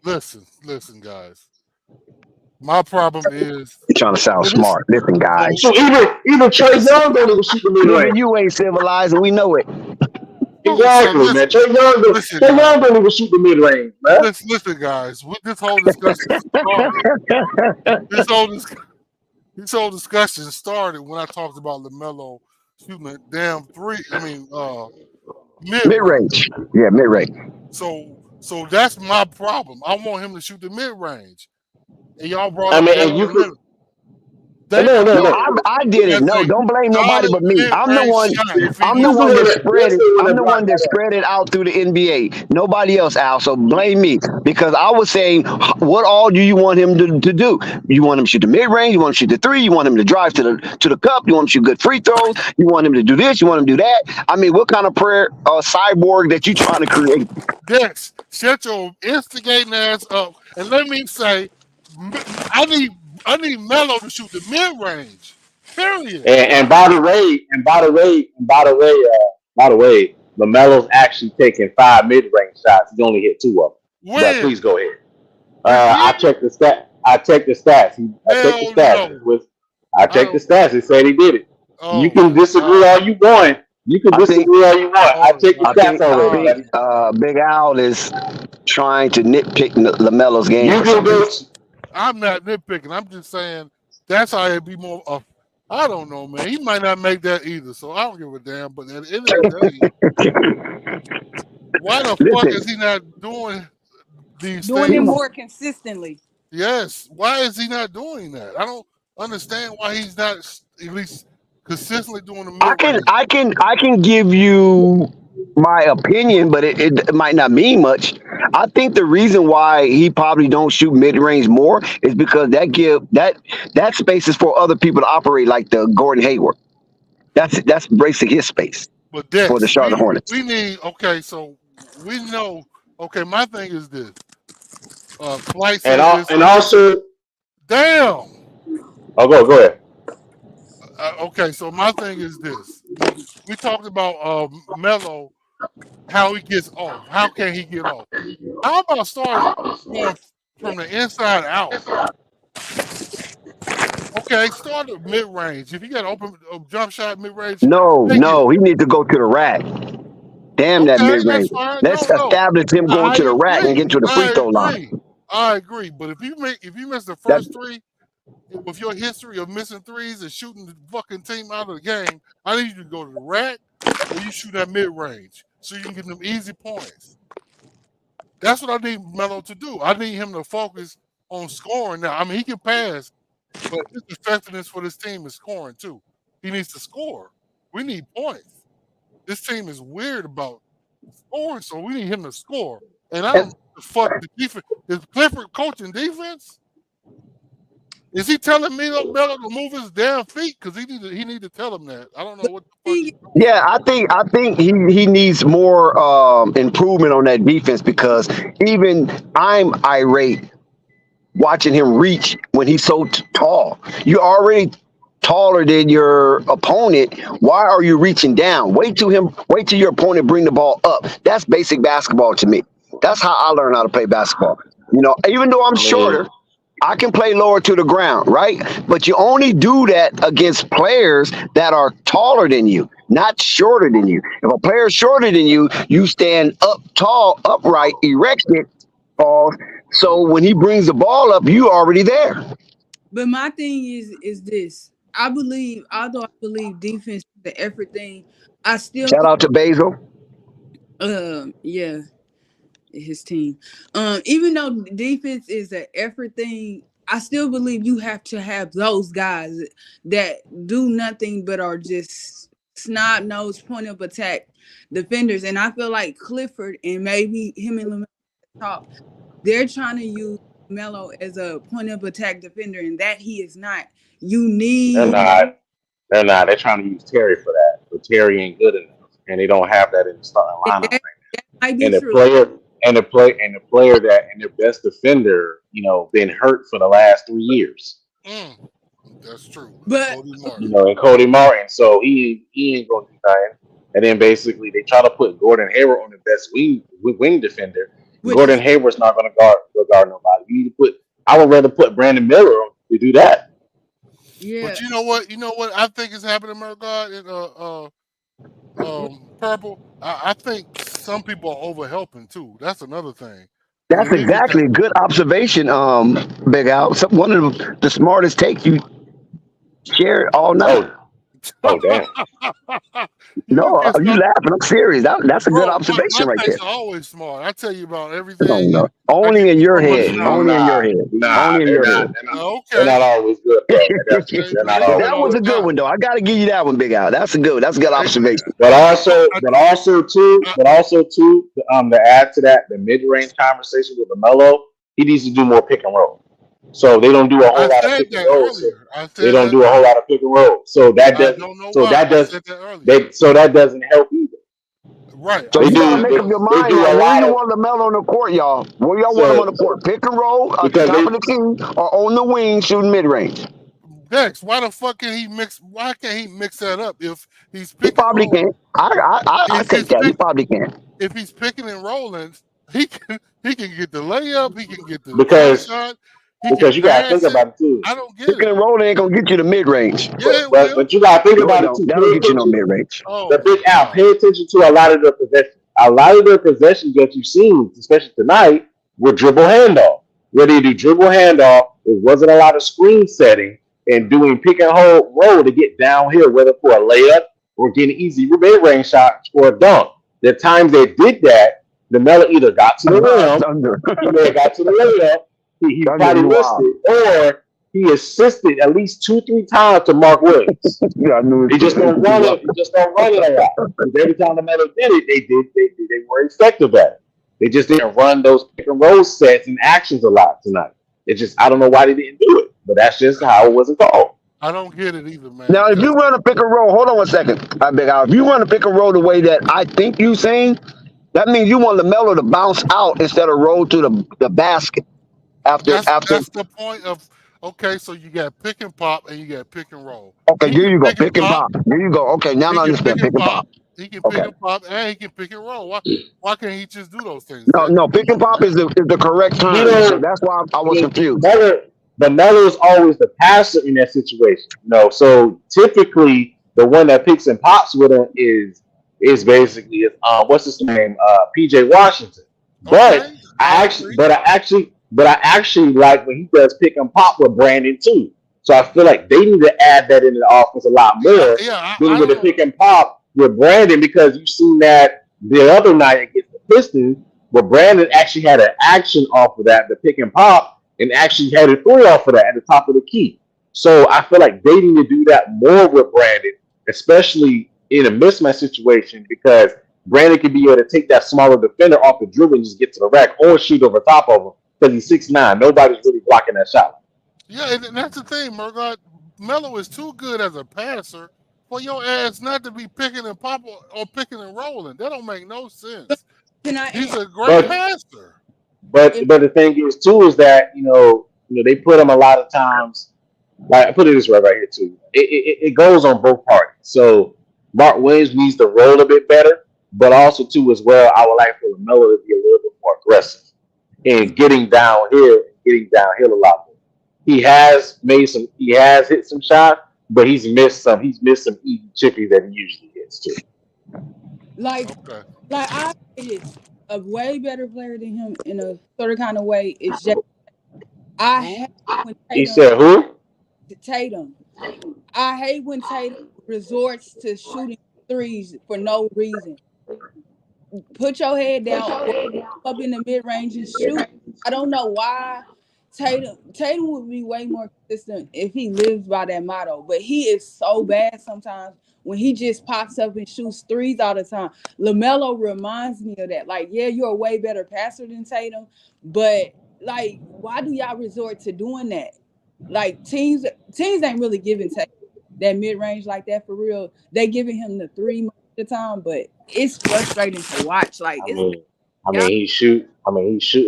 Listen, guys. My problem is You're trying to sound And this, smart. Listen, guys. so even Trey Young don't even shoot the mid Even range. you ain't civilized, and we know it. so Exactly, man. Trey Young listen, guys. don't even shoot the mid range, man. Listen, guys. This whole discussion started. This whole discussion started when I talked about Lamelo shooting a damn three. I mean, mid Mid range. Yeah, mid range. So that's my problem. I want him to shoot the mid range, and y'all brought I up mean, Dallas and you could. Davis. No. I did it. No, don't blame nobody but me. I'm the one. I'm the one that spread it. I'm the one that spread it out through the NBA. Nobody else, Al. So blame me because I was saying, what all do you want him to do? You want him to shoot the mid range? You want him to shoot the three? You want him to drive to the cup? You want him to shoot good free throws? You want him to do this? You want him to do that? I mean, what kind of prayer cyborg that you trying to create? Yes, shut your instigating ass up, and let me say, I need Melo to shoot the mid range. Period. And by the way, LaMelo's actually taking 5 mid-range shots. He's only hit 2 of them. When? But please go ahead. I checked the stats. I checked the stats. The stats. It said he did it. Oh, you can disagree all you want. I checked the stats already. Big Al is trying to nitpick LaMelo's game. I'm not nitpicking. I'm just saying that's how it'd be more. I don't know, man. He might not make that either, so I don't give a damn. But at the end of the day, why the fuck is he not doing these doing things? it more consistently? Yes. Why is he not doing that? I don't understand why he's not at least consistently doing the mid-range. I can give you my opinion, but it might not mean much. I think the reason why he probably don't shoot mid range more is because that space is for other people to operate, like the Gordon Hayward. That's bracing his space But Dex, for the Charlotte Hornets. We need so we know. Okay, my thing is this. Flight and also, damn. Oh, go ahead. Okay, so my thing is this. We talked about Melo, how he gets off. How can he get off? How about starting going from the inside out? Okay, start at mid-range. If you got open jump shot mid-range. No, he needs to go to the rack. Damn that mid-range. Let's establish him going to the rack and get to the free throw line. I agree, but if you miss the first three, with your history of missing threes and shooting the fucking team out of the game, I need you to go to the rack or you shoot that mid-range so you can get them easy points. That's what I need Melo to do. I need him to focus on scoring now. I mean, he can pass, but his effectiveness for this team is scoring too. He needs to score. We need points. This team is weird about scoring, so we need him to score. And I don't know the fuck the defense. Is Clifford coaching defense? Is he telling Melo to move his damn feet? Because he need to tell him that. I don't know what the fuck. Yeah, I think he needs more improvement on that defense because even I'm irate watching him reach when he's so tall. You're already taller than your opponent. Why are you reaching down? Wait till your opponent bring the ball up. That's basic basketball to me. That's how I learned how to play basketball. You know, even though I'm shorter, I can play lower to the ground, right? But you only do that against players that are taller than you, not shorter than you. If a player is shorter than you, you stand up tall, upright, erected, falls. So when he brings the ball up, you already there. But my thing is this. Although I believe defense is the effort thing, I still shout out to Basil. Yeah. His team. Even though defense is an effort thing, I still believe you have to have those guys that do nothing but are just snob-nosed point of attack defenders. And I feel like Clifford and maybe him and Lamelo talk, they're trying to use Melo as a point of attack defender, and that he is not. You They're need not. They're not. They're trying to use Terry for that, but Terry ain't good enough, and they don't have that in the starting lineup. that might be And the true, player and the player that and their best defender, been hurt for the last 3 years. Mm, that's true. but Cody Martin. And Cody Martin, so he ain't gonna do nothing. And then basically they try to put Gordon Hayward on the best wing defender. which Gordon is Hayward's not gonna guard nobody. You need to put. I would rather put Brandon Miller on to do that. yeah. But you know what? You know what I think is happening, Murgard, in purple. I think some people are over helping too. That's another thing. And That's the niggas exactly a good observation, Big Al. One of the smartest takes you shared all night. Oh damn. you No, get you stuff, laughing? I'm serious. That's a good bro. My observation right there. takes are always smart. I tell you about No, everything, no, and I only give in you your so much head. Only in knowledge. your head. Only in They're your not. head. They're Okay, not always good, bro. hey, They're but not they do always it That all was good. a the good time. one, though. I got to give you that one, Big Al. That's a good Hey, observation. But I, also, I, but also too, I, but also too, to add to that, the mid-range conversation with Lamelo, he needs to do more pick and roll. So they don't do a I whole lot of said pick and that roll. So earlier. I they said don't that do a whole earlier. lot of pick and roll. So that I doesn't. don't know So why. that I does. said that earlier. So that doesn't help either. Right. So I They you got said to do. that make up your earlier. They mind, do y'all. a Where lot you of. want LaMelo on the court, y'all? Where y'all want him on So the court? Pick and roll at the because top of they the key or on the wing shooting mid-range? Dex, why the fuck can he mix? Why can't he mix that up if he's He picking probably roll? can. I If take he's that. He pick, probably can. if he's picking and rolling, he can get the layup. He can get the jump because shot. He can because you gotta think pass it. about it too. I don't get Picking it. and rolling ain't going to get you to mid-range. Yeah, it But will. but you gotta think No, it about it don't. too. That don't Pay get you no attention. mid-range. Oh The my big out. god. Pay attention to a lot of their possessions. A lot of their possessions that you've seen, especially tonight, were dribble handoff. Where they do dribble handoff, it wasn't a lot of screen setting and doing pick and hold roll to get downhill, whether for a layup or getting easy mid range shots or a dunk. The times they did that, the Melo either got to the rim, Thunder. he may have got to the layup, he Thunder, probably you missed wild. it, or he assisted at least 2, 3 times to Mark Williams. Yeah, I knew He just it. don't run it. He just don't run it a lot. Because every time the Melo did it, they were effective at it. They just didn't run those pick and roll sets and actions a lot tonight. It's just I don't know why they didn't do it, but that's just how it wasn't called. I don't get it either, man. Now, if you Because run a pick and roll, hold on one second, Big Al. If you run a pick and roll the way that I think you saying, that means you want LaMelo to bounce out instead of roll to the basket after. that's the point of okay. So you got pick and pop and you got pick and roll. Okay, He there can you go. pick and Pick and pop. pop. There you go. Okay, now He I can pick understand. and Pick and pop. pop. He can pick Okay. and pop, and he can pick and roll. Why can't he just do those things, No, Dex? no, pick Come and on, pop man. is the correct He term. So don't. that's why I was confused. But Melo is always the passer in that situation. So typically the one that picks and pops with him is basically what's his name, PJ Washington. Okay, But I agree. I actually like when he does pick and pop with Brandon too. So I feel like they need to add that into the offense a lot more Yeah, than I with the don't. pick and pop with Brandon because you've seen that the other night against the Pistons where Brandon actually had an action off of that, the pick and pop, and actually had a three off of that at the top of the key. So I feel like they need to do that more with Brandon, especially in a mismatch situation, because Brandon can be able to take that smaller defender off the dribble and just get to the rack or shoot over top of him because he's 6'9". Nobody's really blocking that shot. Yeah, and that's the thing, Murgot. Melo is too good as a passer for your ass not to be picking and popping or picking and rolling. That don't make no sense. Can I He's ask a great But passer. but if but the thing is too is that they put him a lot of times. Like I put it this way right here too. It goes on both parties. So Mark Williams needs to roll a bit better, but also too as well. I would like for Lamelo to be a little bit more aggressive in getting downhill a lot more. He has hit some shots, but he's missed some easy chippies that he usually hits too. like Okay. I say this, a way better player than him in a sort of kind of way is just I Who? hate when He Tatum said who? Tatum. I hate when Tatum resorts to shooting threes for no reason. Put your head down or up in the mid range and shoot. I don't know why Tatum would be way more consistent if he lives by that motto, but he is so bad sometimes when he just pops up and shoots threes all the time. LaMelo reminds me of that. Like, yeah, you're a way better passer than Tatum, but like, why do y'all resort to doing that? Like teams ain't really giving Tatum that mid range like that for real. They giving him the three most of the time, but it's frustrating to watch. Like I it's mean, y'all he's shooting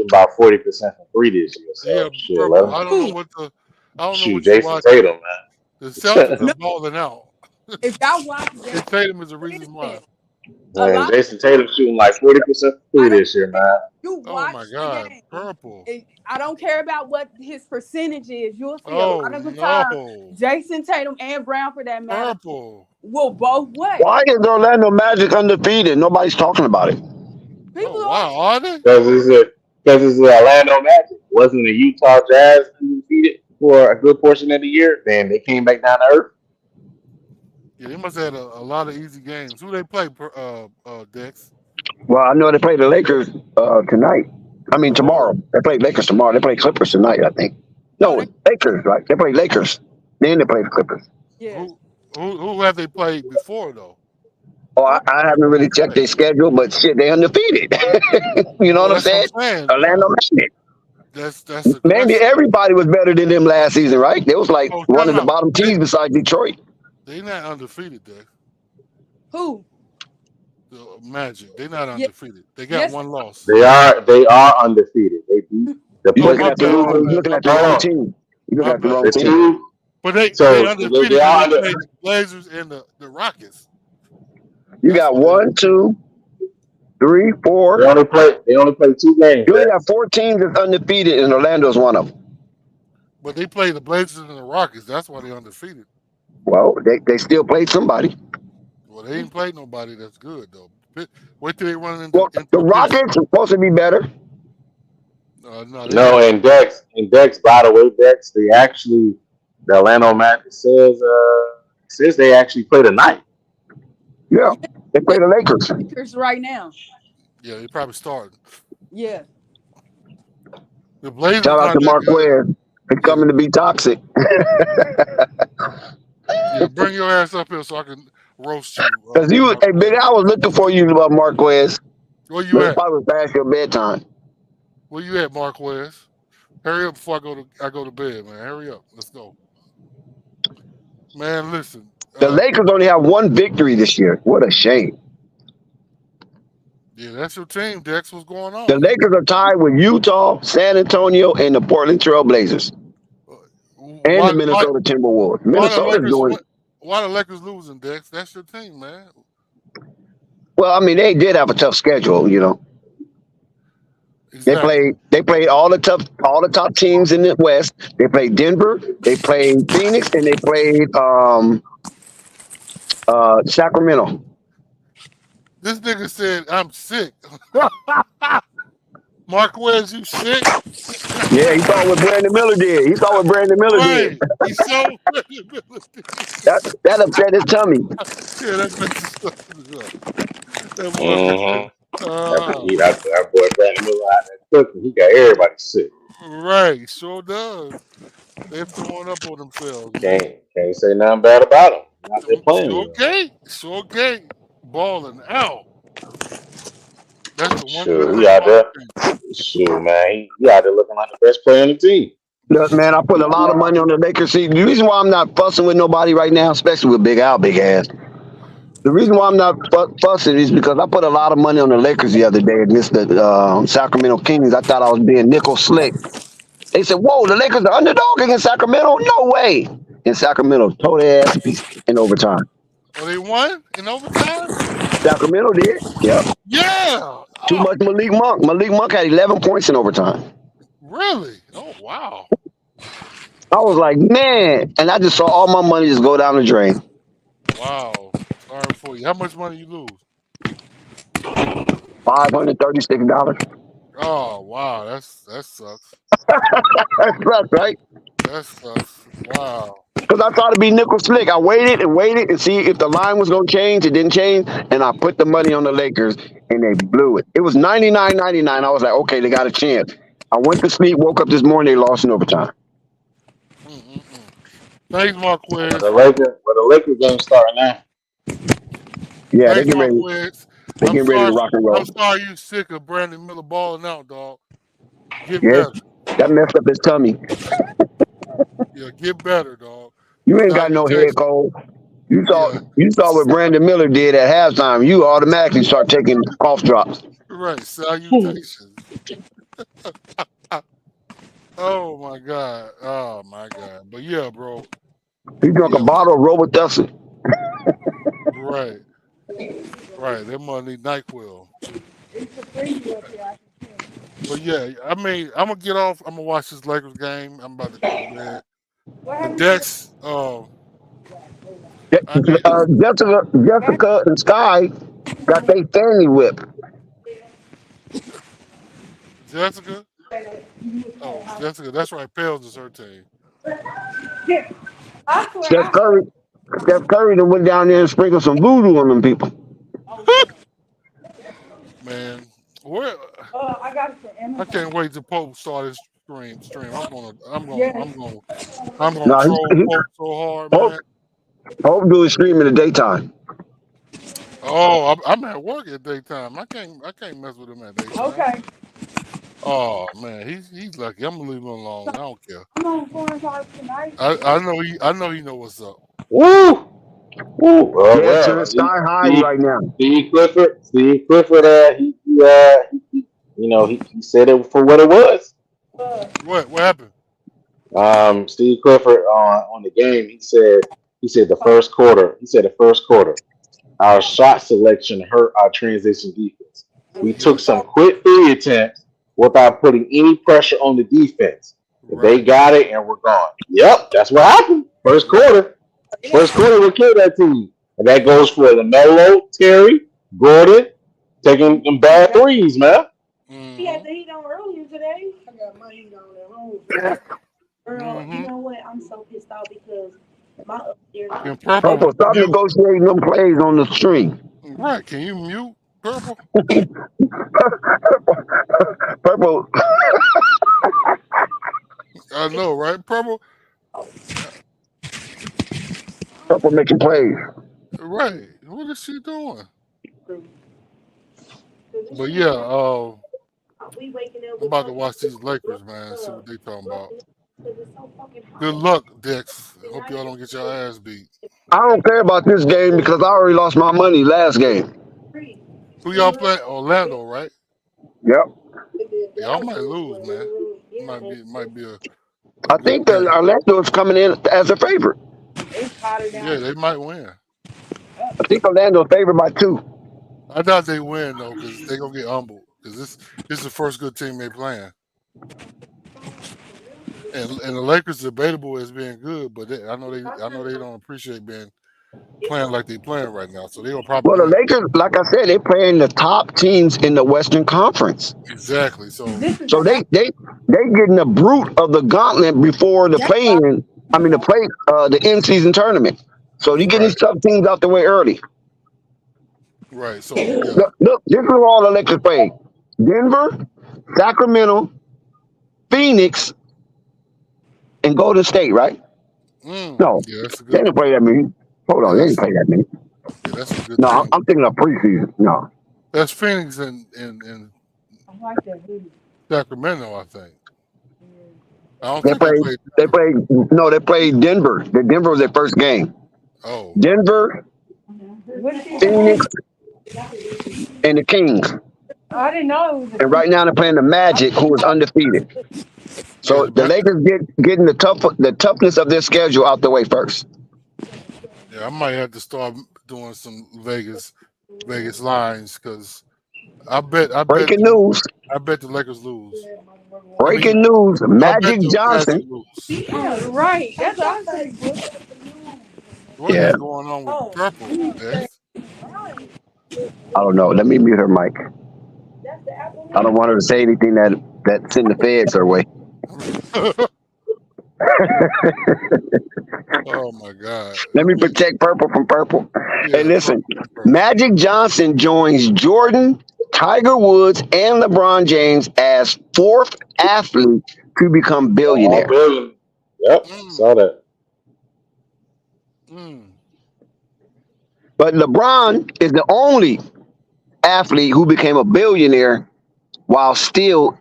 about 40% from three this year. Yeah, So shit, let purple. him who I don't know shoot. what you Jason watching. Tatum, The man. Celtics are no. balling out, If y'all watch and Jason, Tatum is the reason why. listen, a Man, lot. Jason Tatum shooting like 40% from I three don't this year, care. man. You Oh my watch the God, game. purple. I don't care about what his percentage is. You'll see a Oh lot of the time, no, Jason Tatum and Brown, for that matter, purple. will both what Why is Orlando Magic undefeated? Nobody's talking about it. Oh people are. wow, are they? Because it's the Orlando Magic. Wasn't the Utah Jazz undefeated for a good portion of the year? Then they came back down to earth. Yeah, they must have had a lot of easy games. Who they play? Dex. Well, I know they play the Lakers tonight. I mean tomorrow. Oh, They play Lakers tomorrow. They play Clippers tonight, I think. No, No, Lakers, right? They play Lakers. Then they play the Clippers. yeah. who have they played before though? Oh, Oh, I haven't really checked their schedule, but shit, they undefeated. You know Well, what I'm that's what saying? I'm saying. Orlando Magic. That's Maybe aggressive. everybody was better than them last season, right? They was like Oh, one time of the out. bottom teams besides Detroit. They not undefeated, Dex. who? The Magic. They not Yeah. undefeated. They got Yes. one loss. They are undefeated. They beat the You Oh, looking my at the bad, Pistons. my wrong. You bad, looking my at the bad, wrong Hold on. team. You looking my at the bad. wrong The team. two. But they So undefeated they because are they under. played the Blazers and the Rockets. You That's got what they. 1, 2, 3, 4. They only play 2 games. You only There. got 4 teams that's undefeated, and Orlando's one of them. But they played the Blazers and the Rockets. That's why they undefeated. Well, they still played somebody. Well, they ain't played nobody that's good though. Wait till they run Well, into the the Pistons. Rockets are supposed to be better. No, they No, not. and Dex. By the way, Dex. The Atlanta Magic says they actually play tonight. Yeah, Yeah. they play They the Lakers. Lakers right now. Yeah, they probably started. Yeah. The Blazers Shout out not to that good. Marquez. He's Yeah, coming to be toxic. yeah. Bring your ass up here so I can roast you, Cause you, hey, Big, Marquez. I was looking for you, Marquez. Where you But it at? probably was past your bedtime. Where you at, Marquez? Hurry up before I go to bed, man. Hurry up. Let's go, man. Listen. The Lakers only have 1 victory this year. What a shame. Yeah, that's your team, Dex. What's going The on? Lakers are tied with Utah, San Antonio, and the Portland Trail Blazers, and the Why Minnesota Timberwolves. why the Minnesota's Lakers doing why the Lakers losing, Dex? That's your team, man. well. I mean, they did have a tough schedule. You know, Exactly. they played all the top teams in the West. They played Denver, they played Phoenix, and they played Sacramento. This nigga said I'm sick. Marquez, you sick? Yeah, he saw what Brandon Miller did. He saw what Brandon Miller did. Right. He so That upset his tummy. yeah, that makes it that boy Mm-hmm. uh, That boy Brandon Miller out there cooking. He got everybody sick. right, sure does. They're throwing up on themselves, man. Can't say nothing bad about him. Not there playing. Sure gay. Balling out. That's the one good Sure, thing he out about there. the team. Sure, man. He out there looking like the best player on the team. Look, man, I put a lot of money on the Lakers. See, the reason why I'm not fussing with nobody right now, especially with Big Al, big ass. The reason why I'm not fussing is because I put a lot of money on the Lakers the other day against the Sacramento Kings. I thought I was being nickel slick. They said, "Whoa, the Lakers are underdog against Sacramento? No way!" And Sacramento tore their ass to pieces in overtime. Oh, they won in overtime? Sacramento did. Yep. Yeah. Too Oh, much Malik Monk. Malik Monk had 11 points in overtime. really? Oh, wow. I was like, man, and I just saw all my money just go down the drain. Wow. Sorry for you. How much money you lose? $536. Oh, wow. That sucks. That's right. That sucks. Wow. Because I thought it'd be nickel slick. I waited and see if the line was gonna change. It didn't change, and I put the money on the Lakers, and they blew it. It was 99-99. I was like, okay, they got a chance. I went to sleep, woke up this morning, they lost in overtime. Thanks, Marquez. The Lakers game starting now. Yeah, Thanks, Marquez. they getting ready to rock and roll. I'm sorry you sick of Brandon Miller balling out, dog. Get Yeah, better. that messed up his tummy. Yeah, get better, dog. You ain't got no head Salutations. cold. You saw Yeah, you saw what Brandon Miller did at halftime. You automatically start taking cough drops. right. Salutations. Oh my God. Oh my God. But yeah, bro. He drunk a Yeah, bottle of Robitussin. right. Right. That money need NyQuil. It's the freezer up here. I can tell. But yeah, I mean, I'm gonna get off. I'm gonna watch this Lakers game. I'm about to go to bed. What The happened to the Dex. I need back? Jessica and Sky got their family whip. Jessica. Oh, Jessica. That's right. Pels is her team. Yeah. I swear Steph I heard. Curry, Steph Curry done went down there and sprinkled some voodoo on them people. Oh yeah. Man, where I got it from I Amazon. can't wait to Pope start his stream. Yes. I'm gonna No, troll Pope so hard, Hope man. do his stream in the daytime. Oh, I'm at work at daytime. I can't mess with him at daytime. Okay. Oh man, he's lucky. I'm gonna leave him alone. I don't care. I'm on 4 o'clock tonight. I know he know what's up. Woo! Woo! Yeah, it's sky high right now. Steve Clifford, he said it for what it was. What happened? Steve Clifford on the game, he said the first quarter. He said the first quarter, our shot selection hurt our transition defense. We took some quick 3 attempts without putting any pressure on the defense. They got it and we're gone. Yep, that's what happened. First quarter will kill that team. And that goes for the Melo, Terry, Gordon, taking them bad threes, man. He had the heat on earlier today. I got my heat on at home. Girl, you know what? I'm so pissed off because my upstairs. Purple, stop negotiating them plays on the stream. Right? Can you mute Purple? Purple. I know, right? Purple making plays. Right. What is she doing? But yeah, I'm about to watch these Lakers, man. See what they talking about. Good luck, Dex. Hope y'all don't get your ass beat. I don't care about this game because I already lost my money last game. Who y'all play? Orlando, right? Yep. Y'all might lose, man. Might be a I think that Orlando is coming in as a favorite. yeah, they might win. I think Orlando favored by 2. I doubt they win though, because they gonna get humbled. Because this is the first good team they playing. And the Lakers are debatable as being good, but I know they don't appreciate playing like they playing right now. So they gonna probably Well, the win. Lakers, like I said, they're playing the top teams in the Western Conference. Exactly. So they getting the brute of the gauntlet before the play-in. I mean the in-season tournament. So they getting these tough teams out the way early. Right. So yeah. Look, this is all the Lakers play: Denver, Sacramento, Phoenix, and Golden State. Right? No, yeah, that's a they good. didn't play that many. Hold on, they didn't play that many. Yeah, that's a good. No, team. I'm thinking of preseason. No, That's Phoenix and I like that hoodie. Sacramento, I think. I don't they think played. They played Denver. Denver was their first game. Oh. Denver, Phoenix, and the Kings. I didn't know it was. And right now they're playing the Magic, who is undefeated. So the Lakers getting the toughness of their schedule out the way first. Yeah, I might have to start doing some Vegas lines because Breaking news. I bet the Lakers lose. Breaking news. Magic Johnson. Yeah, right. That's what I said. What is going on with Purple, Dex? I don't know. Let me mute her mic. I don't want her to say anything that send the feds her way. Oh my God. Let me protect Purple from Purple. Yeah, hey, listen, Magic Johnson joins Jordan, Tiger Woods, and LeBron James as 4th athlete to become billionaire. Yep, saw that. But LeBron is the only athlete who became a billionaire while still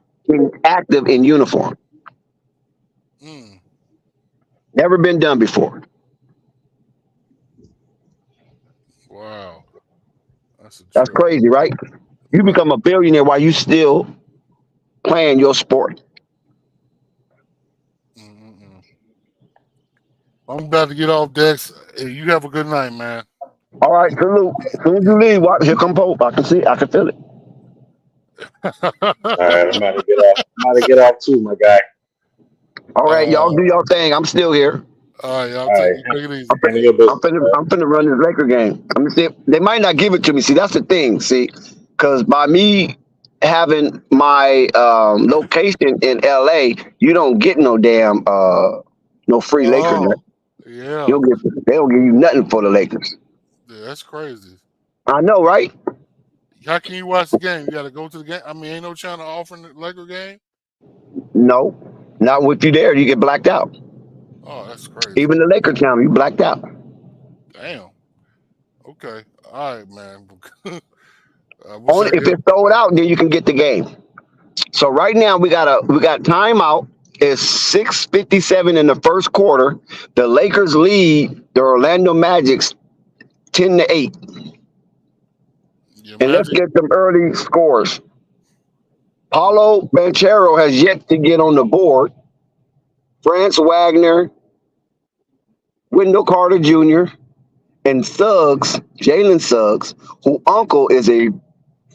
active in uniform. Never been done before. Wow, that's a That's trip. crazy, right? You Right. become a billionaire while you still playing your sport. Mm-mm-mm. I'm about to get off decks. Hey, you have a good night, man. All right, salute. As soon as you leave, watch, here come Pope. I can see, I can feel it. All right, I'm about to get off. I'm about to get off too, my guy. All right, y'all uh, do your thing. I'm still here. all right, y'all All right, take it easy. I'm finna, handle your I'm business, finna, man. I'm finna run this Laker game. I mean, they might not give it to me. See, that's the thing. See, because by me having my location in LA, you don't get no damn no free Laker nut. Oh, yeah. You'll get, they don't give you nothing for the Lakers. Yeah, that's crazy. I know, right? How can you watch the game? You got to go to the game. I mean, ain't no channel offering the Laker game. No, not with you there. You get blacked out. Oh, that's crazy. Even the Laker channel, you blacked out. Damn. Okay. All right, man. I wish Only I if could. it's sold out, then you can get the game. So right now we got timeout. It's 6:57 in the first quarter. The Lakers lead the Orlando Magic's 10-8. Your And let's Magic. get some early scores. Paulo Banchero has yet to get on the board. France Wagner, Wendell Carter Jr., and Suggs, Jalen Suggs, who uncle is a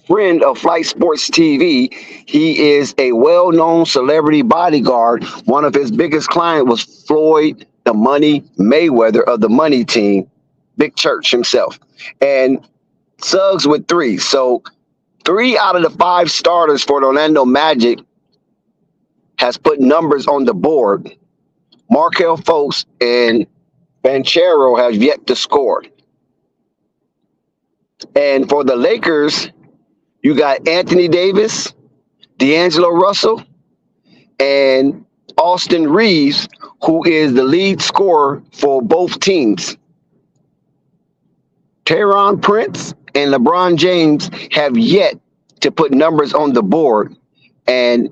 friend of Flight Sports TV. He is a well-known celebrity bodyguard. One of his biggest clients was Floyd the Money Mayweather of the Money Team, Big Church himself. And Suggs with 3. So 3 out of the 5 starters for the Orlando Magic has put numbers on the board. Markel Fultz and Banchero have yet to score. And for the Lakers, you got Anthony Davis, D'Angelo Russell, and Austin Reeves, who is the lead scorer for both teams. Teron Prince and LeBron James have yet to put numbers on the board, and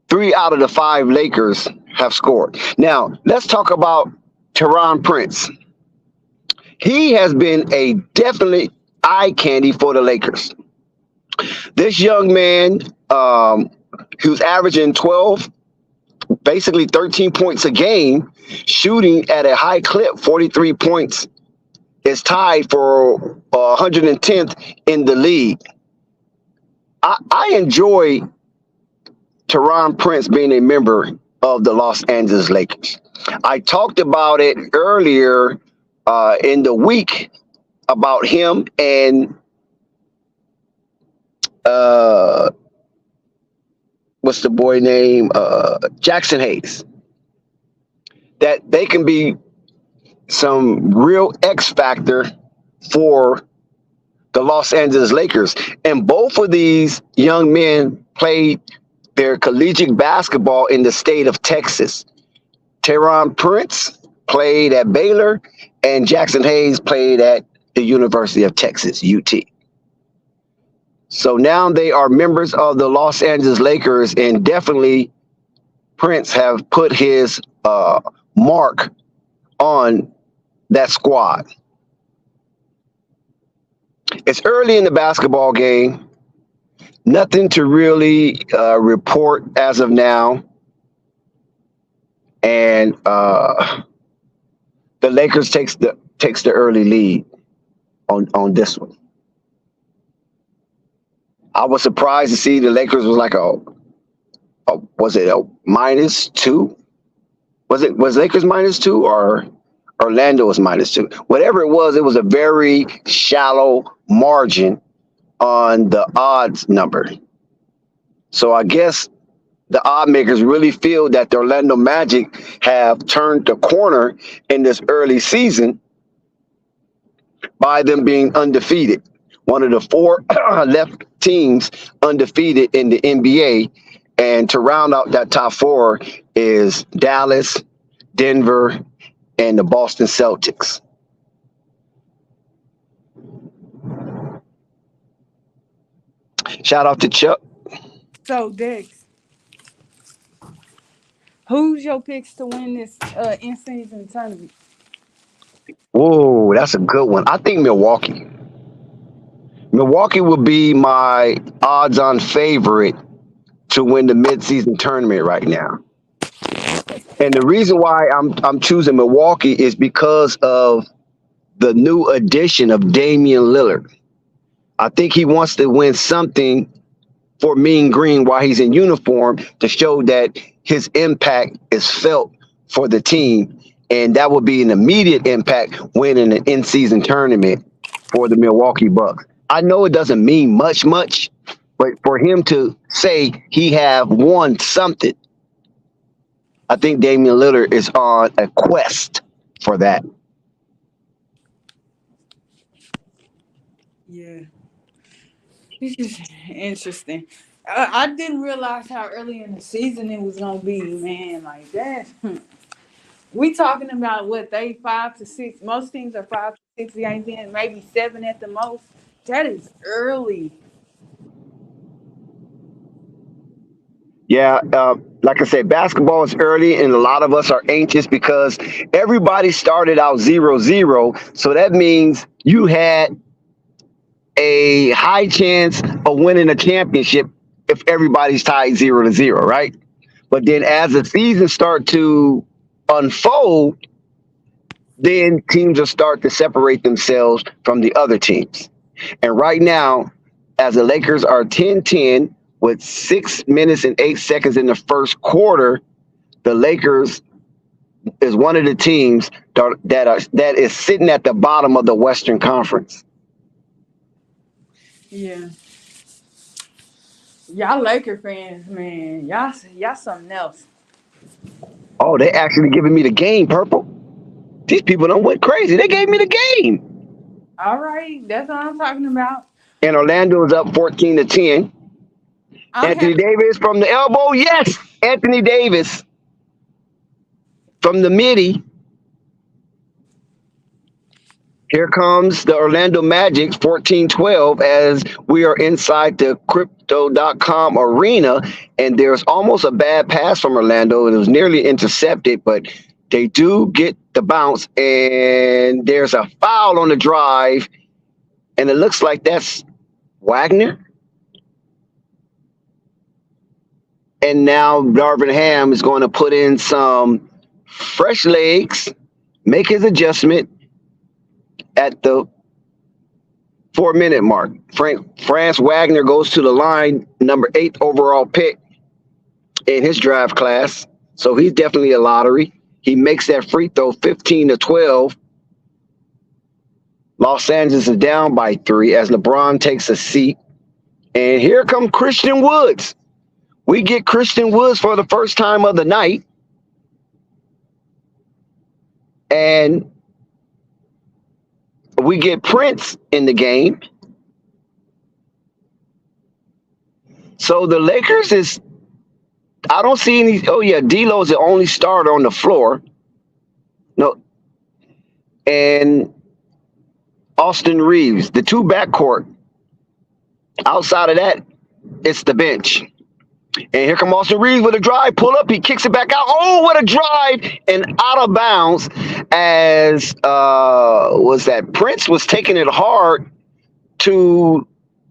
3 out of the 5 Lakers have scored. Now, let's talk about Teron Prince. He has been a definitely eye candy for the Lakers. This young man, who's averaging 12, basically 13 points a game, shooting at a high clip, 43 points, is tied for 110th in the league. I enjoy Teron Prince being a member of the Los Angeles Lakers. I talked about it earlier in the week about him and what's the boy name? Jackson Hayes. That they can be some real X factor for the Los Angeles Lakers. And both of these young men played their collegiate basketball in the state of Texas. Teron Prince played at Baylor, and Jackson Hayes played at the University of Texas, UT. So now they are members of the Los Angeles Lakers, and definitely Prince have put his mark on that squad. It's early in the basketball game. Nothing to really report as of now. And the Lakers takes the early lead on this one. I was surprised to see the Lakers was like was it a -2? Was Lakers -2 or Orlando was -2? Whatever it was a very shallow margin on the odds number. So I guess the odd makers really feel that the Orlando Magic have turned the corner in this early season by them being undefeated. One of the 4 left teams undefeated in the NBA. And to round out that top 4 is Dallas, Denver, and the Boston Celtics. Shout out to Chuck. So Dex, Who's your picks to win this in-season tournament? Whoa, that's a good one. I think Milwaukee. Milwaukee will be my odds-on favorite to win the midseason tournament right now. And the reason why I'm choosing Milwaukee is because of the new addition of Damian Lillard. I think he wants to win something for Mean Green while he's in uniform to show that his impact is felt for the team. And that would be an immediate impact winning an in-season tournament for the Milwaukee Bucks. I know it doesn't mean much, but for him to say he have won something, I think Damian Lillard is on a quest for that. Yeah. This is interesting. I didn't realize how early in the season it was gonna be, man. Like that. We talking about what they 5 to 6. Most teams are 5 to 6 games in, maybe 7 at the most. That is early. Yeah, like I said, basketball is early, and a lot of us are anxious because everybody started out 0-0. So that means you had a high chance of winning a championship if everybody's tied 0-0, right? But then as the season start to unfold, then teams will start to separate themselves from the other teams. And right now, as the Lakers are 10-10 with 6 minutes and 8 seconds in the first quarter, the Lakers is one of the teams that is sitting at the bottom of the Western Conference. Yeah. Y'all Laker fans, man. Y'all something else. Oh, they actually giving me the game, Purple. These people done went crazy. They gave me the game. All right, that's what I'm talking about. And Orlando is up 14-10. Anthony Davis from the elbow. Yes, Anthony Davis from the midi. Here comes the Orlando Magic 14-12 as we are inside the crypto.com arena. And there's almost a bad pass from Orlando. It was nearly intercepted, but they do get the bounce. And there's a foul on the drive. And it looks like that's Wagner. And now Darvin Ham is going to put in some fresh legs, make his adjustment at the 4-minute mark. Franz Wagner goes to the line, number 8 overall pick in his draft class. So he's definitely a lottery. He makes that free throw 15-12. Los Angeles is down by 3 as LeBron takes a seat. And here comes Christian Woods. We get Christian Woods for the first time of the night. And we get Prince in the game. So the Lakers is, I don't see any, oh yeah, D'Lo is the only starter on the floor. No. And Austin Reeves, the 2 backcourt. Outside of that, it's the bench. And here come Austin Reeves with a drive, pull up, he kicks it back out. Oh, what a drive, and out of bounds as was that Prince was taking it hard to,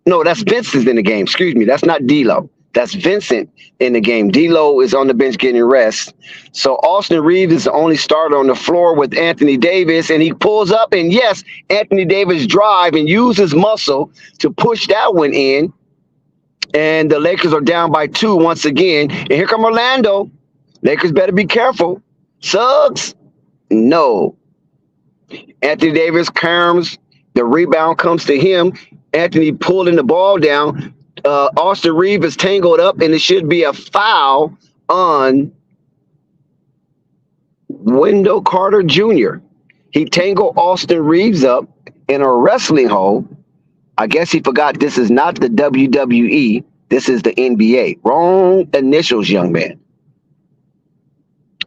no, that's Vincent in the game. Excuse me, that's not D'Lo. That's Vincent in the game. D'Lo is on the bench getting rest. So Austin Reeves is the only starter on the floor with Anthony Davis, and he pulls up, and yes, Anthony Davis drive and uses muscle to push that one in. And the Lakers are down by 2 once again. And here come Orlando. Lakers better be careful. Suggs? No. Anthony Davis comes. The rebound comes to him. Anthony pulling the ball down. Austin Reeves is tangled up, and it should be a foul on Wendell Carter Jr. He tangled Austin Reeves up in a wrestling hold. I guess he forgot this is not the WWE. This is the NBA. Wrong initials, young man.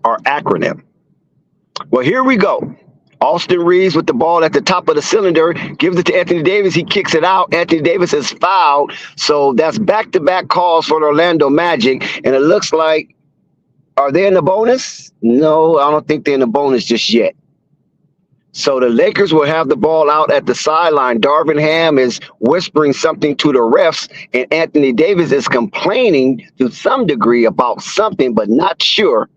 Or acronym. Well, here we go. Austin Reeves with the ball at the top of the cylinder. Gives it to Anthony Davis. He kicks it out. Anthony Davis is fouled. So that's back-to-back calls for the Orlando Magic. And it looks like Are they in the bonus? No, I don't think they're in the bonus just yet. So the Lakers will have the ball out at the sideline. Darvin Ham is whispering something to the refs, and Anthony Davis is complaining to some degree about something, but not sure,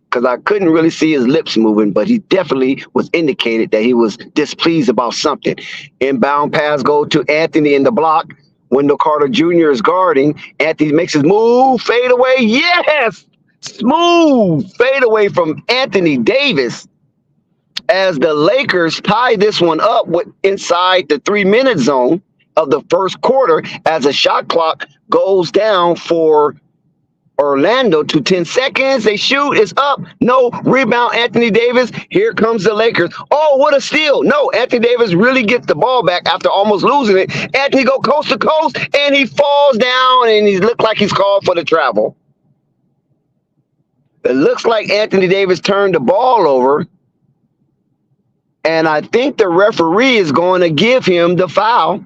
because I couldn't really see his lips moving, but he definitely was indicated that he was displeased about something. Inbound pass go to Anthony in the block. Wendell Carter Jr. is guarding. Anthony makes his move, fade away. Yes! Smooth fade away from Anthony Davis as the Lakers tie this one up with inside the 3-minute zone of the first quarter as the shot clock goes down for Orlando to 10 seconds. They shoot. It's up. No. Rebound, Anthony Davis. Here comes the Lakers. Oh, what a steal. No, Anthony Davis really gets the ball back after almost losing it. Anthony go coast to coast, and he falls down, and he looked like he's called for the travel. It looks like Anthony Davis turned the ball over, and I think the referee is going to give him the foul.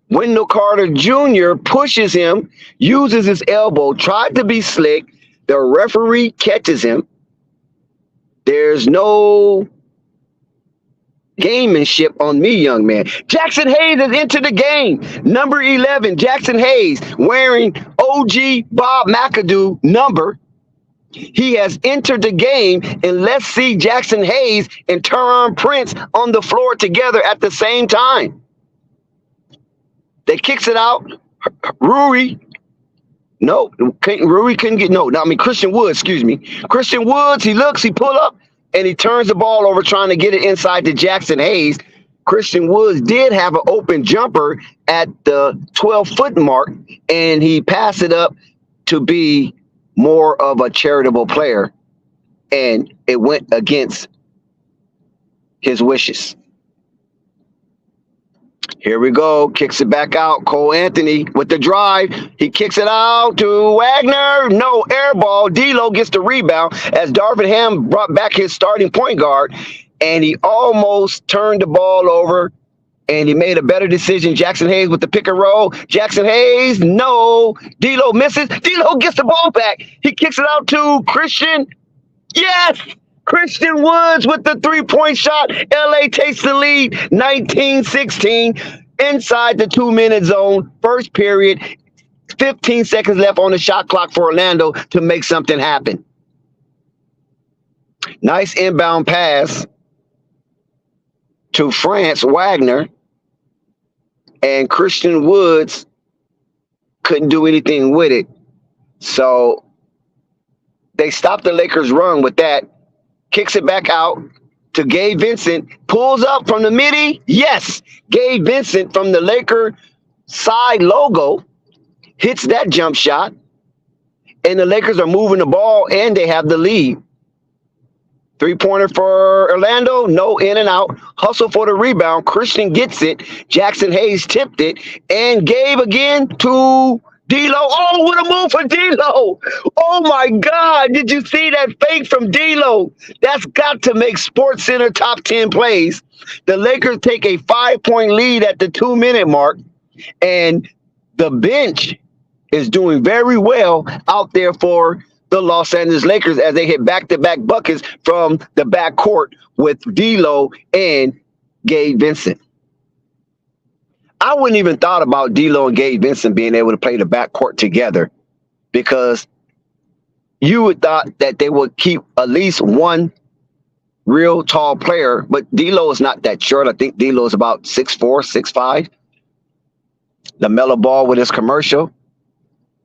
Wendell Carter Jr. pushes him, uses his elbow, tried to be slick. The referee catches him. There's no gamemanship on me, young man. Jackson Hayes has entered the game. Number 11, Jackson Hayes, wearing OG Bob McAdoo number. He has entered the game, and let's see Jackson Hayes and Taurean Prince on the floor together at the same time. They kicks it out. Rui. No, Rui couldn't get, Christian Woods, excuse me. Christian Woods, he looks, he pull up, and he turns the ball over trying to get it inside to Jackson Hayes. Christian Woods did have an open jumper at the 12-foot mark, and he passed it up to be more of a charitable player, and it went against his wishes. Here we go. Kicks it back out. Cole Anthony with the drive. He kicks it out to Wagner. No, air ball. D'Lo gets the rebound as Darvin Ham brought back his starting point guard, and he almost turned the ball over, and he made a better decision. Jackson Hayes with the pick and roll. Jackson Hayes, no. D'Lo misses. D'Lo gets the ball back. He kicks it out to Christian. Yes! Christian Woods with the three-point shot. LA takes the lead, 19-16, inside the 2-minute zone. First period, 15 seconds left on the shot clock for Orlando to make something happen. Nice inbound pass to France Wagner, and Christian Woods couldn't do anything with it. So they stopped the Lakers' run with that. Kicks it back out to Gabe Vincent. Pulls up from the midi. Yes, Gabe Vincent from the Laker side logo hits that jump shot. And the Lakers are moving the ball, and they have the lead. Three-pointer for Orlando. No, in and out. Hustle for the rebound. Christian gets it. Jackson Hayes tipped it. And Gabe again to D'Lo. Oh, what a move for D'Lo. Oh, my God. Did you see that fake from D'Lo? That's got to make SportsCenter top 10 plays. The Lakers take a 5-point lead at the 2-minute mark, and the bench is doing very well out there for the Los Angeles Lakers as they hit back-to-back buckets from the backcourt with D'Lo and Gabe Vincent. I wouldn't even thought about D'Lo and Gabe Vincent being able to play the backcourt together, because you would thought that they would keep at least one real tall player, but D'Lo is not that short. I think D'Lo is about 6'4", 6'5". Lamelo Ball with his commercial.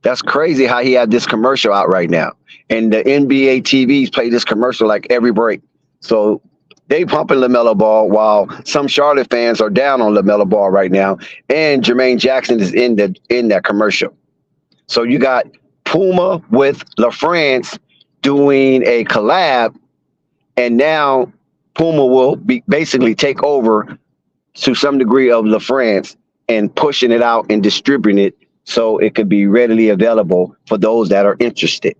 That's crazy how he had this commercial out right now. And the NBA TVs play this commercial like every break. So they pumping LaMelo Ball while some Charlotte fans are down on LaMelo Ball right now. And Jermaine Jackson is in that commercial. So you got Puma with LaFrance doing a collab, and now Puma will basically take over to some degree of LaFrance and pushing it out and distributing it so it could be readily available for those that are interested.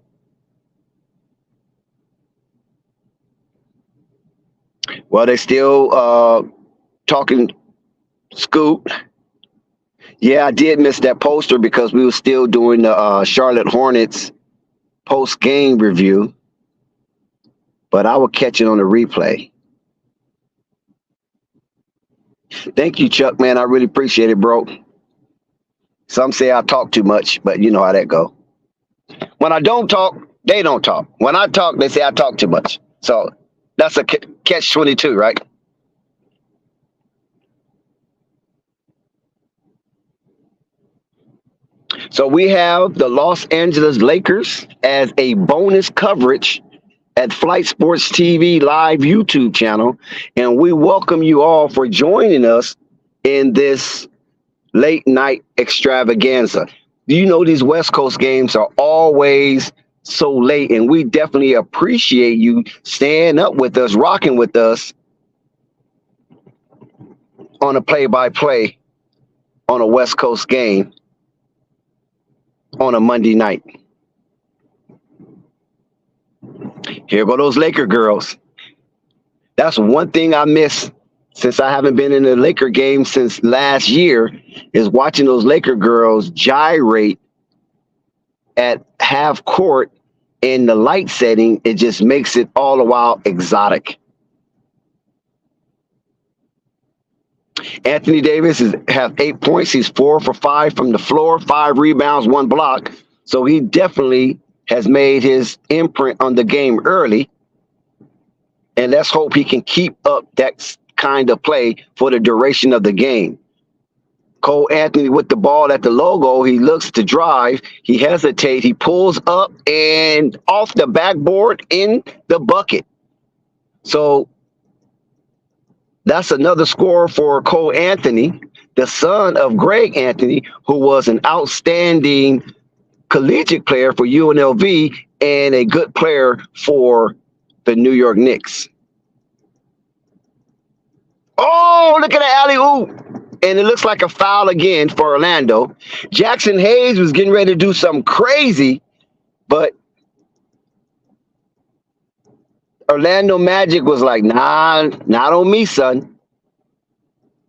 Well, they still talking scoop. Yeah, I did miss that poster because we were still doing the Charlotte Hornets post-game review, but I will catch it on the replay. Thank you, Chuck, man. I really appreciate it, bro. Some say I talk too much, but you know how that go. When I don't talk, they don't talk. When I talk, they say I talk too much. So that's a catch-22, right? So we have the Los Angeles Lakers as a bonus coverage at Flight Sports TV live YouTube channel. And we welcome you all for joining us in this late night extravaganza. Do you know these West Coast games are always so late? And we definitely appreciate you staying up with us, rocking with us on a play-by-play on a West Coast game on a Monday night. Here go those Laker girls. That's one thing I miss since I haven't been in a Laker game since last year, is watching those Laker girls gyrate at half court in the light setting. It just makes it all the while exotic. Anthony Davis has 8 points. He's 4 for 5 from the floor, 5 rebounds, 1 block. So he definitely has made his imprint on the game early. And let's hope he can keep up that kind of play for the duration of the game. Cole Anthony with the ball at the logo. He looks to drive. He hesitates. He pulls up and off the backboard in the bucket. So that's another score for Cole Anthony, the son of Greg Anthony, who was an outstanding collegiate player for UNLV and a good player for the New York Knicks. Oh, look at the alley-oop. And it looks like a foul again for Orlando. Jackson Hayes was getting ready to do something crazy, but Orlando Magic was like, nah, not on me, son.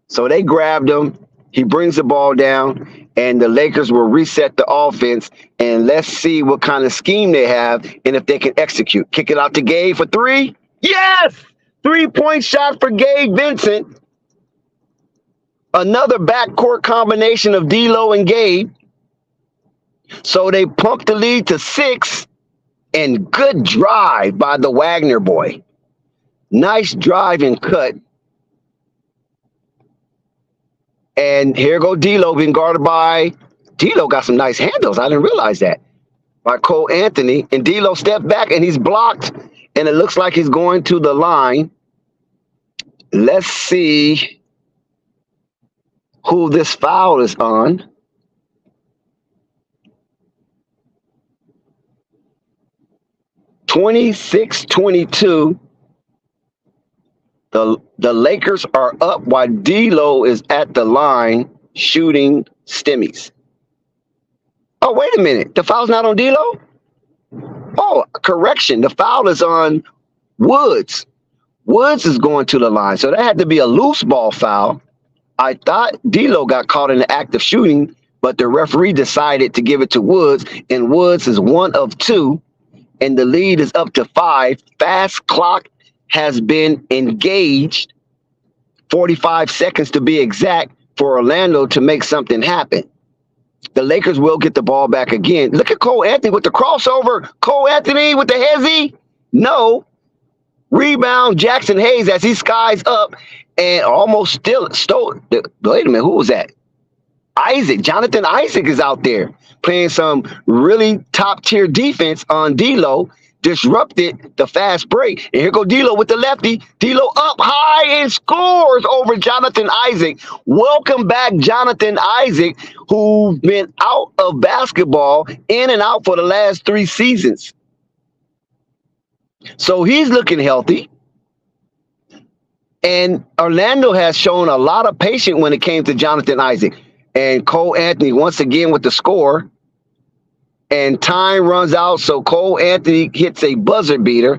So they grabbed him. He brings the ball down, and the Lakers will reset the offense, and let's see what kind of scheme they have and if they can execute. Kick it out to Gabe for 3. Yes! 3-point shot for Gabe Vincent. Another backcourt combination of D'Lo and Gabe. So they pumped the lead to 6, and good drive by the Wagner boy. Nice drive and cut. And here go D'Lo being guarded by D'Lo. Got some nice handles. I didn't realize that. By Cole Anthony. And D'Lo stepped back and he's blocked. And it looks like he's going to the line. Let's see who this foul is on. (26-22). The Lakers are up while D'Lo is at the line shooting stimmies. Oh, wait a minute. The foul's not on D'Lo? Oh, correction. The foul is on Woods. Woods is going to the line. So that had to be a loose ball foul. I thought D'Lo got caught in the act of shooting, but the referee decided to give it to Woods, and Woods is 1 of 2, and the lead is up to 5. Fast clock has been engaged, 45 seconds to be exact, for Orlando to make something happen. The Lakers will get the ball back again. Look at Cole Anthony with the crossover. Cole Anthony with the hezzy. No. Rebound Jackson Hayes as he skies up and almost stole. Wait a minute, who was that? Isaac. Jonathan Isaac is out there playing some really top-tier defense on D'Lo. Disrupted the fast break. And here go D'Lo with the lefty. D'Lo up high and scores over Jonathan Isaac. Welcome back, Jonathan Isaac, who's been out of basketball, in and out for the last 3 seasons. So he's looking healthy. And Orlando has shown a lot of patience when it came to Jonathan Isaac. And Cole Anthony once again with the score. And time runs out, so Cole Anthony hits a buzzer beater.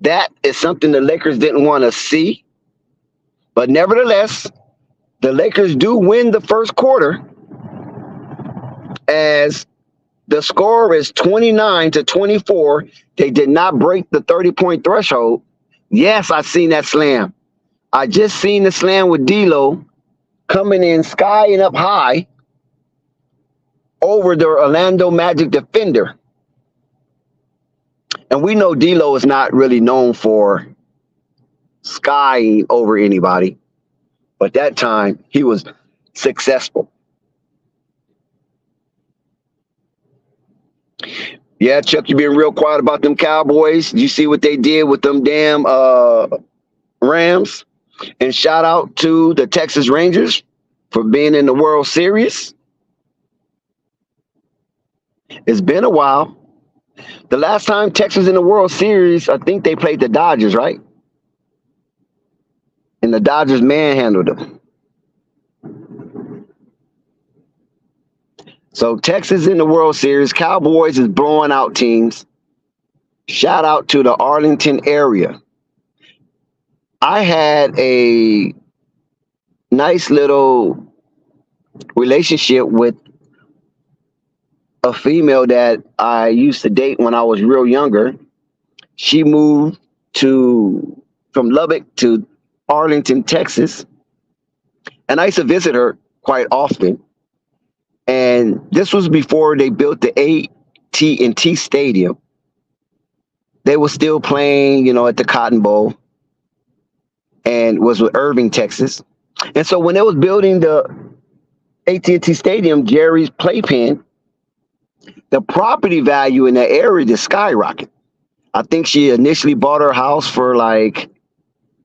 That is something the Lakers didn't want to see. But nevertheless, the Lakers do win the first quarter as The score is 29-24. They did not break the 30-point threshold. Yes, I seen that slam. I just seen the slam with D'Lo coming in skying up high over the Orlando Magic defender. And we know D'Lo is not really known for skying over anybody. But that time, he was successful. Yeah, Chuck, you being real quiet about them Cowboys. You see what they did with them damn Rams? And shout out to the Texas Rangers for being in the World Series. It's been a while. The last time Texas in the World Series, I think they played the Dodgers, right? And the Dodgers manhandled them. So Texas in the World Series, Cowboys is blowing out teams. Shout out to the Arlington area. I had a nice little relationship with a female that I used to date when I was real younger. She moved from Lubbock to Arlington, Texas. And I used to visit her quite often. And this was before they built the AT&T Stadium. They were still playing, at the Cotton Bowl, and was with Irving, Texas. And so when they was building the AT&T Stadium, Jerry's playpen, the property value in that area just skyrocketed. I think she initially bought her house for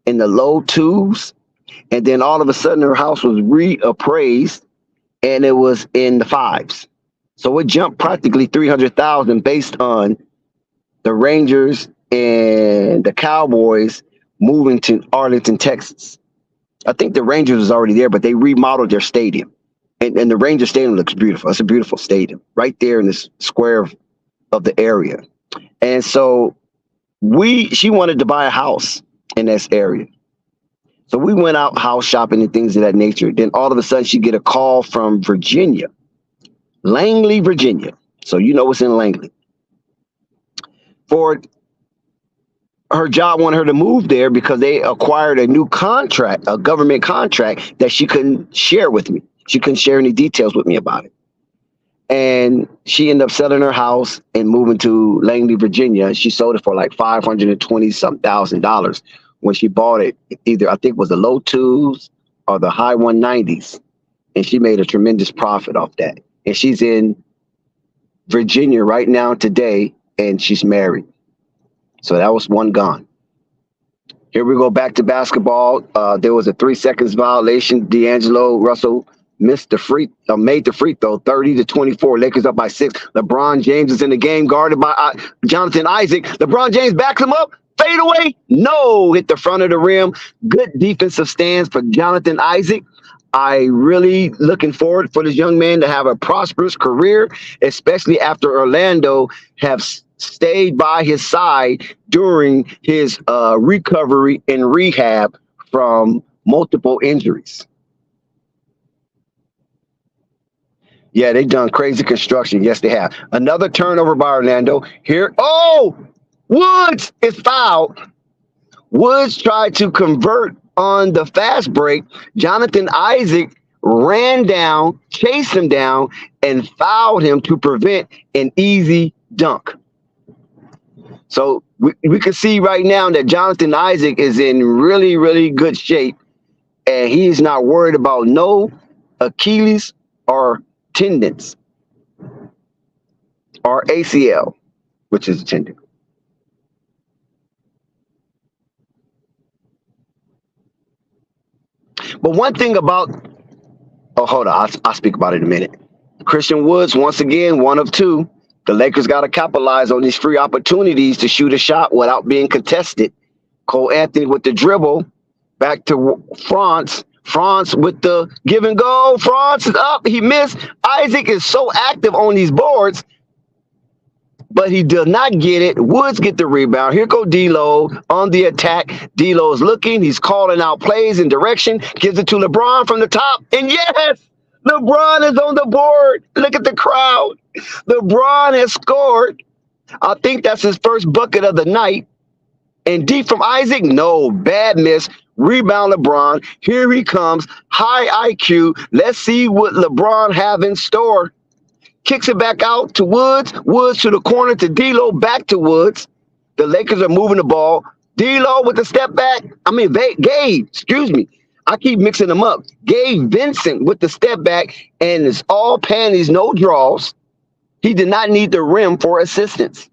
in the low twos, and then all of a sudden her house was reappraised, and it was in the fives. So it jumped practically $300,000 based on the Rangers and the Cowboys moving to Arlington, Texas. I think the Rangers was already there, but they remodeled their stadium. And the Ranger Stadium looks beautiful. It's a beautiful stadium right there in this square of the area. And so she wanted to buy a house in this area. So we went out house shopping and things of that nature. Then all of a sudden she get a call from Virginia, Langley, Virginia. So you know what's in Langley. For her job wanted her to move there because they acquired a new contract, a government contract that she couldn't share with me. She couldn't share any details with me about it. And she ended up selling her house and moving to Langley, Virginia. She sold it for $520,000 when she bought it. Either I think it was the low twos or the high 190s. And she made a tremendous profit off that. And she's in Virginia right now today, and she's married. So that was one gone. Here we go back to basketball. There was a 3 seconds violation. D'Angelo Russell made the free throw, 30-24. Lakers up by 6. LeBron James is in the game, guarded by Jonathan Isaac. LeBron James backs him up. Fade away. No, hit the front of the rim. Good defensive stance for Jonathan Isaac. I really looking forward for this young man to have a prosperous career, especially after Orlando have stayed by his side during his recovery and rehab from multiple injuries. Yeah, they've done crazy construction. Yes, they have. Another turnover by Orlando. Here. Oh, Woods is fouled. Woods tried to convert on the fast break. Jonathan Isaac ran down, chased him down, and fouled him to prevent an easy dunk. So we can see right now that Jonathan Isaac is in really, really good shape, and he's not worried about no Achilles or tendons or ACL, which is a tendon. But one thing about, hold on, I'll speak about it in a minute. Christian Woods, once again, 1 of 2. The Lakers got to capitalize on these free opportunities to shoot a shot without being contested. Cole Anthony with the dribble, back to France. France with the give and go. France is up. He missed. Isaac is so active on these boards, but he does not get it. Woods get the rebound. Here go D'Lo on the attack. D'Lo is looking. He's calling out plays and direction. Gives it to LeBron from the top. And yes, LeBron is on the board. Look at the crowd. LeBron has scored. I think that's his first bucket of the night. And deep from Isaac, no, bad miss. Rebound LeBron. Here he comes. High IQ. Let's see what LeBron have in store. Kicks it back out to Woods. Woods to the corner to D'Lo. Back to Woods. The Lakers are moving the ball. D'Lo with the step back. Gabe, excuse me. I keep mixing them up. Gabe Vincent with the step back, and it's all panties, no draws. He did not need the rim for assistance.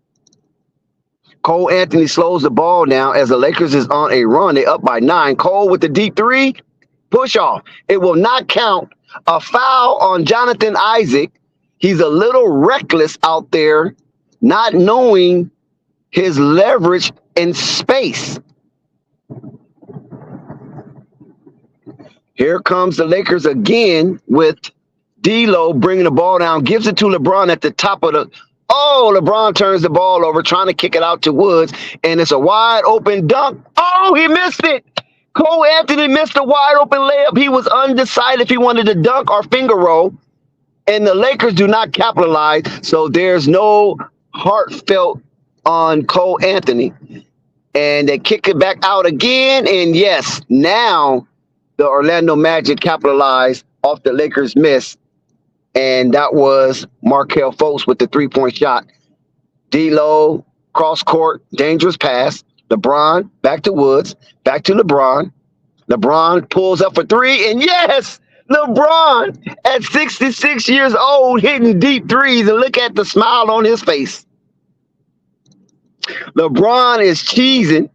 Cole Anthony slows the ball down as the Lakers is on a run. They up by 9. Cole with the deep three. Push off. It will not count. A foul on Jonathan Isaac. He's a little reckless out there, not knowing his leverage in space. Here comes the Lakers again with D'Lo bringing the ball down, gives it to LeBron at the top of the. Oh, LeBron turns the ball over, trying to kick it out to Woods, and it's a wide open dunk. Oh, he missed it. Cole Anthony missed a wide open layup. He was undecided if he wanted to dunk or finger roll, and the Lakers do not capitalize, so there's no heartfelt on Cole Anthony. And they kick it back out again, and yes, now the Orlando Magic capitalized off the Lakers' miss, and that was Markelle Fultz with the three-point shot. D'Lo, cross court, dangerous pass. LeBron, back to Woods, back to LeBron. LeBron pulls up for three, and yes, LeBron at 66 years old hitting deep threes, and look at the smile on his face. LeBron is cheesing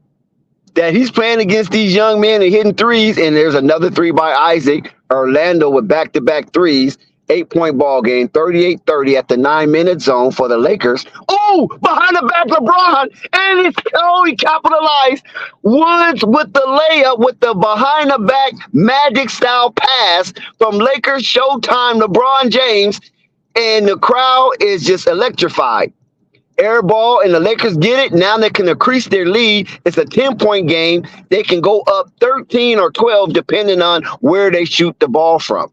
that he's playing against these young men and hitting threes, and there's another three by Isaac. Orlando with back-to-back threes. 8-point ball game, 38-30 at the 9-minute zone for the Lakers. Oh, behind the back LeBron, and he capitalized. Woods with the layup with the behind the back Magic style pass from Lakers Showtime LeBron James, and the crowd is just electrified. Air ball, and the Lakers get it. Now they can increase their lead. It's a 10-point game. They can go up 13 or 12 depending on where they shoot the ball from.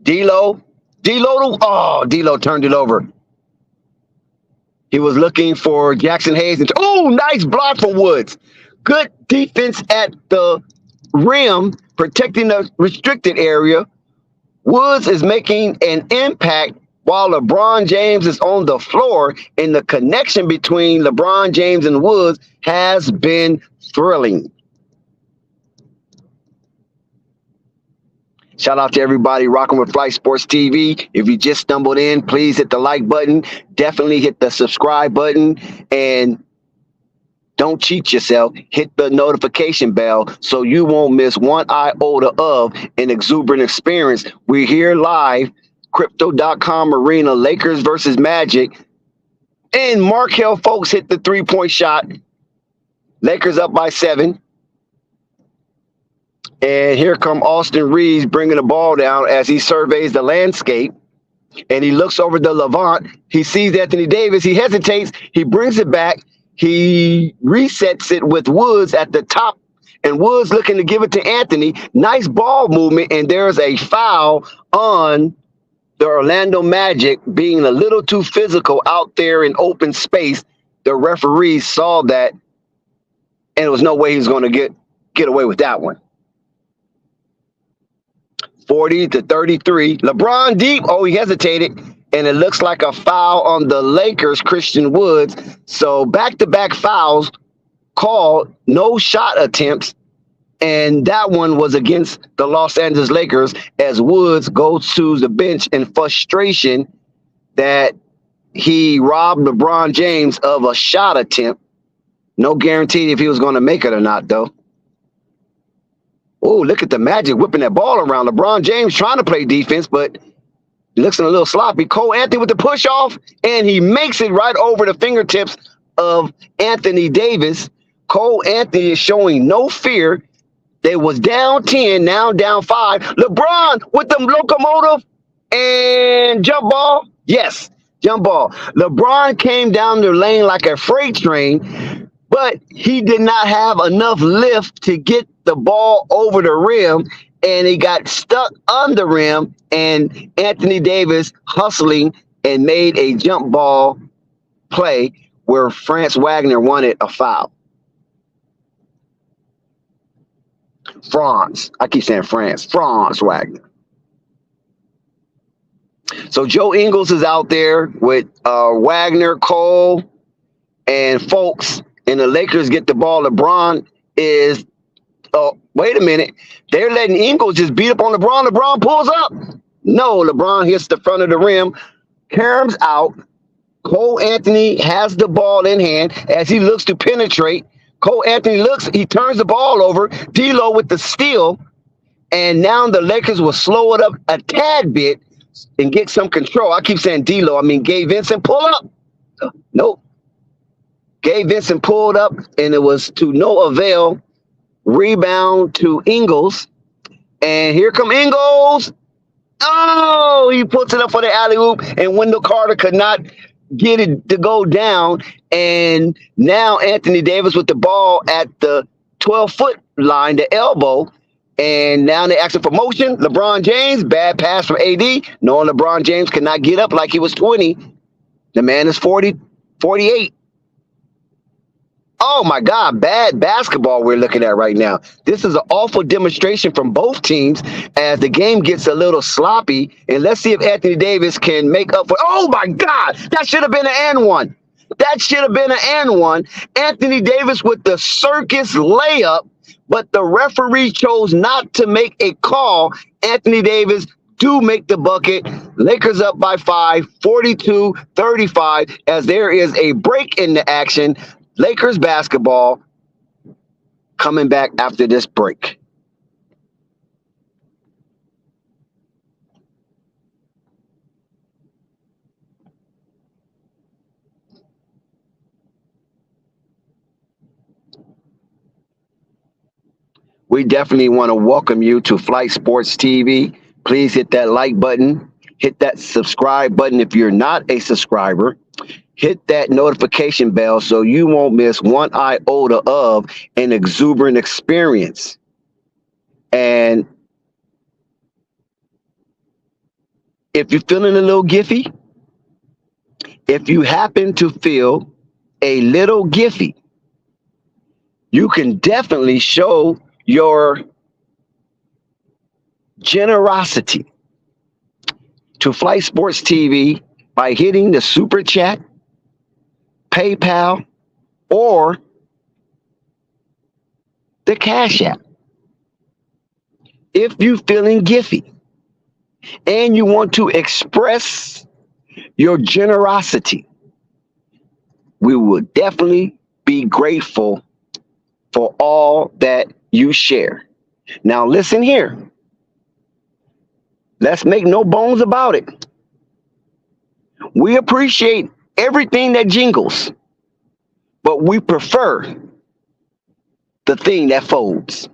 D'Lo turned it over. He was looking for Jackson Hayes. Oh, nice block from Woods. Good defense at the rim, protecting the restricted area. Woods is making an impact while LeBron James is on the floor, and the connection between LeBron James and Woods has been thrilling. Shout out to everybody rocking with Flight Sports TV. If you just stumbled in, please hit the like button. Definitely hit the subscribe button. And don't cheat yourself. Hit the notification bell so you won't miss one iota of an exuberant experience. We're here live, Crypto.com Arena, Lakers versus Magic. And Markelle Fultz hit the three-point shot. Lakers up by 7. And here come Austin Reeves bringing the ball down as he surveys the landscape. And he looks over the Levant. He sees Anthony Davis. He hesitates. He brings it back. He resets it with Woods at the top. And Woods looking to give it to Anthony. Nice ball movement. And there's a foul on the Orlando Magic being a little too physical out there in open space. The referees saw that. And there was no way he was going to get away with that one. 40-33. LeBron deep. Oh, he hesitated. And it looks like a foul on the Lakers, Christian Woods. So back-to-back fouls called, no shot attempts. And that one was against the Los Angeles Lakers as Woods goes to the bench in frustration that he robbed LeBron James of a shot attempt. No guarantee if he was going to make it or not, though. Oh, look at the Magic whipping that ball around. LeBron James trying to play defense, but he looks a little sloppy. Cole Anthony with the push off, and he makes it right over the fingertips of Anthony Davis. Cole Anthony is showing no fear. They was down 10, now down 5. LeBron with the locomotive and jump ball. Yes, jump ball. LeBron came down the lane like a freight train, but he did not have enough lift to get the ball over the rim, and he got stuck on the rim, and Anthony Davis hustling and made a jump ball play where Franz Wagner wanted a foul. I keep saying Franz Wagner. So Joe Ingles is out there with Wagner, Cole, and Folks, and the Lakers get the ball. LeBron is, wait a minute. They're letting Ingles just beat up on LeBron. LeBron pulls up. No, LeBron hits the front of the rim. Karam's out. Cole Anthony has the ball in hand as he looks to penetrate. Cole Anthony he turns the ball over. D'Lo with the steal. And now the Lakers will slow it up a tad bit and get some control. I keep saying D'Lo. I mean, Gabe Vincent, pull up. Nope. Gabe Vincent pulled up, and it was to no avail. Rebound to Ingles. And here come Ingles. Oh, he puts it up for the alley-oop, and Wendell Carter could not get it to go down. And now Anthony Davis with the ball at the 12-foot line, the elbow. And now they're asking for motion. LeBron James, bad pass from AD. Knowing LeBron James cannot get up like he was 20. The man is 48. Oh, my God, bad basketball we're looking at right now. This is an awful demonstration from both teams as the game gets a little sloppy. And let's see if Anthony Davis can make up for – oh, my God, that should have been an and one. That should have been an and one. Anthony Davis with the circus layup, but the referee chose not to make a call. Anthony Davis do make the bucket. Lakers up by 5, 42-35, as there is a break in the action. Lakers basketball coming back after this break. We definitely want to welcome you to Flight Sports TV. Please hit that like button. Hit that subscribe button if you're not a subscriber. Hit that notification bell so you won't miss one iota of an exuberant experience. And if you're feeling a little giffy, if you happen to feel a little giffy, you can definitely show your generosity to Flight Sports TV by hitting the super chat, PayPal, or the Cash App. If you're feeling giffy and you want to express your generosity, we will definitely be grateful for all that you share. Now listen here. Let's make no bones about it. We appreciate everything that jingles, but we prefer the thing that folds.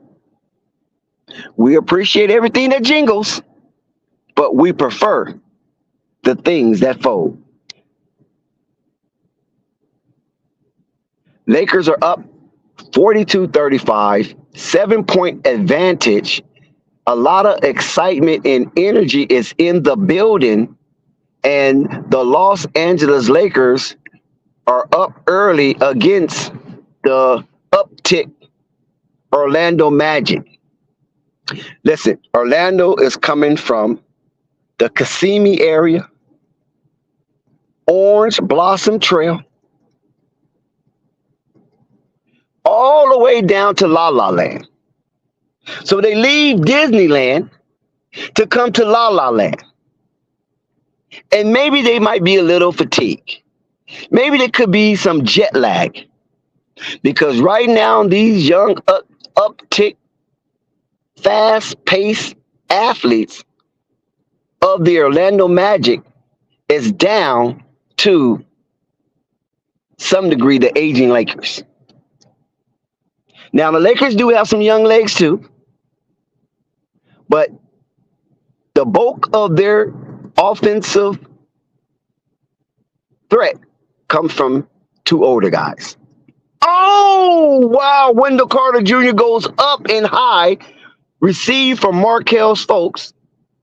We appreciate everything that jingles, but we prefer the things that fold. Lakers are up 42-35, 7-point advantage. A lot of excitement and energy is in the building, and the Los Angeles Lakers are up early against the uptick Orlando Magic. Listen, Orlando is coming from the Kissimmee area, Orange Blossom Trail, all the way down to La La Land. So they leave Disneyland to come to La La Land. And maybe they might be a little fatigued. Maybe there could be some jet lag. Because right now, these young uptick, fast-paced athletes of the Orlando Magic is down to some degree the aging Lakers. Now, the Lakers do have some young legs too, but the bulk of their offensive threat comes from two older guys. Oh, wow. Wendell Carter Jr. goes up and high Received from Markel Folks.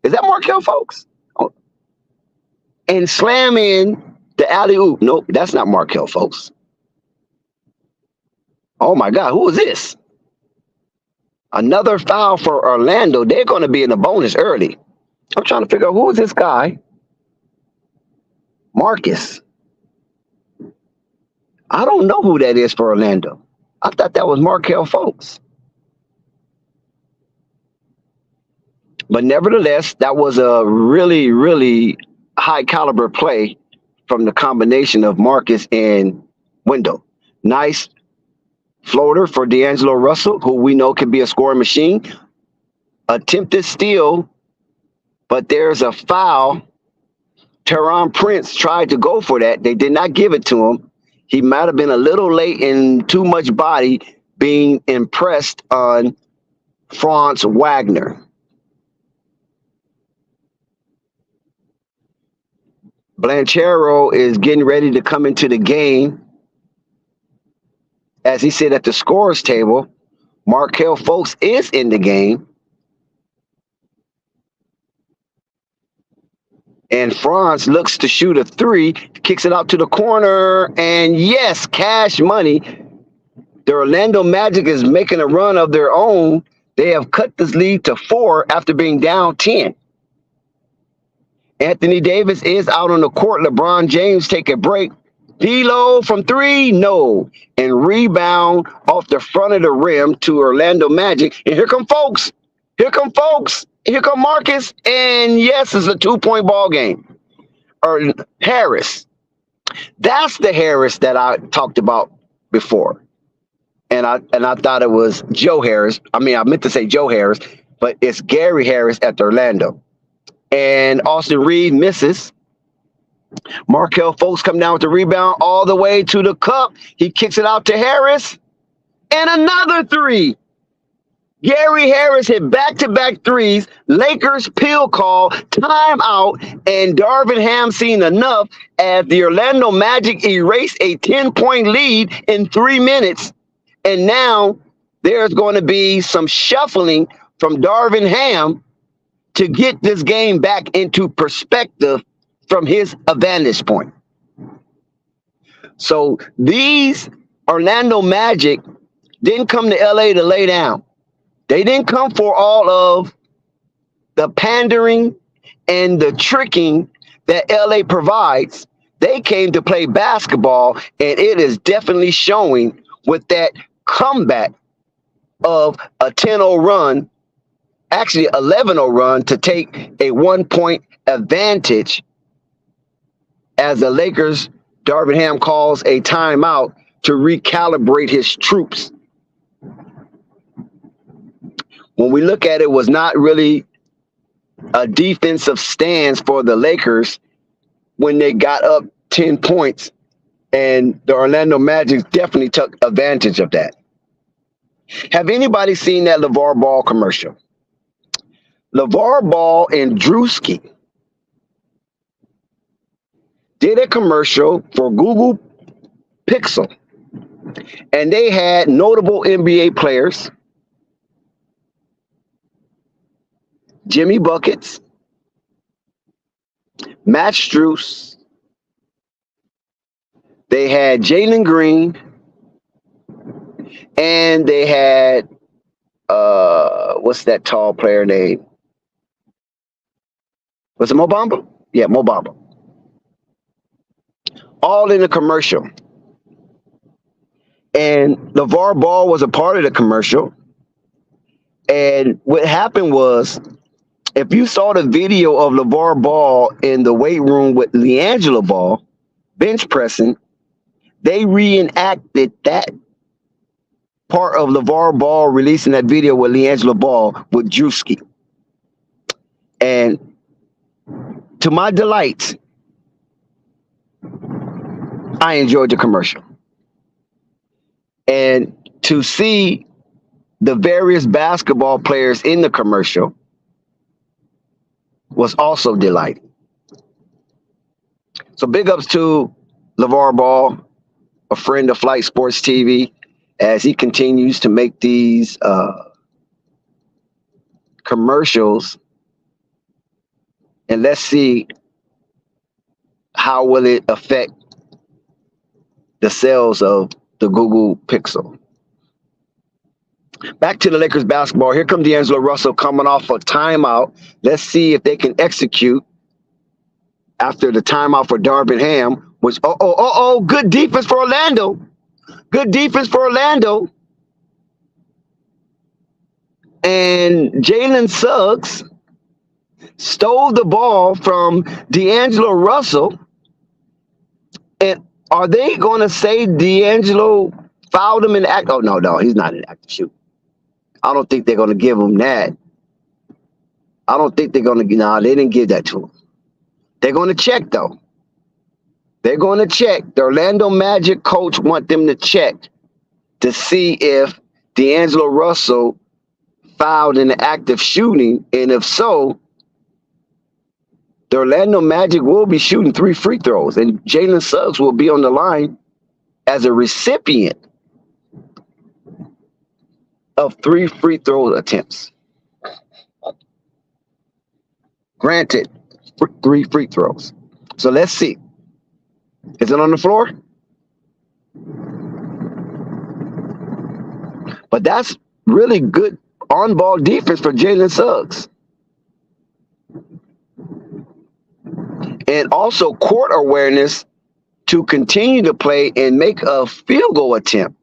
Is that Markel Folks? Oh, and slam in the alley-oop. Nope, that's not Markel Folks. Oh my God, who is this? Another foul for Orlando. They're going to be in the bonus early. I'm trying to figure out who is this guy. Marcus. I don't know who that is for Orlando. I thought that was Markel Folks. But nevertheless, that was a really, really high caliber play from the combination of Marcus and Wendell. Nice floater for D'Angelo Russell, who we know can be a scoring machine. Attempted steal, but there's a foul. Teron Prince tried to go for that. They did not give it to him. He might have been a little late and too much body being impressed on Franz Wagner. Blanchero is getting ready to come into the game. As he said at the scorer's table, Markel Folks is in the game. And Franz looks to shoot a three, kicks it out to the corner, and yes, cash money. The Orlando Magic is making a run of their own. They have cut this lead to 4 after being down 10. Anthony Davis is out on the court. LeBron James take a break. D'Lo from 3, no. And rebound off the front of the rim to Orlando Magic. And here come Folks. Here come Folks. Here come Marcus. And yes, it's a 2-point ball game. Or Harris. That's the Harris that I talked about before. And I thought it was Joe Harris. I meant to say Joe Harris, but it's Gary Harris at Orlando. And Austin Reed misses. Markel Folks come down with the rebound all the way to the cup. He kicks it out to Harris. And another 3. Gary Harris hit back-to-back threes. Lakers pill call, timeout, and Darvin Ham seen enough as the Orlando Magic erased a 10-point lead in 3 minutes. And now there's going to be some shuffling from Darvin Ham to get this game back into perspective from his vantage point. So these Orlando Magic didn't come to LA to lay down. They didn't come for all of the pandering and the tricking that LA provides. They came to play basketball, and it is definitely showing with that comeback of a 10-0 run, actually 11-0 run, to take a 1-point advantage as the Lakers, Darvin Ham calls a timeout to recalibrate his troops. When we look at it, was not really a defensive stance for the Lakers when they got up 10 points, and the Orlando Magic definitely took advantage of that. Have anybody seen that LeVar Ball commercial? LeVar Ball and Drewski did a commercial for Google Pixel, and they had notable NBA players, Jimmy Buckets, Matt Strus, they had Jalen Green, and they had what's that tall player name? Was it Mo Bamba? Yeah, Mo Bamba. All in the commercial. And LeVar Ball was a part of the commercial. And what happened was, if you saw the video of LeVar Ball in the weight room with LiAngelo Ball, bench pressing, they reenacted that part of LeVar Ball releasing that video with LiAngelo Ball with Drewski. And to my delight, I enjoyed the commercial. And to see the various basketball players in the commercial was also delighting. So big ups to LeVar Ball, a friend of Flight Sports TV, as he continues to make these commercials, and let's see how will it affect the sales of the Google Pixel. Back to the Lakers basketball. Here comes D'Angelo Russell coming off a timeout. Let's see if they can execute after the timeout for Darvin Ham. Which good defense for Orlando. Good defense for Orlando. And Jalen Suggs stole the ball from D'Angelo Russell. And are they going to say D'Angelo fouled him in the act? Oh, no, he's not in active shoot. I don't think they're going to give him that. I don't think they're going to. No, they didn't give that to him. They're going to check, though. They're going to check. The Orlando Magic coach want them to check to see if D'Angelo Russell fouled in the act of shooting. And if so, the Orlando Magic will be shooting 3 free throws. And Jalen Suggs will be on the line as a recipient of 3 free throw attempts. Granted, 3 free throws. So let's see. Is it on the floor? But that's really good on-ball defense for Jalen Suggs. And also court awareness to continue to play and make a field goal attempt.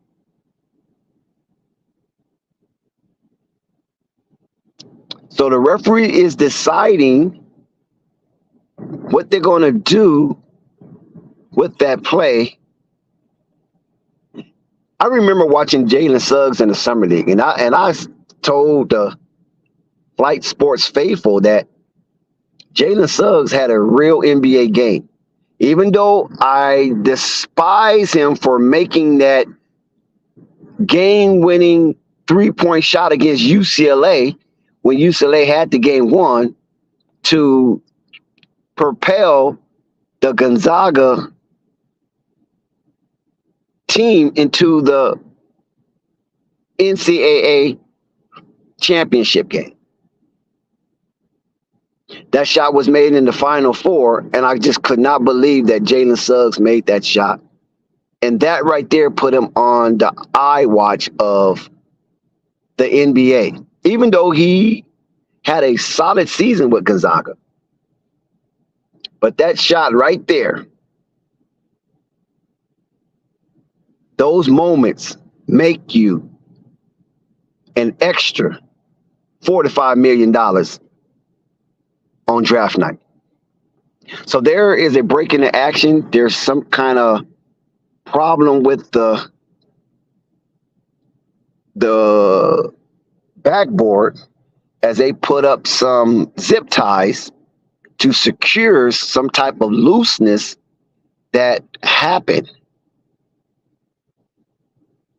So the referee is deciding what they're going to do with that play. I remember watching Jalen Suggs in the summer league, and I told the Flight Sports faithful that Jalen Suggs had a real NBA game. Even though I despise him for making that game-winning 3-point shot against UCLA when UCLA had the game won to propel the Gonzaga team into the NCAA championship game. That shot was made in the Final Four, and I just could not believe that Jalen Suggs made that shot. And that right there put him on the eye watch of the NBA, even though he had a solid season with Gonzaga. But that shot right there, those moments make you an extra $4 to $5 million on draft night. So there is a break in the action. There's some kind of problem with the backboard as they put up some zip ties to secure some type of looseness that happened.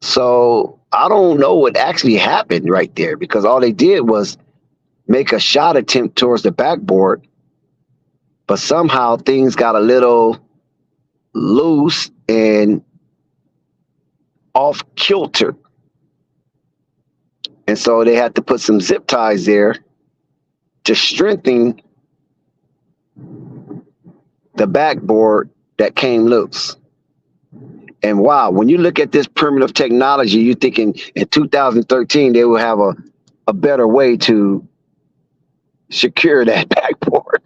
So I don't know what actually happened right there, because all they did was make a shot attempt towards the backboard, but somehow things got a little loose and off kilter. And so they had to put some zip ties there to strengthen the backboard that came loose. And wow, when you look at this primitive technology, you're thinking in 2013 they will have a better way to secure that backboard.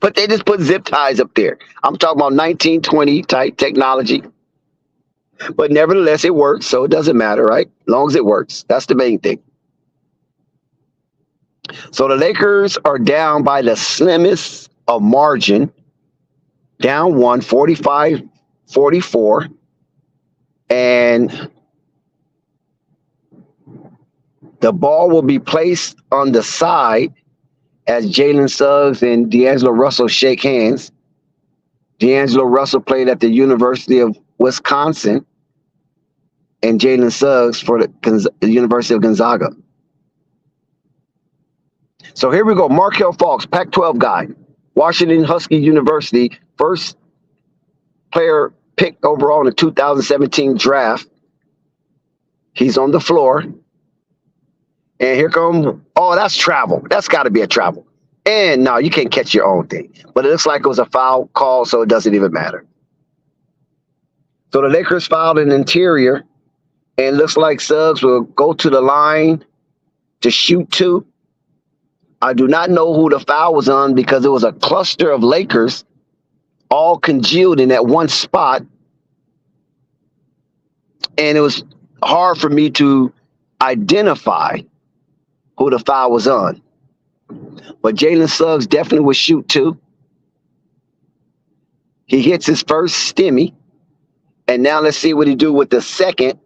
But they just put zip ties up there. I'm talking about 1920 type technology. But nevertheless, it works, so it doesn't matter, right? As long as it works. That's the main thing. So the Lakers are down by the slimmest of margin, down 45-44. And the ball will be placed on the side as Jalen Suggs and D'Angelo Russell shake hands. D'Angelo Russell played at the University of Wisconsin, and Jalen Suggs for the University of Gonzaga. So here we go. Markelle Fultz, Pac-12 guy, Washington Husky University, first player picked overall in the 2017 draft. He's on the floor. And here come, oh, that's travel. That's got to be a travel. And no, you can't catch your own thing. But it looks like it was a foul call, so it doesn't even matter. So the Lakers fouled an interior, and it looks like Suggs will go to the line to shoot 2. I do not know who the foul was on because it was a cluster of Lakers all congealed in that one spot. And it was hard for me to identify who the foul was on. But Jalen Suggs definitely would shoot 2. He hits his first stimmy. And now let's see what he do with the second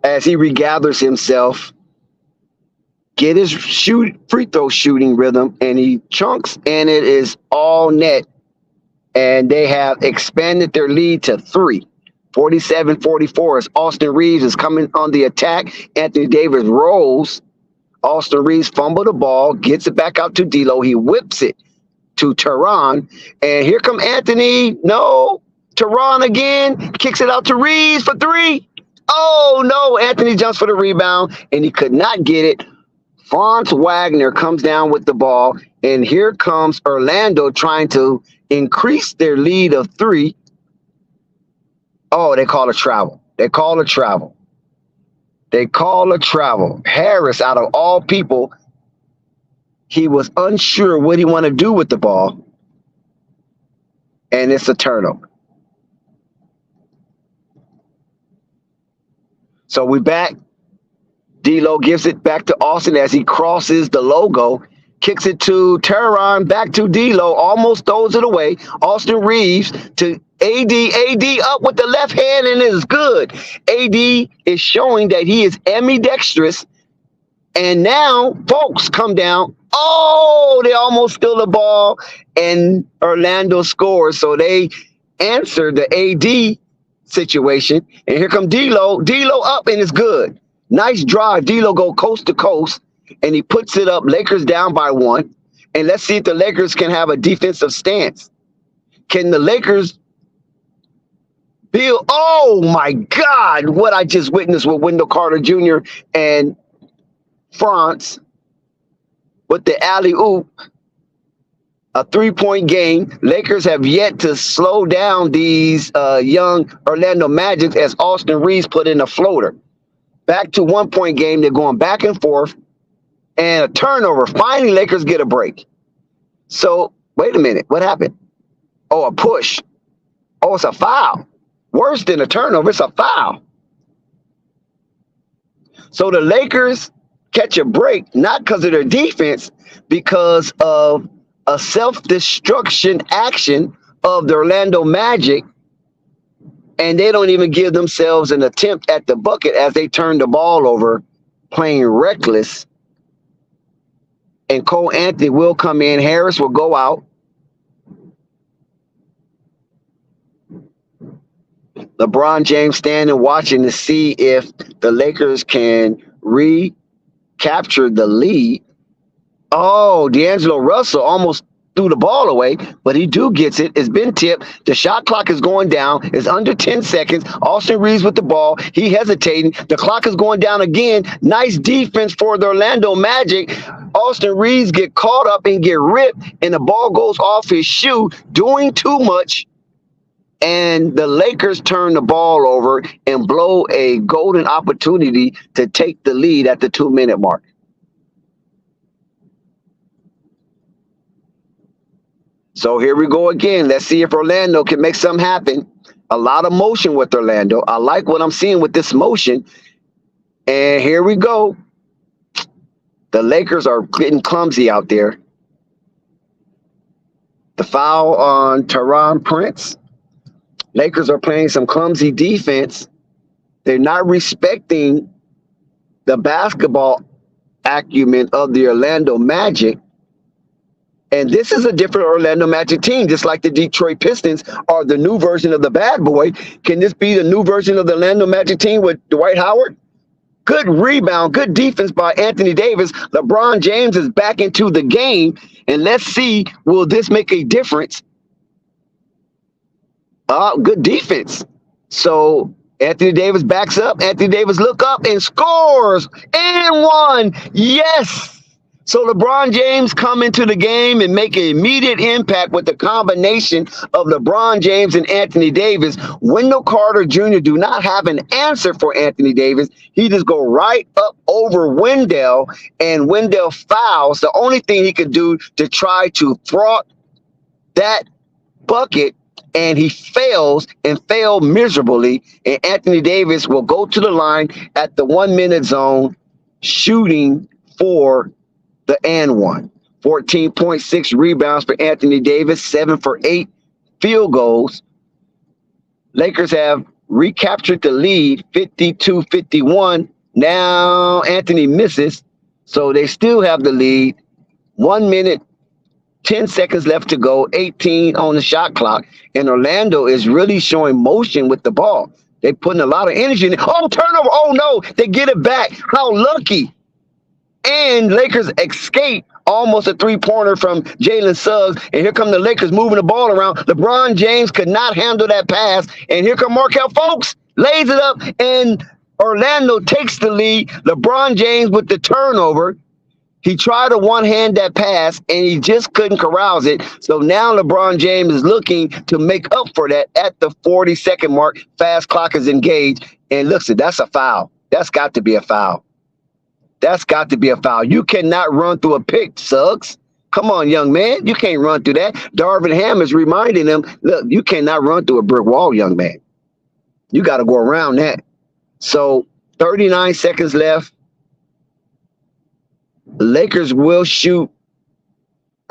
as he regathers himself, get his free throw shooting rhythm, and he chunks, and it is all net. And they have expanded their lead to 3. 47-44 as Austin Reeves is coming on the attack. Anthony Davis rolls. Austin Reeves fumbled the ball, gets it back out to D'Lo. He whips it to Teron. And here come Anthony. No. Teron again. Kicks it out to Reeves for 3. Oh, no. Anthony jumps for the rebound, and he could not get it. Franz Wagner comes down with the ball, and here comes Orlando trying to increase their lead of 3. Oh, they call a travel. They call a travel. Harris, out of all people, he was unsure what he wanted to do with the ball, and it's a turnover. So we back. D'Lo gives it back to Austin as he crosses the logo, kicks it to Teron, back to D'Lo, almost throws it away. Austin Reeves to AD. AD up with the left hand, and it is good. AD is showing that he is ambidextrous. And now folks come down. Oh, they almost steal the ball, and Orlando scores. So they answer the AD situation. And here come D'Lo. D'Lo up, and it's good. Nice drive. D'Lo go coast to coast, and he puts it up. Lakers down by 1. And let's see if the Lakers can have a defensive stance. Can the Lakers build? Oh, my God, what I just witnessed with Wendell Carter Jr. and France with the alley-oop. A 3-point game. Lakers have yet to slow down these young Orlando Magic as Austin Reeves put in a floater. Back to 1-point game. They're going back and forth. And a turnover. Finally, Lakers get a break. So, wait a minute. What happened? Oh, a push. Oh, it's a foul. Worse than a turnover. It's a foul. So the Lakers catch a break, not because of their defense, because of a self-destruction action of the Orlando Magic. And they don't even give themselves an attempt at the bucket as they turn the ball over, playing reckless. And Cole Anthony will come in. Harris will go out. LeBron James standing watching to see if the Lakers can recapture the lead. Oh, D'Angelo Russell almost threw the ball away, but he gets it. It's been tipped. The shot clock is going down. It's under 10 seconds. Austin Reeves with the ball. He hesitating. The clock is going down again. Nice defense for the Orlando Magic. Austin Reeves get caught up and get ripped, and the ball goes off his shoe, doing too much. And the Lakers turn the ball over and blow a golden opportunity to take the lead at the 2-minute mark. So here we go again. Let's see if Orlando can make something happen. A lot of motion with Orlando. I like what I'm seeing with this motion. And here we go. The Lakers are getting clumsy out there. The foul on Teron Prince. Lakers are playing some clumsy defense. They're not respecting the basketball acumen of the Orlando Magic. And this is a different Orlando Magic team, just like the Detroit Pistons are the new version of the bad boy. Can this be the new version of the Orlando Magic team with Dwight Howard? Good rebound, good defense by Anthony Davis. LeBron James is back into the game. And let's see, will this make a difference? Good defense. So Anthony Davis backs up. Anthony Davis look up and scores. And one. Yes. So LeBron James come into the game and make an immediate impact with the combination of LeBron James and Anthony Davis. Wendell Carter Jr. do not have an answer for Anthony Davis. He just go right up over Wendell, and Wendell fouls. The only thing he could do to try to thwart that bucket, and he fails and failed miserably. And Anthony Davis will go to the line at the 1 minute zone, shooting for the and one. 14.6 rebounds for Anthony Davis, 7 for 8 field goals. Lakers have recaptured the lead, 52-51. Now Anthony misses, so they still have the lead. 1 minute, 10 seconds left to go, 18 on the shot clock, and Orlando is really showing motion with the ball. They're putting a lot of energy in it. Oh, turnover. Oh, no, they get it back. How lucky. And Lakers escape almost a three-pointer from Jalen Suggs. And here come the Lakers moving the ball around. LeBron James could not handle that pass. And here come Markelle Fultz, lays it up, and Orlando takes the lead. LeBron James with the turnover. He tried to one-hand that pass, and he just couldn't corral it. So now LeBron James is looking to make up for that at the 40-second mark. Fast clock is engaged. And looks, that's a foul. That's got to be a foul. That's got to be a foul. You cannot run through a pick, Suggs. Come on, young man. You can't run through that. Darvin Ham is reminding him, look, you cannot run through a brick wall, young man. You got to go around that. So 39 seconds left. Lakers will shoot.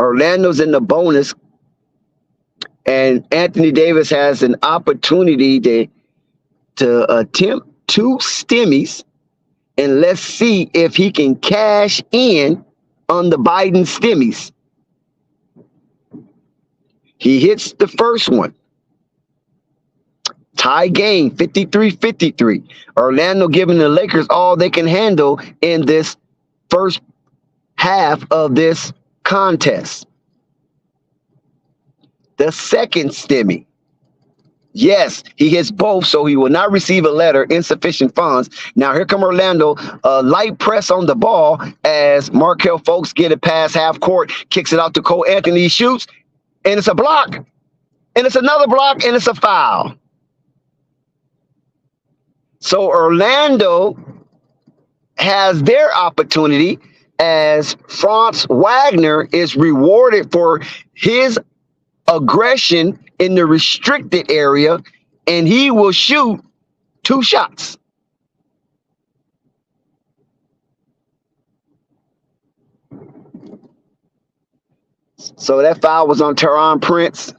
Orlando's in the bonus. And Anthony Davis has an opportunity to attempt 2 stimmies. And let's see if he can cash in on the Biden stimmies. He hits the first one. Tie game, 53-53. Orlando giving the Lakers all they can handle in this first half of this contest. The second stimmy. Yes, he hits both, so he will not receive a letter, insufficient funds. Now, here come Orlando, light press on the ball as Markelle Fultz get it past half court, kicks it out to Cole Anthony, shoots, and it's a block. And it's another block, and it's a foul. So Orlando has their opportunity as Franz Wagner is rewarded for his aggression in the restricted area, and he will shoot 2 shots. So that foul was on Taurean Prince.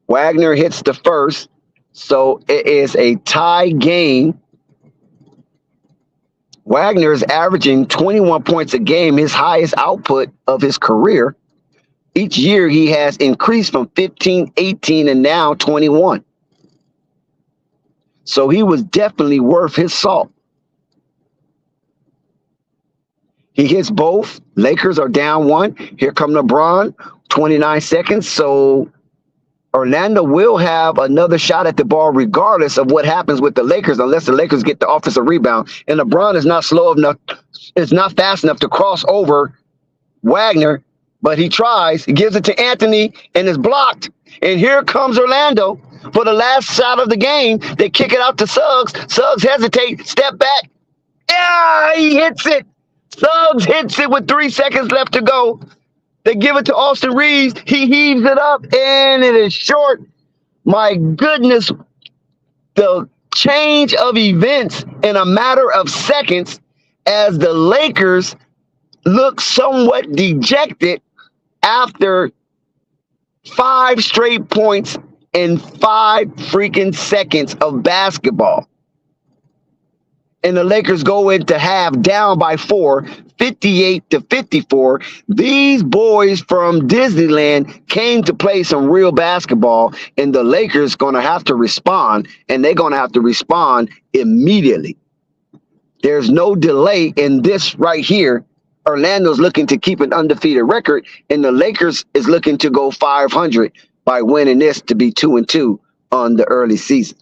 Wagner hits the first. So it is a tie game. Wagner is averaging 21 points a game, his highest output of his career. Each year he has increased from 15, 18, and now 21. So he was definitely worth his salt. He hits both. Lakers are down 1. Here come LeBron, 29 seconds. So Orlando will have another shot at the ball regardless of what happens with the Lakers, unless the Lakers get the offensive rebound. And LeBron is not slow enough, it's not fast enough to cross over Wagner. But he tries. He gives it to Anthony, and it's blocked. And here comes Orlando for the last shot of the game. They kick it out to Suggs. Suggs hesitates, step back. Yeah, he hits it. Suggs hits it with 3 seconds left to go. They give it to Austin Reeves. He heaves it up, and it is short. My goodness, the change of events in a matter of seconds as the Lakers look somewhat dejected after 5 straight points in 5 freaking seconds of basketball. And the Lakers go into half down by 4, 58-54. These boys from Disneyland came to play some real basketball, and the Lakers going to have to respond, and they're going to have to respond immediately. There's no delay in this right here. Orlando's looking to keep an undefeated record, and the Lakers is looking to go 500 by winning this to be 2-2 on the early season.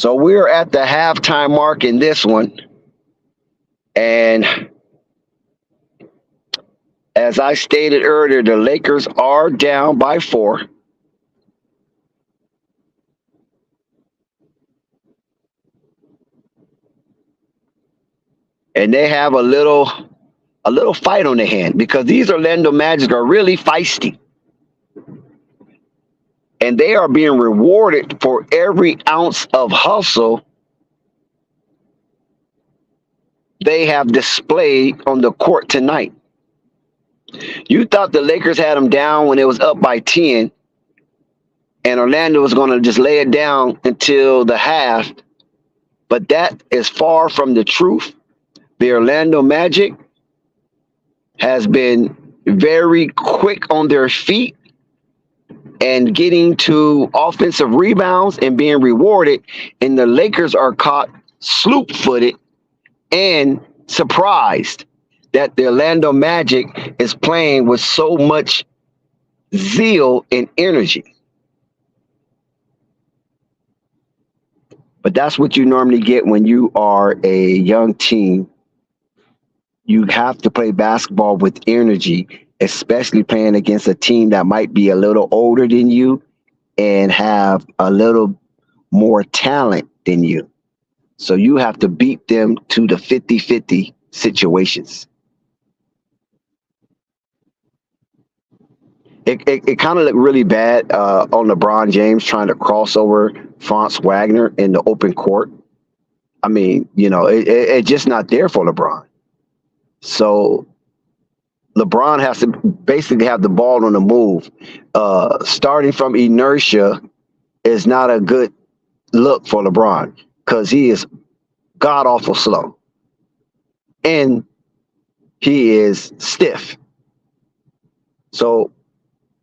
So we're at the halftime mark in this one. And as I stated earlier, the Lakers are down by 4. And they have a little fight on their hand because these Orlando Magic are really feisty. And they are being rewarded for every ounce of hustle they have displayed on the court tonight. You thought the Lakers had them down when it was up by 10, and Orlando was going to just lay it down until the half, but that is far from the truth. The Orlando Magic has been very quick on their feet and getting to offensive rebounds and being rewarded, and the Lakers are caught sloop-footed and surprised that the Orlando Magic is playing with so much zeal and energy. But that's what you normally get when you are a young team. You have to play basketball with energy, especially playing against a team that might be a little older than you and have a little more talent than you. So you have to beat them to the 50-50 situations. It kind of looked really bad on LeBron James trying to cross over Franz Wagner in the open court. I mean, it's just not there for LeBron. So LeBron has to basically have the ball on the move. Starting from inertia is not a good look for LeBron because he is god-awful slow. And he is stiff. So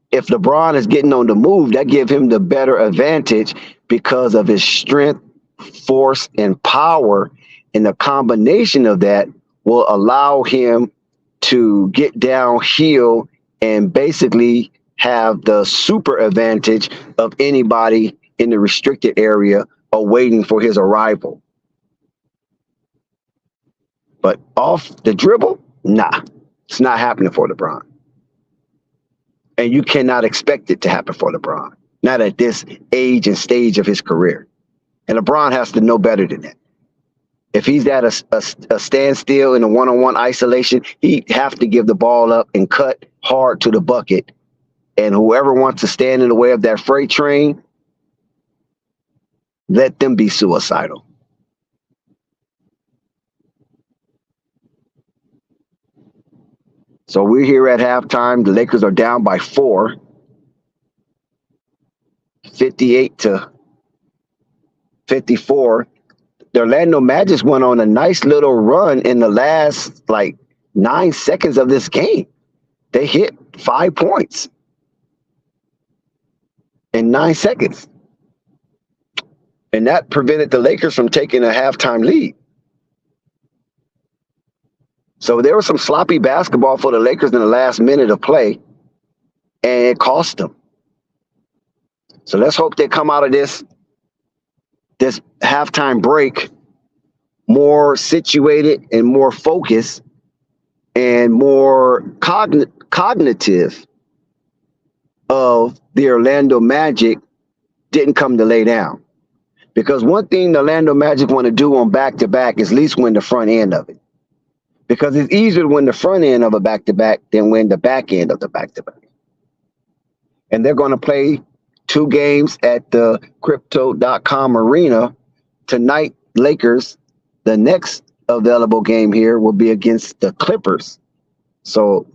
if LeBron is getting on the move, that gives him the better advantage because of his strength, force, and power. And the combination of that will allow him to get downhill and basically have the super advantage of anybody in the restricted area awaiting for his arrival. But off the dribble, nah, it's not happening for LeBron. And you cannot expect it to happen for LeBron, not at this age and stage of his career. And LeBron has to know better than that. If he's at a standstill in a one-on-one isolation, he have to give the ball up and cut hard to the bucket. And whoever wants to stand in the way of that freight train, let them be suicidal. So we're here at halftime. The Lakers are down by 4, 58-54. The Orlando Magic went on a nice little run in the last 9 seconds of this game. They hit 5 points in 9 seconds. And that prevented the Lakers from taking a halftime lead. So there was some sloppy basketball for the Lakers in the last minute of play, and it cost them. So let's hope they come out of this halftime break more situated and more focused and more cognitive of the Orlando Magic didn't come to lay down. Because one thing the Orlando Magic want to do on back-to-back is at least win the front end of it. Because it's easier to win the front end of a back-to-back than win the back end of the back-to-back. And they're going to play 2 games at the Crypto.com arena. Tonight, Lakers, the next available game here will be against the Clippers. So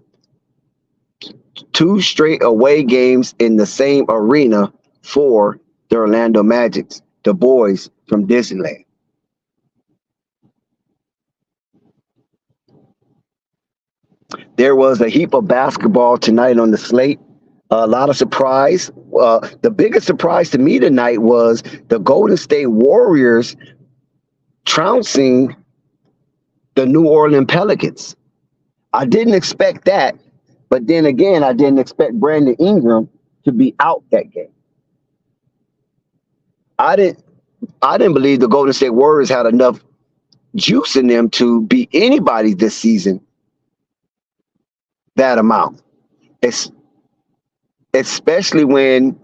2 straight away games in the same arena for the Orlando Magic, the boys from Disneyland. There was a heap of basketball tonight on the slate. A lot of surprise. The biggest surprise to me tonight was the Golden State Warriors trouncing the New Orleans Pelicans. I didn't expect that, but then again, I didn't expect Brandon Ingram to be out that game. I didn't believe the Golden State Warriors had enough juice in them to beat anybody this season that amount. It's especially when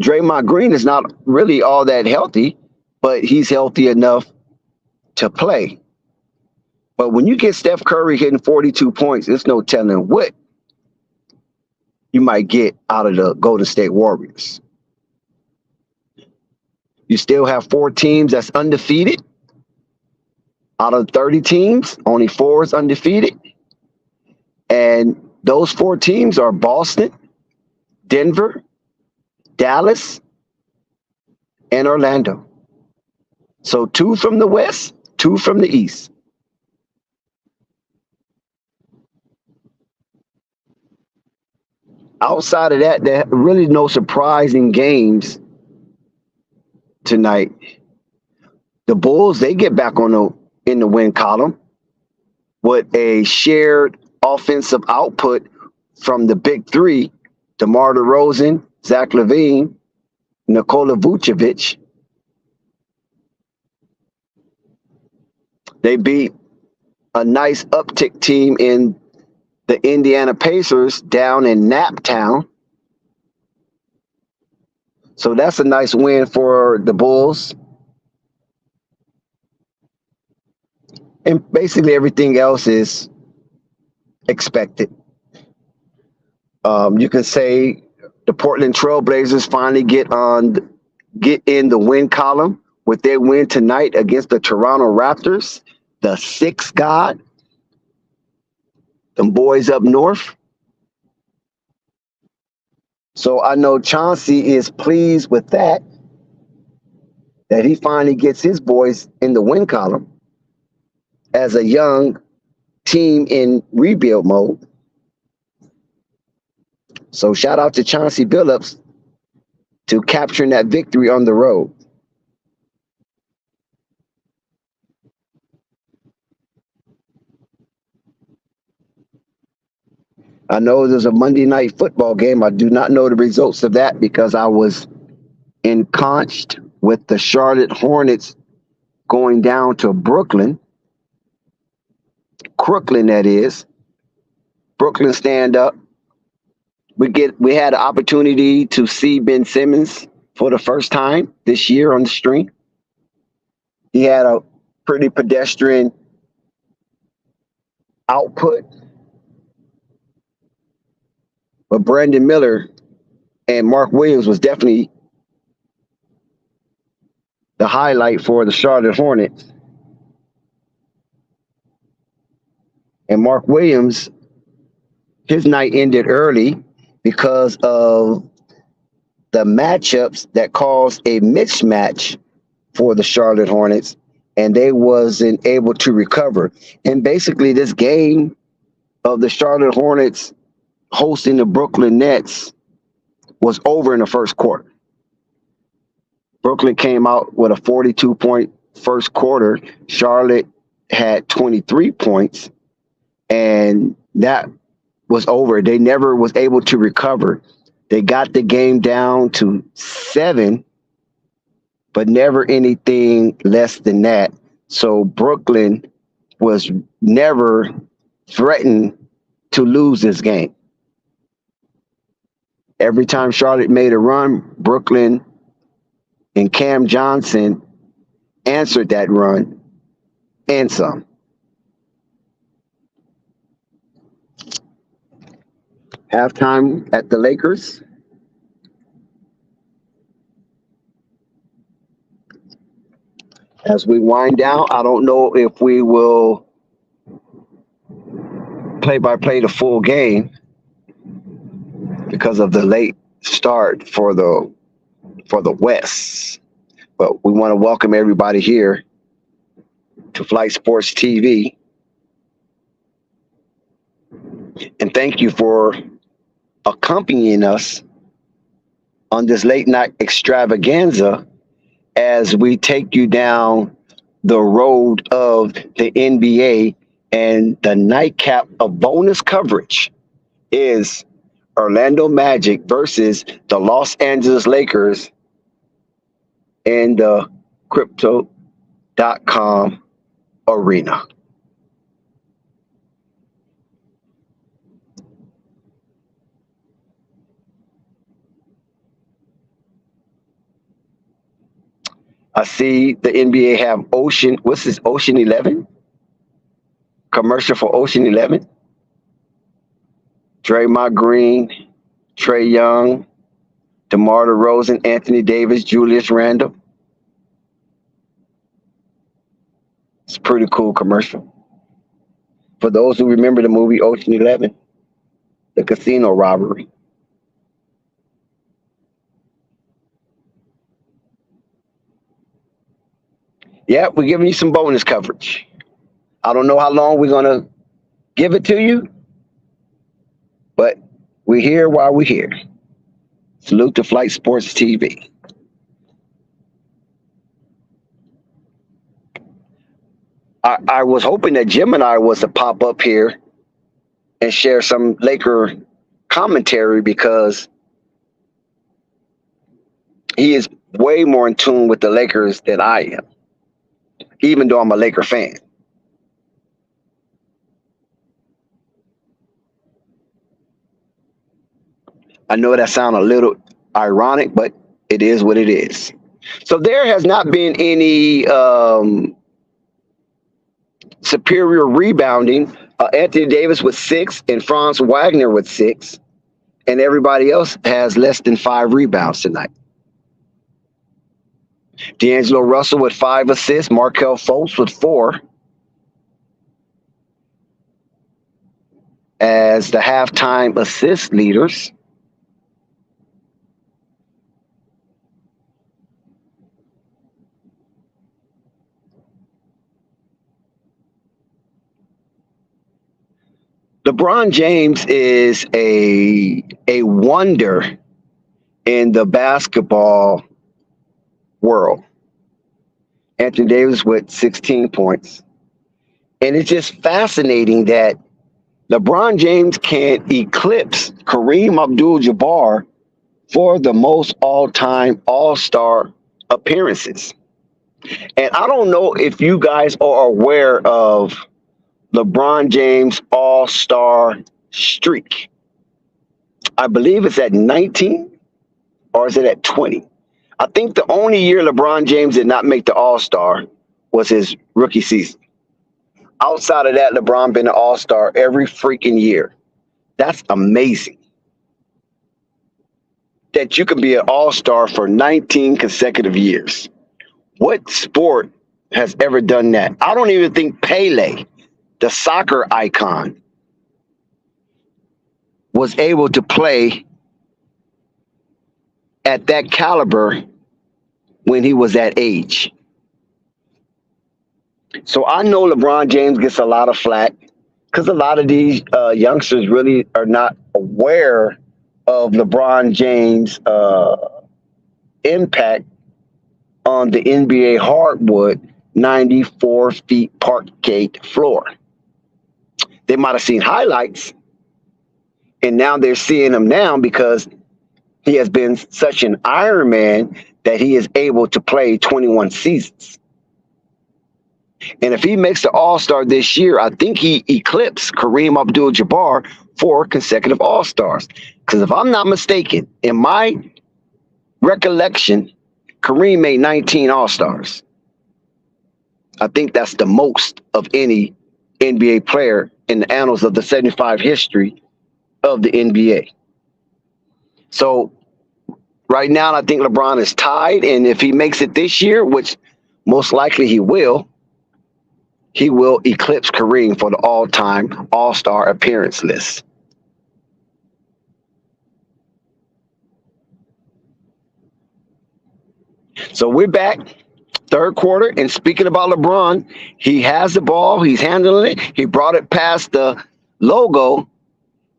Draymond Green is not really all that healthy, but he's healthy enough to play. But when you get Steph Curry hitting 42 points, there's no telling what you might get out of the Golden State Warriors. You still have 4 teams that's undefeated. Out of 30 teams, only 4 is undefeated. And those 4 teams are Boston, Denver, Dallas, and Orlando. So 2 from the West, 2 from the East. Outside of that, there are really no surprising games tonight. The Bulls, they get back in the win column with a shared offensive output from the big 3, DeMar DeRozan, Zach LaVine, Nikola Vucevic. They beat a nice uptick team in the Indiana Pacers down in Naptown. So that's a nice win for the Bulls. And basically everything else is expected. You can say the Portland Trailblazers finally get in the win column with their win tonight against the Toronto Raptors, the 6th god. Them boys up north. So I know Chauncey is pleased with that he finally gets his boys in the win column as a young team in rebuild mode. So shout out to Chauncey Billups to capturing that victory on the road. I know there's a Monday night football game. I do not know the results of that because I was enconched with the Charlotte Hornets going down to Brooklyn, that is. Brooklyn stand up. We had an opportunity to see Ben Simmons for the first time this year on the stream. He had a pretty pedestrian output. But Brandon Miller and Mark Williams was definitely the highlight for the Charlotte Hornets. And Mark Williams, his night ended early because of the matchups that caused a mismatch for the Charlotte Hornets, and they wasn't able to recover. And basically this game of the Charlotte Hornets hosting the Brooklyn Nets was over in the first quarter. Brooklyn came out with a 42-point first quarter. Charlotte had 23 points, and that was over. They never was able to recover. They got the game down to 7, but never anything less than that. So Brooklyn was never threatened to lose this game. Every time Charlotte made a run, Brooklyn and Cam Johnson answered that run and some. Halftime at the Lakers. As we wind down, I don't know if we will play-by-play the full game because of the late start for the West. But we want to welcome everybody here to Flight Sports TV. And thank you for accompanying us on this late night extravaganza as we take you down the road of the NBA. And the nightcap of bonus coverage is Orlando Magic versus the Los Angeles Lakers in the crypto.com arena. I see the NBA have Ocean. What's this? Ocean 11 commercial for Ocean 11. Draymond Green, Trey Young, DeMar DeRozan, Anthony Davis, Julius Randle. It's a pretty cool commercial. For those who remember the movie Ocean 11, the casino robbery. Yeah, we're giving you some bonus coverage. I don't know how long we're going to give it to you, but we're here while we're here. Salute to Flight Sports TV. I was hoping that Gemini was to pop up here and share some Laker commentary because he is way more in tune with the Lakers than I am, even though I'm a Laker fan. I know that sounds a little ironic, but it is what it is. So there has not been any superior rebounding. Anthony Davis with 6 and Franz Wagner with 6, and everybody else has less than 5 rebounds tonight. D'Angelo Russell with 5 assists, Markelle Fultz with 4 as the halftime assist leaders. LeBron James is a wonder in the basketball world. Anthony Davis with 16 points. And it's just fascinating that LeBron James can eclipse Kareem Abdul-Jabbar for the most all-time All-Star appearances. And I don't know if you guys are aware of LeBron James All-Star streak. I believe it's at 19 or is it at 20? I think the only year LeBron James did not make the All-Star was his rookie season. Outside of that, LeBron been an All-Star every freaking year. That's amazing. That you can be an All-Star for 19 consecutive years. What sport has ever done that? I don't even think Pele, the soccer icon, was able to play at that caliber when he was that age. So I know LeBron James gets a lot of flack because a lot of these youngsters really are not aware of LeBron James' impact on the NBA hardwood 94 feet parquet floor. They might have seen highlights, and now they're seeing him now because he has been such an Iron Man that he is able to play 21 seasons. And if he makes the All-Star this year, I think he eclipsed Kareem Abdul-Jabbar 4 consecutive All-Stars. Because if I'm not mistaken, in my recollection, Kareem made 19 All-Stars. I think that's the most of any NBA player in the annals of the 75 history of the NBA. So right now, I think LeBron is tied. And if he makes it this year, which most likely he will eclipse Kareem for the all-time All-Star appearance list. So we're back, third quarter, and speaking about LeBron, he has the ball, he's handling it, he brought it past the logo,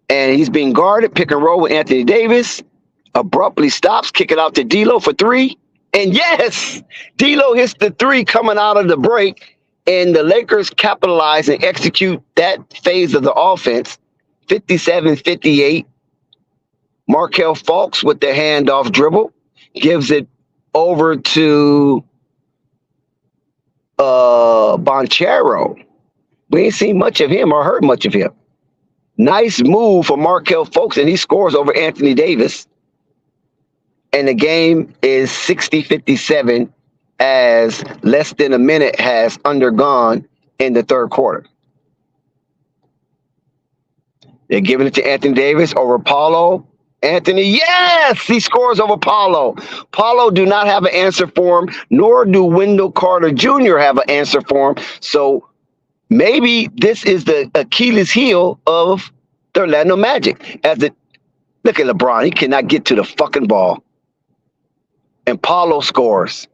and he's being guarded, pick and roll with Anthony Davis, abruptly stops, kick it out to D'Lo for 3, and yes, D'Lo hits the 3 coming out of the break, and the Lakers capitalize and execute that phase of the offense, 57-58. Markelle Fultz with the handoff dribble gives it over to Bonchero. We ain't seen much of him or heard much of him. Nice move for Markel Fultz, and he scores over Anthony Davis. And the game is 60-57 as less than a minute has undergone in the third quarter. They're giving it to Anthony Davis over Paulo. Anthony, yes, he scores over Paulo. Paulo do not have an answer for him, nor do Wendell Carter Jr. have an answer for him. So maybe this is the Achilles heel of the Orlando Magic. Look at LeBron. He cannot get to the fucking ball. And Paulo scores.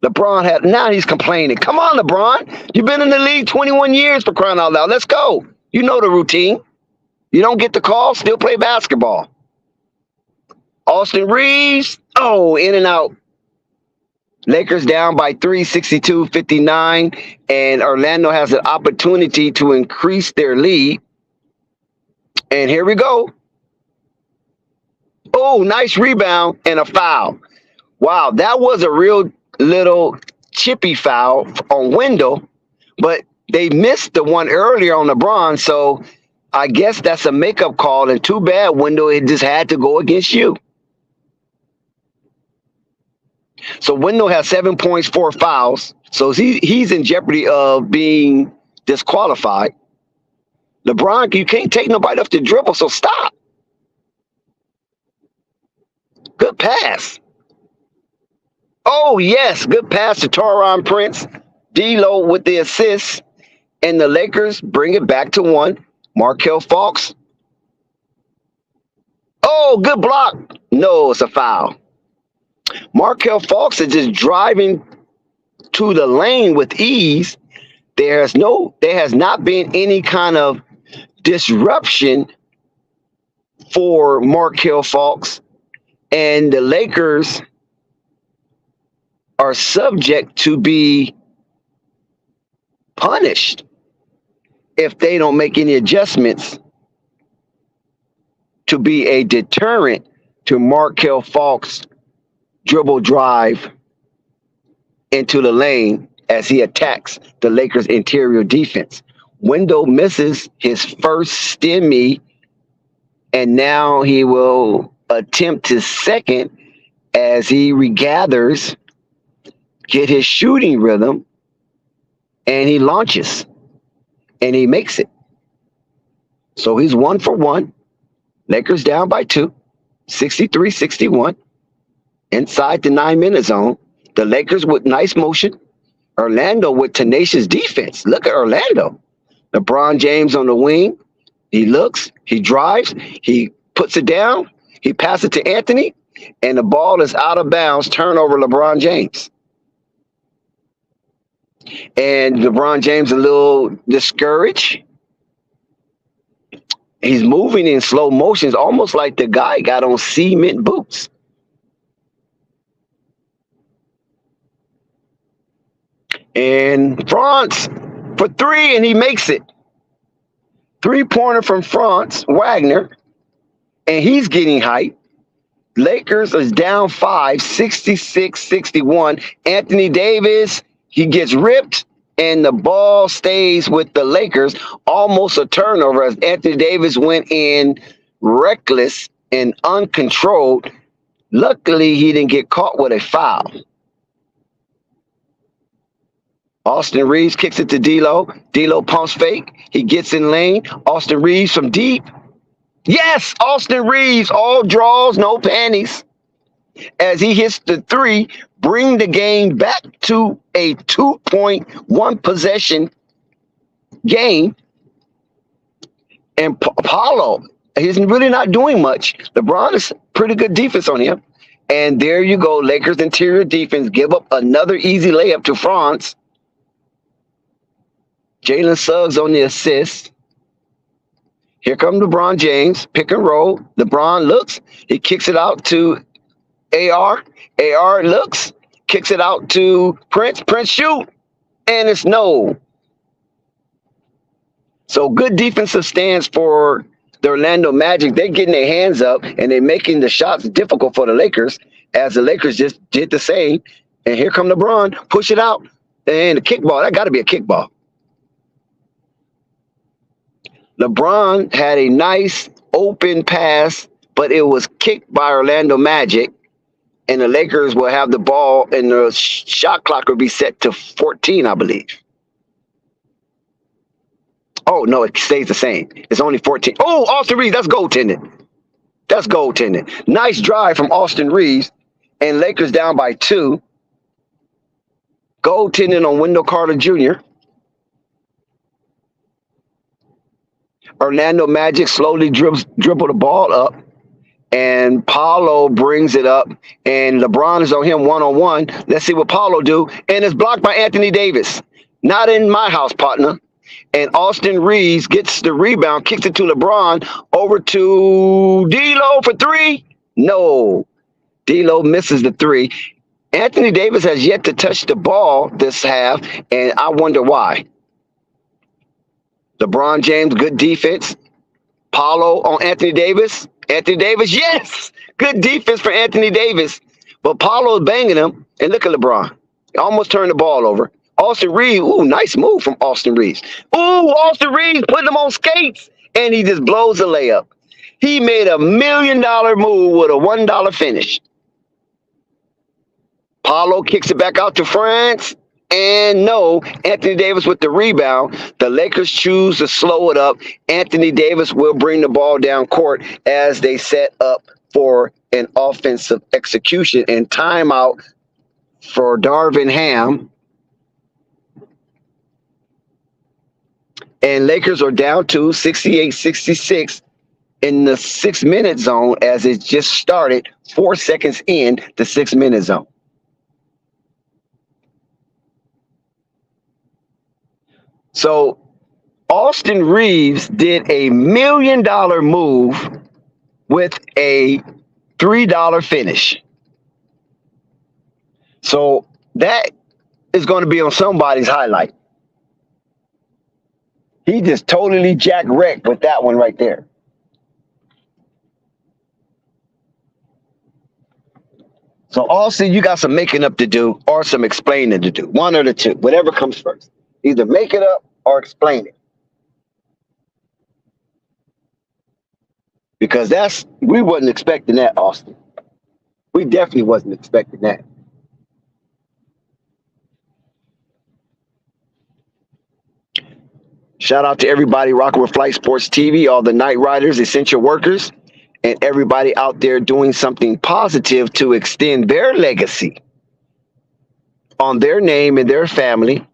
Now he's complaining. Come on, LeBron. You've been in the league 21 years, for crying out loud. Let's go. You know the routine. You don't get the call, still play basketball. Austin Reeves, in and out. Lakers down by 3, 62-59, and Orlando has an opportunity to increase their lead. And here we go. Oh, nice rebound and a foul. Wow, that was a real little chippy foul on Wendell, but they missed the one earlier on LeBron, so I guess that's a makeup call, and too bad, Wendell, it just had to go against you. So Wendell has 7 points, 4 fouls, so he's in jeopardy of being disqualified. LeBron, you can't take nobody off the dribble, so stop. Good pass. Oh, yes, good pass to Taurean Prince. D'Lo with the assist, and the Lakers bring it back to 1. Markel Fultz. Oh, good block. No, it's a foul. Markel Fultz is just driving to the lane with ease. There has not been any kind of disruption for Markel Fultz, and the Lakers are subject to be punished if they don't make any adjustments to be a deterrent to Markel Fultz dribble drive into the lane as he attacks the Lakers' interior defense. Wendell misses his first stimmy, and now he will attempt his second as he regathers, get his shooting rhythm, and he launches, and he makes it. So he's 1 for 1. Lakers down by 2, 63-61. Inside the 9-minute zone, the Lakers with nice motion. Orlando with tenacious defense. Look at Orlando. LeBron James on the wing. He looks, he drives, he puts it down, he passes it to Anthony, and the ball is out of bounds. Turnover, LeBron James. And LeBron James a little discouraged. He's moving in slow motion. It's almost like the guy got on cement boots. And France for 3, and he makes it. 3-pointer from France, Wagner, and he's getting hype. Lakers is down 5, 66-61. Anthony Davis, he gets ripped, and the ball stays with the Lakers. Almost a turnover as Anthony Davis went in reckless and uncontrolled. Luckily, he didn't get caught with a foul. Austin Reeves kicks it to D'Lo. D'Lo pumps fake. He gets in lane. Austin Reeves from deep. Yes, Austin Reeves, all draws, no panties. As he hits the 3, bring the game back to a 2.1 possession game. And Paulo, he's really not doing much. LeBron is pretty good defense on him. And there you go. Lakers interior defense give up another easy layup to France. Jalen Suggs on the assist. Here comes LeBron James, pick and roll. LeBron looks, he kicks it out to AR. AR looks, kicks it out to Prince. Prince shoot, and it's no. So good defensive stance for the Orlando Magic. They're getting their hands up, and they're making the shots difficult for the Lakers. as the Lakers just did the same. And here come LeBron, push it out, and the kickball. That got to be a kickball. LeBron had a nice open pass, but it was kicked by Orlando Magic, and the Lakers will have the ball, and the shot clock will be set to 14, I believe. Oh, no, it stays the same. It's only 14. Oh, Austin Reeves, that's goaltending. That's goaltending. Nice drive from Austin Reeves, and Lakers down by 2. Goaltending on Wendell Carter Jr. Orlando Magic slowly dribble the ball up, and Paolo brings it up, and LeBron is on him one-on-one. Let's see what Paolo do, and it's blocked by Anthony Davis. Not in my house, partner. And Austin Reeves gets the rebound, kicks it to LeBron, over to D'Lo for 3. No, D'Lo misses the 3. Anthony Davis has yet to touch the ball this half, and I wonder why. LeBron James, good defense. Paolo on Anthony Davis. Anthony Davis, yes! Good defense for Anthony Davis. But Paolo's banging him, and look at LeBron. He almost turned the ball over. Austin Reeves, ooh, nice move from Austin Reeves. Ooh, Austin Reeves putting him on skates, and he just blows the layup. He made a $1 million move with a $1 finish. Paolo kicks it back out to France, and no, Anthony Davis with the rebound. The Lakers choose to slow it up. Anthony Davis will bring the ball down court as they set up for an offensive execution and timeout for Darvin Ham. And Lakers are down to 68-66 in the 6-minute zone as it just started 4 seconds in the 6-minute zone. So Austin Reeves did a $1 million move with a $3 finish. So that is going to be on somebody's highlight. He just totally jack-wrecked with that one right there. So Austin, you got some making up to do or some explaining to do. One or the two, whatever comes first. Either make it up or explain it. Because we wasn't expecting that, Austin. We definitely wasn't expecting that. Shout out to everybody rocking with Flight Sports TV, all the night riders, essential workers, and everybody out there doing something positive to extend their legacy on their name and their family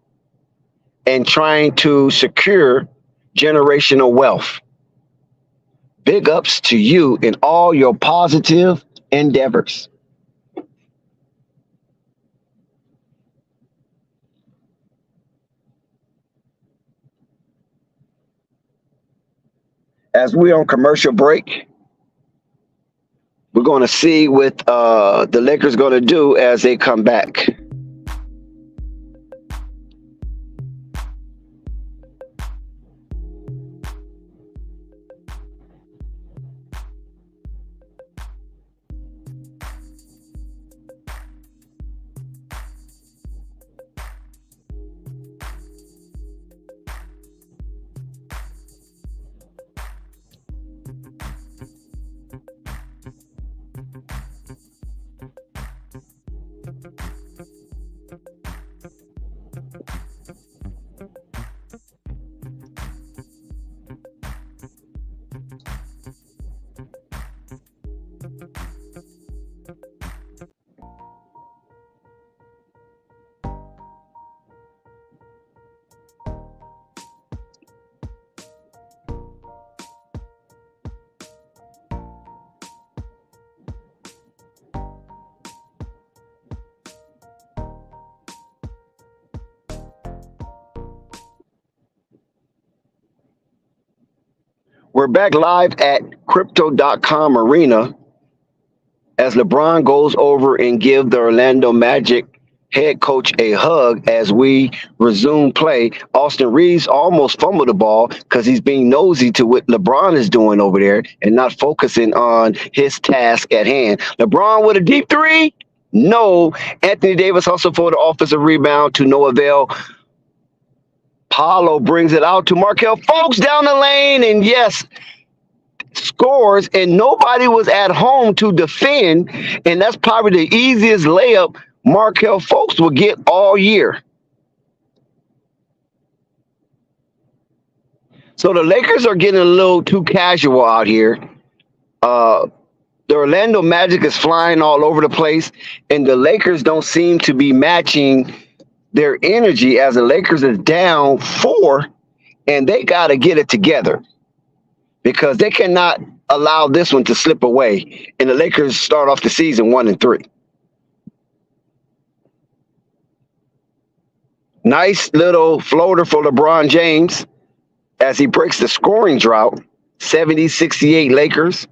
and trying to secure generational wealth. Big ups to you in all your positive endeavors. As we're on commercial break, we're going to see what the Lakers going to do as they come back. We're back live at Crypto.com Arena as LeBron goes over and give the Orlando Magic head coach a hug as we resume play. Austin Reeves almost fumbled the ball because he's being nosy to what LeBron is doing over there and not focusing on his task at hand. LeBron with a deep three? No. Anthony Davis hustled for the offensive rebound to no avail. Paulo brings it out to Markelle Fultz down the lane, and yes, scores, and nobody was at home to defend, and that's probably the easiest layup Markelle Fultz will get all year. So the Lakers are getting a little too casual out here. The Orlando Magic is flying all over the place, and the Lakers don't seem to be matching their energy as the Lakers is down 4, and they got to get it together because they cannot allow this one to slip away. And the Lakers start off the season 1-3. Nice little floater for LeBron James as he breaks the scoring drought. 70-68 Lakers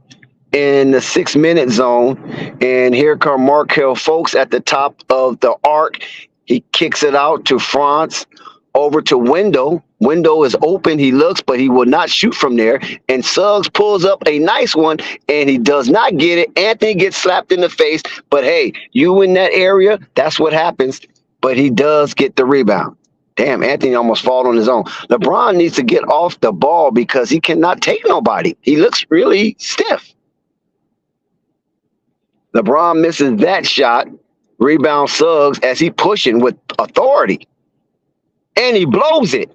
in the 6-minute zone. And here come Markelle Fultz at the top of the arc. He kicks it out to Franz, over to Wendell. Wendell is open. He looks, but he will not shoot from there. And Suggs pulls up a nice one, and he does not get it. Anthony gets slapped in the face. But, hey, you in that area, that's what happens. But he does get the rebound. Damn, Anthony almost fall on his own. LeBron needs to get off the ball because he cannot take nobody. He looks really stiff. LeBron misses that shot. Rebound Suggs as he pushing with authority. And he blows it.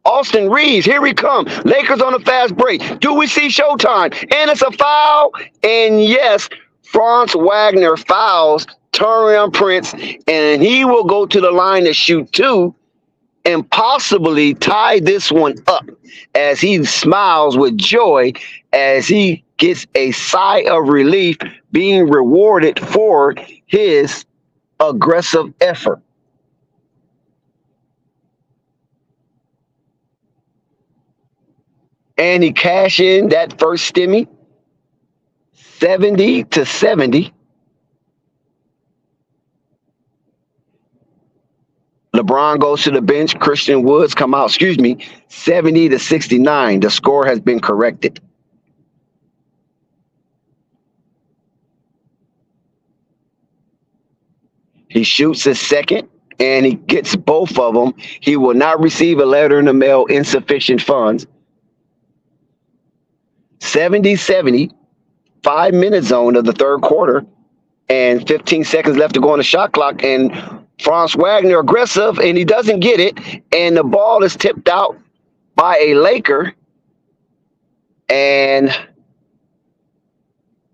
Austin Reeves, here we come. Lakers on a fast break. Do we see showtime? And it's a foul. And yes, Franz Wagner fouls Taurean Prince, and he will go to the line to shoot 2 and possibly tie this one up as he smiles with joy as he gets a sigh of relief being rewarded for his aggressive effort. And he cashed in that first stimmy, 70-70. LeBron goes to the bench. Christian Woods come out, 70-69. The score has been corrected. He shoots his second, and he gets both of them. He will not receive a letter in the mail, insufficient funds. 70-70, 5-minute zone of the third quarter, and 15 seconds left to go on the shot clock, and Franz Wagner aggressive, and he doesn't get it, and the ball is tipped out by a Laker. And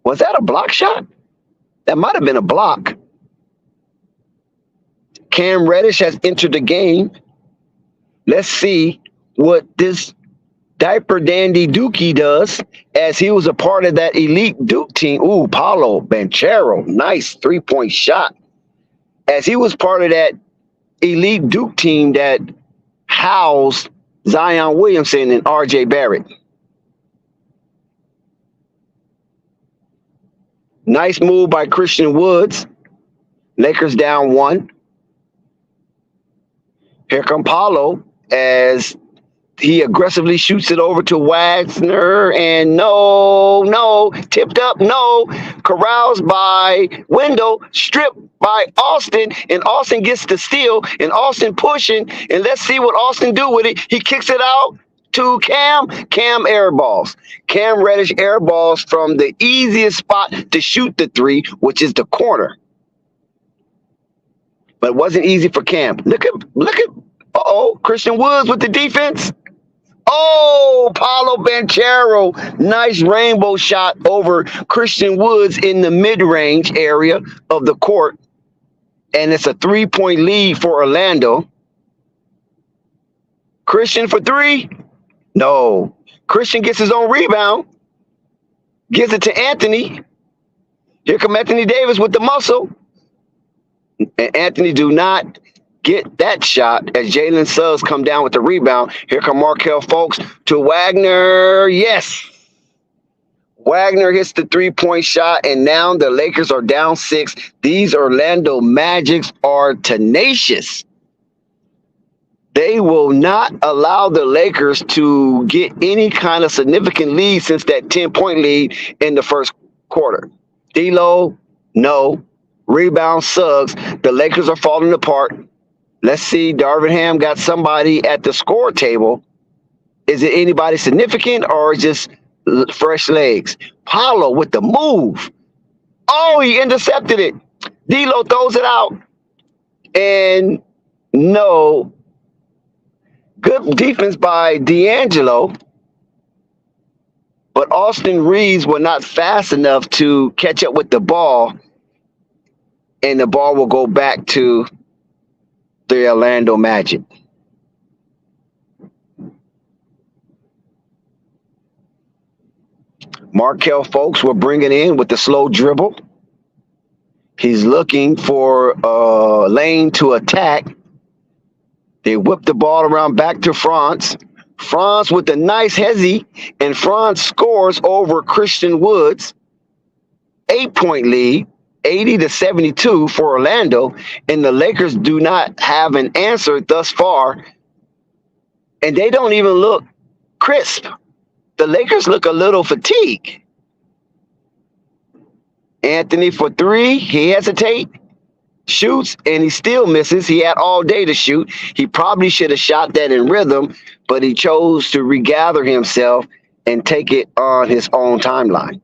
was that a block shot? That might have been a block. Cam Reddish has entered the game. Let's see what this diaper dandy Dookie does as he was a part of that elite Duke team. Ooh, Paolo Banchero, nice three-point shot. As he was part of that elite Duke team that housed Zion Williamson and R.J. Barrett. Nice move by Christian Woods. Lakers down 1. Here come Paolo as he aggressively shoots it over to Wagner, and no, tipped up, no, corrals by Wendell, stripped by Austin, and Austin gets the steal, and Austin pushing, and let's see what Austin do with it. He kicks it out to Cam airballs. Cam Reddish airballs from the easiest spot to shoot the 3, which is the corner. But it wasn't easy for Cam. Look at, Christian Woods with the defense. Oh, Paolo Banchero, nice rainbow shot over Christian Woods in the mid-range area of the court. And it's a 3-point lead for Orlando. Christian for 3? No. Christian gets his own rebound. Gives it to Anthony. Here come Anthony Davis with the muscle. And Anthony do not get that shot as Jalen Suggs come down with the rebound. Here come Markelle Fultz to Wagner. Yes. Wagner hits the 3-point shot, and now the Lakers are down 6. These Orlando Magics are tenacious. They will not allow the Lakers to get any kind of significant lead since that 10-point lead in the first quarter. D'Lo, no. Rebound, Suggs. The Lakers are falling apart. Let's see. Darvin Ham got somebody at the score table. Is it anybody significant or just fresh legs? Paolo with the move. Oh, he intercepted it. D'Lo throws it out. And no. Good defense by D'Angelo. But Austin Reeves were not fast enough to catch up with the ball. And the ball will go back to the Orlando Magic. Markelle Fultz will bring it in with the slow dribble. He's looking for a lane to attack. They whip the ball around back to Franz. Franz with a nice hezzy, and Franz scores over Christian Woods. 8-point lead, 80-72 for Orlando, and the Lakers do not have an answer thus far, and they don't even look crisp. The Lakers look a little fatigued. Anthony for 3, he hesitates. Shoots, and he still misses. He had all day to shoot. He probably should have shot that in rhythm, but he chose to regather himself and take it on his own timeline.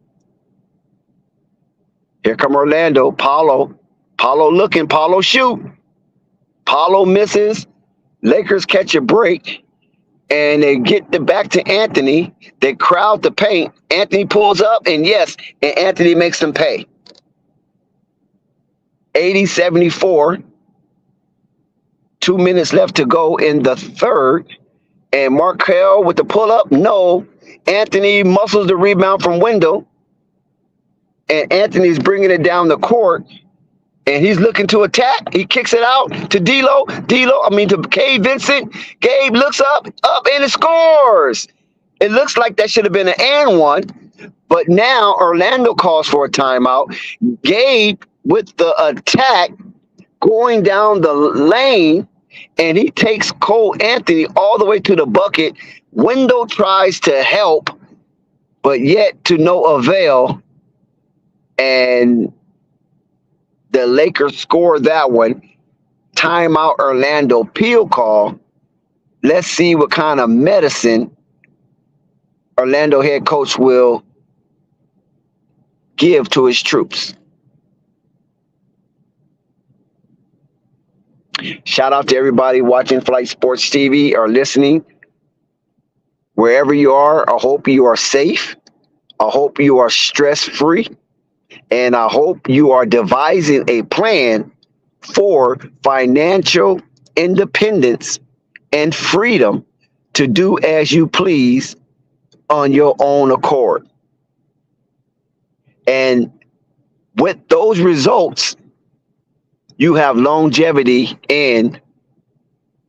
Here come Orlando. Paolo looking. Paolo shoot. Paolo misses. Lakers catch a break, and they get it back to Anthony. They crowd the paint. Anthony pulls up, and yes, and Anthony makes them pay. 80-74. 2 minutes left to go in the third. And Markelle with the pull-up. No. Anthony muscles the rebound from Wendell. And Anthony's bringing it down the court. And he's looking to attack. He kicks it out to to Gabe Vincent. Gabe looks up, and it scores. It looks like that should have been an and one. But now Orlando calls for a timeout. Gabe with the attack going down the lane, and he takes Cole Anthony all the way to the bucket. Wendell tries to help, but yet to no avail. And the Lakers score that one. Timeout Orlando, Peel call. Let's see what kind of medicine Orlando head coach will give to his troops. Shout out to everybody watching Flight Sports TV or listening. Wherever you are, I hope you are safe. I hope you are stress-free. And I hope you are devising a plan for financial independence and freedom to do as you please on your own accord. And with those results, you have longevity in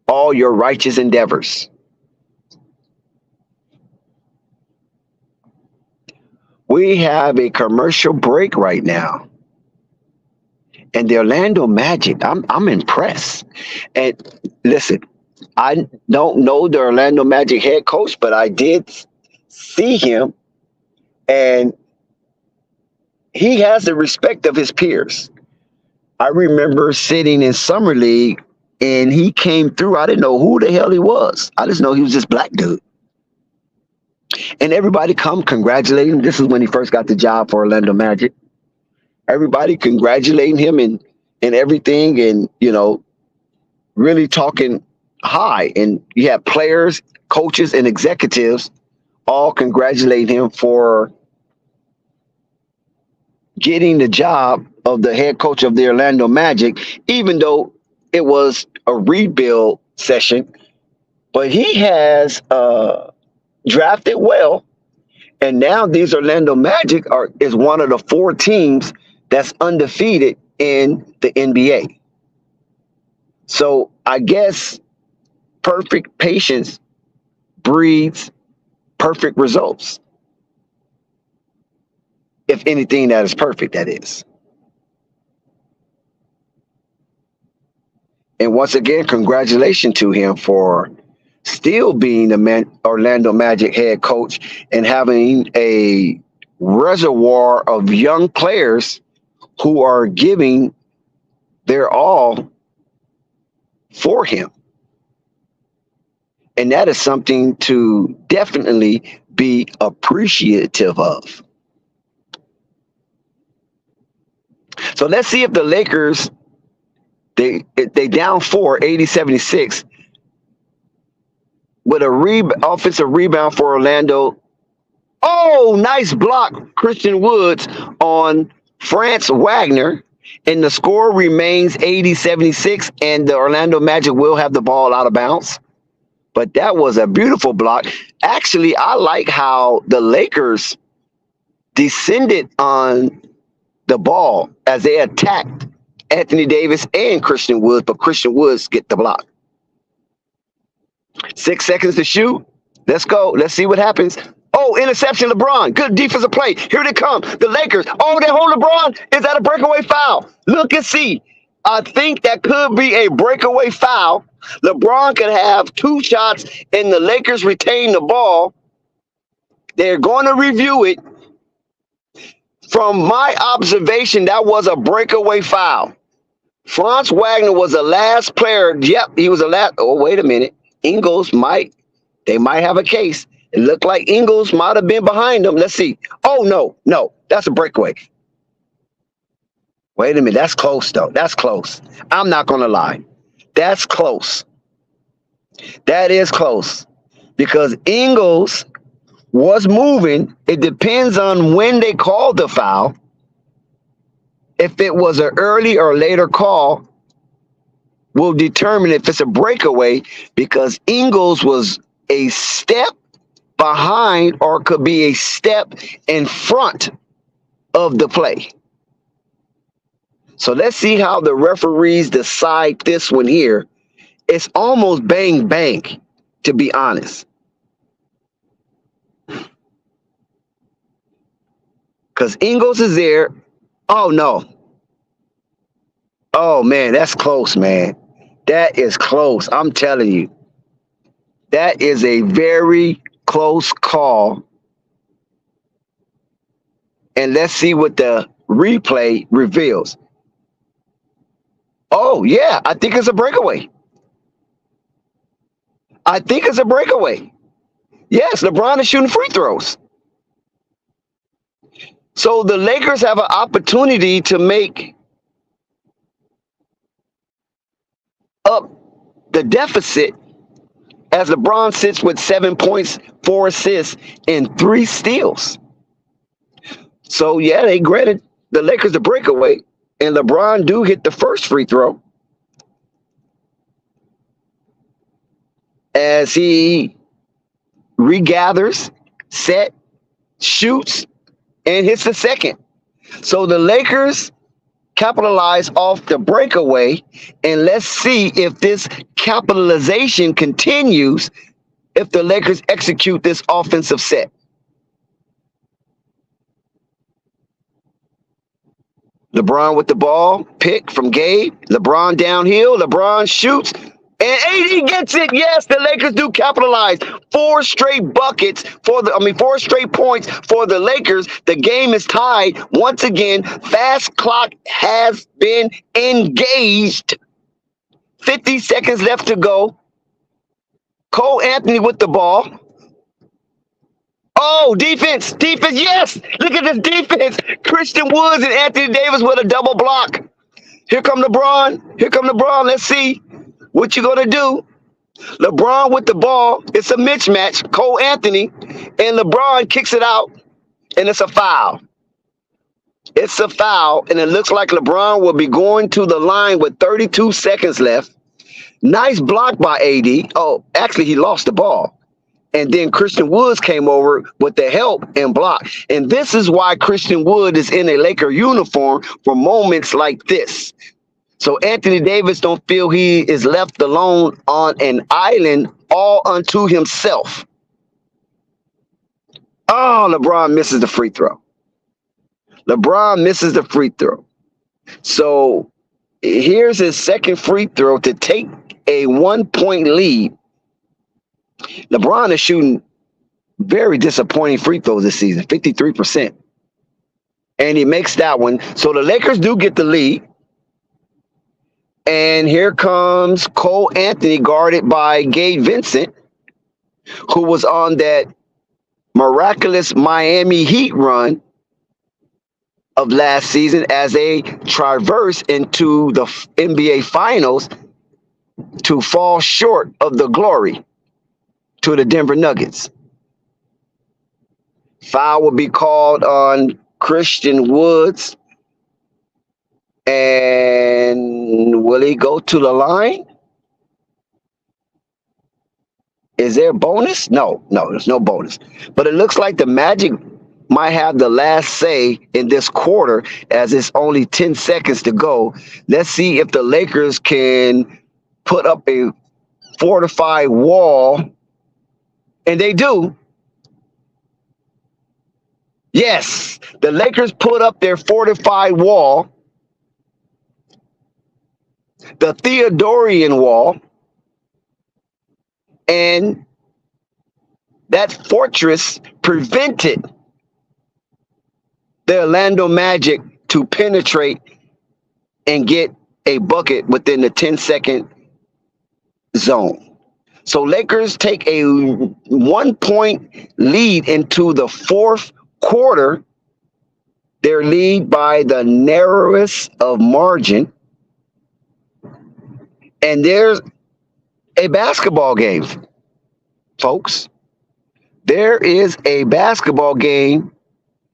all your righteous endeavors. We have a commercial break right now. And the Orlando Magic, I'm impressed. And listen, I don't know the Orlando Magic head coach, but I did see him. And he has the respect of his peers. I remember sitting in Summer League, and he came through. I didn't know who the hell he was. I just know he was this black dude. And everybody come congratulating him. This is when he first got the job for Orlando Magic. Everybody congratulating him and everything, and, really talking high. And you have players, coaches, and executives all congratulating him for getting the job of the head coach of the Orlando Magic, even though it was a rebuild session. But he has drafted well, and now these Orlando Magic is one of the 4 teams that's undefeated in the NBA. So I guess perfect patience breeds perfect results. if anything that is perfect, that is. And once again, congratulations to him for still being the Orlando Magic head coach and having a reservoir of young players who are giving their all for him. And that is something to definitely be appreciative of. So let's see if the Lakers, they down 4, 80-76, with a offensive rebound for Orlando. Oh, nice block, Christian Woods on Franz Wagner. And the score remains 80-76, and the Orlando Magic will have the ball out of bounds. But that was a beautiful block. Actually, I like how the Lakers descended on the ball as they attacked Anthony Davis and Christian Woods, but Christian Woods get the block. 6 seconds to shoot. Let's go. Let's see what happens. Oh, interception, LeBron. Good defensive play. Here they come. The Lakers. Oh, they hold LeBron. Is that a breakaway foul? Look and see. I think that could be a breakaway foul. LeBron could have 2 shots and the Lakers retain the ball. They're going to review it. From my observation, that was a breakaway foul. Franz Wagner was the last player. Yep, he was the last. Oh, wait a minute. Ingles might have a case. It looked like Ingles might have been behind them. Let's see. Oh, no, that's a breakaway. Wait a minute. That's close, though. That's close. I'm not going to lie. That's close. That is close. Because Ingles was moving. It depends on when they called the foul. If it was an early or later call, will determine if it's a breakaway, because Ingles was a step behind or could be a step in front of the play. So let's see how the referees decide this one here. It's almost bang, bang, to be honest. Because Ingles is there. Oh, no. Oh, man, that's close, man. That is close. I'm telling you. That is a very close call. And let's see what the replay reveals. Oh, yeah, I think it's a breakaway. I think it's a breakaway. Yes, LeBron is shooting free throws. So the Lakers have an opportunity to make up the deficit as LeBron sits with 7 points, 4 assists, and 3 steals. So, yeah, they granted the Lakers the breakaway, and LeBron do hit the first free throw as he regathers, set, shoots, and hits the second. So the Lakers capitalize off the breakaway, and let's see if this capitalization continues if the Lakers execute this offensive set. LeBron with the ball, pick from Gabe. LeBron downhill. LeBron shoots. And AD gets it. Yes, the Lakers do capitalize. 4 straight buckets 4 straight points for the Lakers. The game is tied. Once again, fast clock has been engaged. 50 seconds left to go. Cole Anthony with the ball. Oh, defense, yes. Look at this defense. Christian Woods and Anthony Davis with a double block. Here come LeBron. Let's see what you gonna do. LeBron with the ball. It's a mismatch. Cole Anthony and LeBron kicks it out, and it's a foul. It's a foul, and it looks like LeBron will be going to the line with 32 seconds left. Nice block by AD. Oh, actually, he lost the ball. And then Christian Woods came over with the help and block. And this is why Christian Wood is in a Laker uniform for moments like this. So Anthony Davis don't feel he is left alone on an island all unto himself. Oh, LeBron misses the free throw. LeBron misses the free throw. So here's his second free throw to take a 1-point lead. LeBron is shooting very disappointing free throws this season, 53%. And he makes that one. So the Lakers do get the lead. And here comes Cole Anthony, guarded by Gabe Vincent, who was on that miraculous Miami Heat run of last season as they traverse into the NBA Finals to fall short of the glory to the Denver Nuggets. Foul will be called on Christian Woods. And will he go to the line? Is there a bonus? No, there's no bonus. But it looks like the Magic might have the last say in this quarter as it's only 10 seconds to go. Let's see if the Lakers can put up a fortified wall. And they do. Yes, the Lakers put up their fortified wall, the Theodorian wall, and that fortress prevented the Orlando Magic to penetrate and get a bucket within the 10-second zone. So Lakers take a 1-point lead into the fourth quarter. Their lead by the narrowest of margin. And there's a basketball game, folks. There is a basketball game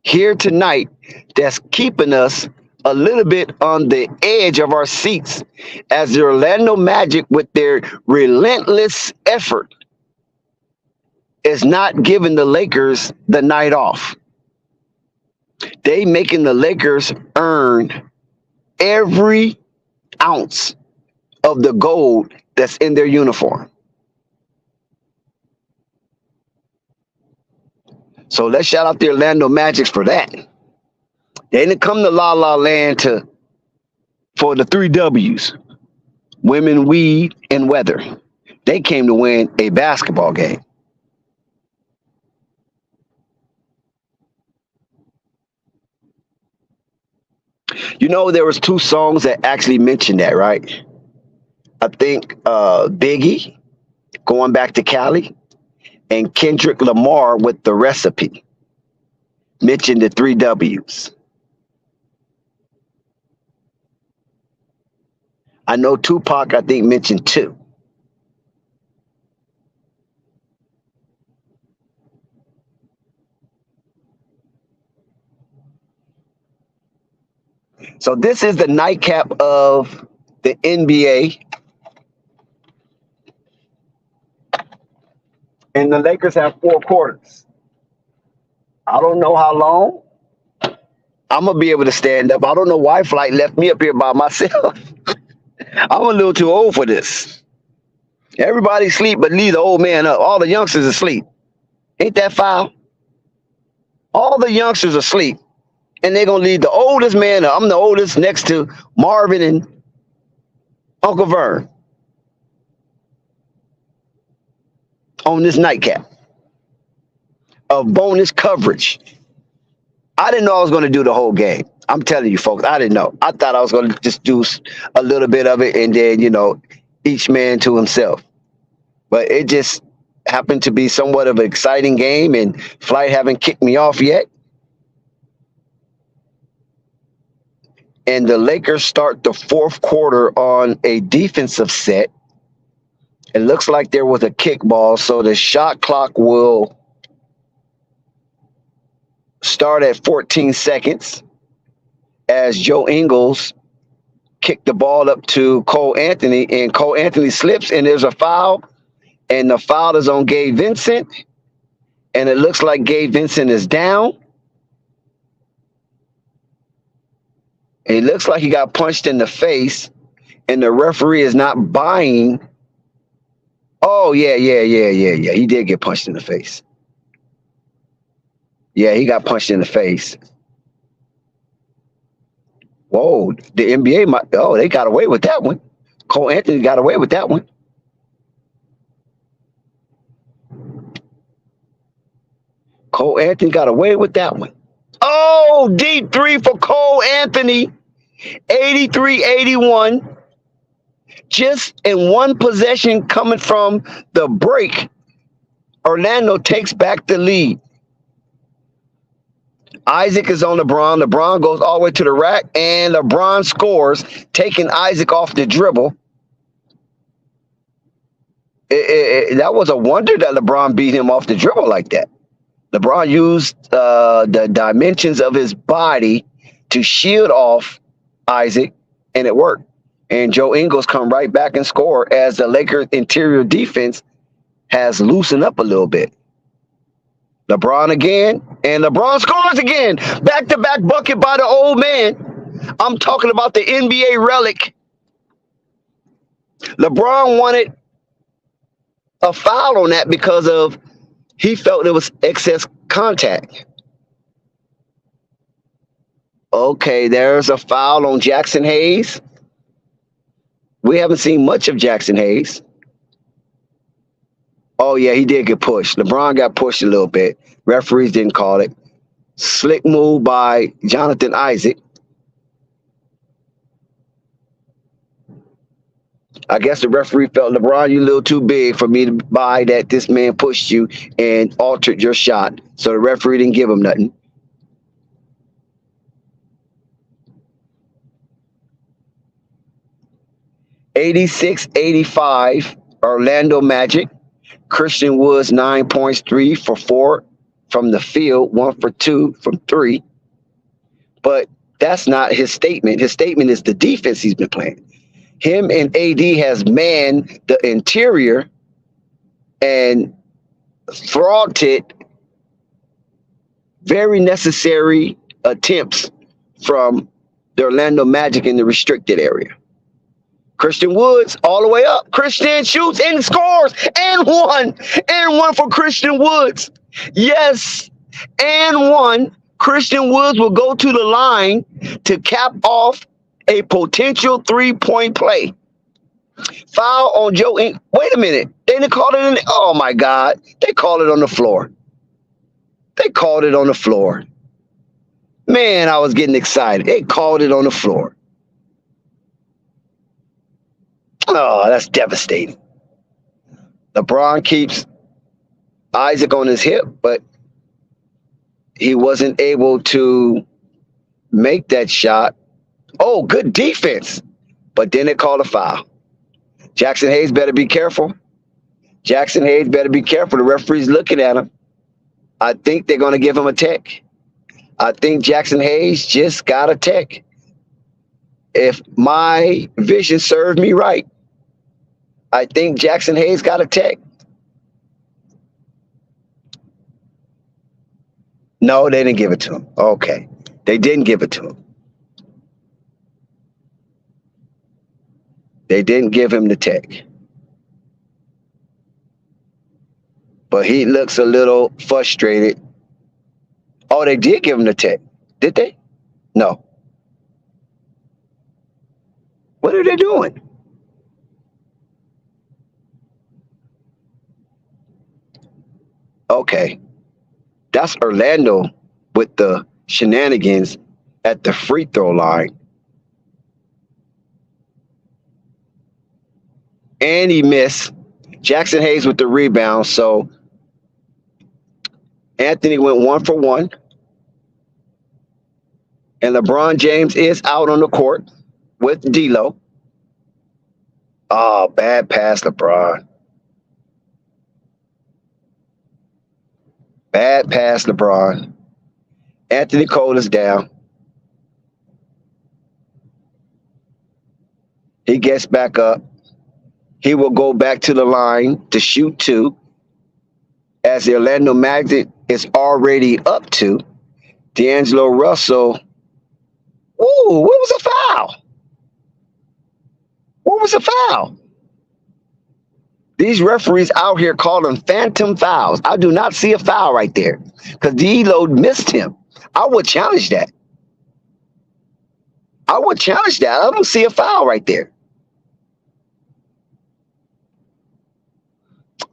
here tonight that's keeping us a little bit on the edge of our seats as the Orlando Magic, with their relentless effort, is not giving the Lakers the night off. They making the Lakers earn every ounce of the gold that's in their uniform. So let's shout out the Orlando Magic for that. They didn't come to La La Land for the 3 W's, women, weed, and weather. They came to win a basketball game. You know, there was 2 songs that actually mentioned that, right? I think Biggie, Going Back to Cali, and Kendrick Lamar with The Recipe mentioned the 3 W's. I know Tupac, I think, mentioned 2. So this is the nightcap of the NBA. And the Lakers have 4 quarters. I don't know how long I'm going to be able to stand up. I don't know why Flight left me up here by myself. I'm a little too old for this. Everybody sleep but leave the old man up. All the youngsters asleep. Ain't that foul? All the youngsters asleep. And they're going to leave the oldest man up. I'm the oldest next to Marvin and Uncle Vern on this nightcap of bonus coverage. I didn't know I was going to do the whole game. I'm telling you, folks, I didn't know. I thought I was going to just do a little bit of it and then, each man to himself. But it just happened to be somewhat of an exciting game, and Flight haven't kicked me off yet. And the Lakers start the fourth quarter on a defensive set. It looks like there was a kickball, so the shot clock will start at 14 seconds as Joe Ingles kicked the ball up to Cole Anthony, and Cole Anthony slips, and there's a foul, and the foul is on Gabe Vincent, and it looks like Gabe Vincent is down. It looks like he got punched in the face, and the referee is not buying. Oh, yeah. He did get punched in the face. Yeah, he got punched in the face. Whoa, the NBA might. Oh, they got away with that one. Cole Anthony got away with that one. Cole Anthony got away with that one. Oh, deep three for Cole Anthony. 83-81. Just in one possession coming from the break, Orlando takes back the lead. Isaac is on LeBron. LeBron goes all the way to the rack, and LeBron scores, taking Isaac off the dribble. That was a wonder that LeBron beat him off the dribble like that. LeBron used the dimensions of his body to shield off Isaac, and it worked. And Joe Ingles come right back and score as the Lakers' interior defense has loosened up a little bit. LeBron again, and LeBron scores again. Back-to-back bucket by the old man. I'm talking about the NBA relic. LeBron wanted a foul on that because of he felt it was excess contact. Okay, there's a foul on Jackson Hayes. We haven't seen much of Jackson Hayes. Oh, yeah, he did get pushed. LeBron got pushed a little bit. Referees didn't call it. Slick move by Jonathan Isaac. I guess the referee felt, LeBron, you're a little too big for me to buy that this man pushed you and altered your shot. So the referee didn't give him nothing. (86-85) Orlando Magic. Christian Woods 9 points, 3 for 4 from the field, 1 for 2 from 3. But that's not his statement. His statement is the defense he's been playing. Him and AD has manned the interior and thwarted very necessary attempts from the Orlando Magic in the restricted area. Christian Woods all the way up. Christian shoots and scores. And one. And one for Christian Woods. Yes. And one. Christian Woods will go to the line to cap off a potential three-point play. Foul on Joe. Wait a minute. They didn't call it in. Oh, my God. They called it on the floor. They called it on the floor. Man, I was getting excited. They called it on the floor. Oh, that's devastating. LeBron keeps Isaac on his hip, but he wasn't able to make that shot. Oh, good defense. But then it called a foul. Jackson Hayes better be careful. Jackson Hayes better be careful. The referee's looking at him. I think they're going to give him a tech. I think Jackson Hayes just got a tech. If my vision served me right, I think Jackson Hayes got a tech. No, they didn't give it to him. Okay. They didn't give it to him. They didn't give him the tech. But he looks a little frustrated. Oh, they did give him the tech. Did they? No. What are they doing? Okay. That's Orlando with the shenanigans at the free throw line. And he missed. Jackson Hayes with the rebound. So Anthony went 1 for 1. And LeBron James is out on the court with D'Lo. Oh, bad pass, LeBron. Bad pass, LeBron. Anthony Cole is down. He gets back up. He will go back to the line to shoot 2. As the Orlando Magic is already up 2. D'Angelo Russell. Ooh, what was a foul? What was a foul? These referees out here call them phantom fouls. I do not see a foul right there because D'Lo missed him. I would challenge that. I would challenge that. I don't see a foul right there.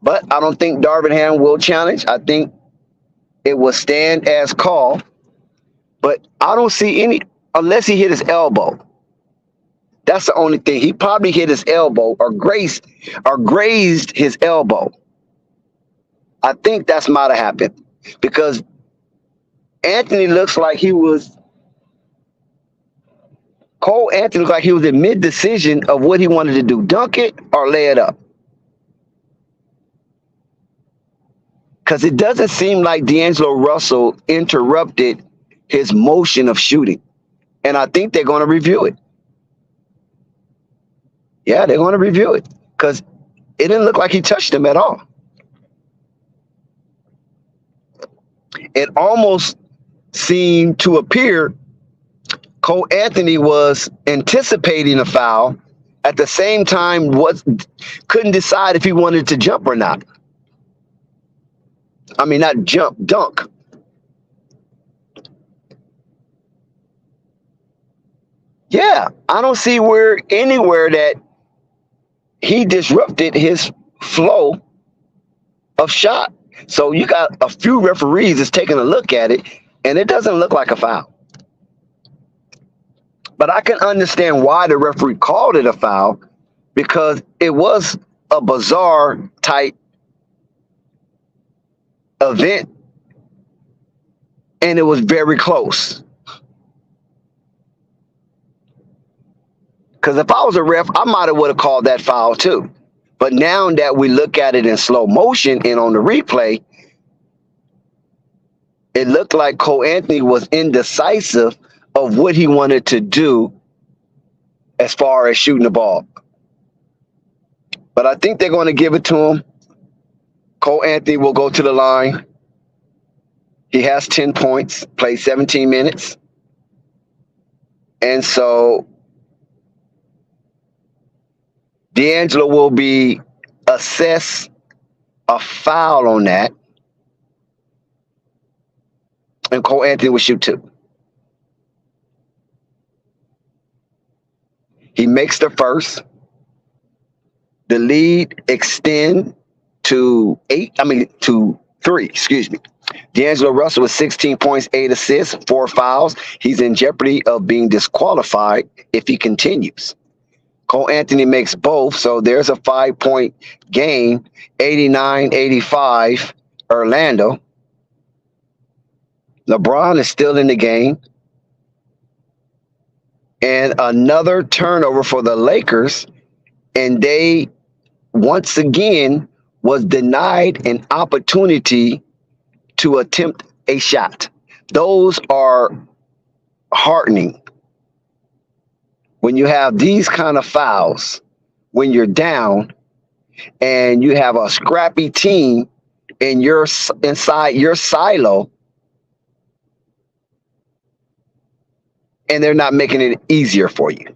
But I don't think Darvingham will challenge. I think it will stand as call. But I don't see any, unless he hit his elbow. That's the only thing. He probably hit his elbow or grazed his elbow. I think that's might have happened because Anthony looks like he was. Cole Anthony looked like he was in mid-decision of what he wanted to do: dunk it or lay it up. Because it doesn't seem like D'Angelo Russell interrupted his motion of shooting, and I think they're going to review it. Yeah, they're going to review it because it didn't look like he touched him at all. It almost seemed to appear Cole Anthony was anticipating a foul at the same time couldn't decide if he wanted to jump or not. I mean, not jump, dunk. Yeah, I don't see anywhere that he disrupted his flow of shot. So you got a few referees that's taking a look at it, and it doesn't look like a foul. But I can understand why the referee called it a foul, because it was a bizarre type event, and it was very close. Because if I was a ref, I might have would have called that foul too. But now that we look at it in slow motion and on the replay, it looked like Cole Anthony was indecisive of what he wanted to do as far as shooting the ball. But I think they're going to give it to him. Cole Anthony will go to the line. He has 10 points, played 17 minutes. And so D'Angelo will be assessed a foul on that. And Cole Anthony will shoot 2. He makes the first. The lead extend to 3, excuse me. D'Angelo Russell with 16 points, 8 assists, 4 fouls. He's in jeopardy of being disqualified if he continues. Cole Anthony makes both, so there's a 5-point game, 89-85 Orlando. LeBron is still in the game. And another turnover for the Lakers, and they once again was denied an opportunity to attempt a shot. Those are heartening. When you have these kind of fouls, when you're down and you have a scrappy team and you're inside your silo and they're not making it easier for you.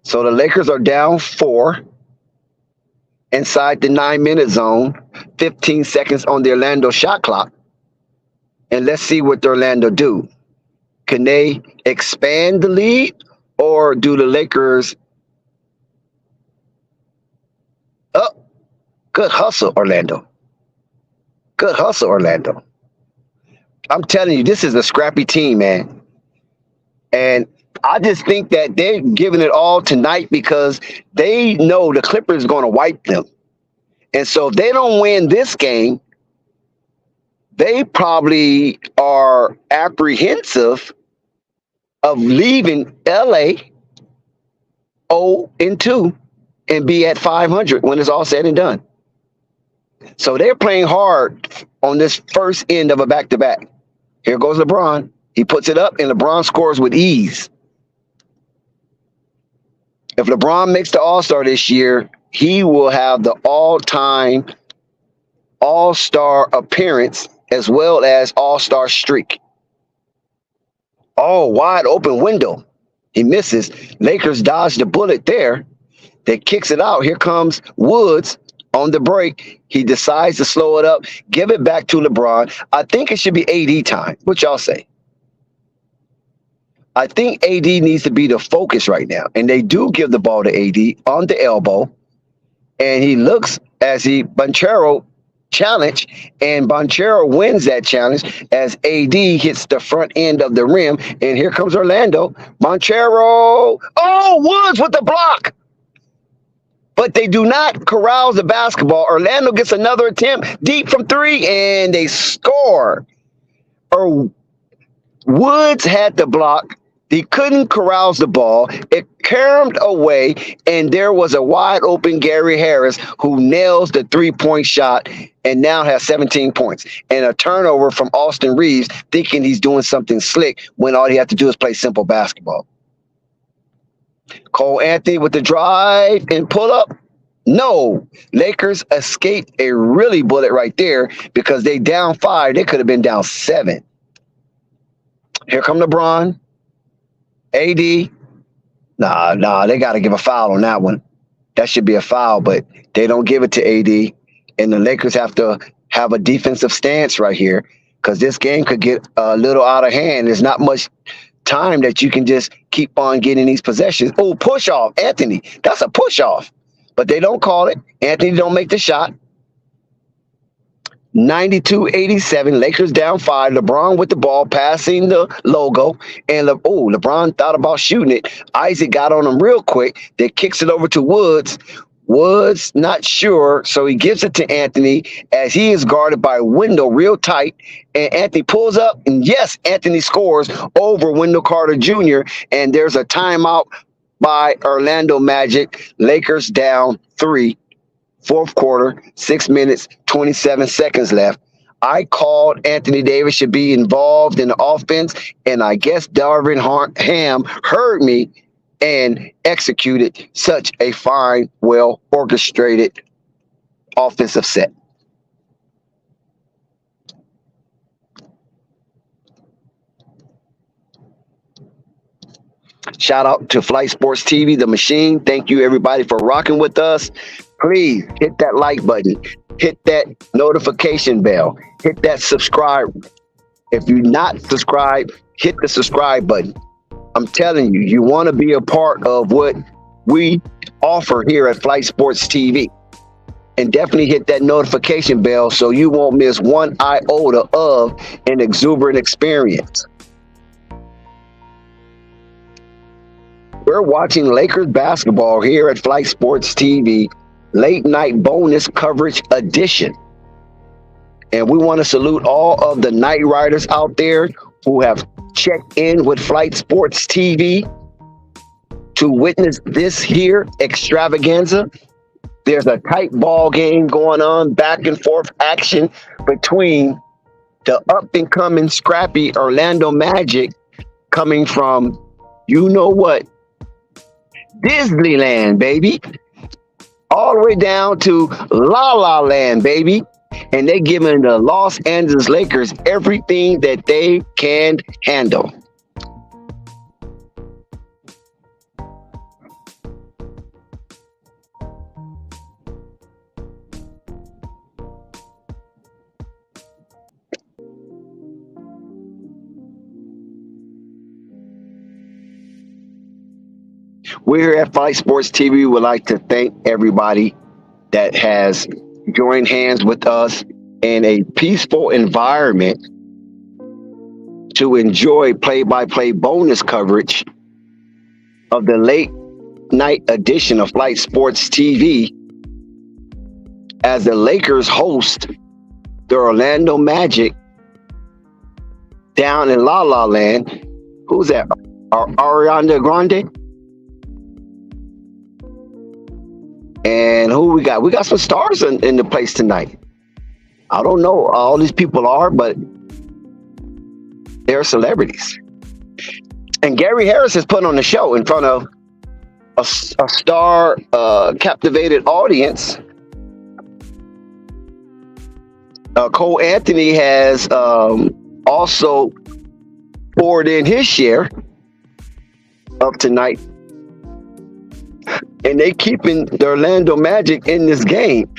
So the Lakers are down 4 inside the 9-minute zone, 15 seconds on the Orlando shot clock. And let's see what the Orlando do. Can they expand the lead, or do the Lakers? Oh, good hustle, Orlando. Good hustle, Orlando. I'm telling you, this is a scrappy team, man. And I just think that they're giving it all tonight because they know the Clippers are going to wipe them. And so if they don't win this game, they probably are apprehensive of leaving LA 0-2 and be at 500 when it's all said and done. So they're playing hard on this first end of a back-to-back. Here goes LeBron. He puts it up, and LeBron scores with ease. If LeBron makes the All-Star this year, he will have the all-time All-Star appearance as well as All-Star streak. Oh, wide open window. He misses. Lakers dodge the bullet there. They kicks it out. Here comes Woods on the break. He decides to slow it up, give it back to LeBron. I think it should be AD time. What y'all say? I think AD needs to be the focus right now. And they do give the ball to AD on the elbow. And he looks as he Banchero challenge, and Banchero wins that challenge as AD hits the front end of the rim. And here comes Orlando. Banchero. Oh, Woods with the block. But they do not corral the basketball. Orlando gets another attempt deep from three, and they score. Woods had the block. He couldn't corral the ball. It caromed away, and there was a wide open Gary Harris who nails the three-point shot and now has 17 points. And a turnover from Austin Reeves, thinking he's doing something slick when all he had to do is play simple basketball. Cole Anthony with the drive and pull up. No, Lakers escaped a really bullet right there because they down 5. They could have been down 7. Here come LeBron. AD. Nah, they got to give a foul on that one. That should be a foul, but they don't give it to AD. And the Lakers have to have a defensive stance right here because this game could get a little out of hand. There's not much time that you can just keep on getting these possessions. Oh, push off. Anthony. That's a push off. But they don't call it. Anthony don't make the shot. 92-87. Lakers down 5. LeBron with the ball, passing the logo. And LeBron thought about shooting it. Isaac got on him real quick. Then kicks it over to Woods. Woods not sure, so he gives it to Anthony as he is guarded by Wendell real tight. And Anthony pulls up, and yes, Anthony scores over Wendell Carter Jr. And there's a timeout by Orlando Magic. Lakers down 3. Fourth quarter, 6 minutes, 27 seconds left. I called Anthony Davis should be involved in the offense, and I guess Darvin Ham heard me and executed such a fine, well-orchestrated offensive set. Shout out to Flight Sports TV, the machine. Thank you, everybody, for rocking with us. Please hit that like button. Hit that notification bell. Hit that subscribe. If you're not subscribed, hit the subscribe button. I'm telling you, you want to be a part of what we offer here at Flight Sports TV. And definitely hit that notification bell so you won't miss one iota of an exuberant experience. We're watching Lakers basketball here at Flight Sports TV, late night bonus coverage edition. And we want to salute all of the night riders out there who have checked in with Flight Sports TV to witness this here extravaganza. There's a tight ball game going on, back and forth action between the up and coming scrappy Orlando Magic coming from, you know what, Disneyland, baby, all the way down to La La Land, baby. And they're giving the Los Angeles Lakers everything that they can handle. We're here at Flight Sports TV. Would like to thank everybody that has joined hands with us in a peaceful environment to enjoy play-by-play bonus coverage of the late night edition of Flight Sports TV as the Lakers host the Orlando Magic down in La La Land. Who's that? Ariana Grande? And who we got? We got some stars in the place tonight. I don't know all these people are, but they're celebrities. And Gary Harris is putting on the show in front of a star captivated audience. Cole Anthony has also poured in his share of tonight. And they keeping the Orlando Magic in this game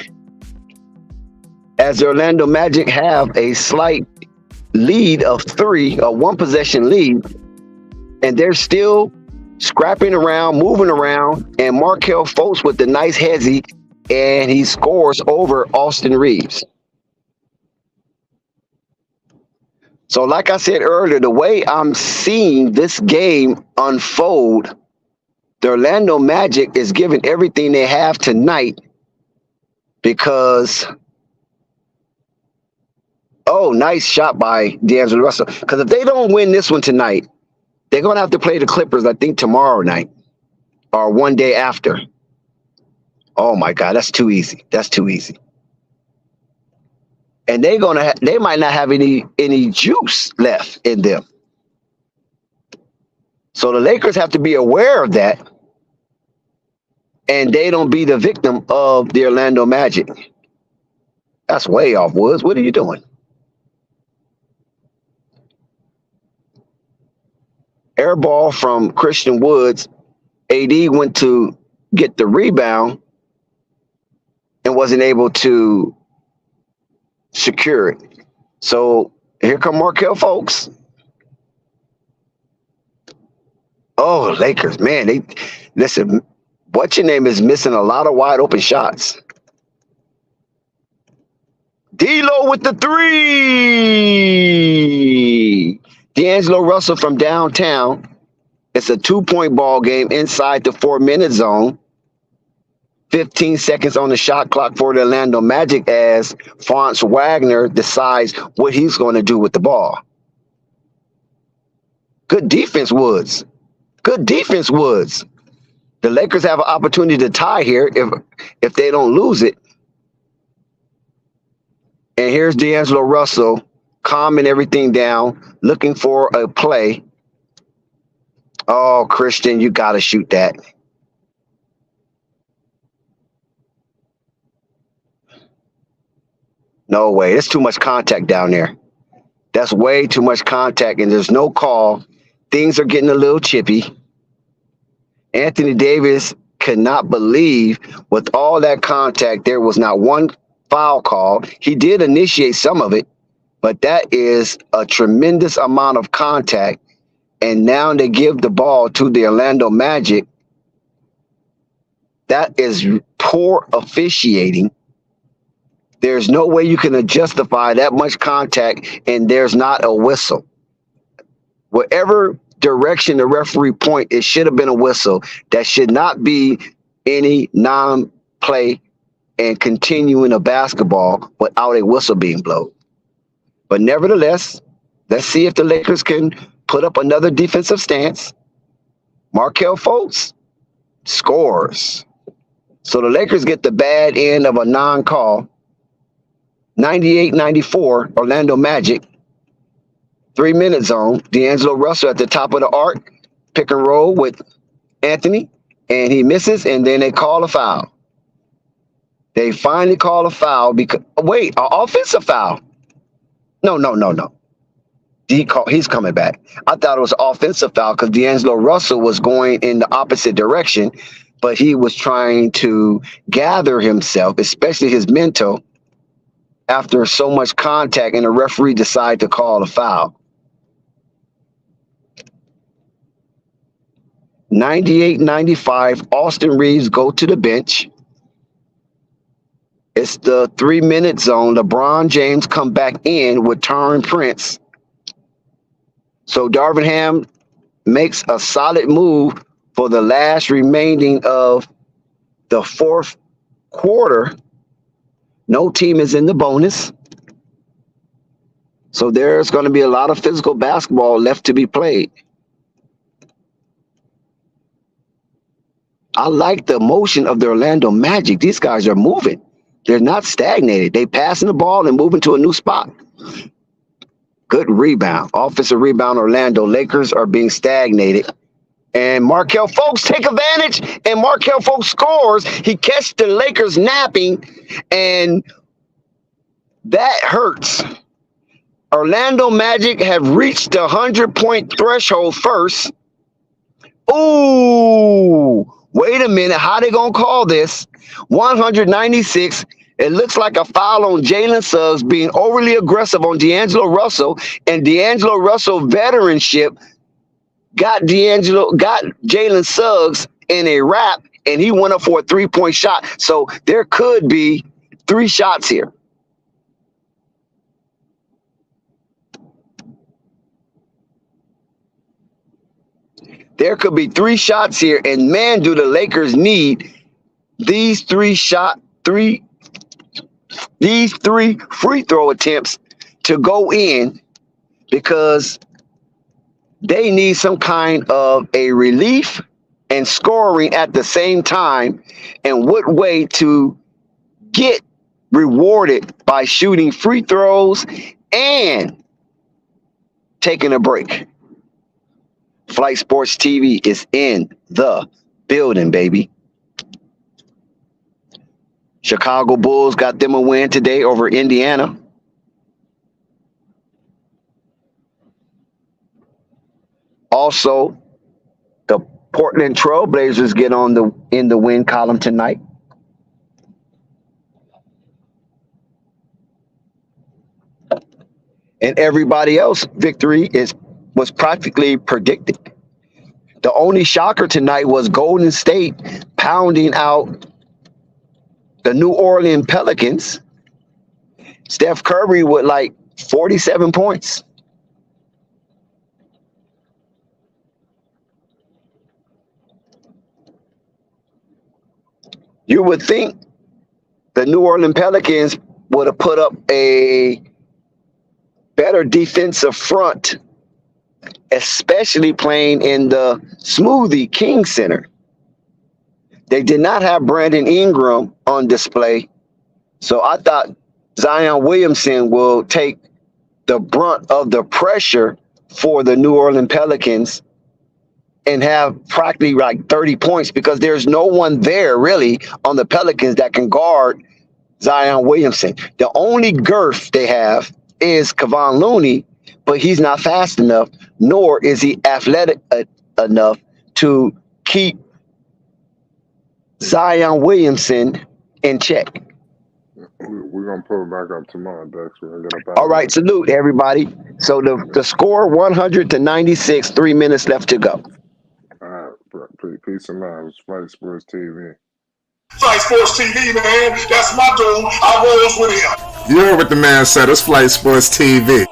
as the Orlando Magic have a slight lead of 3, a one possession lead and they're still scrapping around, moving around, and Markel Fultz with the nice hezzy, and he scores over Austin Reeves. So like I said earlier, the way I'm seeing this game unfold, the Orlando Magic is giving everything they have tonight because, oh, nice shot by D'Angelo Russell. Because if they don't win this one tonight, they're going to have to play the Clippers, I think, tomorrow night or one day after. Oh, my God, that's too easy. That's too easy. And they might not have any juice left in them. So the Lakers have to be aware of that, and they don't be the victim of the Orlando Magic. That's way off, Woods. What are you doing? Air ball from Christian Woods. AD went to get the rebound and wasn't able to secure it. So here come Markel Fultz. Oh, Lakers, man, listen, what's your name is missing a lot of wide open shots. D'Lo with the three. D'Angelo Russell from downtown. It's a 2-point ball game inside the 4-minute zone. 15 seconds on the shot clock for the Orlando Magic as Franz Wagner decides what he's going to do with the ball. Good defense, Woods. Good defense, Woods. The Lakers have an opportunity to tie here if they don't lose it. And here's D'Angelo Russell calming everything down, looking for a play. Oh, Christian, you got to shoot that. No way. There's too much contact down there. That's way too much contact, and there's no call. Things are getting a little chippy. Anthony Davis could not believe with all that contact, there was not one foul call. He did initiate some of it, but that is a tremendous amount of contact. And now they give the ball to the Orlando Magic. That is poor officiating. There's no way you can justify that much contact and there's not a whistle. Whatever direction the referee point, it should have been a whistle. That should not be any non-play and continuing a basketball without a whistle being blown. But nevertheless, let's see if the Lakers can put up another defensive stance. Markel Fultz scores. So the Lakers get the bad end of a non-call. 98-94, Orlando Magic. 3-minute zone. D'Angelo Russell at the top of the arc. Pick and roll with Anthony. And he misses, and then they call a foul. They finally call a foul because, wait, an offensive foul. No. He's coming back. I thought it was an offensive foul because D'Angelo Russell was going in the opposite direction, but he was trying to gather himself, especially his mental, after so much contact, and the referee decided to call a foul. 98-95, Austin Reeves go to the bench. It's the 3-minute zone. LeBron James come back in with Taurean Prince. So Darvin Ham makes a solid move for the last remaining of the fourth quarter. No team is in the bonus. So there's going to be a lot of physical basketball left to be played. I like the motion of the Orlando Magic. These guys are moving. They're not stagnated. They passing the ball and moving to a new spot. Good rebound. Offensive rebound, Orlando. Lakers are being stagnated. And Markel Fultz take advantage, and Markel Fultz scores. He catches the Lakers napping, and that hurts. Orlando Magic have reached the 100-point threshold first. Ooh, wait a minute. How they going to call this? 196. It looks like a foul on Jalen Suggs being overly aggressive on D'Angelo Russell, and D'Angelo Russell veteranship got Jalen Suggs in a wrap, and he went up for a 3-point shot. So there could be 3 shots here. There could be 3 shots here, and man, do the Lakers need these 3 free throw attempts to go in, because they need some kind of a relief and scoring at the same time. And what way to get rewarded by shooting free throws and taking a break. Flight Sports TV is in the building, baby. Chicago Bulls got them a win today over Indiana. Also, the Portland Trailblazers get in the win column tonight. And everybody else victory was practically predicted. The only shocker tonight was Golden State pounding out the New Orleans Pelicans. Steph Curry with like 47 points. You would think the New Orleans Pelicans would have put up a better defensive front, especially playing in the Smoothie King Center. They did not have Brandon Ingram on display, so I thought Zion Williamson will take the brunt of the pressure for the New Orleans Pelicans and have practically like 30 points, because there's no one there really on the Pelicans that can guard Zion Williamson. The only girth they have is Kevon Looney, but he's not fast enough, nor is he athletic enough to keep Zion Williamson in check. We're going to pull it back up tomorrow, Dex. We're going to get up out. All right, salute everybody. So the score 100-96, 3 minutes left to go. All right, peace and love. It's Flight Sports TV. Flight Sports TV, man. That's my dude. I rolls with him. You heard what the man said. It's Flight Sports TV.